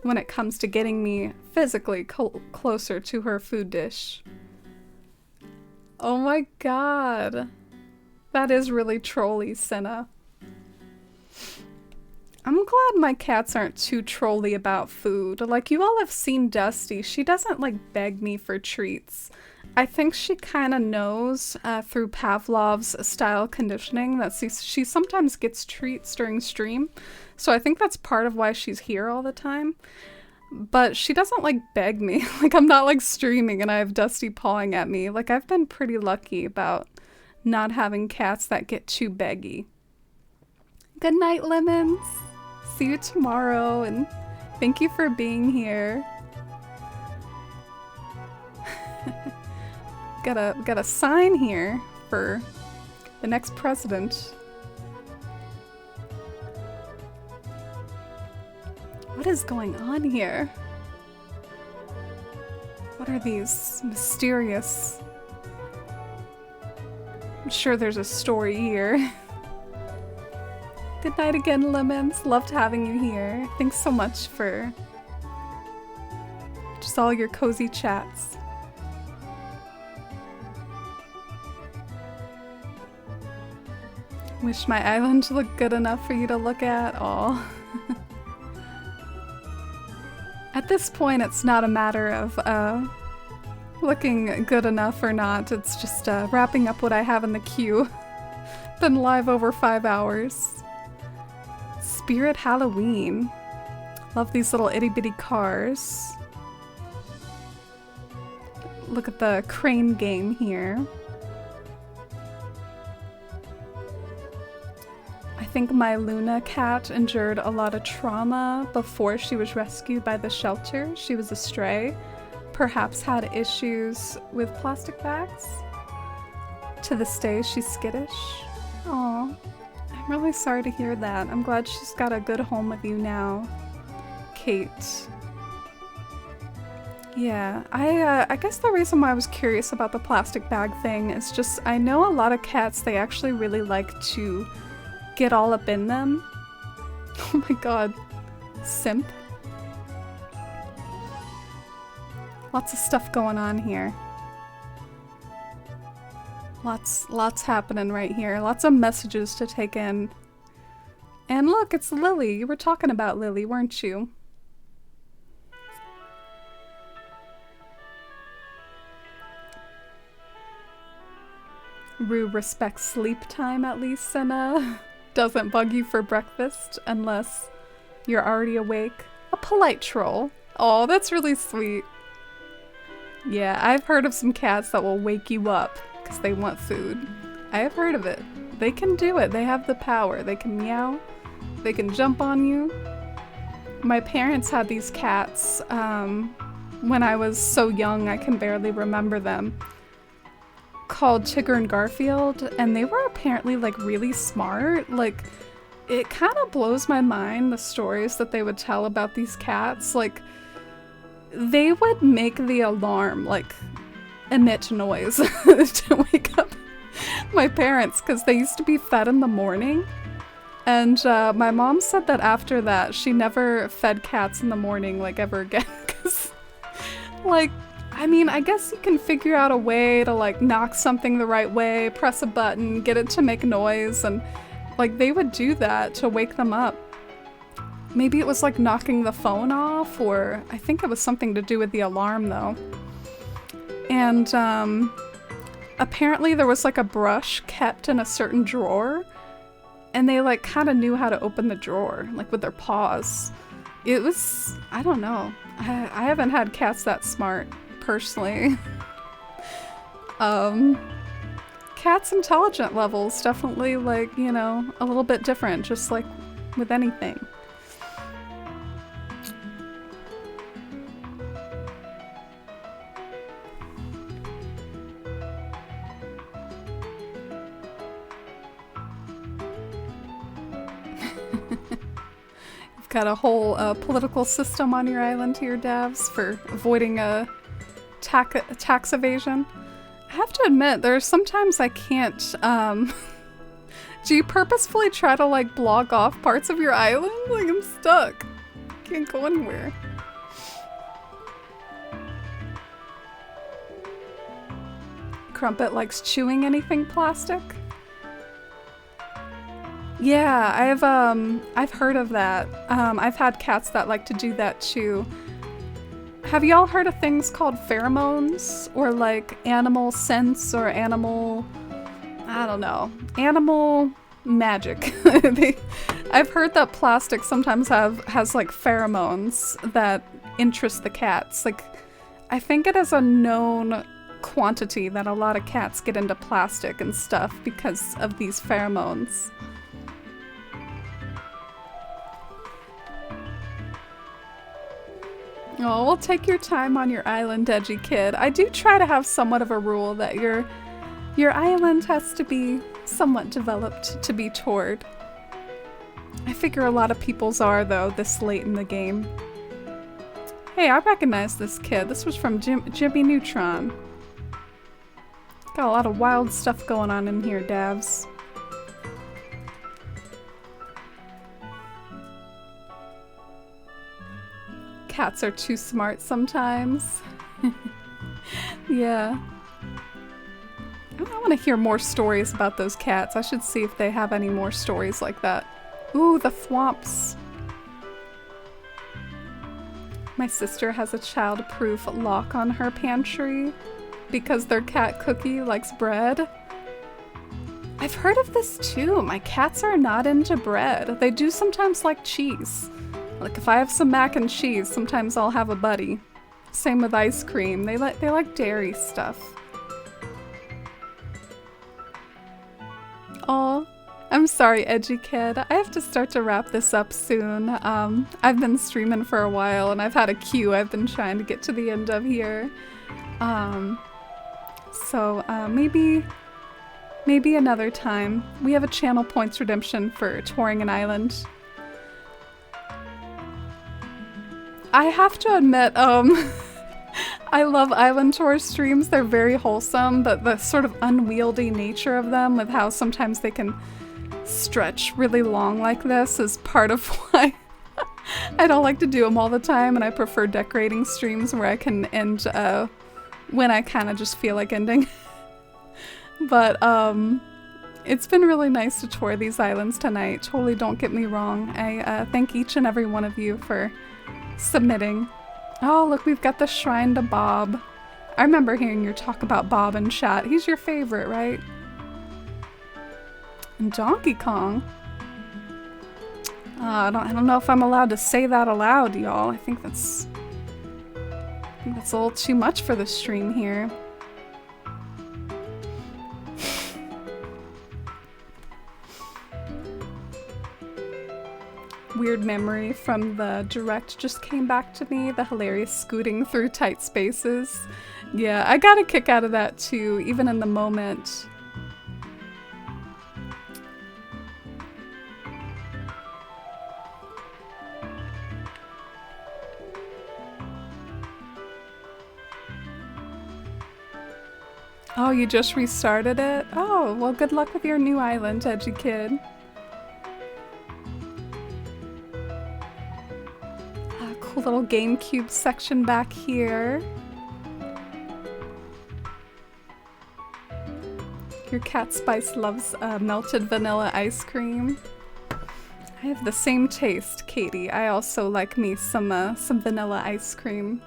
when it comes to getting me physically closer to her food dish. Oh my god. That is really trolly, Senna. I'm glad my cats aren't too trolly about food. Like, you all have seen Dusty. She doesn't, like, beg me for treats. I think she kind of knows through Pavlov's style conditioning that she sometimes gets treats during stream. So I think that's part of why she's here all the time. But she doesn't, like, beg me. Like, I'm not, like, streaming and I have Dusty pawing at me. Like, I've been pretty lucky about not having cats that get too beggy. Good night, Lemons. See you tomorrow, and thank you for being here. got a sign here for the next president. What is going on here? What are these mysterious... I'm sure there's a story here. Good night again, Lemons. Loved having you here. Thanks so much for just all your cozy chats. Wish my island looked good enough for you to look at. Aw. At this point, it's not a matter of looking good enough or not. It's just wrapping up what I have in the queue. Been live over 5 hours. Spirit Halloween. Love these little itty bitty cars. Look at the crane game here. I think my Luna cat endured a lot of trauma before she was rescued by the shelter. She was a stray. Perhaps had issues with plastic bags. To this day, she's skittish. Aww. Really sorry to hear that. I'm glad she's got a good home with you now, Kate. Yeah, I guess the reason why I was curious about the plastic bag thing is just I know a lot of cats, they actually really like to get all up in them. Oh my god. Simp. Lots of stuff going on here. Lots happening right here. Lots of messages to take in. And look, it's Lily. You were talking about Lily, weren't you? Rue respects sleep time at least and doesn't bug you for breakfast unless you're already awake. A polite troll. Oh, that's really sweet. Yeah, I've heard of some cats that will wake you up because they want food. I have heard of it. They can do it. They have the power. They can meow. They can jump on you. My parents had these cats when I was so young I can barely remember them, called Tigger and Garfield, and they were apparently like really smart. Like, it kind of blows my mind the stories that they would tell about these cats. Like, they would make the alarm like emit noise to wake up my parents because they used to be fed in the morning. And my mom said that after that she never fed cats in the morning like ever again because like, I mean, I guess you can figure out a way to like knock something the right way, press a button, get it to make noise, and like they would do that to wake them up. Maybe it was like knocking the phone off, or I think it was something to do with the alarm though. And apparently there was like a brush kept in a certain drawer, and they like kind of knew how to open the drawer, like with their paws. It was, I don't know. I haven't had cats that smart, personally. Cats' intelligent levels definitely like, you know, a little bit different, just like with anything. Got a whole political system on your island here, Davs, for avoiding a tax evasion. I have to admit, there's sometimes I can't, do you purposefully try to like block off parts of your island? Like, I'm stuck. Can't go anywhere. Crumpet likes chewing anything plastic? Yeah, I've heard of that. I've had cats that like to do that too. Have y'all heard of things called pheromones? Or like animal sense or animal, I don't know, animal magic? I've heard that plastic sometimes has like pheromones that interest the cats. Like, I think it is a known quantity that a lot of cats get into plastic and stuff because of these pheromones. Oh, well, take your time on your island, edgy kid. I do try to have somewhat of a rule that your island has to be somewhat developed to be toured. I figure a lot of people's are, though, this late in the game. Hey, I recognize this kid. This was from Jimmy Neutron. Got a lot of wild stuff going on in here, Davs. Cats are too smart sometimes. Yeah. I want to hear more stories about those cats. I should see if they have any more stories like that. Ooh, the thwomps. My sister has a child-proof lock on her pantry because their cat Cookie likes bread. I've heard of this too. My cats are not into bread. They do sometimes like cheese. Like if I have some mac and cheese, sometimes I'll have a buddy. Same with ice cream. They like dairy stuff. Aw, I'm sorry, edgy kid. I have to start to wrap this up soon. I've been streaming for a while and I've had a queue I've been trying to get to the end of here. So maybe Maybe another time. We have a channel points redemption for touring an island. I have to admit, I love island tour streams. They're very wholesome, but the sort of unwieldy nature of them with how sometimes they can stretch really long like this is part of why I don't like to do them all the time, and I prefer decorating streams where I can end when I kind of just feel like ending. But it's been really nice to tour these islands tonight. Totally don't get me wrong. I thank each and every one of you for submitting. Oh, look, we've got the shrine to Bob. I remember hearing your talk about Bob in chat. He's your favorite, right? And Donkey Kong. I don't know if I'm allowed to say that aloud, y'all. I think that's a little too much for the stream here. Weird memory from the direct just came back to me. The hilarious scooting through tight spaces. Yeah, I got a kick out of that too, even in the moment. Oh, you just restarted it? Oh, well, good luck with your new island, Edgy Kid. Cool little GameCube section back here. Your cat Spice loves melted vanilla ice cream. I have the same taste, Katie. I also like me some vanilla ice cream.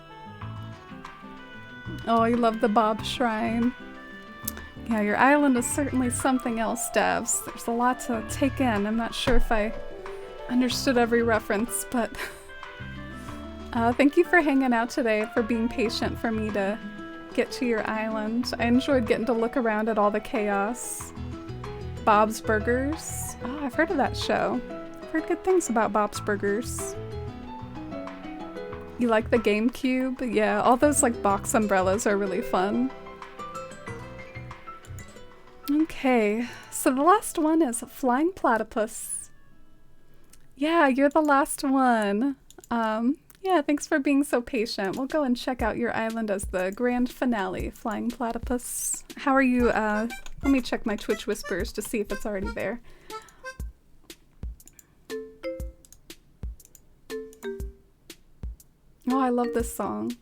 Oh, you love the Bob Shrine. Yeah, your island is certainly something else, Devs. There's a lot to take in. I'm not sure if I understood every reference, but thank you for hanging out today, for being patient for me to get to your island. I enjoyed getting to look around at all the chaos. Bob's Burgers. Oh, I've heard of that show. I've heard good things about Bob's Burgers. You like the GameCube? Yeah, all those like box umbrellas are really fun. Okay, so the last one is Flying Platypus. Yeah, you're the last one. Yeah, thanks for being so patient. We'll go and check out your island as the grand finale, Flying Platypus. How are you? Let me check my Twitch whispers to see if it's already there. Oh, I love this song.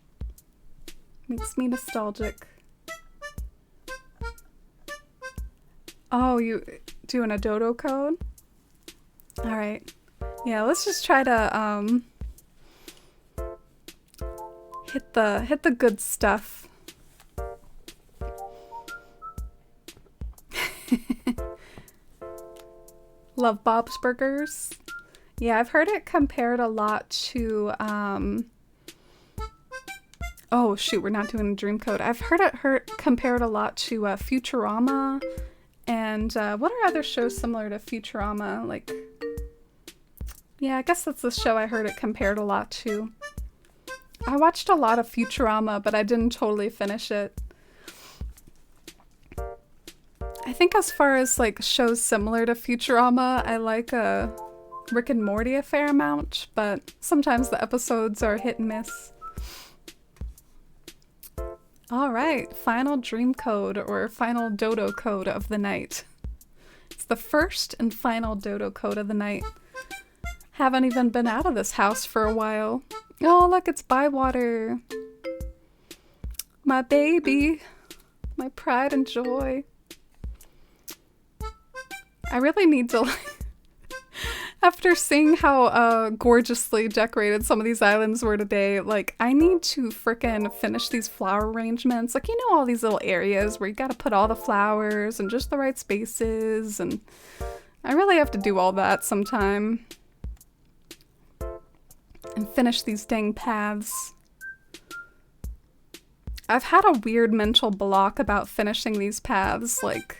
Makes me nostalgic. Oh, you doing a dodo code? Alright. Yeah, let's just try to hit the good stuff. Love Bob's Burgers. Yeah, I've heard it compared a lot to oh shoot, we're not doing Dreamcode. I've heard it compared a lot to Futurama. And what are other shows similar to Futurama? Like, yeah, I guess that's the show I heard it compared a lot to. I watched a lot of Futurama, but I didn't totally finish it. I think as far as like shows similar to Futurama, I like Rick and Morty a fair amount, but sometimes the episodes are hit and miss. Alright, final dream code or final dodo code of the night. It's the first and final dodo code of the night. Haven't even been out of this house for a while. Oh, look, it's Bywater. My baby. My pride and joy. I really need to, after seeing how gorgeously decorated some of these islands were today, like, I need to frickin' finish these flower arrangements. Like, you know, all these little areas where you gotta put all the flowers and just the right spaces, and I really have to do all that sometime. And finish these dang paths. I've had a weird mental block about finishing these paths, like,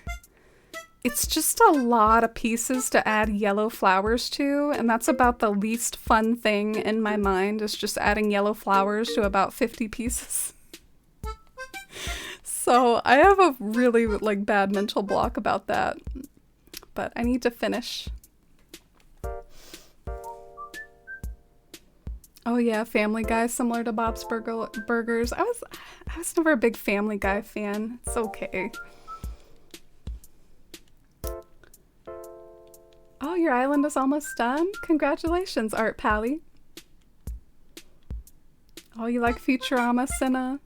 it's just a lot of pieces to add yellow flowers to, and that's about the least fun thing in my mind, is just adding yellow flowers to about 50 pieces. So So I have a really like bad mental block about that, but I need to finish. Oh yeah, Family Guy, similar to Bob's Burgers. I was never a big Family Guy fan. It's okay. Oh, your island is almost done? Congratulations, Art Pally. Oh, you like Futurama, Cinna?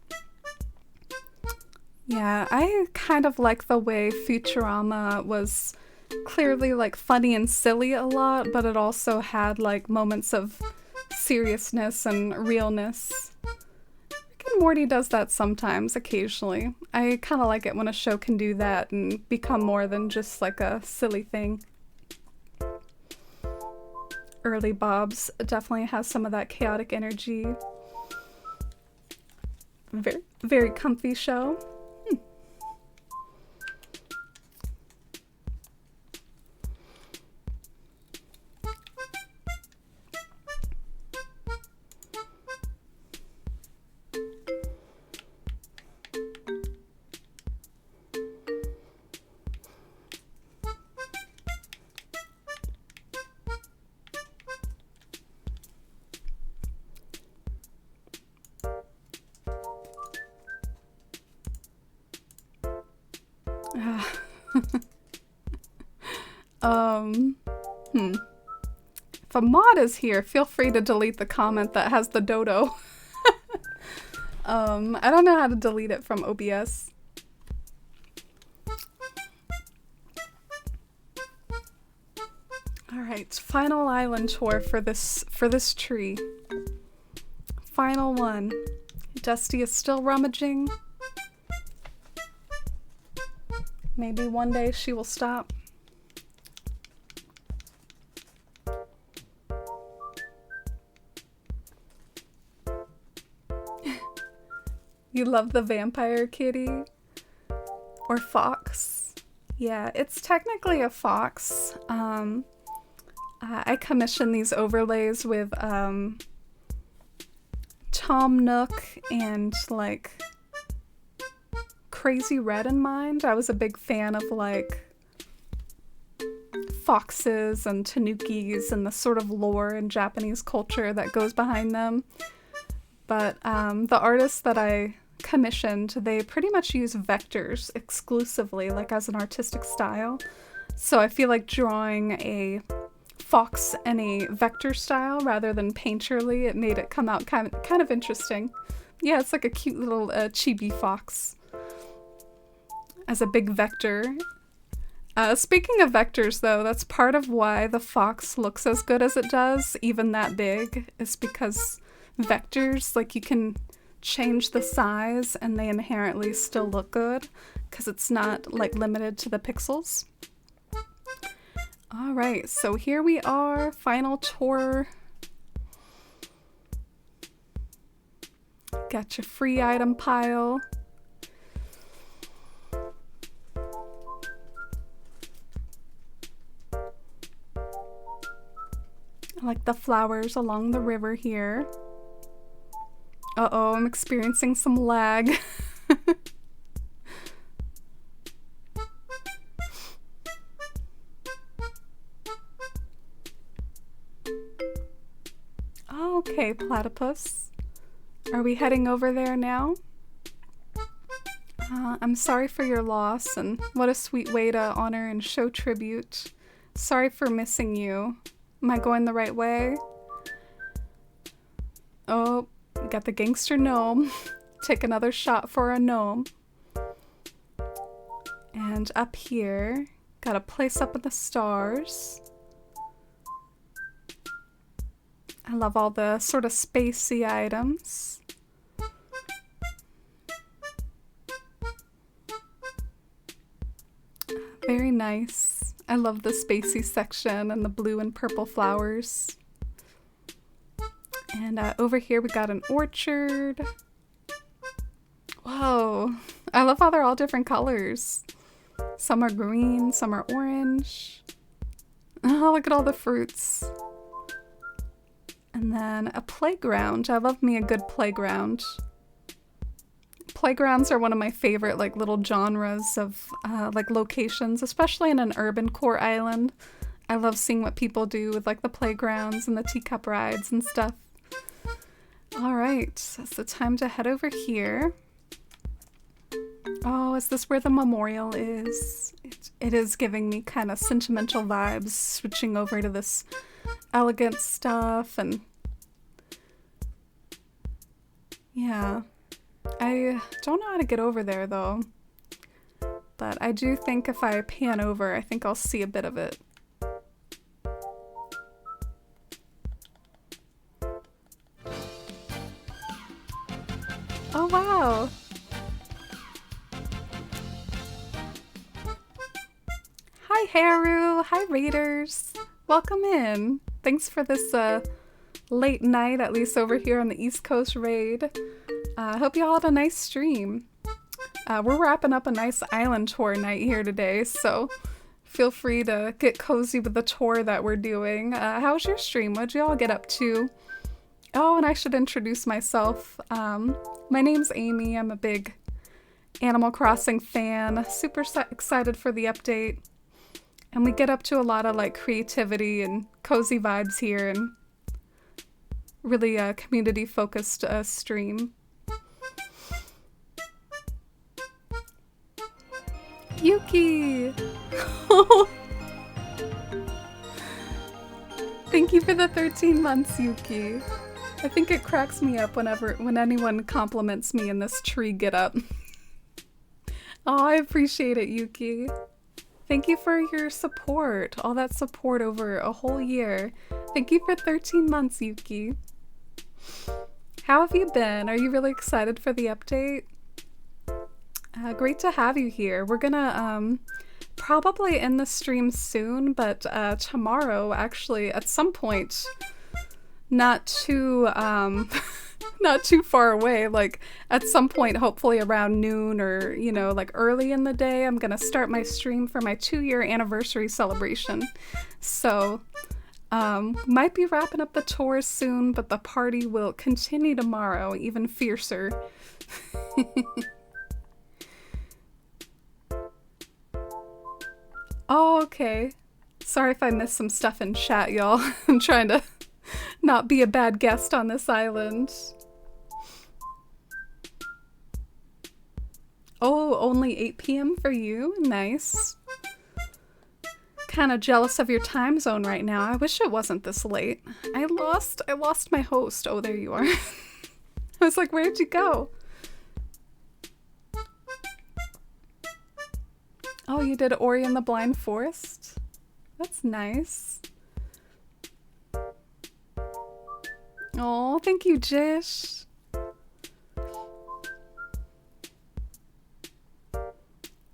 Yeah, I kind of like the way Futurama was clearly like funny and silly a lot, but it also had like moments of seriousness and realness. Rick and Morty does that sometimes, occasionally. I kind of like it when a show can do that and become more than just like a silly thing. Early Bob's definitely has some of that chaotic energy. Very, very comfy show. If a mod is here, feel free to delete the comment that has the dodo. I don't know how to delete it from OBS. Alright, final island tour for this tree. Final one. Dusty is still rummaging. Maybe one day she will stop. You love the vampire kitty? Or fox? Yeah, it's technically a fox. I commissioned these overlays with Tom Nook and like Crazy Red in mind. I was a big fan of like foxes and tanukis and the sort of lore in Japanese culture that goes behind them. But the artists that I commissioned, they pretty much use vectors exclusively, like as an artistic style. So I feel like drawing a fox in a vector style rather than painterly, it made it come out kind of interesting. Yeah, it's like a cute little chibi fox as a big vector. Speaking of vectors though, that's part of why the fox looks as good as it does, even that big, is because vectors, like you can change the size and they inherently still look good because it's not like limited to the pixels. All right, so here we are, final tour. Got your free item pile. I like the flowers along the river here. Uh-oh, I'm experiencing some lag. Okay, platypus. Are we heading over there now? I'm sorry for your loss, and what a sweet way to honor and show tribute. Sorry for missing you. Am I going the right way? Oh, got the gangster gnome. Take another shot for a gnome. And up here, got a place up in the stars. I love all the sort of spacey items. Very nice. I love the spacey section and the blue and purple flowers. And over here we got an orchard. Whoa, I love how they're all different colors. Some are green, some are orange. Oh, look at all the fruits. And then a playground. I love me a good playground. playgrounds are one of my favorite like little genres of like locations, especially in an urban core island. I love seeing what people do with like the playgrounds and the teacup rides and stuff. All right, so time to head over here. Oh, is this where the memorial is? It is giving me kind of sentimental vibes, switching over to this elegant stuff. And yeah, I don't know how to get over there though, but I do think if I pan over, I think I'll see a bit of it. Oh wow! Hi Haru! Hi Raiders! Welcome in! Thanks for this late night, at least over here on the East Coast raid. I hope you all had a nice stream. We're wrapping up a nice island tour night here today, so feel free to get cozy with the tour that we're doing. How was your stream? What'd you all get up to? Oh, and I should introduce myself. My name's Amy. I'm a big Animal Crossing fan. Super excited for the update. And we get up to a lot of like creativity and cozy vibes here, and really a community focused stream. Yuki! Thank you for the 13 months, Yuki. I think it cracks me up when anyone compliments me in this tree getup. Oh, I appreciate it, Yuki. Thank you for your support, all that support over a whole year. Thank you for 13 months, Yuki. How have you been? Are you really excited for the update? Great to have you here. We're gonna probably end the stream soon, but tomorrow, actually, at some point, not too not too far away, like at some point, hopefully around noon or, you know, like early in the day, I'm gonna start my stream for my 2-year anniversary celebration. So might be wrapping up the tour soon, but the party will continue tomorrow, even fiercer. Oh, okay. Sorry if I missed some stuff in chat, y'all. I'm trying to not be a bad guest on this island. Oh, only 8 p.m. for you? Nice. Kind of jealous of your time zone right now. I wish it wasn't this late. I lost my host. Oh, there you are. I was like, where'd you go? Oh, you did Ori and the Blind Forest? That's nice. Oh, thank you, Jish.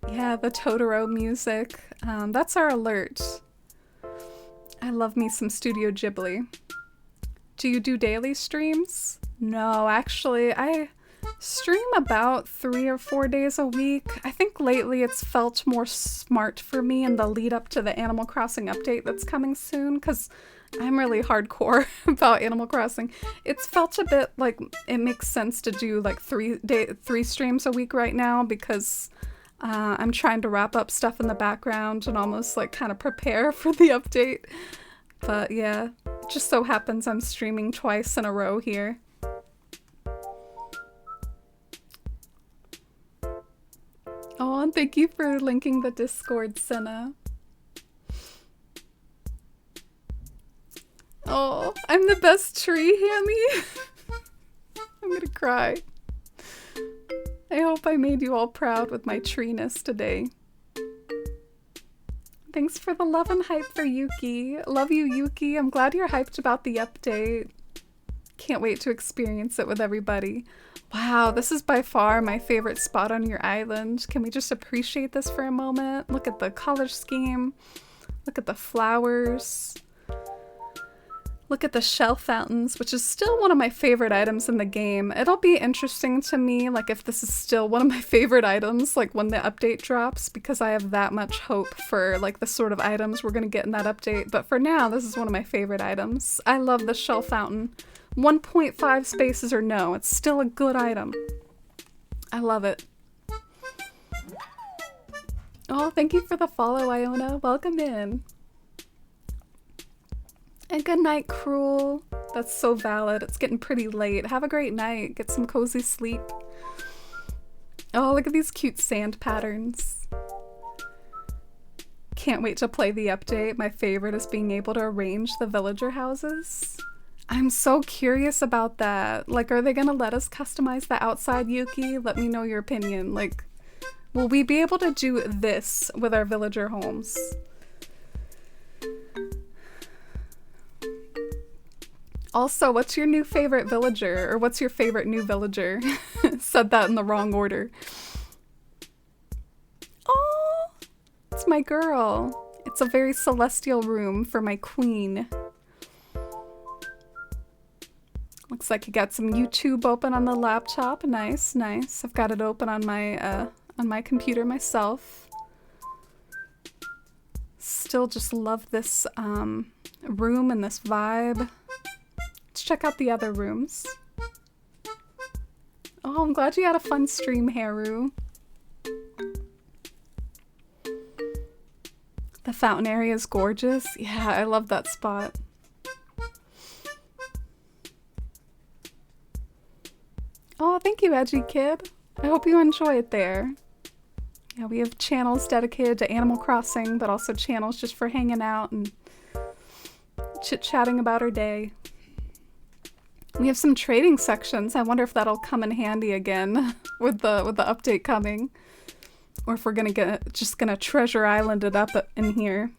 Yeah, the Totoro music. That's our alert. I love me some Studio Ghibli. Do you do daily streams? No, actually, I stream about 3 or 4 days a week. I think lately it's felt more smart for me in the lead up to the Animal Crossing update that's coming soon, because I'm really hardcore about Animal Crossing. It's felt a bit like it makes sense to do like 3 streams a week right now, because I'm trying to wrap up stuff in the background and almost like kind of prepare for the update. But yeah, it just so happens I'm streaming twice in a row here. Oh, and thank you for linking the Discord, Senna. Oh, I'm the best tree, Hammy. I'm gonna cry. I hope I made you all proud with my treeness today. Thanks for the love and hype for Yuki. Love you, Yuki. I'm glad you're hyped about the update. Can't wait to experience it with everybody. Wow, this is by far my favorite spot on your island. Can we just appreciate this for a moment? Look at the color scheme. Look at the flowers. Look at the shell fountains, which is still one of my favorite items in the game. It'll be interesting to me, like, if this is still one of my favorite items, like, when the update drops, because I have that much hope for, like, the sort of items we're gonna get in that update. But for now, this is one of my favorite items. I love the shell fountain. 1.5 spaces or no, it's still a good item. I love it. Oh, thank you for the follow, Iona. Welcome in. And good night, Cruel. That's so valid. It's getting pretty late. Have a great night. Get some cozy sleep. Oh, look at these cute sand patterns. Can't wait to play the update. My favorite is being able to arrange the villager houses. I'm so curious about that. Like, are they gonna let us customize the outside, Yuki? Let me know your opinion. Like, will we be able to do this with our villager homes? Also, what's your new favorite villager? Or what's your favorite new villager? Said that in the wrong order. Oh, it's my girl. It's a very celestial room for my queen. Looks like you got some YouTube open on the laptop. Nice, nice. I've got it open on my computer myself. Still just love this room and this vibe. Let's check out the other rooms. Oh, I'm glad you had a fun stream, Haru. The fountain area is gorgeous. Yeah, I love that spot. Oh, thank you, Edgy Kid. I hope you enjoy it there. Yeah, we have channels dedicated to Animal Crossing, but also channels just for hanging out and chit-chatting about our day. We have some trading sections. I wonder if that'll come in handy again with the update coming. Or if we're just gonna treasure island it up in here.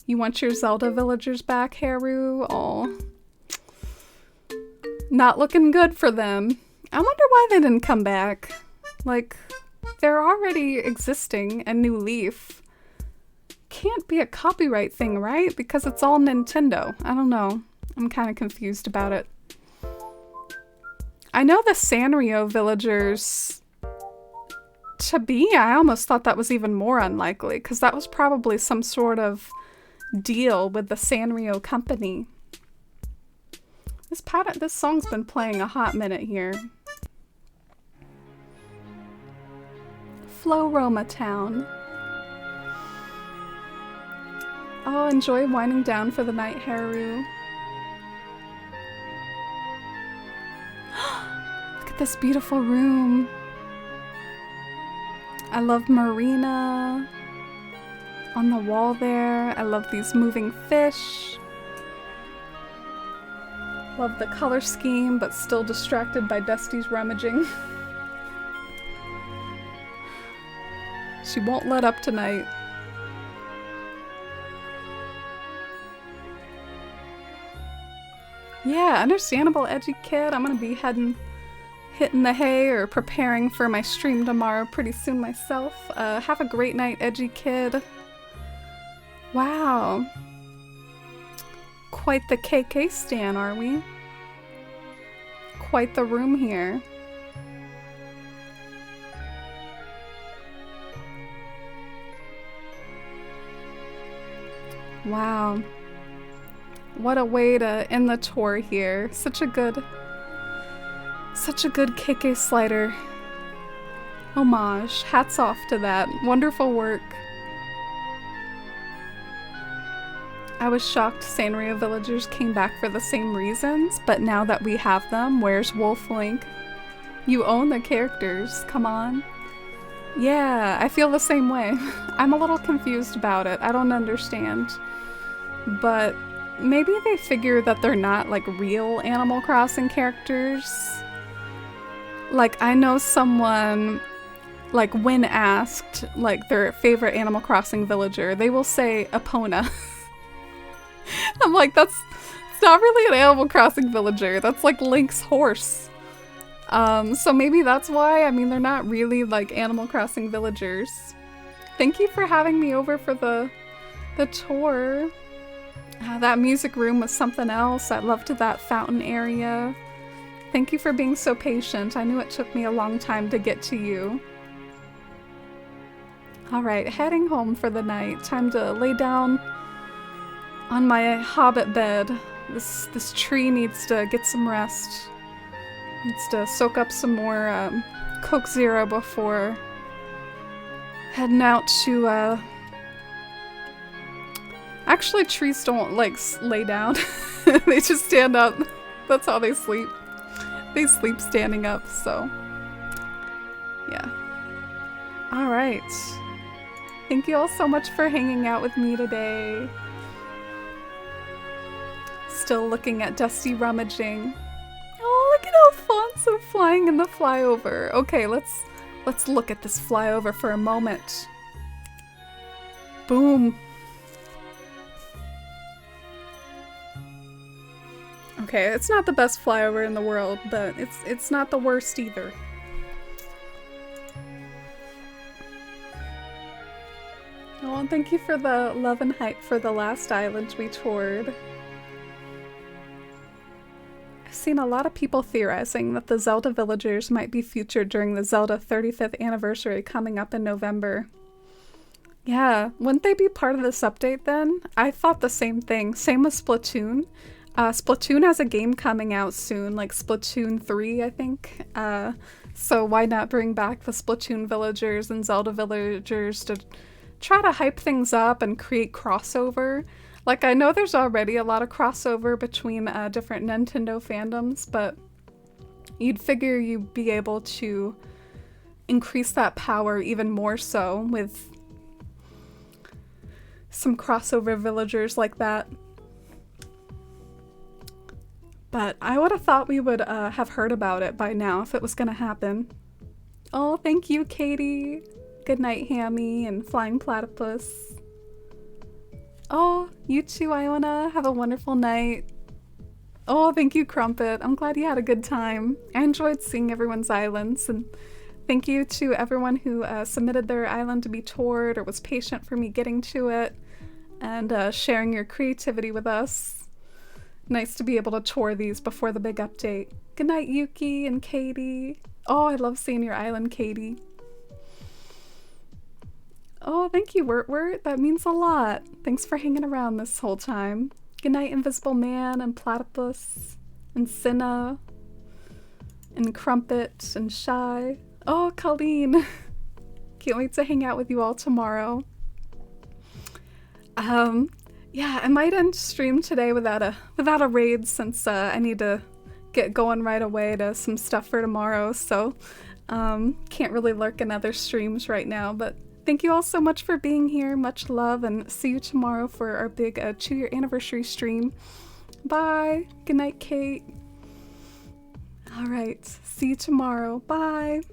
You want your Zelda villagers back, Haru? Oh. Not looking good for them. I wonder why they didn't come back. Like, they're already existing in New Leaf. Can't be a copyright thing, right? Because it's all Nintendo. I don't know. I'm kind of confused about it. I know the Sanrio villagers to be. I almost thought that was even more unlikely because that was probably some sort of deal with the Sanrio company. This song's been playing a hot minute here. Floroma Town. Oh, enjoy winding down for the night, Haru. Look at this beautiful room. I love Marina on the wall there. I love these moving fish. Love the color scheme, but still distracted by Dusty's rummaging. She won't let up tonight. Yeah, understandable, Edgy Kid. I'm gonna be hitting the hay or preparing for my stream tomorrow pretty soon myself. Have a great night, Edgy Kid. Wow. Quite the KK stan, are we? Quite the room here. Wow. What a way to end the tour here. Such a good KK Slider homage. Hats off to that. Wonderful work. I was shocked Sanrio villagers came back for the same reasons, but now that we have them, where's Wolf Link? You own the characters, come on. Yeah, I feel the same way. I'm a little confused about it. I don't understand. But maybe they figure that they're not like real Animal Crossing characters. Like, I know someone, like, when asked, like, their favorite Animal Crossing villager, they will say Epona. I'm like, it's not really an Animal Crossing villager. That's like Link's horse. So maybe that's why. I mean, they're not really like Animal Crossing villagers. Thank you for having me over for the tour. That music room was something else. I loved that fountain area. Thank you for being so patient. I knew it took me a long time to get to you. Alright, heading home for the night. Time to lay down on my hobbit bed. This tree needs to get some rest. Needs to soak up some more Coke Zero before heading out to actually, trees don't like lay down. They just stand up. That's how they sleep. They sleep standing up, so yeah. Alright. Thank you all so much for hanging out with me today. Still looking at Dusty rummaging. Oh, look at Alfonso flying in the flyover. Okay, let's look at this flyover for a moment. Boom. Okay, it's not the best flyover in the world, but it's not the worst either. Oh, and thank you for the love and hype for the last island we toured. I've seen a lot of people theorizing that the Zelda villagers might be featured during the Zelda 35th anniversary coming up in November. Yeah, wouldn't they be part of this update then? I thought the same thing. Same with Splatoon. Splatoon has a game coming out soon, like Splatoon 3, I think. So why not bring back the Splatoon villagers and Zelda villagers to try to hype things up and create crossover? Like, I know there's already a lot of crossover between different Nintendo fandoms, but you'd figure you'd be able to increase that power even more so with some crossover villagers like that. But I would have thought we would have heard about it by now if it was gonna happen. Oh, thank you, Katie. Good night, Hammy and Flying Platypus. Oh, you too, Iona. Have a wonderful night. Oh, thank you, Crumpet. I'm glad you had a good time. I enjoyed seeing everyone's islands, and thank you to everyone who submitted their island to be toured or was patient for me getting to it and sharing your creativity with us. Nice to be able to tour these before the big update. Good night, Yuki and Katie. Oh, I love seeing your island, Katie. Oh, thank you, Wurt. That means a lot. Thanks for hanging around this whole time. Good night, Invisible Man and Platypus and Cinna and Crumpet and Shy. Oh, Colleen. Can't wait to hang out with you all tomorrow. Yeah, I might end stream today without a raid since I need to get going right away to some stuff for tomorrow, so can't really lurk in other streams right now, but thank you all so much for being here. Much love, and see you tomorrow for our big 2-year anniversary stream. Bye. Good night, Kate. All right, see you tomorrow. Bye.